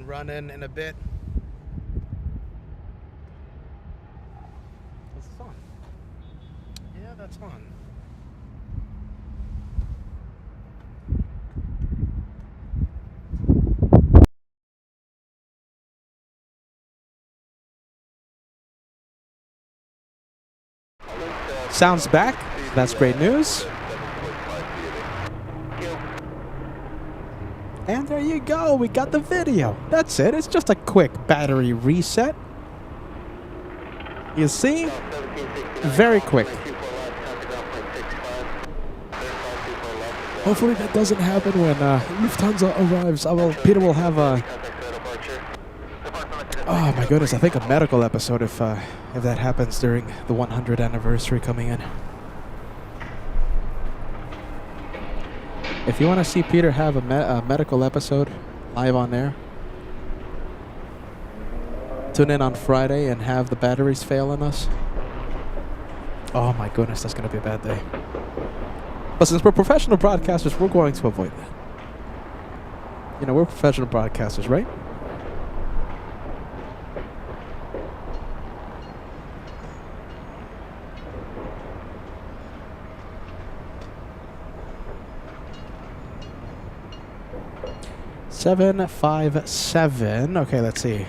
run in a bit. Is this on? Yeah, that's on. Sounds back. That's great news. And there you go. We got the video. That's it. It's just a quick battery reset. You see? Very quick. Hopefully that doesn't happen when Lufthansa arrives. Well, Peter will have a... Oh my goodness, I think a medical episode if that happens during the 100th anniversary coming in. If you want to see Peter have a medical episode live on air, tune in on Friday and have the batteries fail on us. Oh my goodness, that's going to be a bad day. But since we're professional broadcasters, we're going to avoid that. You know, we're professional broadcasters, right? $757. Okay, let's see.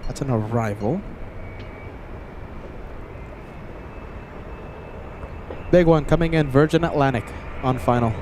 That's an arrival. Big one coming in, Virgin Atlantic on final.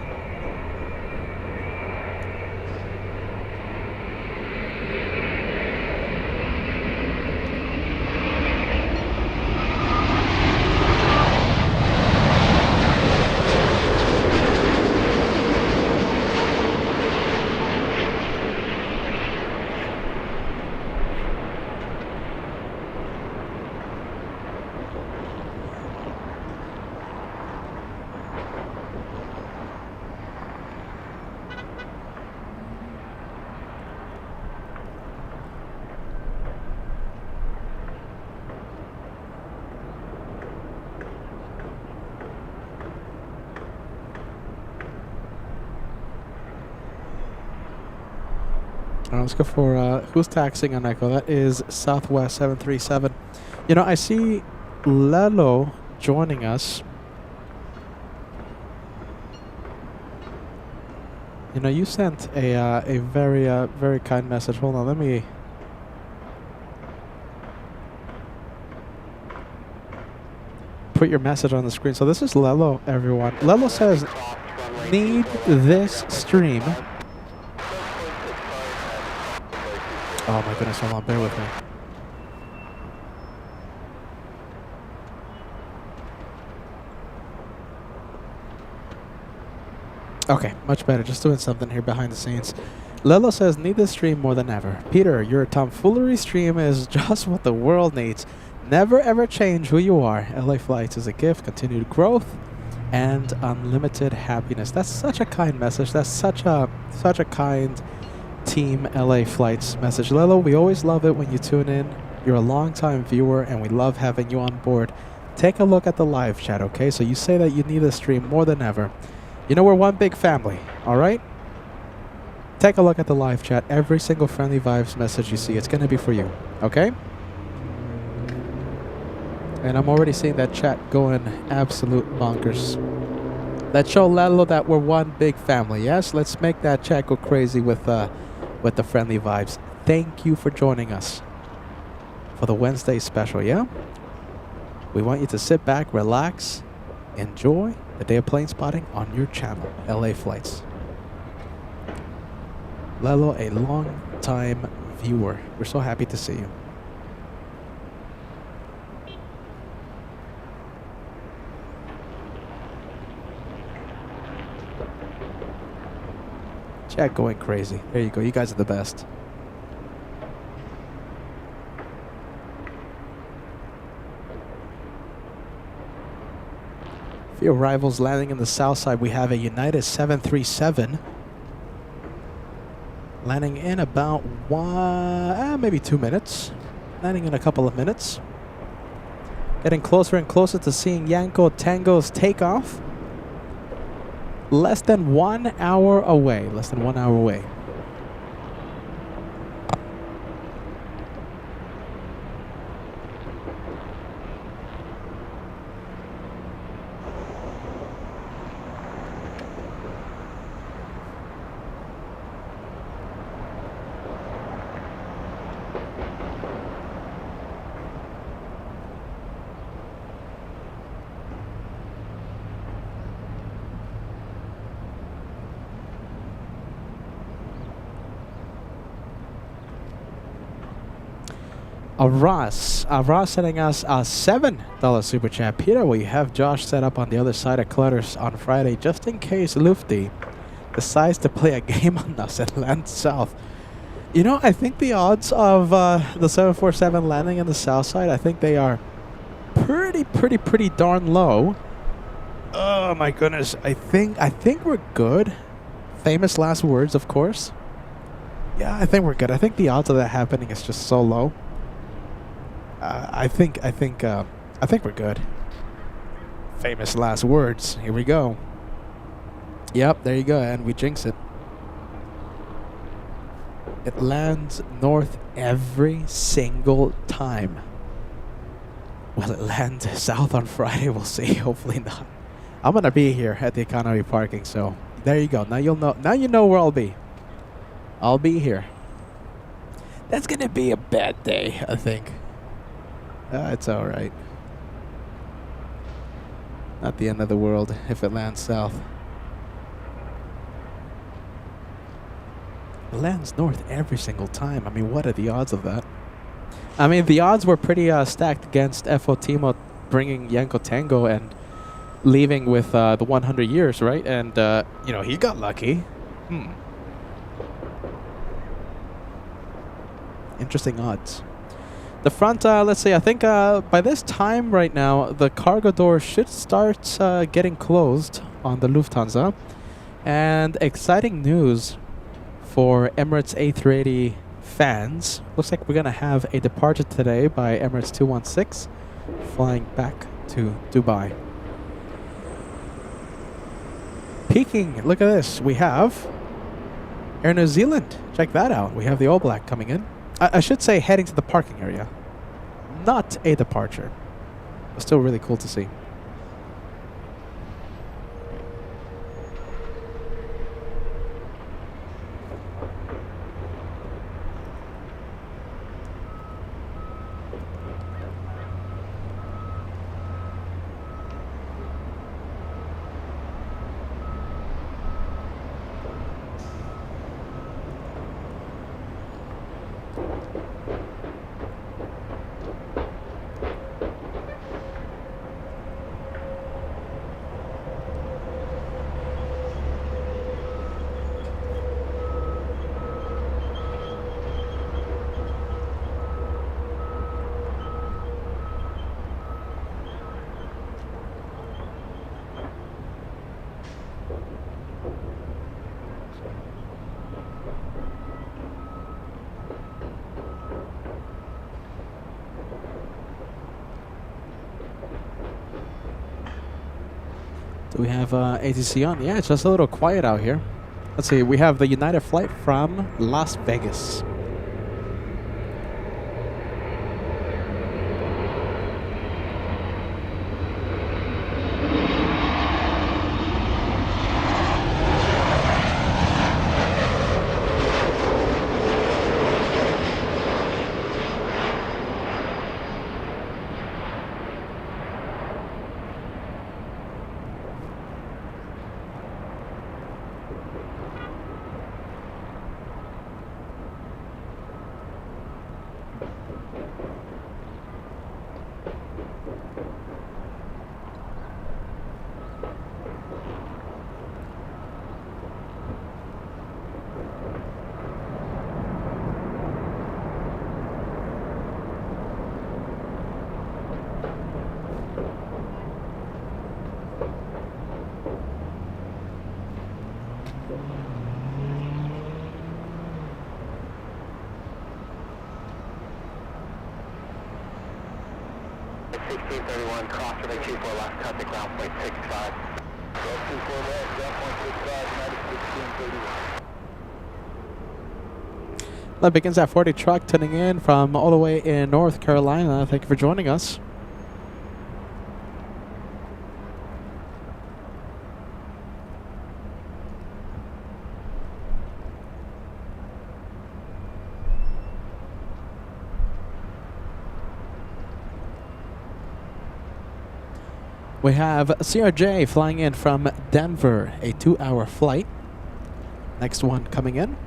Let's go for who's taxing on Echo. That is Southwest 737. You know, I see Lelo joining us. You know, you sent a very kind message. Hold on, let me. Put your message on the screen. So this is Lelo, everyone. Lelo says, need this stream. Oh my goodness, hold on, bear with me. Okay, much better. Just doing something here behind the scenes. Lelo says, need this stream more than ever. Peter, your tomfoolery stream is just what the world needs. Never ever change who you are. LA Flights is a gift, continued growth, and unlimited happiness. That's such a kind message. That's such a kind Team LA Flights message. Lelo, we always love it when you tune in. You're a long-time viewer, and we love having you on board. Take a look at the live chat, okay? So you say that you need this stream more than ever. You know, we're one big family, all right? Take a look at the live chat. Every single Friendly Vibes message you see, it's going to be for you, okay? And I'm already seeing that chat going absolute bonkers. Let's show Lelo that we're one big family, yes? Let's make that chat go crazy with the Friendly Vibes. Thank you for joining us for the Wednesday special, yeah? We want you to sit back, relax, enjoy the day of plane spotting on your channel, LA Flights. Lelo, a long-time viewer. We're so happy to see you. Chat going crazy. There you go. You guys are the best. Few arrivals landing in the south side. We have a United 737 landing in about maybe 2 minutes. Landing in a couple of minutes. Getting closer and closer to seeing Yanko Tango's takeoff. Less than 1 hour away. Less than 1 hour away. Ross sending us a $7 super chat. Peter, we have Josh set up on the other side of Clutters on Friday just in case Lufty decides to play a game on us and land south. You know, I think the odds of the 747 landing on the south side, I think they are pretty darn low. Oh my goodness, I think we're good. Famous last words, of course. Yeah, I think we're good. I think the odds of that happening is just so low. I think we're good. Famous last words. Here we go. Yep, there you go, and we jinx it. It lands north every single time. Will it land south on Friday? We'll see. Hopefully not. I'm gonna be here at the economy parking, so there you go. Now you'll know. Now you know where I'll be. I'll be here. That's gonna be a bad day, I think. It's all right. Not the end of the world if it lands south. It lands north every single time. I mean, what are the odds of that? I mean, the odds were pretty stacked against FO Timo bringing Yanko Tango and leaving with the 100 years, right? And, you know, he got lucky. Interesting odds. The front, let's see, I think by this time right now, the cargo door should start getting closed on the Lufthansa. And exciting news for Emirates A380 fans. Looks like we're going to have a departure today by Emirates 216 flying back to Dubai. Peaking, look at this. We have Air New Zealand. Check that out. We have the All Black coming in. I should say heading to the parking area. Not a departure. But still really cool to see. Do we have ATC on? Yeah, it's just a little quiet out here. Let's see, we have the United flight from Las Vegas. Cross runway 24 left, contact ground point 65. 24 left, ground point 65, That begins at 40 truck, tuning in from all the way in North Carolina. Thank you for joining us. We have CRJ flying in from Denver, a 2-hour flight. Next one coming in.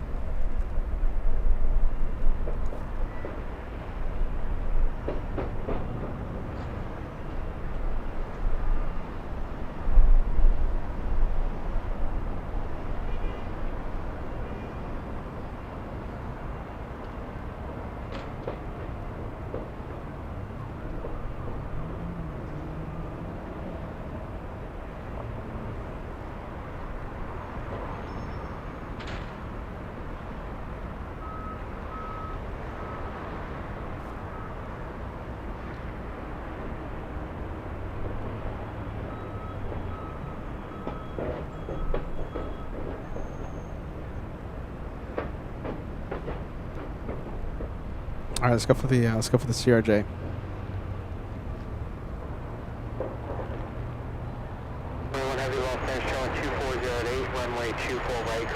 right, let's go for the CRJ. One heavy low finish showing 2408, runway 24 right to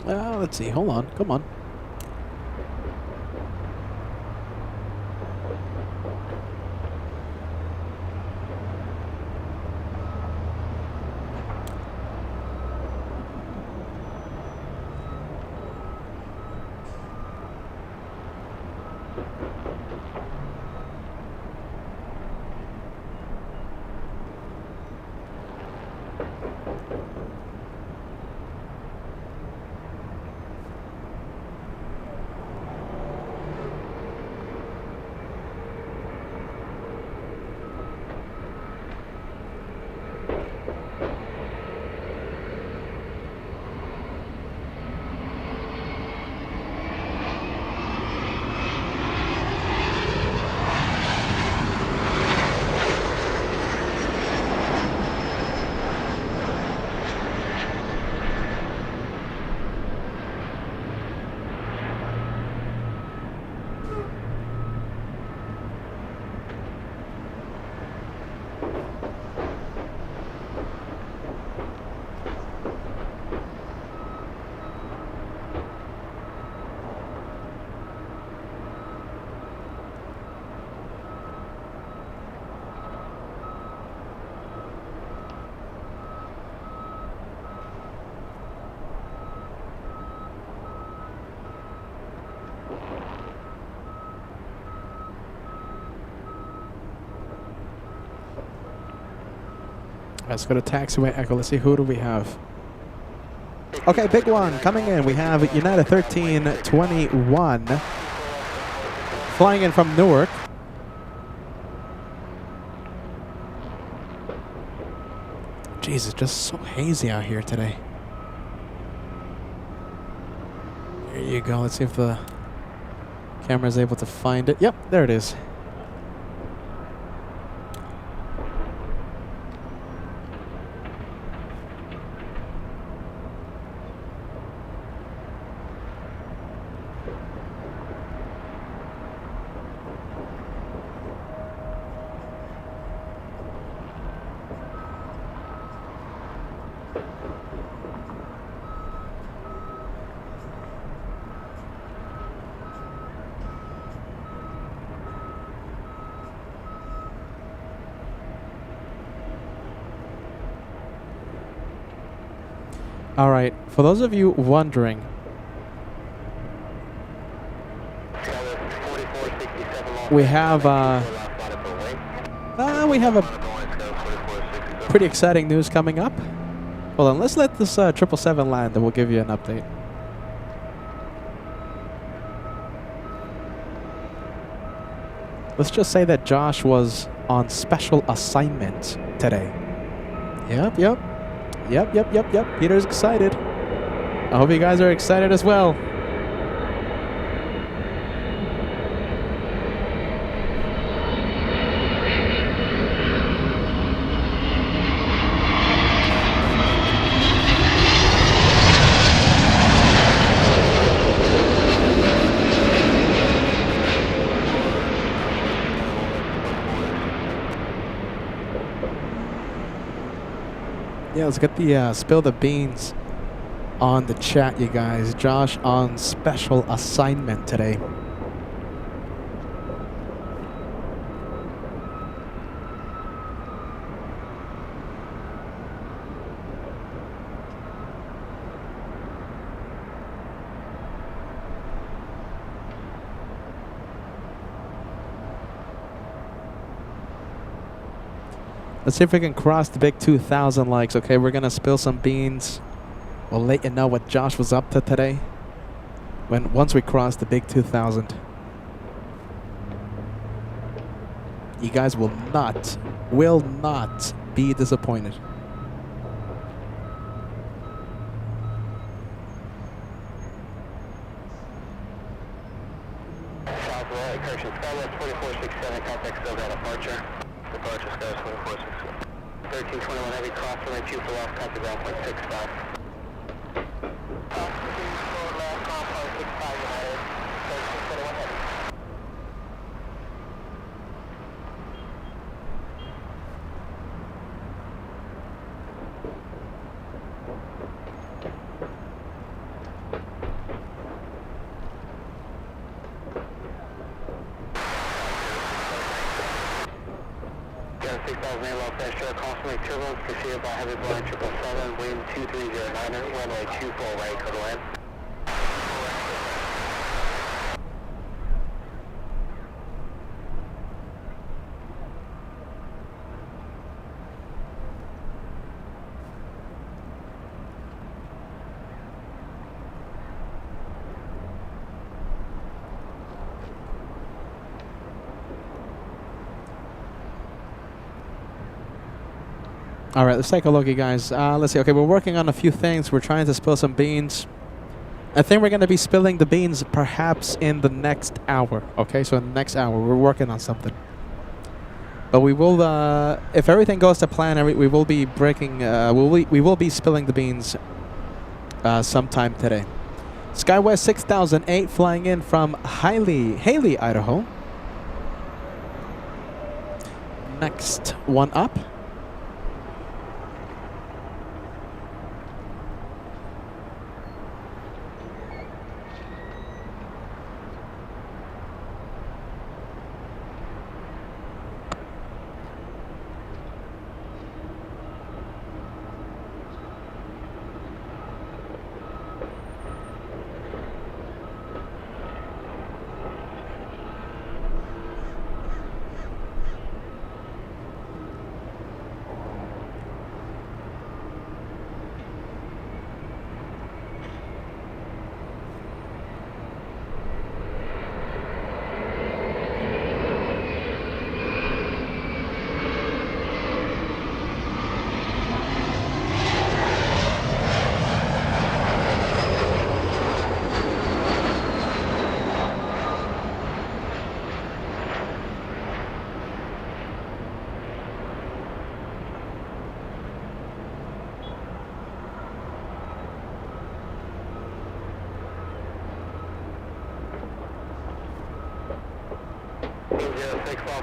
the land. Let's see. Hold on. Come on. Let's go to taxiway Echo. Let's see, who do we have? Okay, big one coming in. We have United 1321 flying in from Newark. Jeez, it's just so hazy out here today. There you go. Let's see if the camera is able to find it. Yep, there it is. All right, for those of you wondering, we have a pretty exciting news coming up. Well, then let's let this 777 land, and we'll give you an update. Let's just say that Josh was on special assignment today. Yep. Peter's excited. I hope you guys are excited as well. Yeah, let's get the spill the beans on the chat, you guys. Josh on special assignment today. Let's see if we can cross the big 2,000 likes. Okay, we're going to spill some beans. We'll let you know what Josh was up to today once we cross the big 2,000. You guys will not be disappointed. Southwest, correction, Southwest 2467, contact still got departure. Departure Sky 2467. 1321 heavy cross runway 2 for lost, contact ground point 65. 6008 Los Angeles, constantly turbulence, preceded by heavy blowing 777, wind 2309, runway 24 right, code to land. All right, let's take a look, you guys. Let's see. Okay, we're working on a few things. We're trying to spill some beans. I think we're going to be spilling the beans perhaps in the next hour. Okay, so in the next hour, we're working on something. But we will, if everything goes to plan, we will be breaking, we will be spilling the beans sometime today. SkyWest 6008 flying in from Haley, Idaho. Next one up.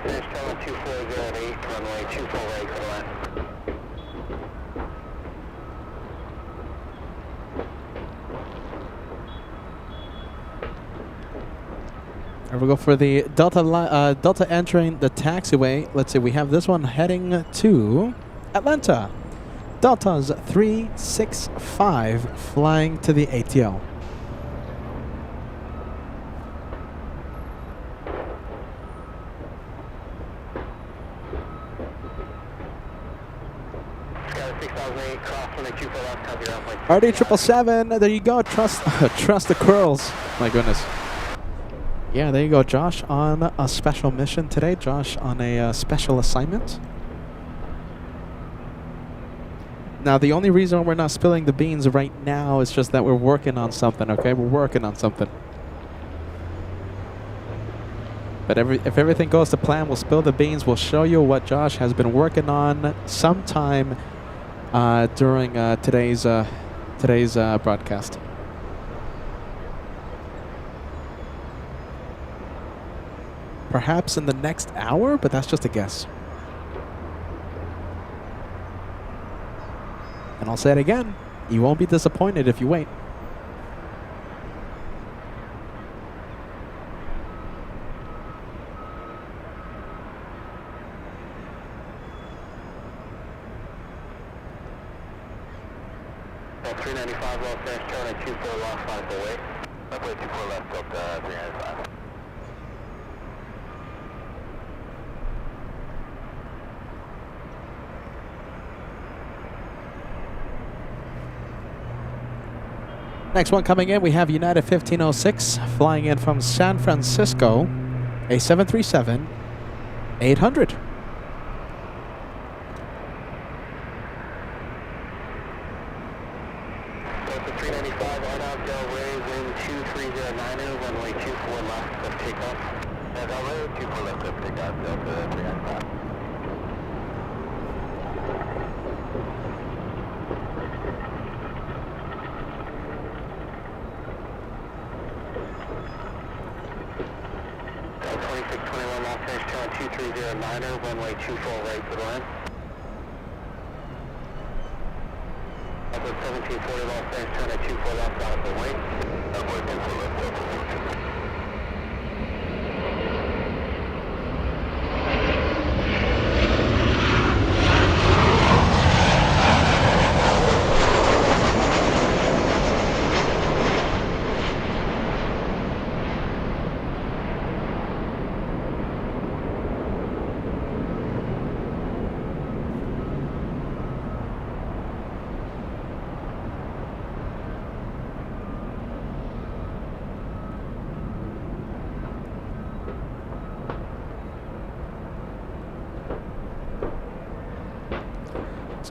Finish telling 2408, runway 24 right, code to land. And we'll go for the Delta entering the taxiway. Let's see, we have this one heading to Atlanta. Delta's 365 flying to the ATL. RD777, there you go. Trust the curls. My goodness. Yeah, there you go. Josh on a special mission today. Josh on a special assignment. Now, the only reason we're not spilling the beans right now is just that we're working on something, okay? We're working on something. But if everything goes to plan, we'll spill the beans. We'll show you what Josh has been working on sometime during today's broadcast. Perhaps in the next hour, but that's just a guess. And I'll say it again, you won't be disappointed if you wait. So 395 Los Angeles, turn 24 lost 5 away. Runway 24 left, Delta 395. Next one coming in, we have United 1506 flying in from San Francisco, a 737-800. Delta 395, RNAV Del Rey, wind 2309, runway 24 left of takeoff. Del Rey, 24 left of takeoff, Delta 395. Delta 2621 Los Angeles, 2309, runway 24 right for the line. Delta 1740 Los Angeles, 24 left out of the way. Runway 24 left, Delta 17.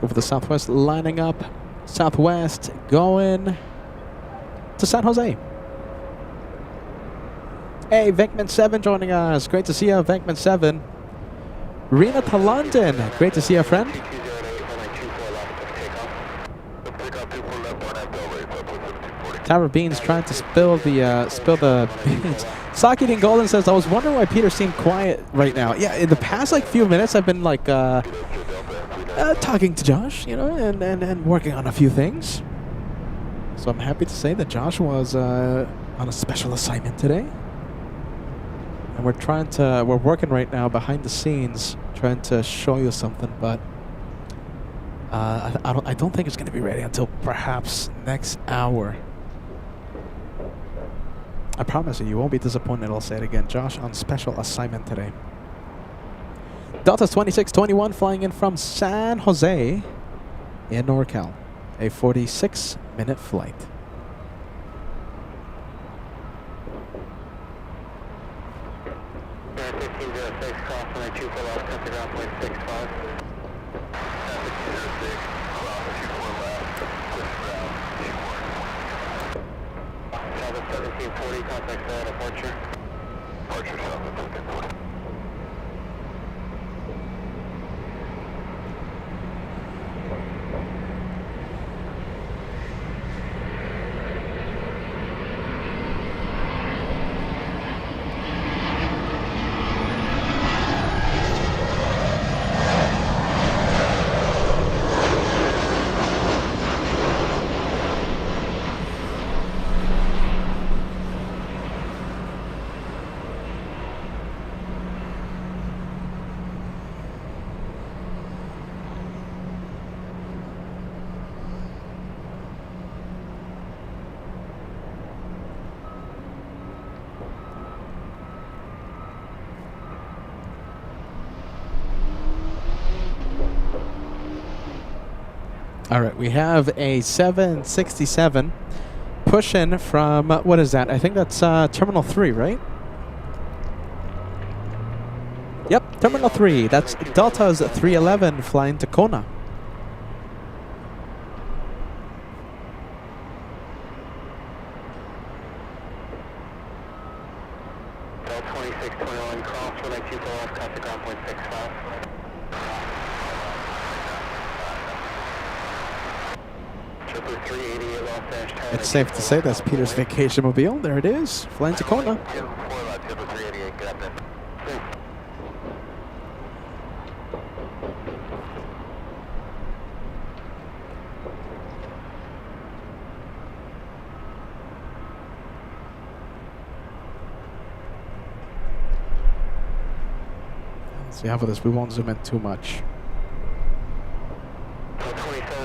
over the southwest, lining up southwest, going to San Jose. Hey, Venkman 7 joining us. Great to see you, Venkman 7. Rena to London. Great to see you, friend. Tower Beans trying to spill the beans. Sock Eating Golden says, I was wondering why Peter seemed quiet right now. Yeah, in the past like few minutes, I've been like talking to Josh, you know, and working on a few things. So I'm happy to say that Josh was on a special assignment today. And we're working right now behind the scenes, trying to show you something, but I don't think it's going to be ready until perhaps next hour. I promise you won't be disappointed. I'll say it again. Josh on special assignment today. Delta's 2621 flying in from San Jose in NorCal. A 46-minute flight. All right, we have a 767 pushing from, what is that? I think that's Terminal 3, right? Yep, Terminal 3. That's Delta's 311 flying to Kona. Delta 2621, cross for like 2 off, contact ground point 65. It's safe to say that's Peter's vacation mobile. There it is, flying to Kona. Let's see how for this. We won't zoom in too much.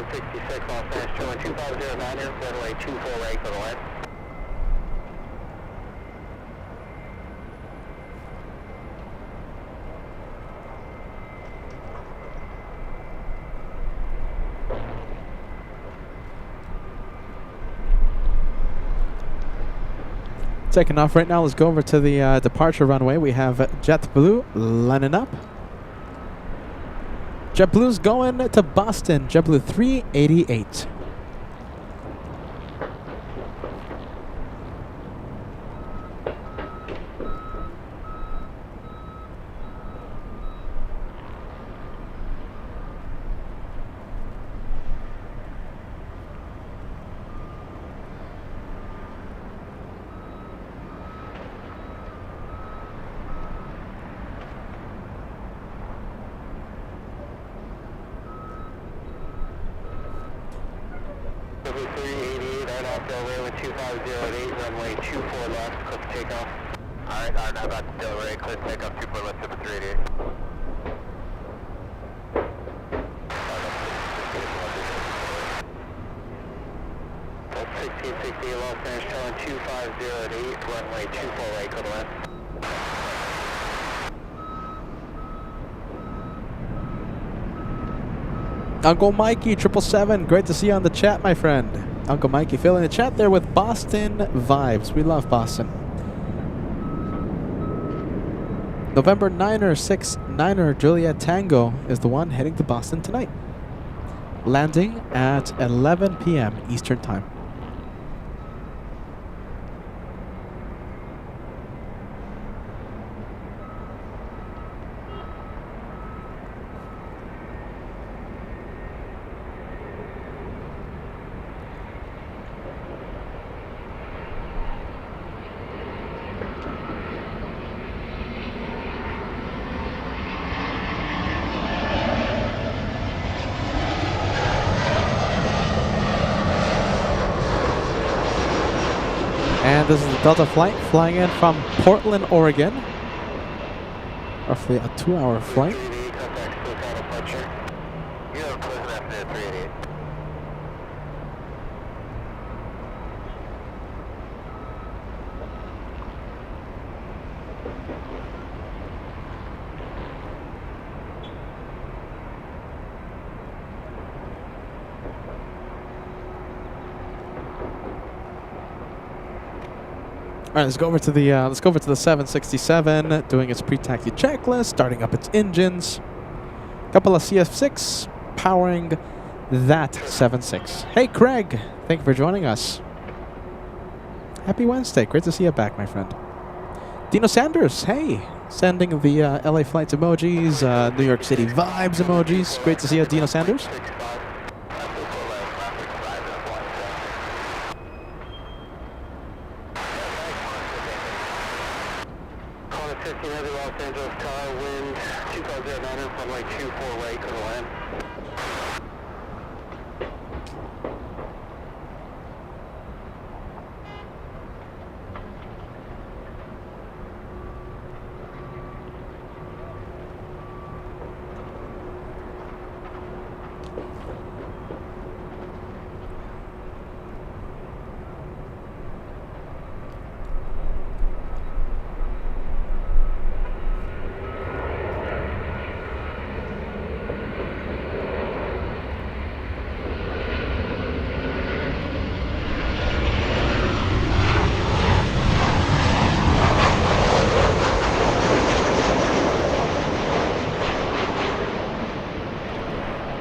2766 Los Angeles, 2509, runway 24 right for the line. Taking off right now. Let's go over to the departure runway. We have JetBlue lining up. JetBlue's going to Boston. JetBlue 388. Runway 2508, runway 24 left, clear for takeoff. Alright, now about to Delray, clear for takeoff, 24 left, 388. That's 1660 Los Angeles, 2508, runway 24 right, clear to left. Uncle Mikey 777, great to see you on the chat, my friend. Uncle Mikey filling the chat there with Boston vibes. We love Boston. November 9er 6 9er Juliet Tango is the one heading to Boston tonight. landing at 11 p.m. Eastern Time. And this is the Delta flight flying in from Portland, Oregon. Roughly a 2-hour flight. Contact SoCal departure. You have a pleasant afternoon, 388. All right, let's go over to the 767, doing its pre-taxi checklist, starting up its engines. Couple of CF6 powering that 76. Hey, Craig, thank you for joining us. Happy Wednesday, great to see you back, my friend. Dino Sanders, hey, sending the LA flights emojis, New York City vibes emojis. Great to see you, Dino Sanders. Los Angeles Tower, wind 2509, runway 24 right, clear to land.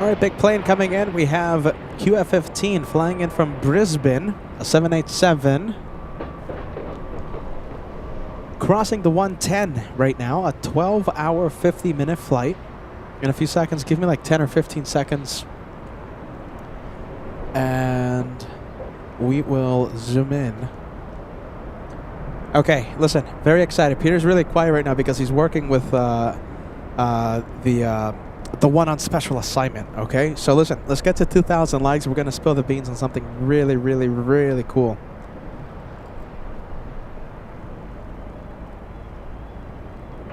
All right, big plane coming in. We have QF-15 flying in from Brisbane, a 787. Crossing the 110 right now, a 12-hour, 50-minute flight. In a few seconds, give me like 10 or 15 seconds. And we will zoom in. Okay, listen, very excited. Peter's really quiet right now because he's working with the one on special assignment, okay? So listen, let's get to 2,000 likes. We're going to spill the beans on something really, really, really cool.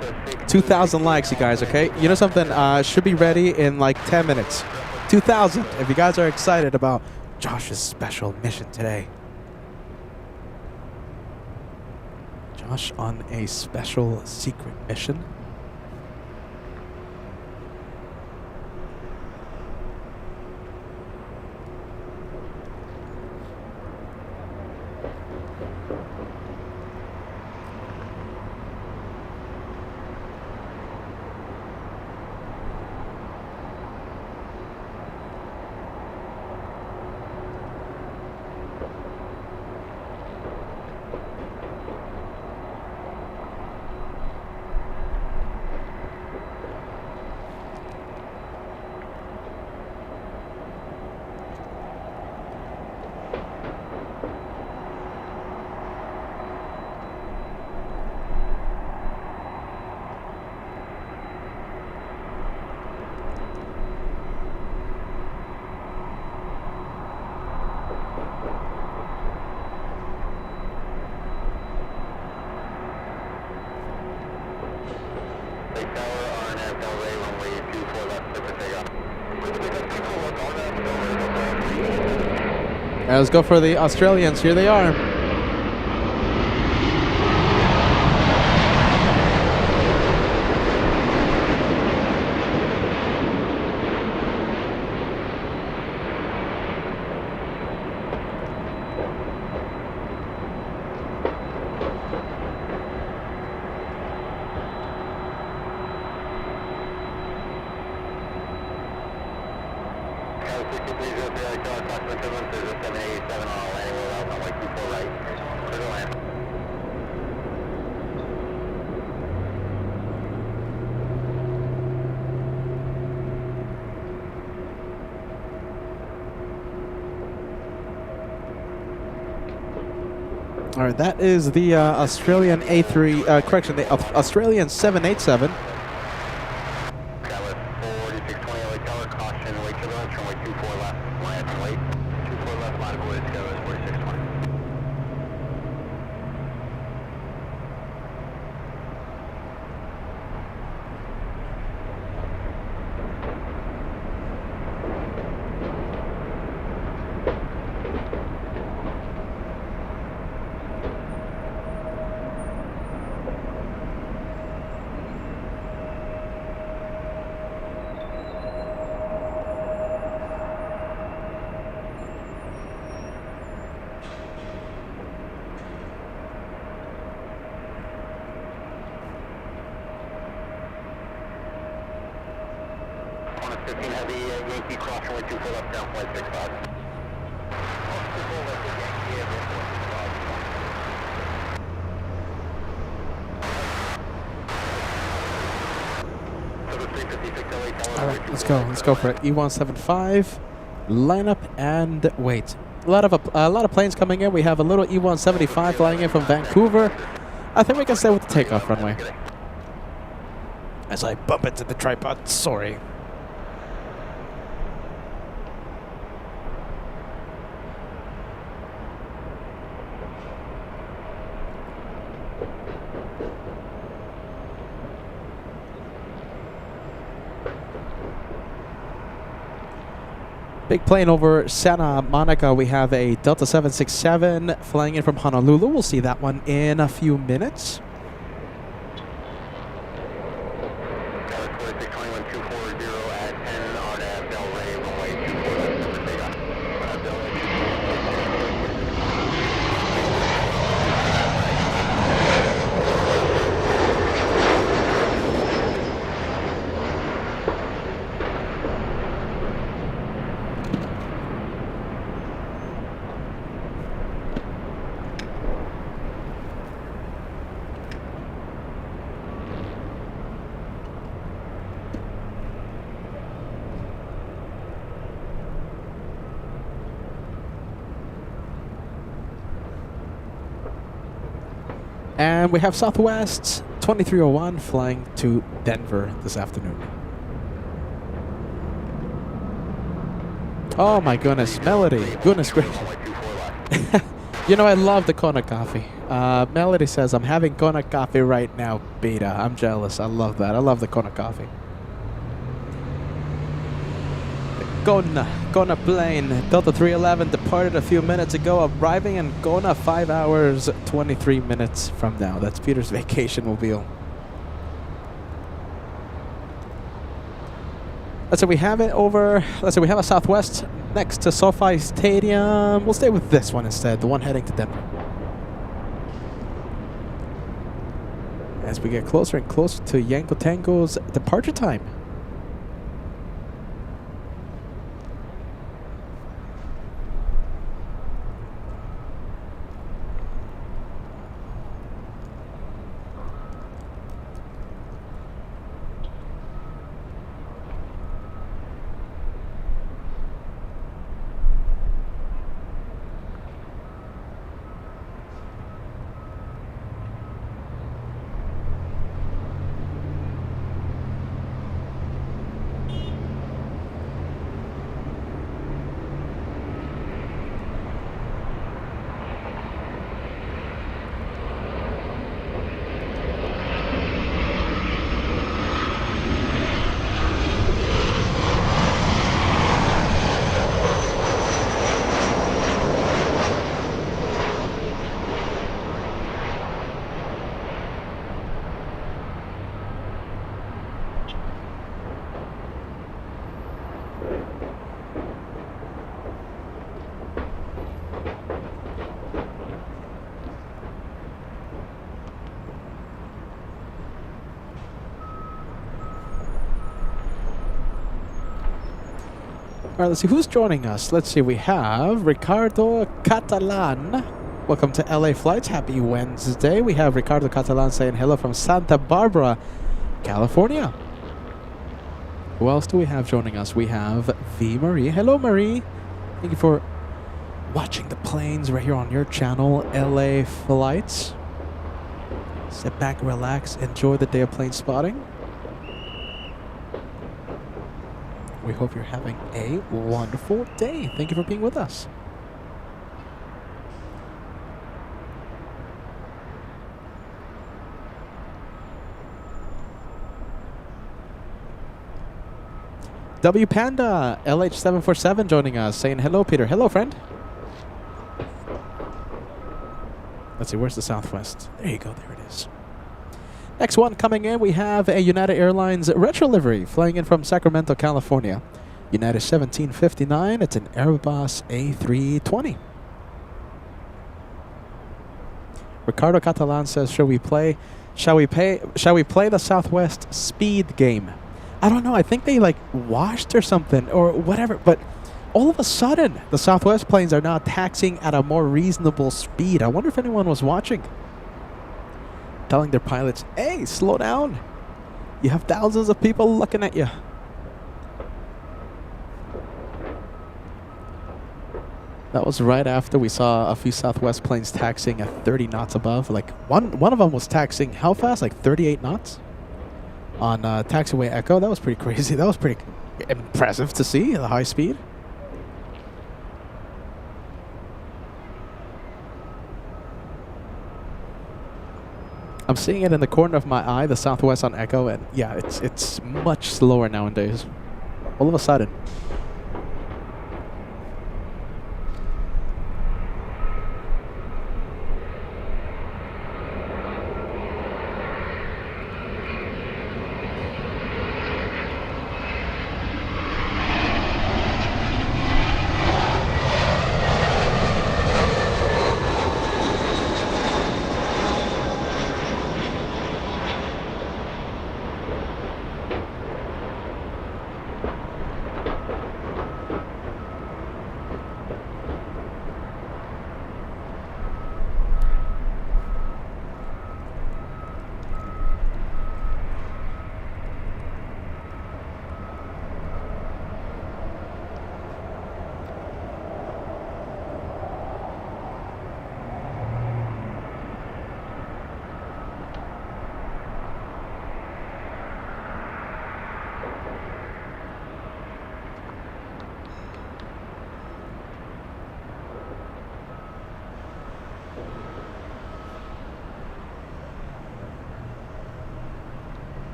So 2,000 likes, you guys, okay? You know something? Should be ready in like 10 minutes. 2,000. If you guys are excited about Josh's special mission today. Josh on a special secret mission. Let's go for the Australians. Here they are. All right, that is the Australian A3, correction, the Australian 787. That was 4620 LA Tower, caution, wait turbulence, runway 24 left, line up and wait. 24 left, line up and wait, Tower is 4620. On a 15 heavy, Yankee cross runway 24 left, down flight 65. 24 left, Yankee, airborne 465. All right, let's go for it. E175, line up and wait. A lot of planes coming in. We have a little E175 flying in from Vancouver. I think we can stay with the takeoff runway. As I bump into the tripod, sorry. Big plane over Santa Monica. We have a Delta 767 flying in from Honolulu. We'll see that one in a few minutes. And we have Southwest 2301 flying to Denver this afternoon. Oh my goodness, Melody. Goodness gracious. You know, I love the Kona coffee. Melody says, I'm having Kona coffee right now, beta. I'm jealous. I love that. I love the Kona coffee. Kona plane, Delta 311 departed a few minutes ago, arriving in Kona 5 hours, 23 minutes from now. That's Peter's vacation mobile. Let's say we have it over, let's say we have a Southwest next to SoFi Stadium. We'll stay with this one instead, the one heading to Denver. As we get closer and closer to Yanko Tango's departure time. right, let's see who's joining us. Let's see, we have Ricardo Catalan. Welcome to LA Flights. Happy Wednesday. We have Ricardo Catalan saying hello from Santa Barbara, California. Who else do we have joining us? We have V. Marie. Hello, Marie. Thank you for watching the planes right here on your channel, LA Flights. Sit back, relax, enjoy the day of plane spotting. We hope you're having a wonderful day. Thank you for being with us. W Panda, LH456 joining us, saying hello, Peter. Hello, friend. Let's see, where's the Southwest? There you go, there it is. Next one coming in, we have a United Airlines retro livery flying in from Sacramento, California. United 1759, it's an Airbus A320. Ricardo Catalan says, shall we play the Southwest speed game? I don't know, I think they like washed or something or whatever, but all of a sudden the Southwest planes are now taxiing at a more reasonable speed. I wonder if anyone was watching. Telling their pilots, hey, slow down. You have thousands of people looking at you. That was right after we saw a few Southwest planes taxiing at 30 knots above. Like one of them was taxiing how fast? Like 38 knots? On taxiway Echo. That was pretty crazy. That was pretty impressive to see, the high speed. I'm seeing it in the corner of my eye, the Southwest on Echo, and yeah, it's much slower nowadays. All of a sudden.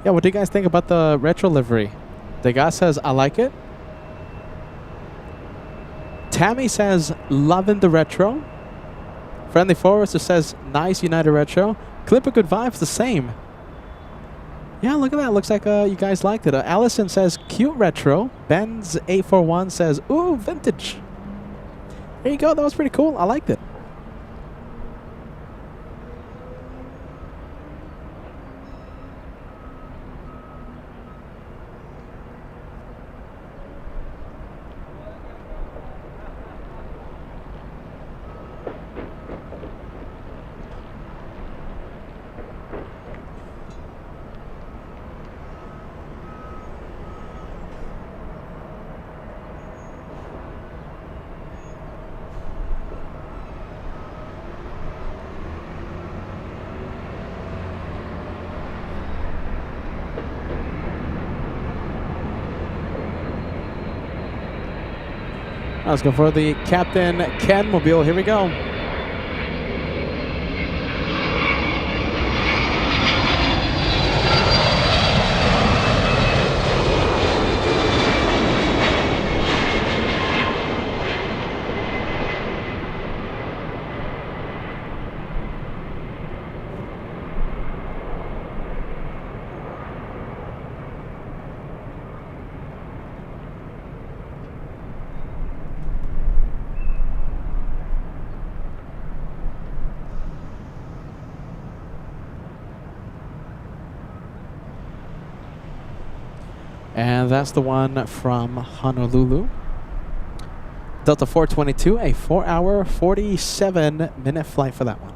Yeah, what do you guys think about the retro livery? The guy says, I like it. Tammy says, loving the retro. Friendly Forester says, nice United retro. Clipper Good Vibes, the same. Yeah, look at that. Looks like you guys liked it. Allison says, cute retro. Ben's 841 says, ooh, vintage. There you go. That was pretty cool. I liked it. Let's go for the Captain Ken Mobile. Here we go. And that's the one from Honolulu. Delta 422, a 4-hour, 47-minute flight for that one.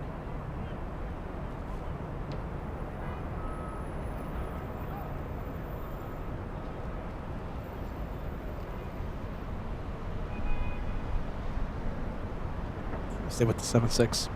Stay with the 76.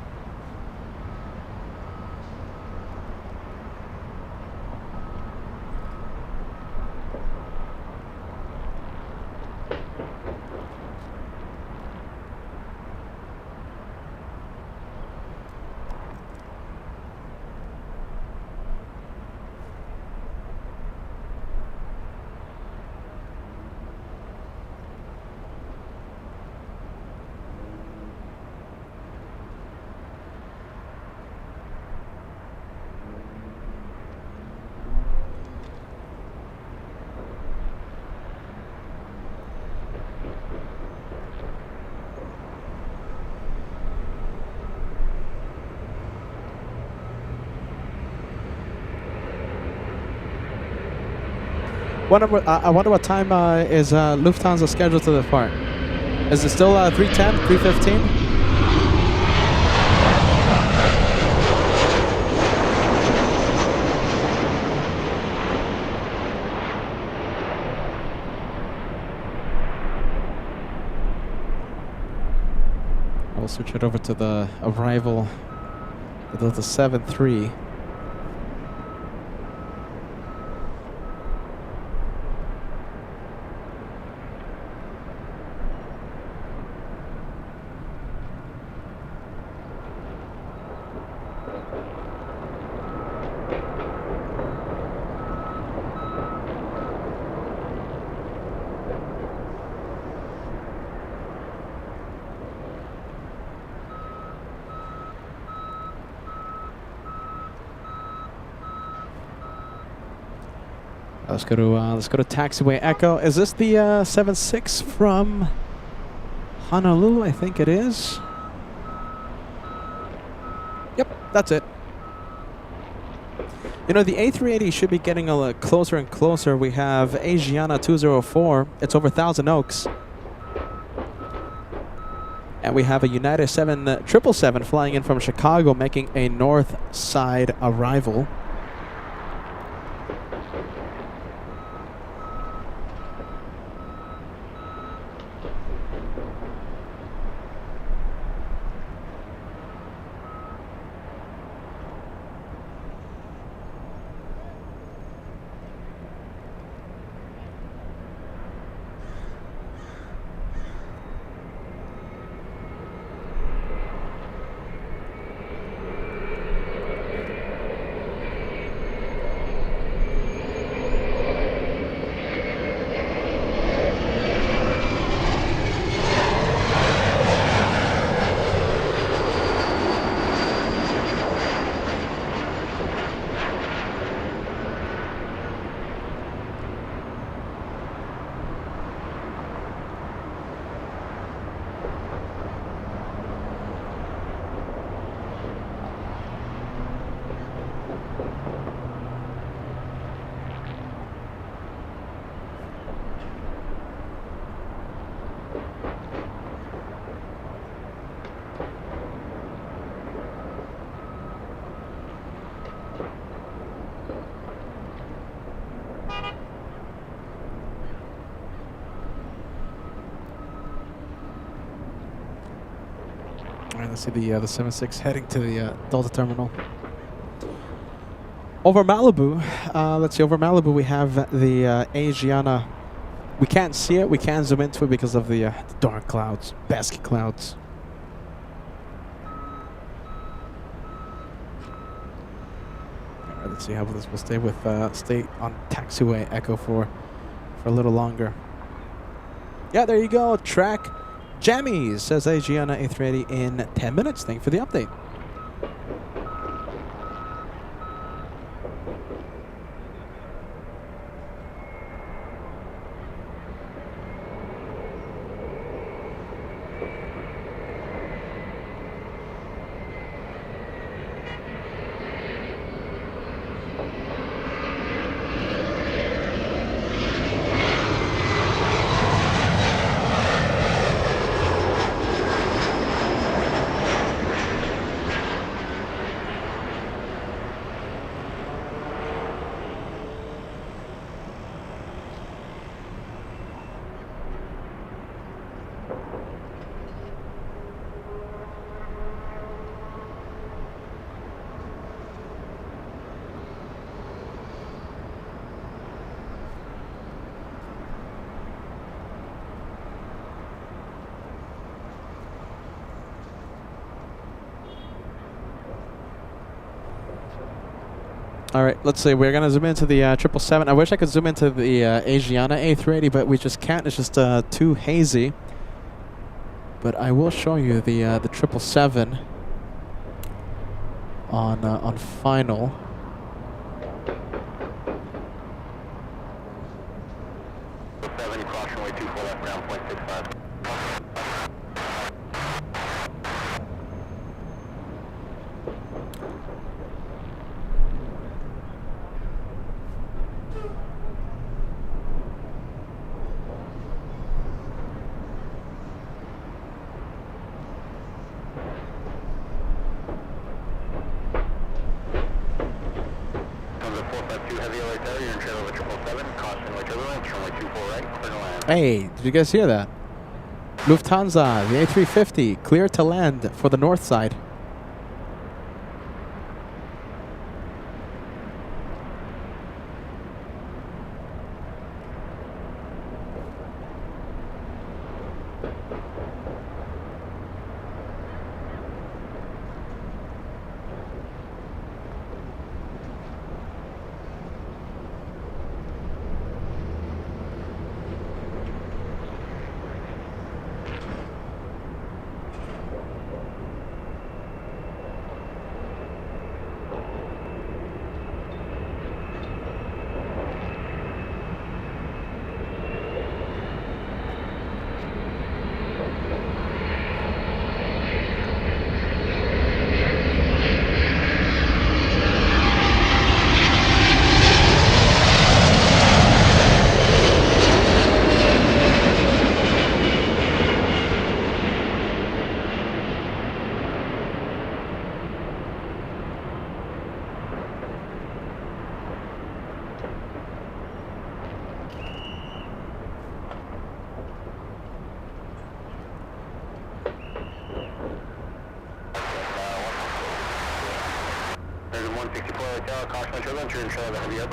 I wonder what time is Lufthansa scheduled to depart. Is it still 3:10, 3:15? I will switch it over to the arrival, the Delta 73. Let's go to taxiway Echo. Is this the 76 from Honolulu? I think it is. Yep, that's it. You know, the A380 should be getting a lot closer and closer. We have Asiana 204. It's over Thousand Oaks. And we have a United 777 flying in from Chicago, making a north side arrival. All right, let's see the 76 heading to the Delta terminal. Over Malibu, let's see. Over Malibu, we have the Asiana. We can't see it. We can't zoom into it because of the dark clouds, basket clouds. All right, let's see how this will stay with stay on taxiway Echo for a little longer. Yeah, there you go. Track jammies, says Asiana A380 in 10 minutes. Thank you for the update. All right, let's see. We're gonna zoom into the 777. I wish I could zoom into the Asiana A380, but we just can't. It's just too hazy. But I will show you the 777 on final. Cross runway 24 left, ground point 65. Hey, did you guys hear that? Lufthansa, the A350, clear to land for the north side.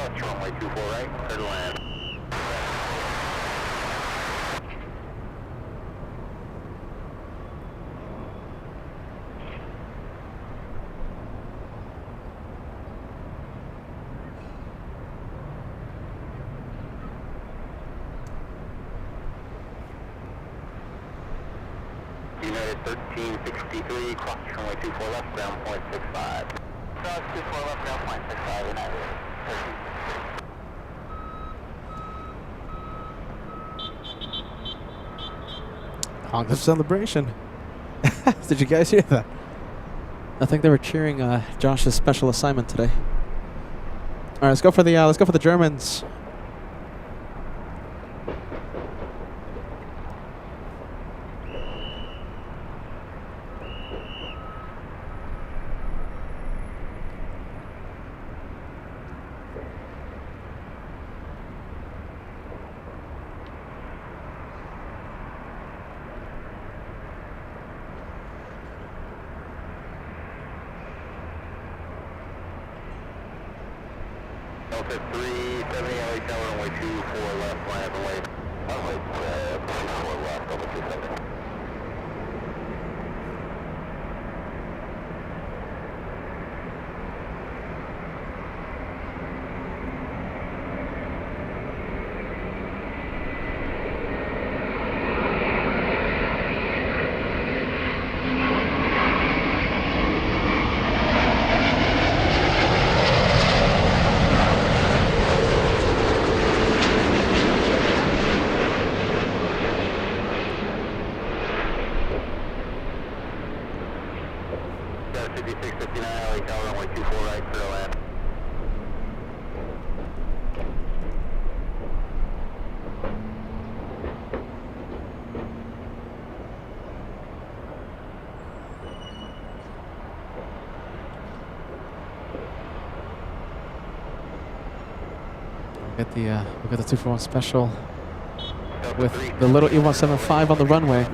Runway 24 right, clear to land. United 1363, cross runway 24 left, ground point 65. Cross 24 left, ground point 65, United 1363. Honk of celebration. Did you guys hear that? I think they were cheering Josh's special assignment today. All right, let's go for the Germans. Delta 370 LH runway 24 left, line up and wait. Runway 24 left, Delta 370. We got the 241 special with the little E175 on the runway.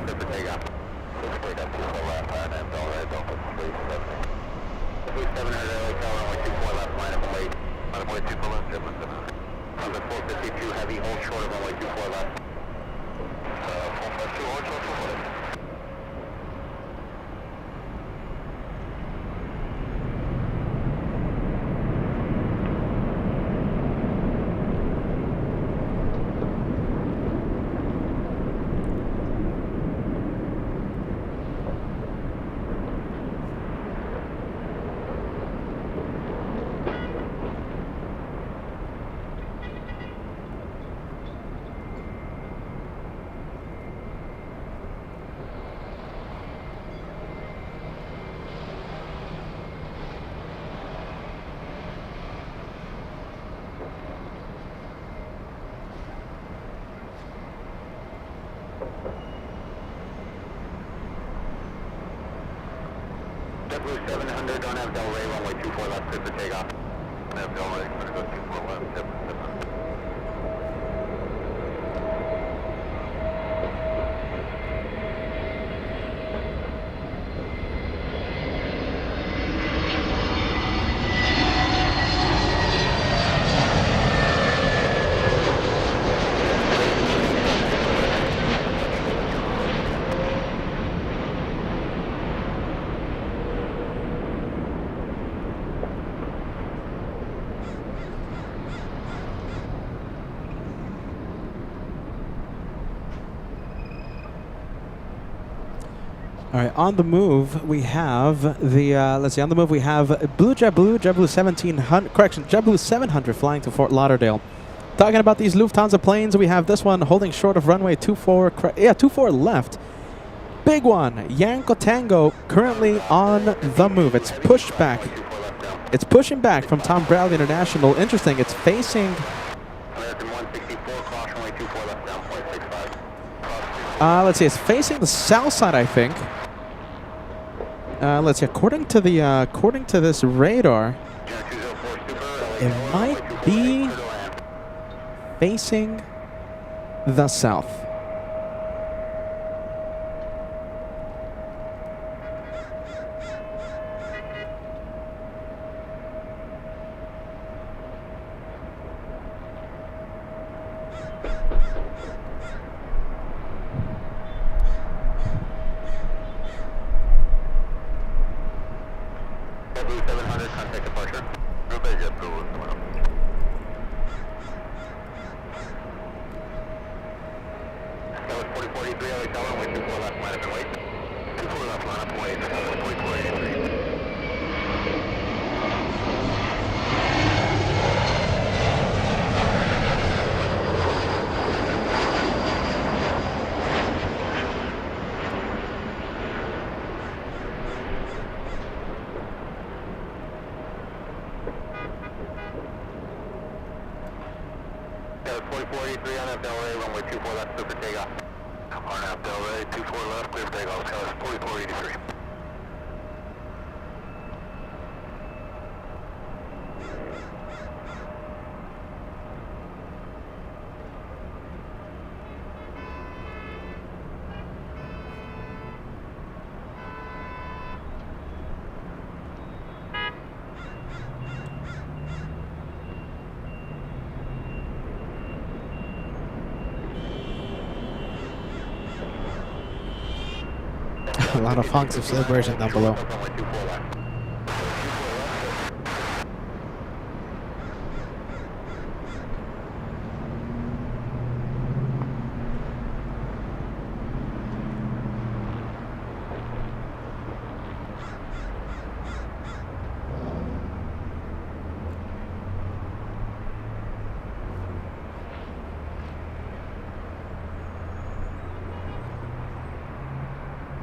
Blue 700, don't have Del Rey, runway 24 left, clear for takeoff. Don't have Del Rey, gonna go 24 left, 700. All right, on the move we have the let's see. On the move we have JetBlue 1700. Correction, JetBlue 700 flying to Fort Lauderdale. Talking about these Lufthansa planes, we have this one holding short of runway 24. 24 left. Big one, Yanko Tango, currently on the move. It's pushed back. It's pushing back from Tom Bradley International. Interesting. It's facing. American 164, cross runway 24 left, down 0.65. Let's see. It's facing the south side, I think. Let's see. According to this radar, it might be facing the south. Blue 700, contact departure. Runway JetBlue, someone else. That was 4043, LA Tower, runway 24 left, line up and wait. 24 left, line up and wait. 4483. That was 4483 on Del Rey, runway 24 left, clear for takeoff. On Del Rey, 24 left, clear for takeoff. That was 4483. A lot of honks of celebration down below. Runway 24 left.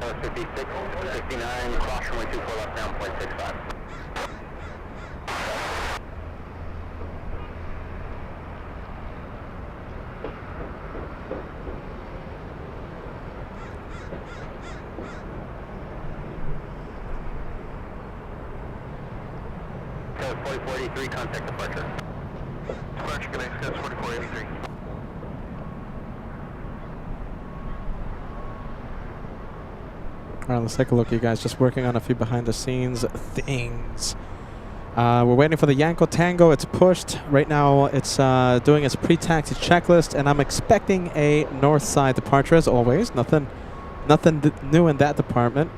That was 56, 69, cross runway 24 left, down 0.65. That was 4483, contact departure. Departure, good night, that's 4483. All right, let's take a look, you guys. Just working on a few behind-the-scenes things. We're waiting for the Yanko Tango. It's pushed. Right now, it's doing its pre-taxi checklist, and I'm expecting a north side departure as always. Nothing new in that department.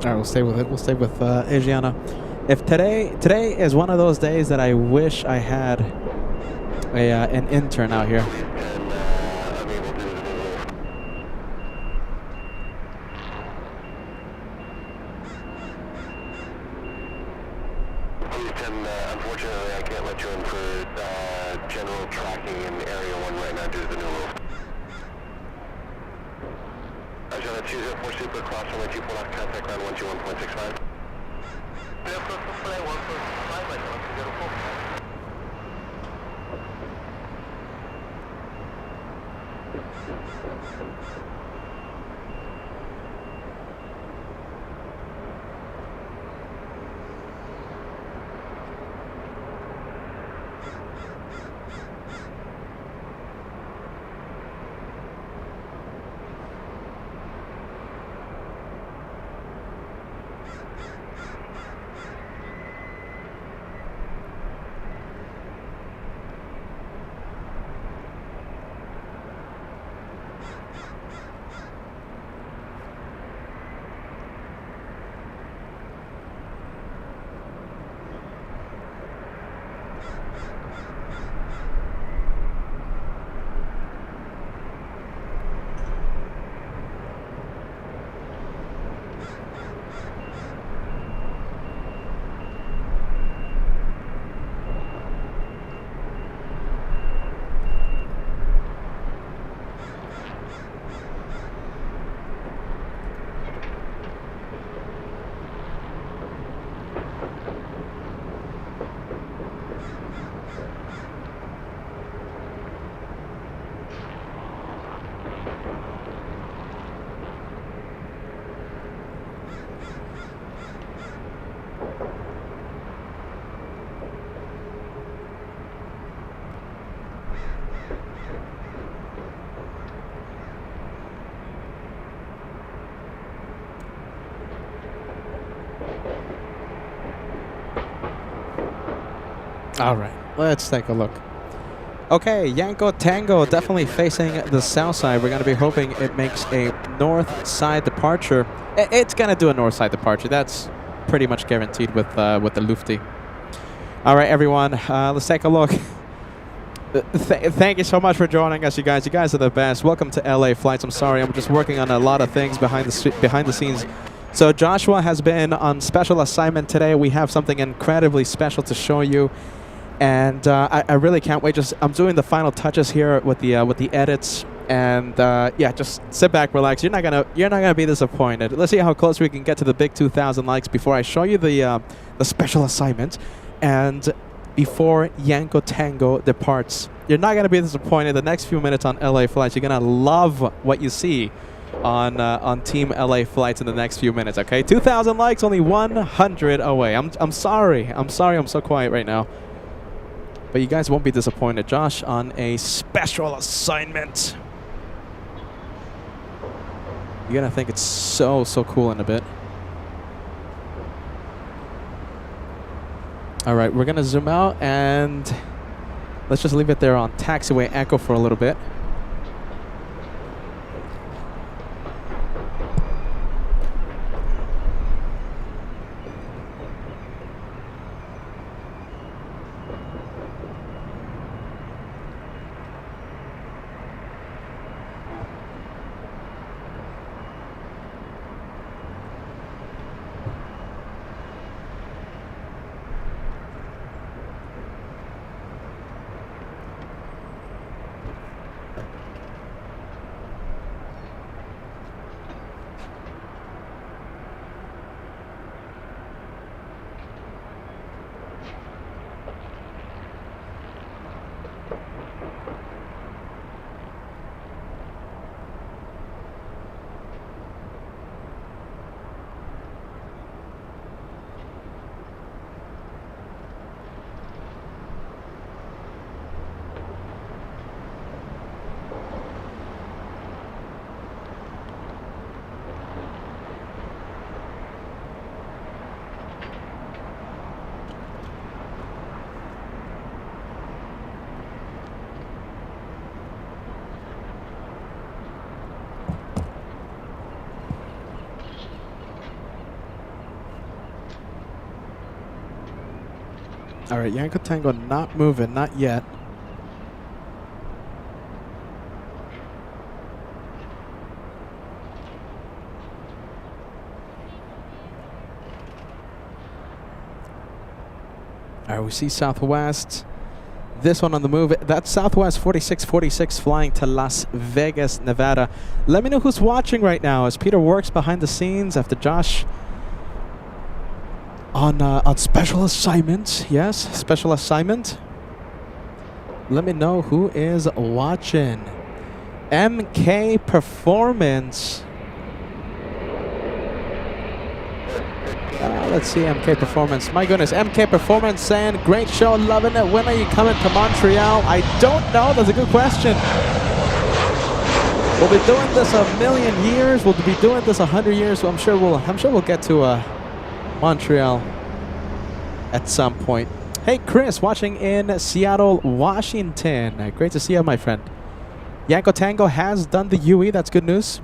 right, we'll stay with it. We'll stay with Asiana. If today is one of those days that I wish I had an intern out here. Unfortunately, I can't let you in for general tracking in Area 1 right now due to the new rules. Agenda 204 Super, cross runway 24 left, contact ground 121.65. All right, let's take a look. Okay, Yanko Tango definitely facing the south side. We're going to be hoping it makes a north side departure. It's going to do a north side departure. That's pretty much guaranteed with the Lufti. All right, everyone, let's take a look. Thank you so much for joining us, you guys. You guys are the best. Welcome to LA Flights. I'm sorry, I'm just working on a lot of things behind the scenes. So Joshua has been on special assignment today. We have something incredibly special to show you. And I really can't wait. I'm doing the final touches here with the edits, and yeah, just sit back, relax. You're not gonna be disappointed. Let's see how close we can get to the big 2,000 likes before I show you the special assignment, and before Yanko Tango departs. You're not gonna be disappointed. The next few minutes on LA Flights, you're gonna love what you see on Team LA Flights in the next few minutes. Okay, 2,000 likes, only 100 away. I'm sorry. I'm so quiet right now. But you guys won't be disappointed. Josh on a special assignment. You're going to think it's so cool in a bit. All right, we're going to zoom out and let's just leave it there on taxiway Echo for a little bit. All right, Yanko Tango not moving, not yet. All right, we see Southwest. This one on the move. That's Southwest 4646 flying to Las Vegas, Nevada. Let me know who's watching right now as Peter works behind the scenes after Josh on special assignment. Yes, special assignment. Let me know who is watching. MK Performance. Let's see MK Performance. My goodness, MK Performance saying, great show, loving it. When are you coming to Montreal? I don't know. That's a good question. We'll be doing this a million years. We'll be doing this 100 years. So I'm sure we'll get to Montreal at some point. Hey, Chris, watching in Seattle, Washington. Great to see you, my friend. Yanko Tango has done the UE. That's good news.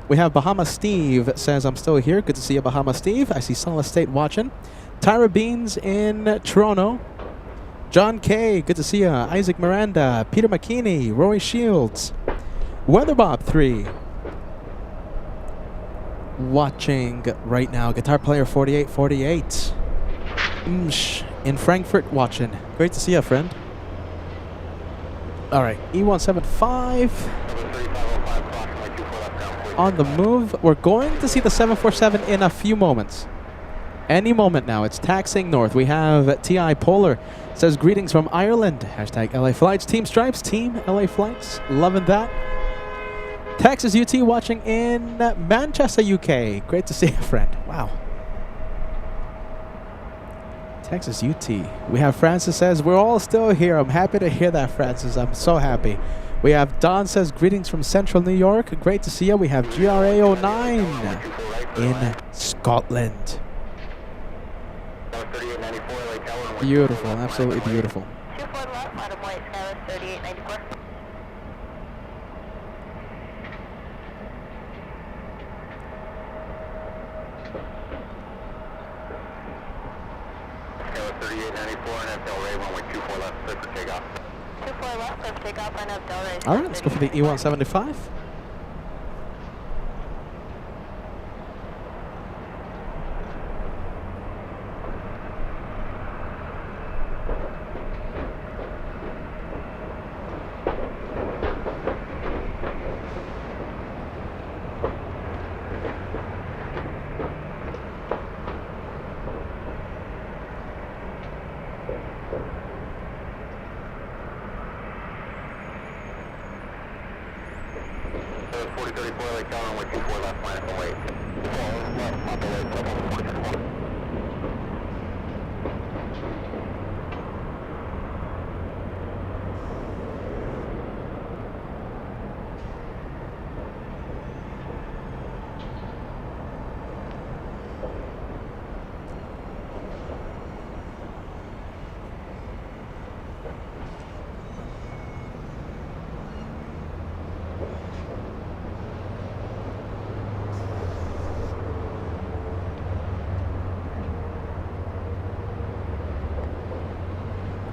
We have Bahama Steve says, I'm still here. Good to see you, Bahama Steve. I see Solid State watching. Tyra Beans in Toronto. John K, good to see you. Isaac Miranda, Peter McKinney, Roy Shields. Weatherbob 3. Watching right now. Guitar Player 4848. In Frankfurt watching. Great to see you, friend. All right, E175. On the move. We're going to see the 747 in a few moments. Any moment now. It's taxiing north. We have TI Polar. Says greetings from Ireland. Hashtag LA Flights. Team Stripes. Team LA Flights. Loving that. Texas UT watching in Manchester, UK. Great to see you, friend. Wow. Texas UT. We have Francis says, we're all still here. I'm happy to hear that, Francis. I'm so happy. We have Don says, greetings from Central New York. Great to see you. We have GRA09 in Scotland. Beautiful. Absolutely beautiful. 24 left, line of white, Skyless 3894. Skyless 3894 and FL Ray, runway 24 left, clear for takeoff. 24 left, clear for takeoff, line of Del Ray. All right, let's go for the E175.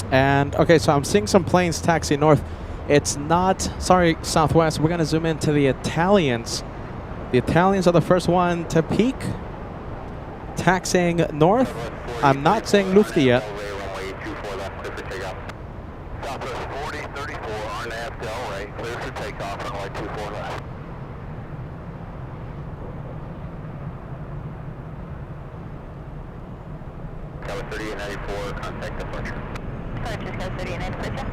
And okay, so I'm seeing some planes taxi north. It's not, sorry, Southwest. We're going to zoom into the Italians. The Italians are the first one to peak. Taxiing north. I'm not saying Lufthansa yet. Southwest 4034, RNAV Del Ray, clear for takeoff, runway 24 left. Tower 3894, contact departure. Departure, Tower 3894.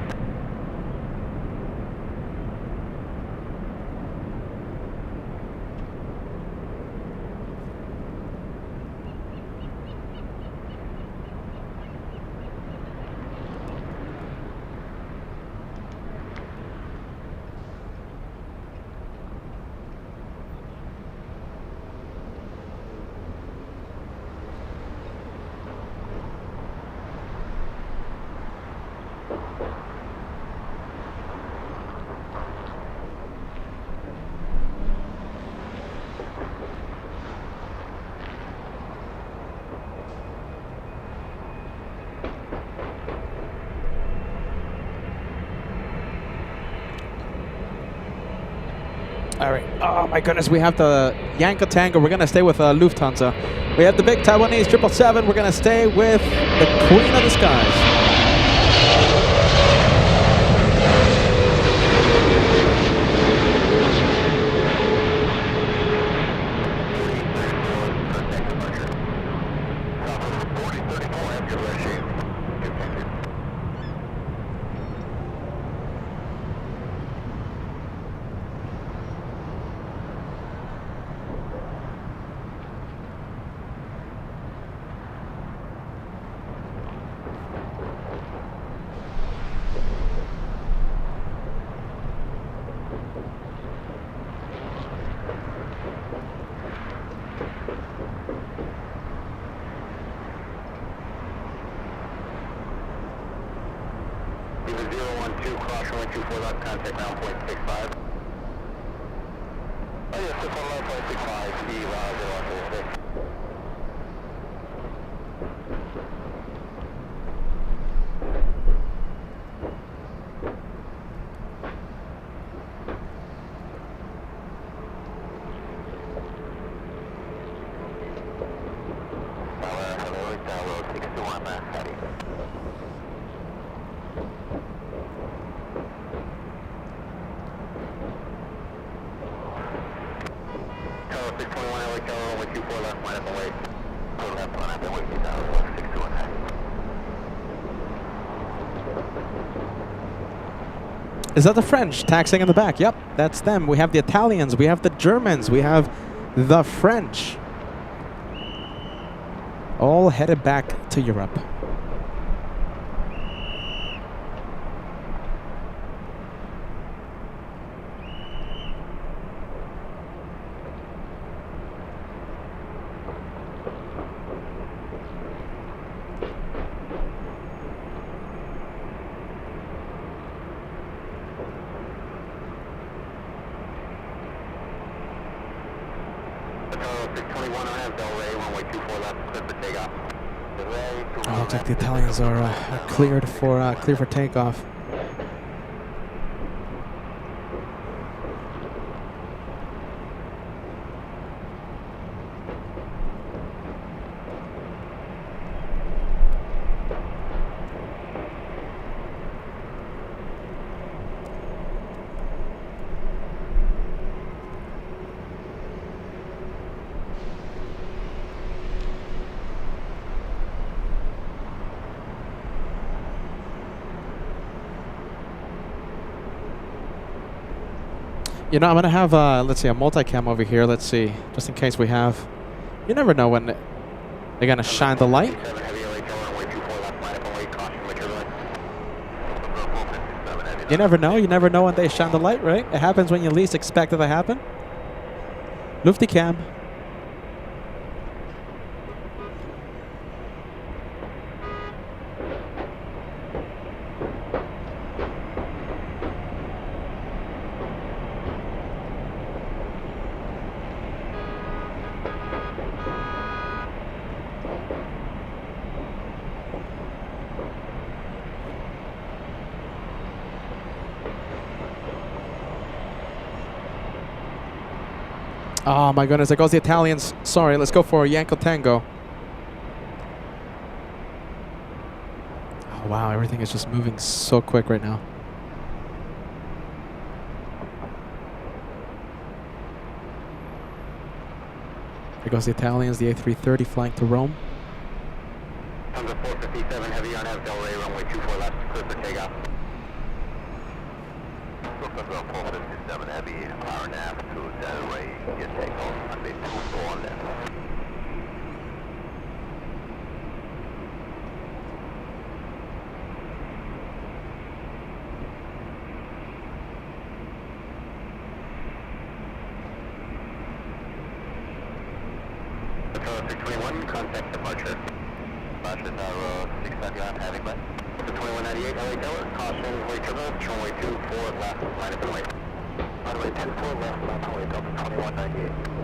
All right. Oh my goodness, we have the Yanko Tango. We're gonna stay with Lufthansa. We have the big Taiwanese 777. We're gonna stay with the Queen of the Skies. Is that the French taxiing in the back? Yep, that's them. We have the Italians, we have the Germans, we have the French. All headed back to Europe. Oh, looks like the Italians are cleared for takeoff. You know, I'm going to have, let's see, a multicam over here. Let's see, just in case we have... You never know when they're going to shine the light. You never know. You never know when they shine the light, right? It happens when you least expect it to happen. Lufticam. Oh my goodness, there goes the Italians. Sorry, let's go for Yanko Tango. Oh wow, everything is just moving so quick right now. There goes the Italians, the A330 flying to Rome. Lufthansa 457 heavy on Del Rey, runway 24 left, clear for takeoff. Lufthansa 457 heavy, power nav to Del Rey, get takeoff, runway 24 left. Hotel 621, contact departure. Departure now 699, having left. 2198, LA Tower, caution, way turbulence, runway 24 left, minus and wait. Runway 24 left, minus and wait, Delta 2198.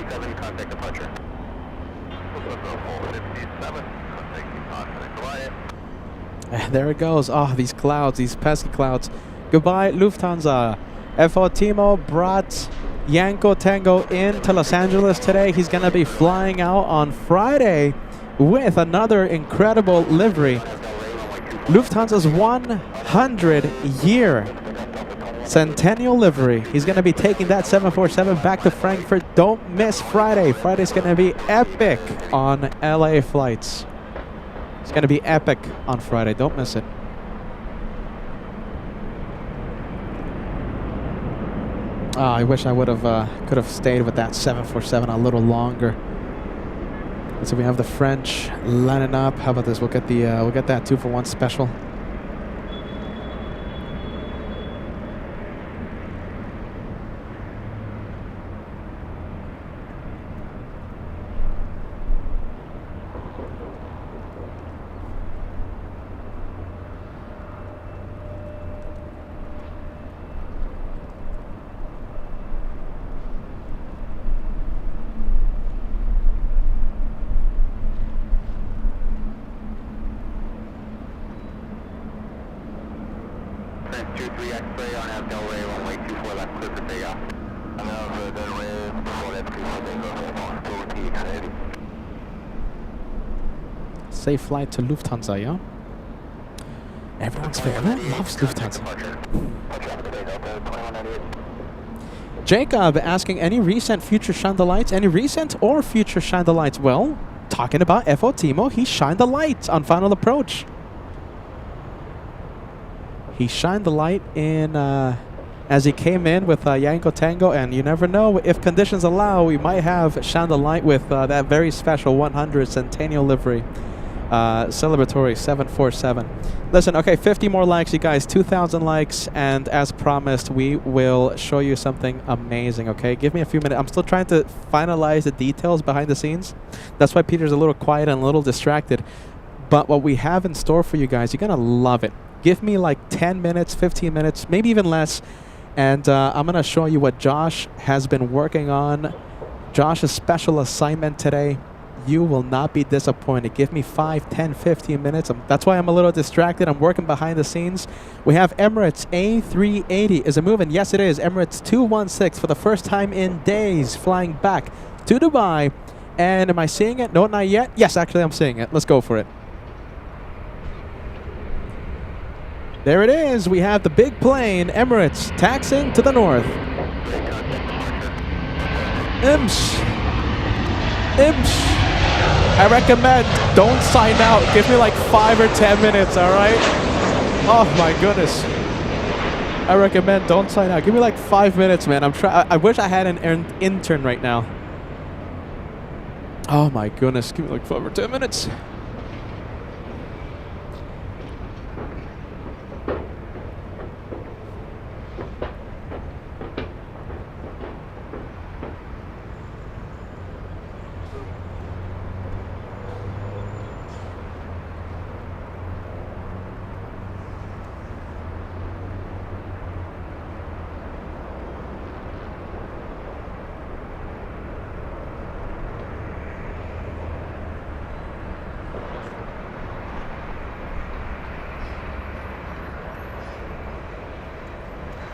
457, contact departure. Lufthansa 457, contact departure. Goodbye. There it goes. Oh, these clouds, these pesky clouds. Goodbye, Lufthansa. FO Timo brought Yanko Tango into Los Angeles today. He's going to be flying out on Friday with another incredible livery. Lufthansa's 100-year Centennial livery. He's going to be taking that 747 back to Frankfurt. Don't miss Friday. Friday's going to be epic on LA flights. It's going to be epic on Friday. Don't miss it. Oh, I wish I would have could have stayed with that 747 a little longer. So we have the French lining up. How about this? We'll get that 2-for-1 special. French 23 X-ray on Del Rey, runway 24 left, clear for takeoff. On Del Rey, 24 left, clear for takeoff. Safe flight to Lufthansa, yeah? Everyone loves Lufthansa. Jacob asking, any recent future shine the lights? Any recent or future shine the lights? Well, talking about FO Timo, he shined the lights on final approach. He shined the light in as he came in with Yanko Tango, and you never know, if conditions allow, we might have shined the light with that very special 100 Centennial livery. Celebratory 747. Listen, okay, 50 more likes, you guys, 2,000 likes, and as promised, we will show you something amazing, okay? Give me a few minutes. I'm still trying to finalize the details behind the scenes. That's why Peter's a little quiet and a little distracted. But what we have in store for you guys, you're going to love it. Give me like 10 minutes, 15 minutes, maybe even less, and I'm going to show you what Josh has been working on. Josh's special assignment today. You will not be disappointed. Give me 5, 10, 15 minutes. That's why I'm a little distracted. I'm working behind the scenes. We have Emirates A380. Is it moving? Yes, it is. Emirates 216 for the first time in days, flying back to Dubai. And am I seeing it? No, not yet. Yes, actually, I'm seeing it. Let's go for it. There it is. We have the big plane, Emirates, taxiing to the north. Imsh. I recommend don't sign out. Give me like 5 or 10 minutes, all right? Oh my goodness. I recommend don't sign out. Give me like 5 minutes, man. I wish I had an intern right now. Oh my goodness. Give me like 5 or 10 minutes.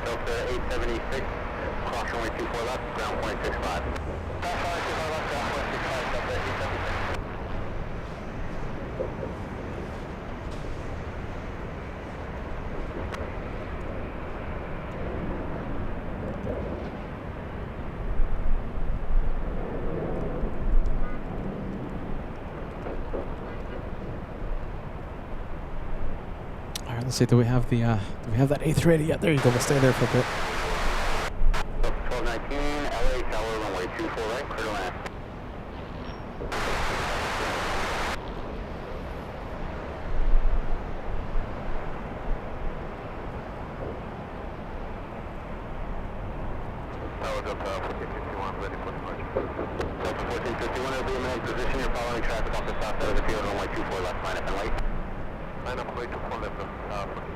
Delta 876, cross runway 24 left, ground point 65. All right, let's see. Do we have that A380 yet? There you go. We'll stay there for a bit. 1219, LA Tower, runway 24 right, clear to land. Tower Delta 1451, ready for departure. Delta 1451 will be in main position. You're following traffic off the south side of the field, runway 24 left, line up and light. Line up, way 24 left, 1451.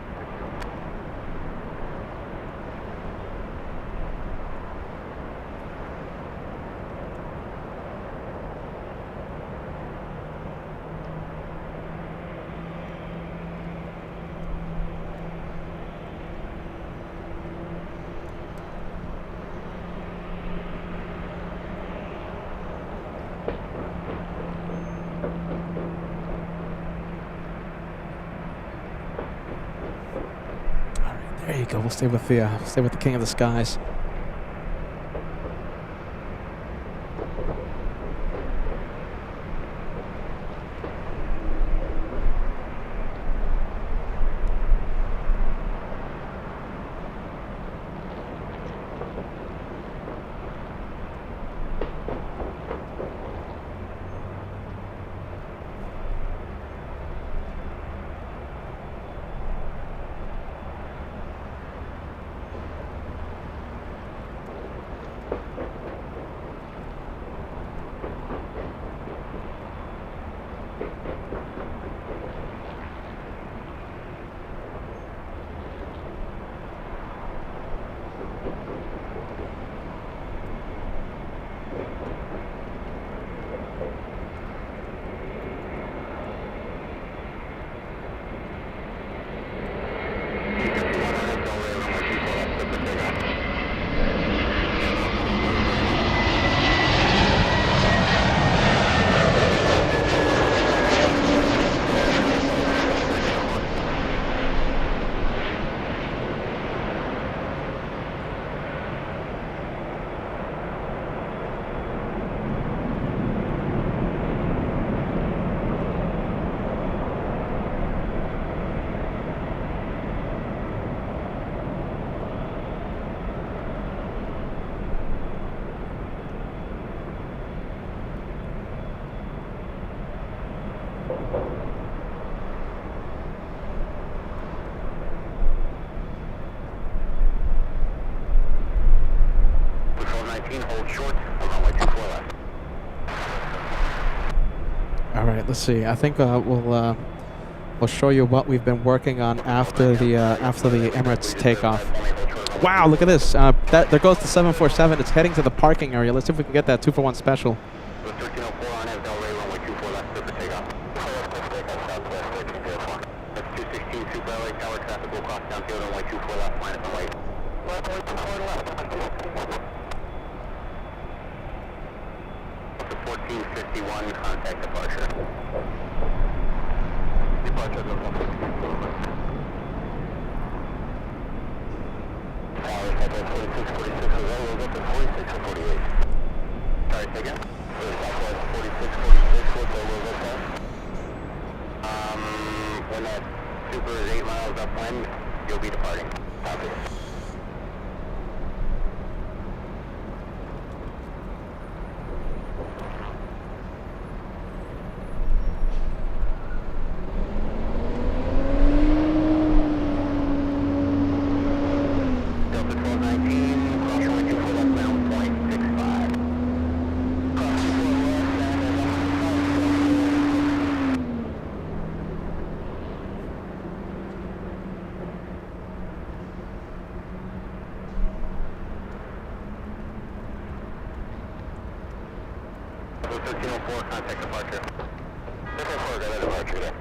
There you go. We'll stay with the king of the skies. All right, let's see. I think we'll show you what we've been working on after the Emirates takeoff. Wow, look at this. There goes the 747. It's heading to the parking area. Let's see if we can get that 2-for-1 special. Contact departure. Departure goes up. Tower head at 4646 as well, we'll get to 46 and 48. Sorry, say again? Southwest 4646, what's the low time? When that super is 8 miles upwind, you'll be departing. Copy. Contact departure. Departure, yeah.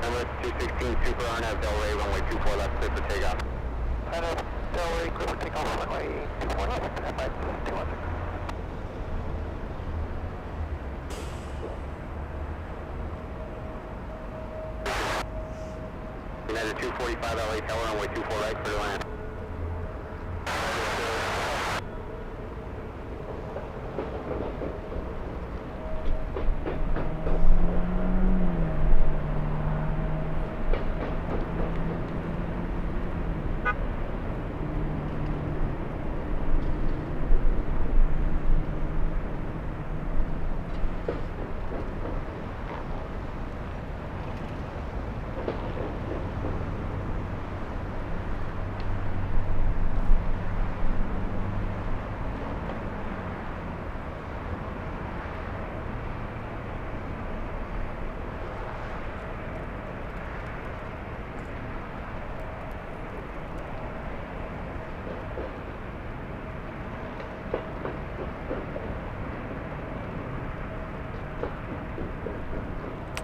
Emirates 216 Super RNAV Delray, runway 24 left, clear for takeoff. RNAV Delray, clear for takeoff, runway 24 left, FI 216. United 245 LA Tower, runway 24 right, clear to land.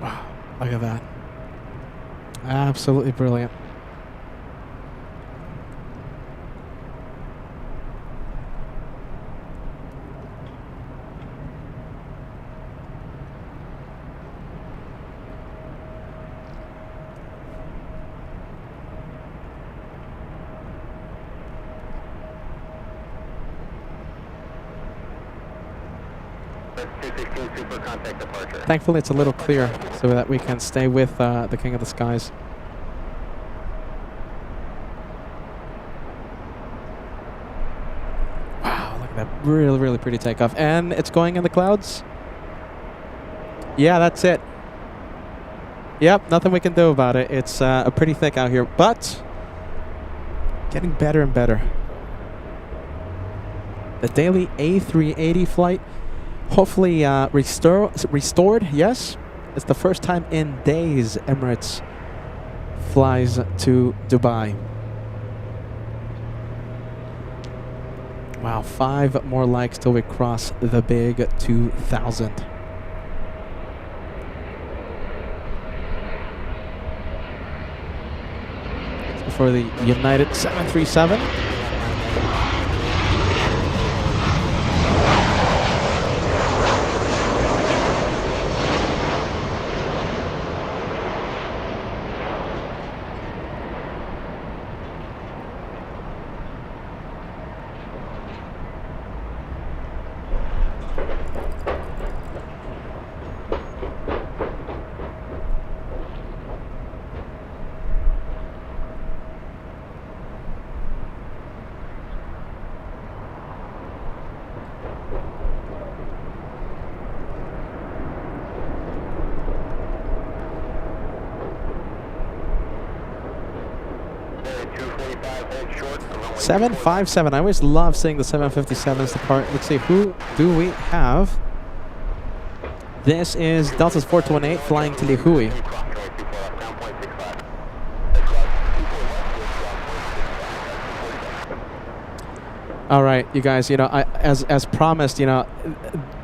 Wow, look at that. Absolutely brilliant. Super contact departure. Thankfully, it's a little clearer so that we can stay with the King of the Skies. Wow, look at that. Really, really pretty takeoff. And it's going in the clouds? Yeah, that's it. Yep, nothing we can do about it. It's pretty thick out here, but getting better and better. The daily A380 flight, hopefully restored, yes. It's the first time in days Emirates flies to Dubai. Wow, 5 more likes till we cross the big 2,000. For the United 737. Short, 757. I always love seeing the 757s depart. Let's see, who do we have? This is Delta's 4218 flying to Lihui. All right, you guys, you know, as promised, you know,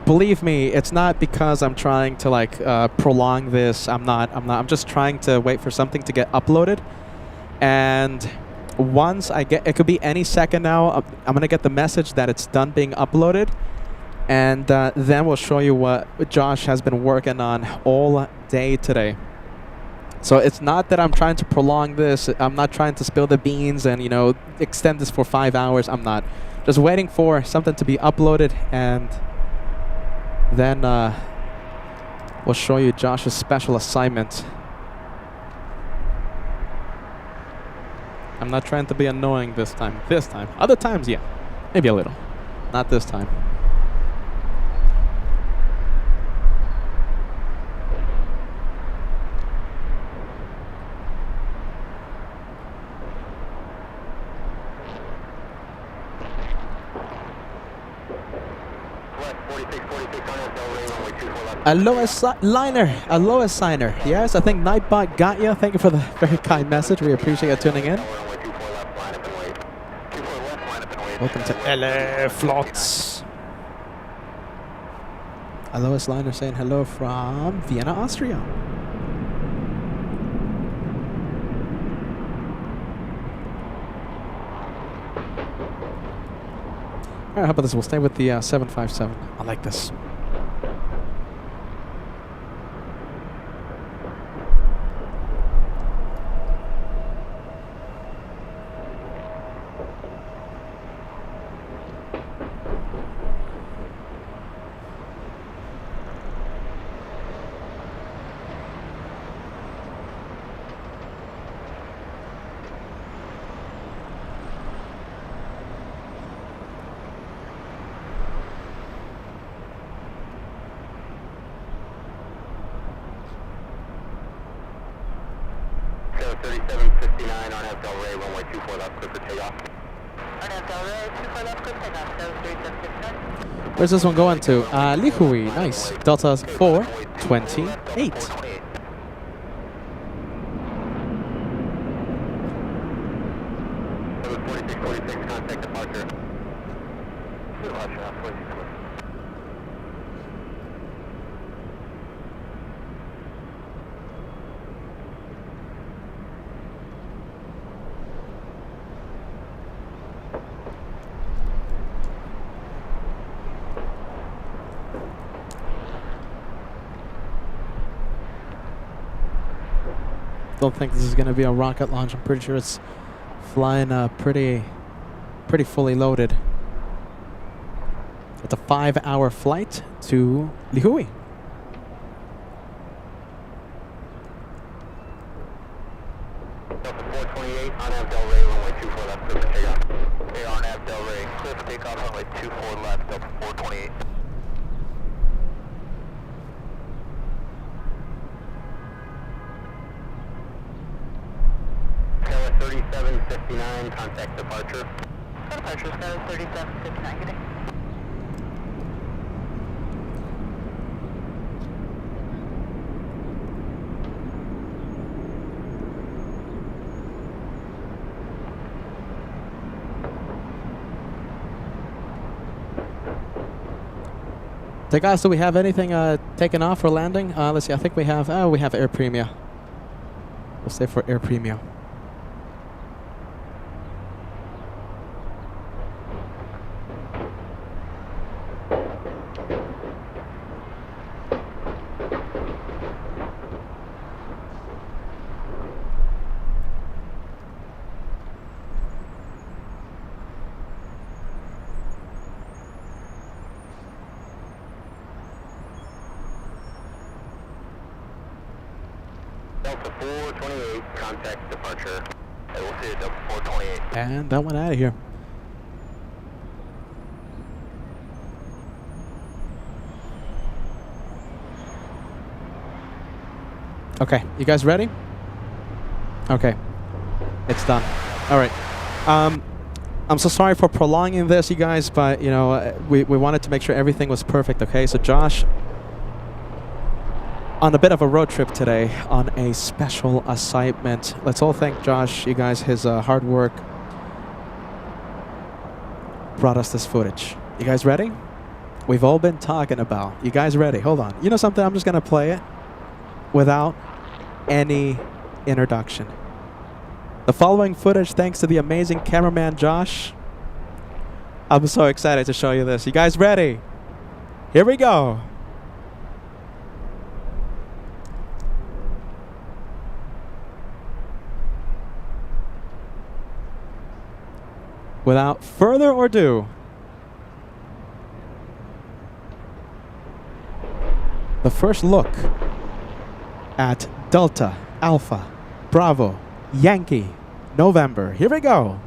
believe me, it's not because I'm trying to like prolong this. I'm just trying to wait for something to get uploaded. And once I get, it could be any second now, I'm going to get the message that it's done being uploaded. And then we'll show you what Josh has been working on all day today. So it's not that I'm trying to prolong this. I'm not trying to spill the beans and, you know, extend this for 5 hours. I'm not. Just waiting for something to be uploaded, and then we'll show you Josh's special assignment. I'm not trying to be annoying this time. This time. Other times, yeah. Maybe a little. Not this time. Aloha signer. Yes, I think Nightbot got you. Thank you for the very kind message. We appreciate you tuning in. Welcome to LA Flots. Aloha Liner saying hello from Vienna, Austria. All right, how about this? We'll stay with the 757. I like this. Where's this one going to? Lihui, nice. Delta 428. Don't think this is going to be a rocket launch. I'm pretty sure it's flying pretty fully loaded. It's a 5-hour flight to Lihui. Delta 428 on Av Del Rey, runway 24 left, clear for takeoff. Okay, on Av Del Rey, clear for takeoff, runway 24 left, Delta 428. Skyline 3759, contact departure. Departure, Skyline 3759, good day. So guys, do we have anything taken off for landing? Let's see, I think we have Air Premia. We'll stay for Air Premia. Delta 428, contact departure. Hey, we'll see you at Delta 428. And that went out of here. Okay, you guys ready? Okay, it's done. All right. I'm so sorry for prolonging this, you guys, but you know we wanted to make sure everything was perfect. Okay, so Josh, on a bit of a road trip today on a special assignment. Let's all thank Josh, you guys. His hard work brought us this footage. You guys ready? We've all been talking about. You guys ready? Hold on. You know something? I'm just going to play it without any introduction. The following footage, thanks to the amazing cameraman Josh. I'm so excited to show you this. You guys ready? Here we go. Without further ado, the first look at Delta, Alpha, Bravo, Yankee, November. Here we go.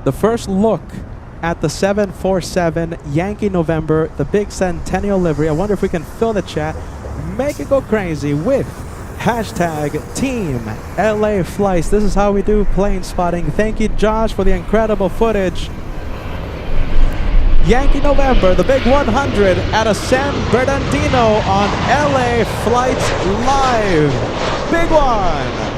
The first look at the 747 Yankee November, the big Centennial livery. I wonder if we can fill the chat, make it go crazy with hashtag Team LA Flights. This is how we do plane spotting. Thank you, Josh, for the incredible footage. Yankee November, the big 100 at a San Bernardino on LA Flights Live. Big one.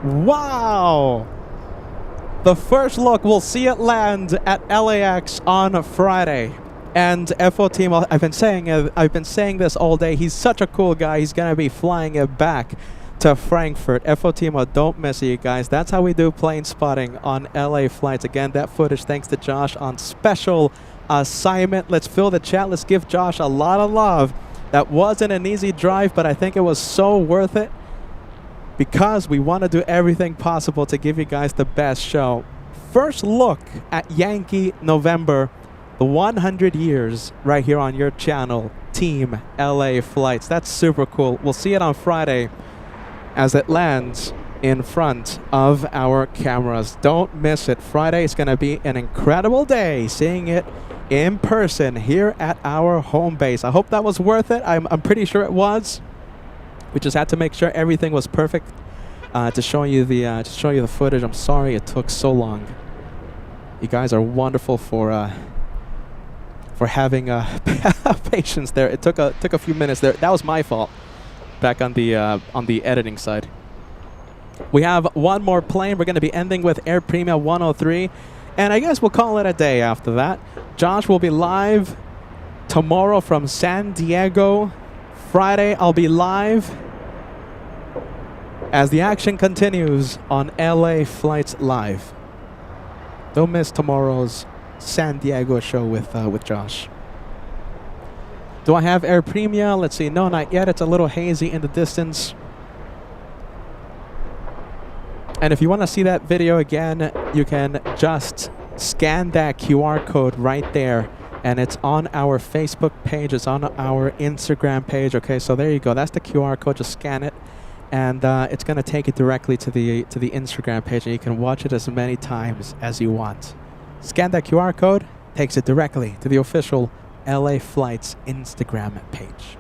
Wow! The first look, we'll see it land at LAX on Friday. And FO Timo, I've been saying this all day. He's such a cool guy. He's gonna be flying it back to Frankfurt. FO Timo, don't miss it, you guys. That's how we do plane spotting on LA flights. Again, that footage thanks to Josh on special assignment. Let's fill the chat. Let's give Josh a lot of love. That wasn't an easy drive, but I think it was so worth it. because we want to do everything possible to give you guys the best show. First look at Yankee November, the 100 years right here on your channel, Team LA Flights. That's super cool. We'll see it on Friday as it lands in front of our cameras. Don't miss it. Friday is going to be an incredible day seeing it in person here at our home base. I hope that was worth it. I'm pretty sure it was. We just had to make sure everything was perfect to show you the footage. I'm sorry it took so long. You guys are wonderful for having patience there. It took a few minutes there. That was my fault. Back on the editing side. We have one more plane. We're going to be ending with Air Premia 103, and I guess we'll call it a day after that. Josh will be live tomorrow from San Diego. Friday, I'll be live as the action continues on LA Flights Live. Don't miss tomorrow's San Diego show with Josh. Do I have Air Premia? Let's see. No, not yet. It's a little hazy in the distance. And if you want to see that video again, you can just scan that QR code right there. And it's on our Facebook page. It's on our Instagram page. Okay, so there you go. That's the QR code. Just scan it. And it's going to take you directly to the Instagram page. And you can watch it as many times as you want. Scan that QR code. Takes it directly to the official LA Flights Instagram page.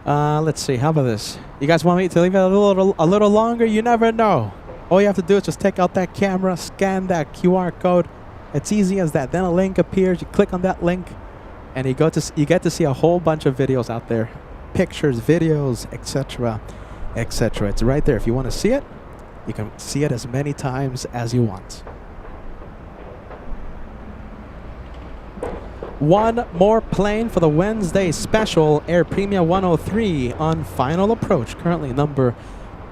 Let's see. How about this? You guys want me to leave it a little longer? You never know. All you have to do is just take out that camera, scan that QR code. It's easy as that. Then a link appears. You click on that link, and you get to see a whole bunch of videos out there, pictures, videos, etc., etc. It's right there. If you want to see it, you can see it as many times as you want. One more plane for the Wednesday special, Air Premia 103 on final approach, currently number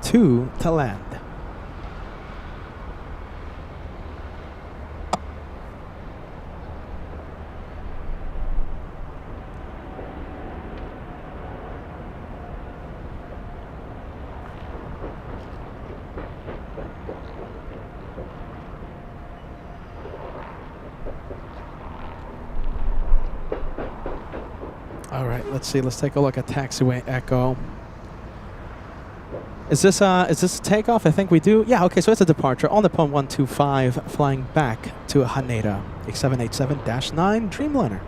2 to land. All right, let's see. Let's take a look at taxiway Echo. Is this a takeoff? I think we do. Yeah, okay, so it's a departure on the Nippon 125 flying back to Haneda, a 787-9 Dreamliner.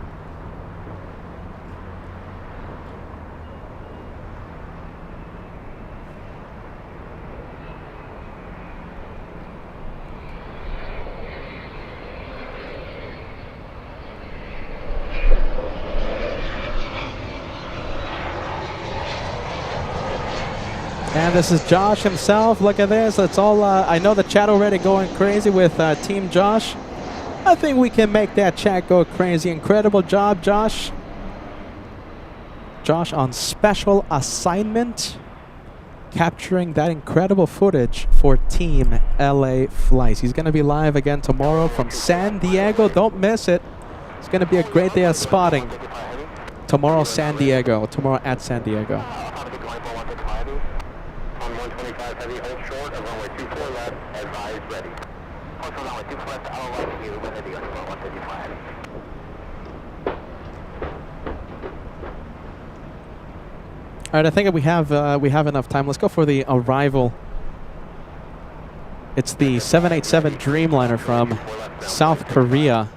And this is Josh himself. Look at this. It's all. I know the chat already going crazy with Team Josh. I think we can make that chat go crazy. Incredible job, Josh. Josh on special assignment, capturing that incredible footage for Team LA Flights. He's going to be live again tomorrow from San Diego. Don't miss it. It's going to be a great day of spotting. Tomorrow, San Diego. Tomorrow at San Diego. Heavy, hold short of runway 24 left, advise ready. Hold short runway 24 left, I'll like you when they go to 155. All right, I think we have enough time. Let's go for the arrival. It's the 787 Dreamliner from South Korea.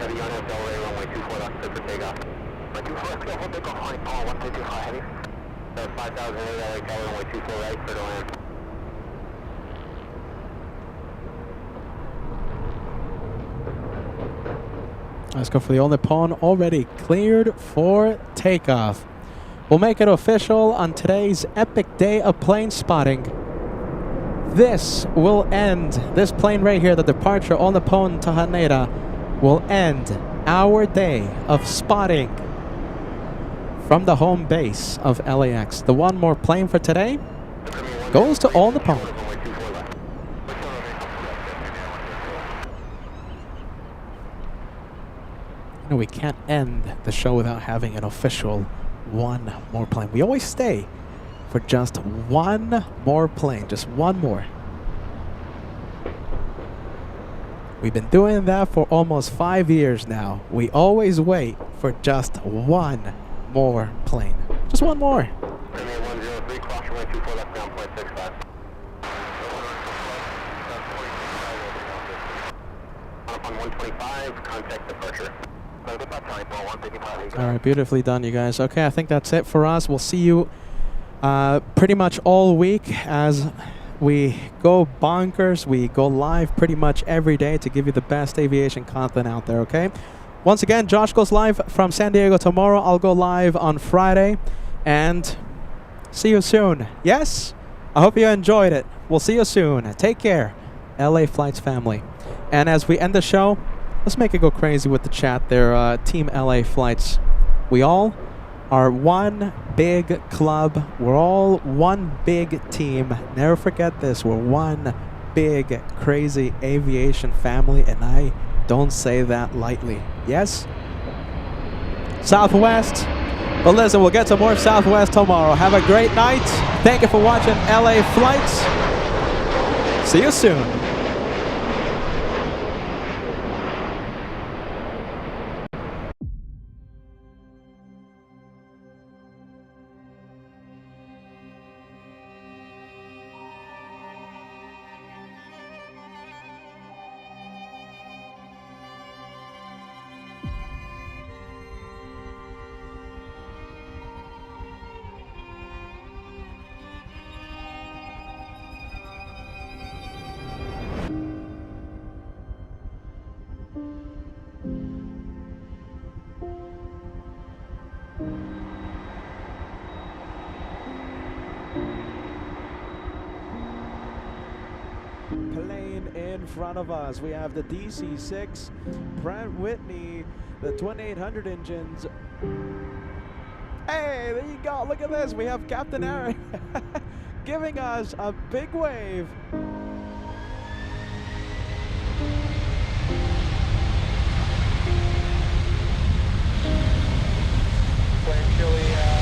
Heavy on hotel, runway 24 left, clear for takeoff. Runway 24 left, go, hold takeoff, honey, Paul, 125 heavy. So 5,000 LA tower, runway 24 right, clear to land. Let's go for the only pawn already cleared for takeoff. We'll make it official on today's epic day of plane spotting. This will end, this plane right here, the departure on the pawn to Haneda, will end our day of spotting from the home base of LAX. The one more plane for today goes to all the pawn. No, we can't end the show without having an official one more plane. We always stay for just one more plane, just one more. We've been doing that for almost 5 years now. We always wait for just one more plane. Just one more. Runway 103, cross runway 24 left, ground point 65. On 125, contact departure. All right, beautifully done, you guys. Okay, I think that's it for us. We'll see you pretty much all week as we go bonkers. We go live pretty much every day to give you the best aviation content out there, okay? Once again, Josh goes live from San Diego tomorrow. I'll go live on Friday. And see you soon. Yes? I hope you enjoyed it. We'll see you soon. Take care, LA Flights family. And as we end the show, let's make it go crazy with the chat there, Team LA Flights. We all are one big club. We're all one big team. Never forget this. We're one big, crazy aviation family, and I don't say that lightly. Yes? Southwest. But listen, we'll get to more Southwest tomorrow. Have a great night. Thank you for watching LA Flights. See you soon. Plane in front of us. We have the DC-6, Brent Whitney, the 2800 engines. Hey, there you go. Look at this. We have Captain Eric giving us a big wave. Chili,